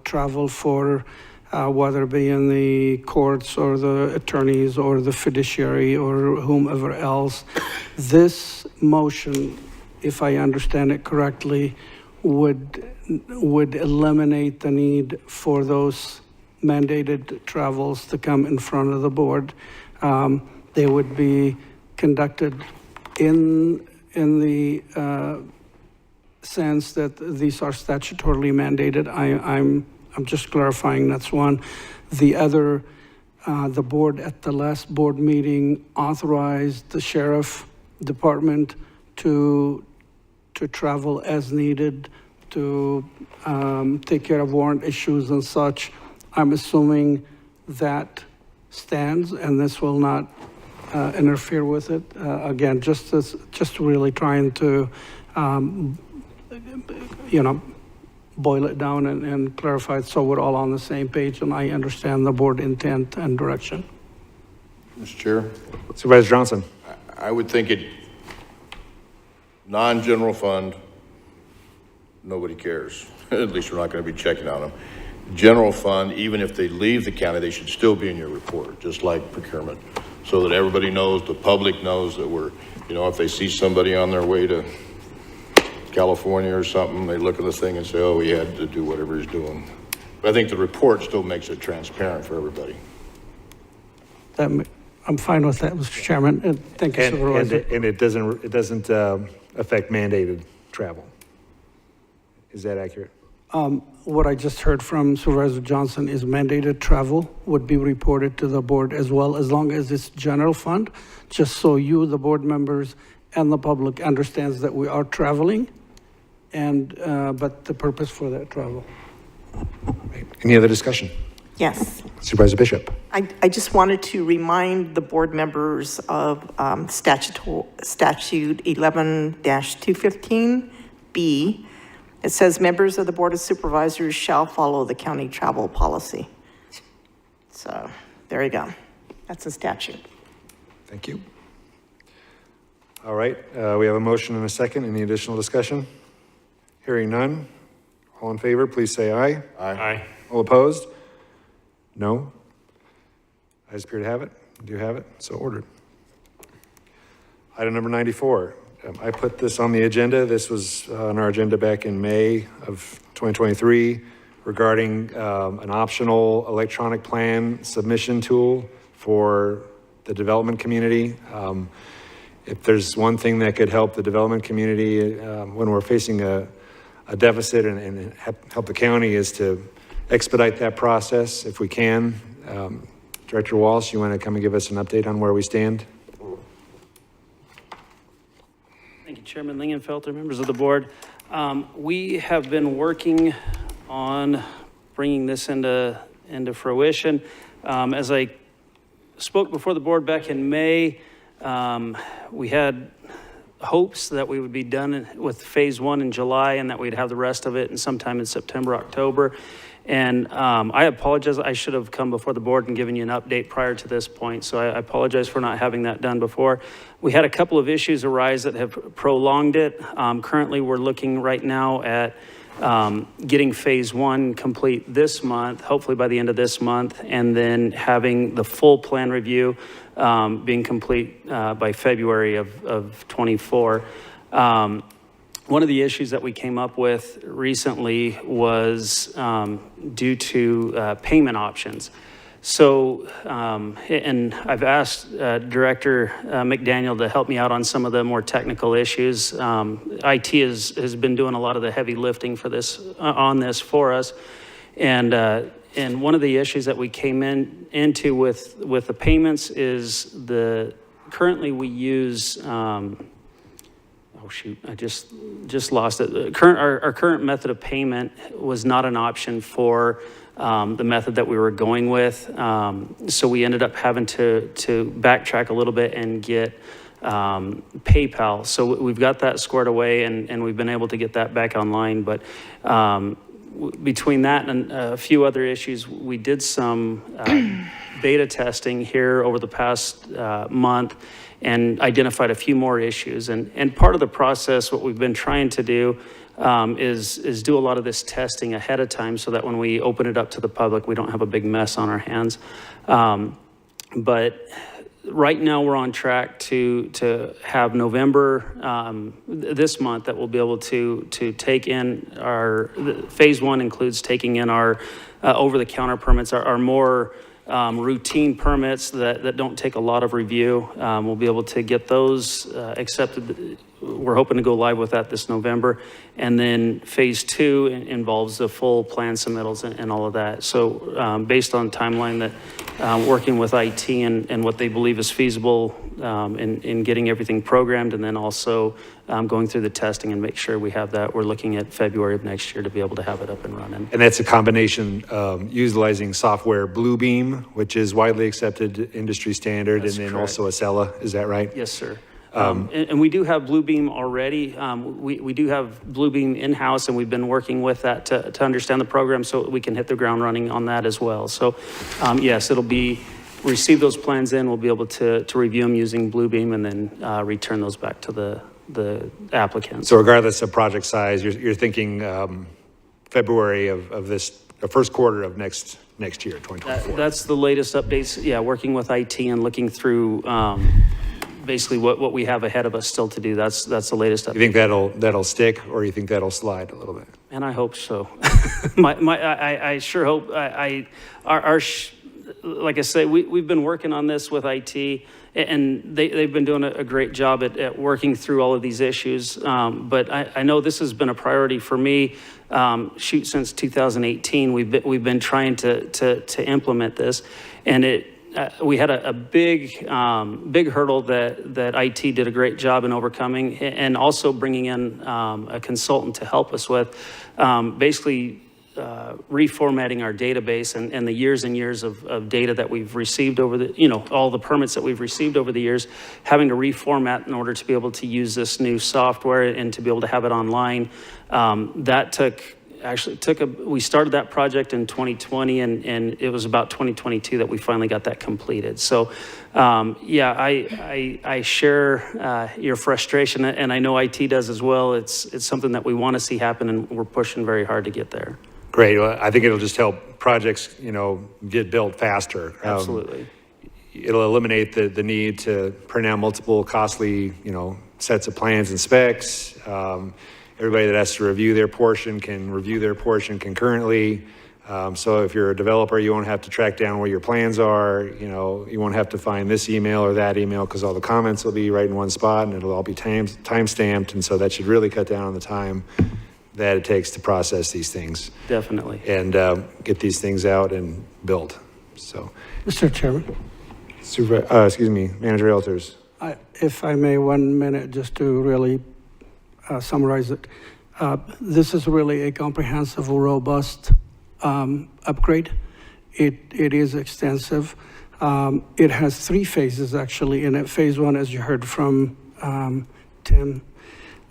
B: travel for whether it be in the courts or the attorneys or the fiduciary or whomever else. This motion, if I understand it correctly, would eliminate the need for those mandated travels to come in front of the board. They would be conducted in the sense that these are statutorily mandated. I'm just clarifying, that's one. The other the board at the last board meeting authorized the sheriff department to travel as needed to take care of warrant issues and such. I'm assuming that stands and this will not interfere with it. Again, just really trying to, boil it down and clarify it so we're all on the same page and I understand the board intent and direction.
I: Mr. Chair,
A: Supervisor Johnson.
I: I would think it, non-general fund, nobody cares. At least we're not going to be checking on them. General fund, even if they leave the county, they should still be in your report, just like procurement, so that everybody knows, the public knows that we're, if they see somebody on their way to California or something, they look at this thing and say, oh, he had to do whatever he's doing. But I think the report still makes it transparent for everybody.
B: I'm fine with that, Mr. Chairman, and thank you, Supervisor.
A: And it doesn't affect mandated travel. Is that accurate?
B: What I just heard from Supervisor Johnson is mandated travel would be reported to the board as well, as long as it's general fund, just so you, the board members, and the public understands that we are traveling, and but the purpose for that travel.
A: Any other discussion?
D: Yes.
A: Supervisor Bishop.
D: I just wanted to remind the board members of statute 11-215B. It says members of the Board of Supervisors shall follow the county travel policy. So there you go. That's a statute.
A: Thank you. All right, we have a motion and a second. Any additional discussion? Hearing none. All in favor, please say aye.
F: Aye.
A: All opposed? No. Ayes appear to have it. Do have it. So ordered. Item number 94. I put this on the agenda. This was on our agenda back in May of 2023 regarding an optional electronic plan submission tool for the development community. If there's one thing that could help the development community when we're facing a deficit and help the county is to expedite that process if we can. Director Walsh, you want to come and give us an update on where we stand?
L: Thank you, Chairman Lingenfelter, members of the board. We have been working on bringing this into fruition. As I spoke before the board back in May, we had hopes that we would be done with phase 1 in July and that we'd have the rest of it in sometime in September, October. And I apologize, I should have come before the board and given you an update prior to this point. So I apologize for not having that done before. We had a couple of issues arise that have prolonged it. Currently, we're looking right now at getting phase 1 complete this month, hopefully by the end of this month, and then having the full plan review being complete by February of 24. One of the issues that we came up with recently was due to payment options. So, and I've asked Director McDaniel to help me out on some of the more technical issues. IT has been doing a lot of the heavy lifting for this, on this for us. And one of the issues that we came into with the payments is currently we use, oh shoot, I just lost it. Our current method of payment was not an option for the method that we were going with. So we ended up having to backtrack a little bit and get PayPal. So we've got that squared away and we've been able to get that back online. But between that and a few other issues, we did some beta testing here over the past month and identified a few more issues. And part of the process, what we've been trying to do is do a lot of this testing ahead of time so that when we open it up to the public, we don't have a big mess on our hands. But right now we're on track to have November, this month, that we'll be able to take in our, phase 1 includes taking in our over-the-counter permits, our more routine permits that don't take a lot of review. We'll be able to get those accepted we're hoping to go live with that this November. And then phase 2 involves the full plan submittals and all of that. So based on timeline that working with IT and what they believe is feasible in getting everything programmed, and then also going through the testing and make sure we have that, we're looking at February of next year to be able to have it up and running.
A: And that's a combination utilizing software Bluebeam, which is widely accepted industry standard,
L: That's
A: and then
L: correct.
A: also Acela. Is that right?
L: Yes, sir. And we do have Bluebeam already. We do have Bluebeam in-house, and we've been working with that to understand the program so we can hit the ground running on that as well. So yes, it'll be, receive those plans in, we'll be able to review them using Bluebeam and then return those back to the applicant.
A: So regardless of project size, you're thinking February of this, the first quarter of next year, 2024.
L: That's the latest updates. Yeah, working with IT and looking through basically what we have ahead of us still to do. That's the latest update.
A: You think that'll stick, or you think that'll slide a little bit?
L: And I hope so. I sure hope. Like I say, we've been working on this with IT, and they've been doing a great job at working through all of these issues. But I know this has been a priority for me. Since 2018, we've been trying to implement this, and we had a big hurdle that IT did a great job in overcoming, and also bringing in a consultant to help us with basically reformatting our database and the years and years of data that we've received over all the permits that we've received over the years, having to reformat in order to be able to use this new software and to be able to have it online. That we started that project in 2020, and it was about 2022 that we finally got that completed. So yeah, I share your frustration, and I know IT does as well. It's something that we want to see happen, and we're pushing very hard to get there.
A: Great. Well, I think it'll just help projects, get built faster.
L: Absolutely.
A: It'll eliminate the need to print out multiple costly, sets of plans and specs. Everybody that has to review their portion can review their portion concurrently. So if you're a developer, you won't have to track down where your plans are. You won't have to find this email or that email, because all the comments will be right in one spot, and it'll all be time stamped. And so that should really cut down on the time that it takes to process these things.
L: Definitely.
A: And get these things out and built. So,
B: Mr. Chairman,
A: Manager Elters.
B: if I may, 1 minute just to really summarize it. This is really a comprehensive, robust upgrade. It is extensive. It has 3 phases actually in it. Phase 1, as you heard from Tim,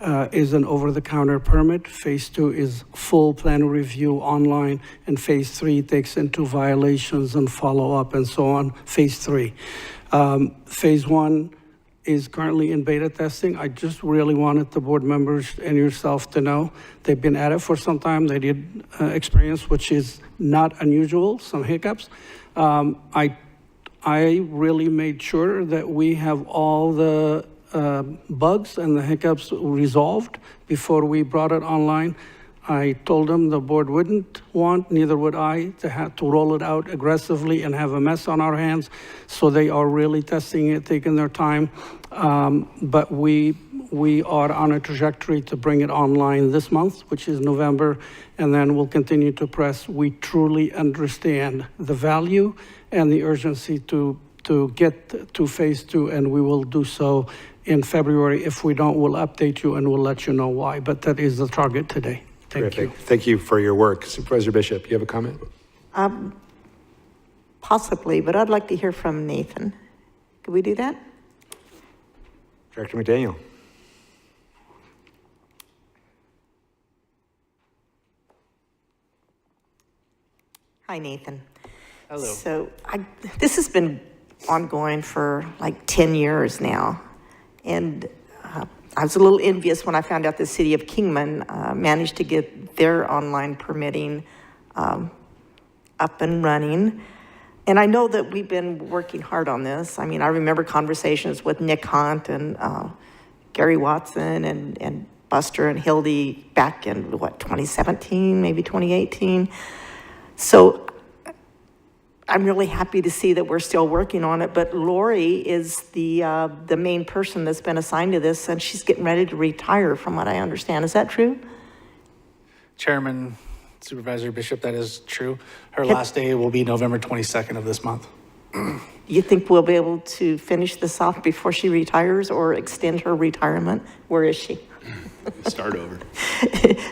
B: is an over-the-counter permit. Phase 2 is full plan review online, and phase 3 takes into violations and follow-up and so on. Phase 3. Phase 1 is currently in beta testing. I just really wanted the board members and yourself to know they've been at it for some time. They did experience, which is not unusual, some hiccups. I really made sure that we have all the bugs and the hiccups resolved before we brought it online. I told them the board wouldn't want, neither would I, to have to roll it out aggressively and have a mess on our hands. So they are really testing it, taking their time. But we are on a trajectory to bring it online this month, which is November, and then we'll continue to press. We truly understand the value and the urgency to get to phase 2, and we will do so in February. If we don't, we'll update you and we'll let you know why. But that is the target today. Thank you.
A: Thank you for your work. Supervisor Bishop, you have a comment?
D: Possibly, but I'd like to hear from Nathan. Could we do that?
A: Director McDaniel.
D: Hi, Nathan.
M: Hello.
D: So this has been ongoing for like 10 years now. And I was a little envious when I found out the city of Kingman managed to get their online permitting up and running. And I know that we've been working hard on this. I mean, I remember conversations with Nick Hunt and Gary Watson and Buster and Hildy back in, 2017, maybe 2018. So I'm really happy to see that we're still working on it, but Lori is the main person that's been assigned to this, and she's getting ready to retire, from what I understand. Is that true?
C: Chairman, Supervisor Bishop, that is true. Her last day will be November 22nd of this month.
D: You think we'll be able to finish this off before she retires or extend her retirement? Where is she?
F: Start over.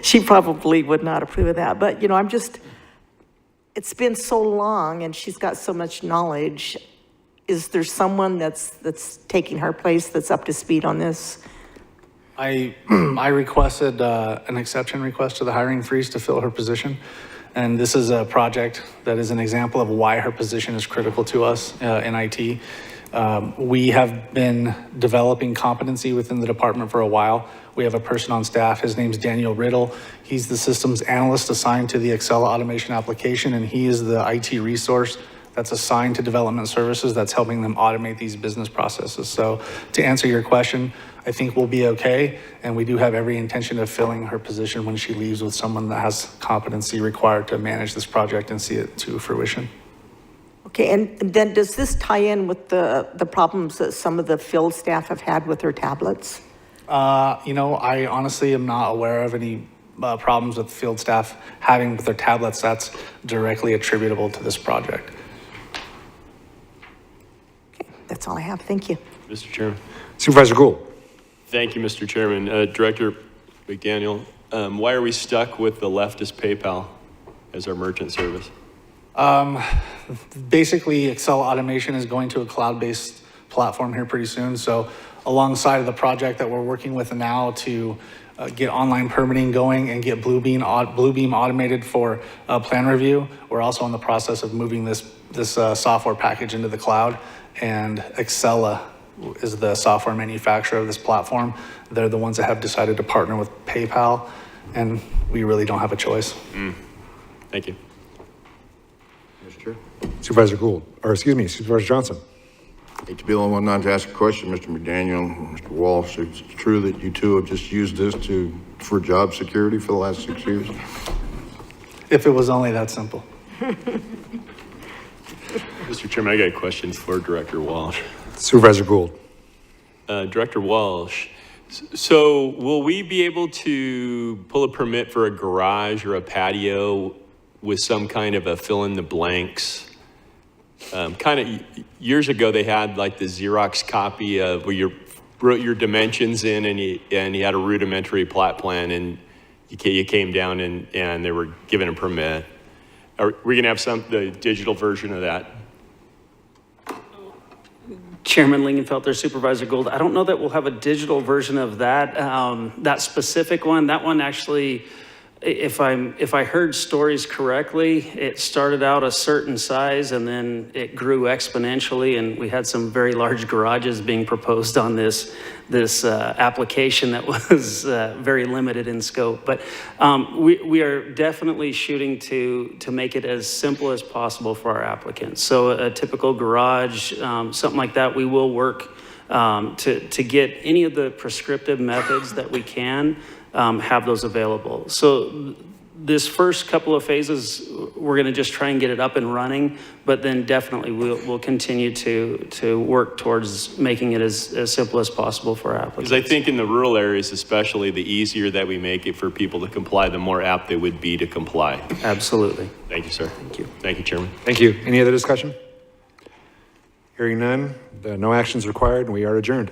D: She probably would not approve of that, but it's been so long and she's got so much knowledge. Is there someone that's taking her place that's up to speed on this?
C: I requested an exception request to the hiring freeze to fill her position. And this is a project that is an example of why her position is critical to us in IT. We have been developing competency within the department for a while. We have a person on staff, his name's Daniel Riddle. He's the systems analyst assigned to the Excel automation application, and he is the IT resource that's assigned to development services that's helping them automate these business processes. So to answer your question, I think we'll be okay, and we do have every intention of filling her position when she leaves with someone that has competency required to manage this project and see it to fruition.
D: Okay, and then does this tie in with the problems that some of the field staff have had with their tablets?
C: I honestly am not aware of any problems with field staff having with their tablets that's directly attributable to this project.
D: Okay, that's all I have. Thank you.
F: Mr. Chairman.
A: Supervisor Gould.
F: Thank you, Mr. Chairman. Director McDaniel, why are we stuck with the leftist PayPal as our merchant service?
C: Basically, Excel automation is going to a cloud-based platform here pretty soon. So alongside of the project that we're working with now to get online permitting going and get Bluebeam automated for plan review, we're also in the process of moving this software package into the cloud. And Excel is the software manufacturer of this platform. They're the ones that have decided to partner with PayPal, and we really don't have a choice.
F: Thank you.
I: Mr. Chair.
A: Supervisor Supervisor Johnson.
I: Hate to be the only one not to ask a question, Mr. McDaniel, Mr. Walsh. It's true that you two have just used this for job security for the last 6 years?
C: If it was only that simple.
F: Mr. Chairman, I got a question for Director Walsh.
A: Supervisor Gould.
F: Director Walsh, so will we be able to pull a permit for a garage or a patio with some kind of a fill in the blanks? Kind of years ago, they had like the Xerox copy of where you wrote your dimensions in and you had a rudimentary plot plan and you came down and they were given a permit. Are we gonna have the digital version of that?
L: Chairman Lingenfelter, Supervisor Gould, I don't know that we'll have a digital version of that, that specific one. That one actually, if I heard stories correctly, it started out a certain size and then it grew exponentially, and we had some very large garages being proposed on this application that was very limited in scope. But we are definitely shooting to make it as simple as possible for our applicants. So a typical garage, something like that, we will work to get any of the prescriptive methods that we can have those available. So this first couple of phases, we're going to just try and get it up and running, but then definitely we'll continue to work towards making it as simple as possible for our applicants.
F: Because I think in the rural areas especially, the easier that we make it for people to comply, the more apt they would be to comply.
L: Absolutely.
F: Thank you, sir.
L: Thank you.
F: Thank you, Chairman.
A: Thank you. Any other discussion? Hearing none, no actions required, and we are adjourned.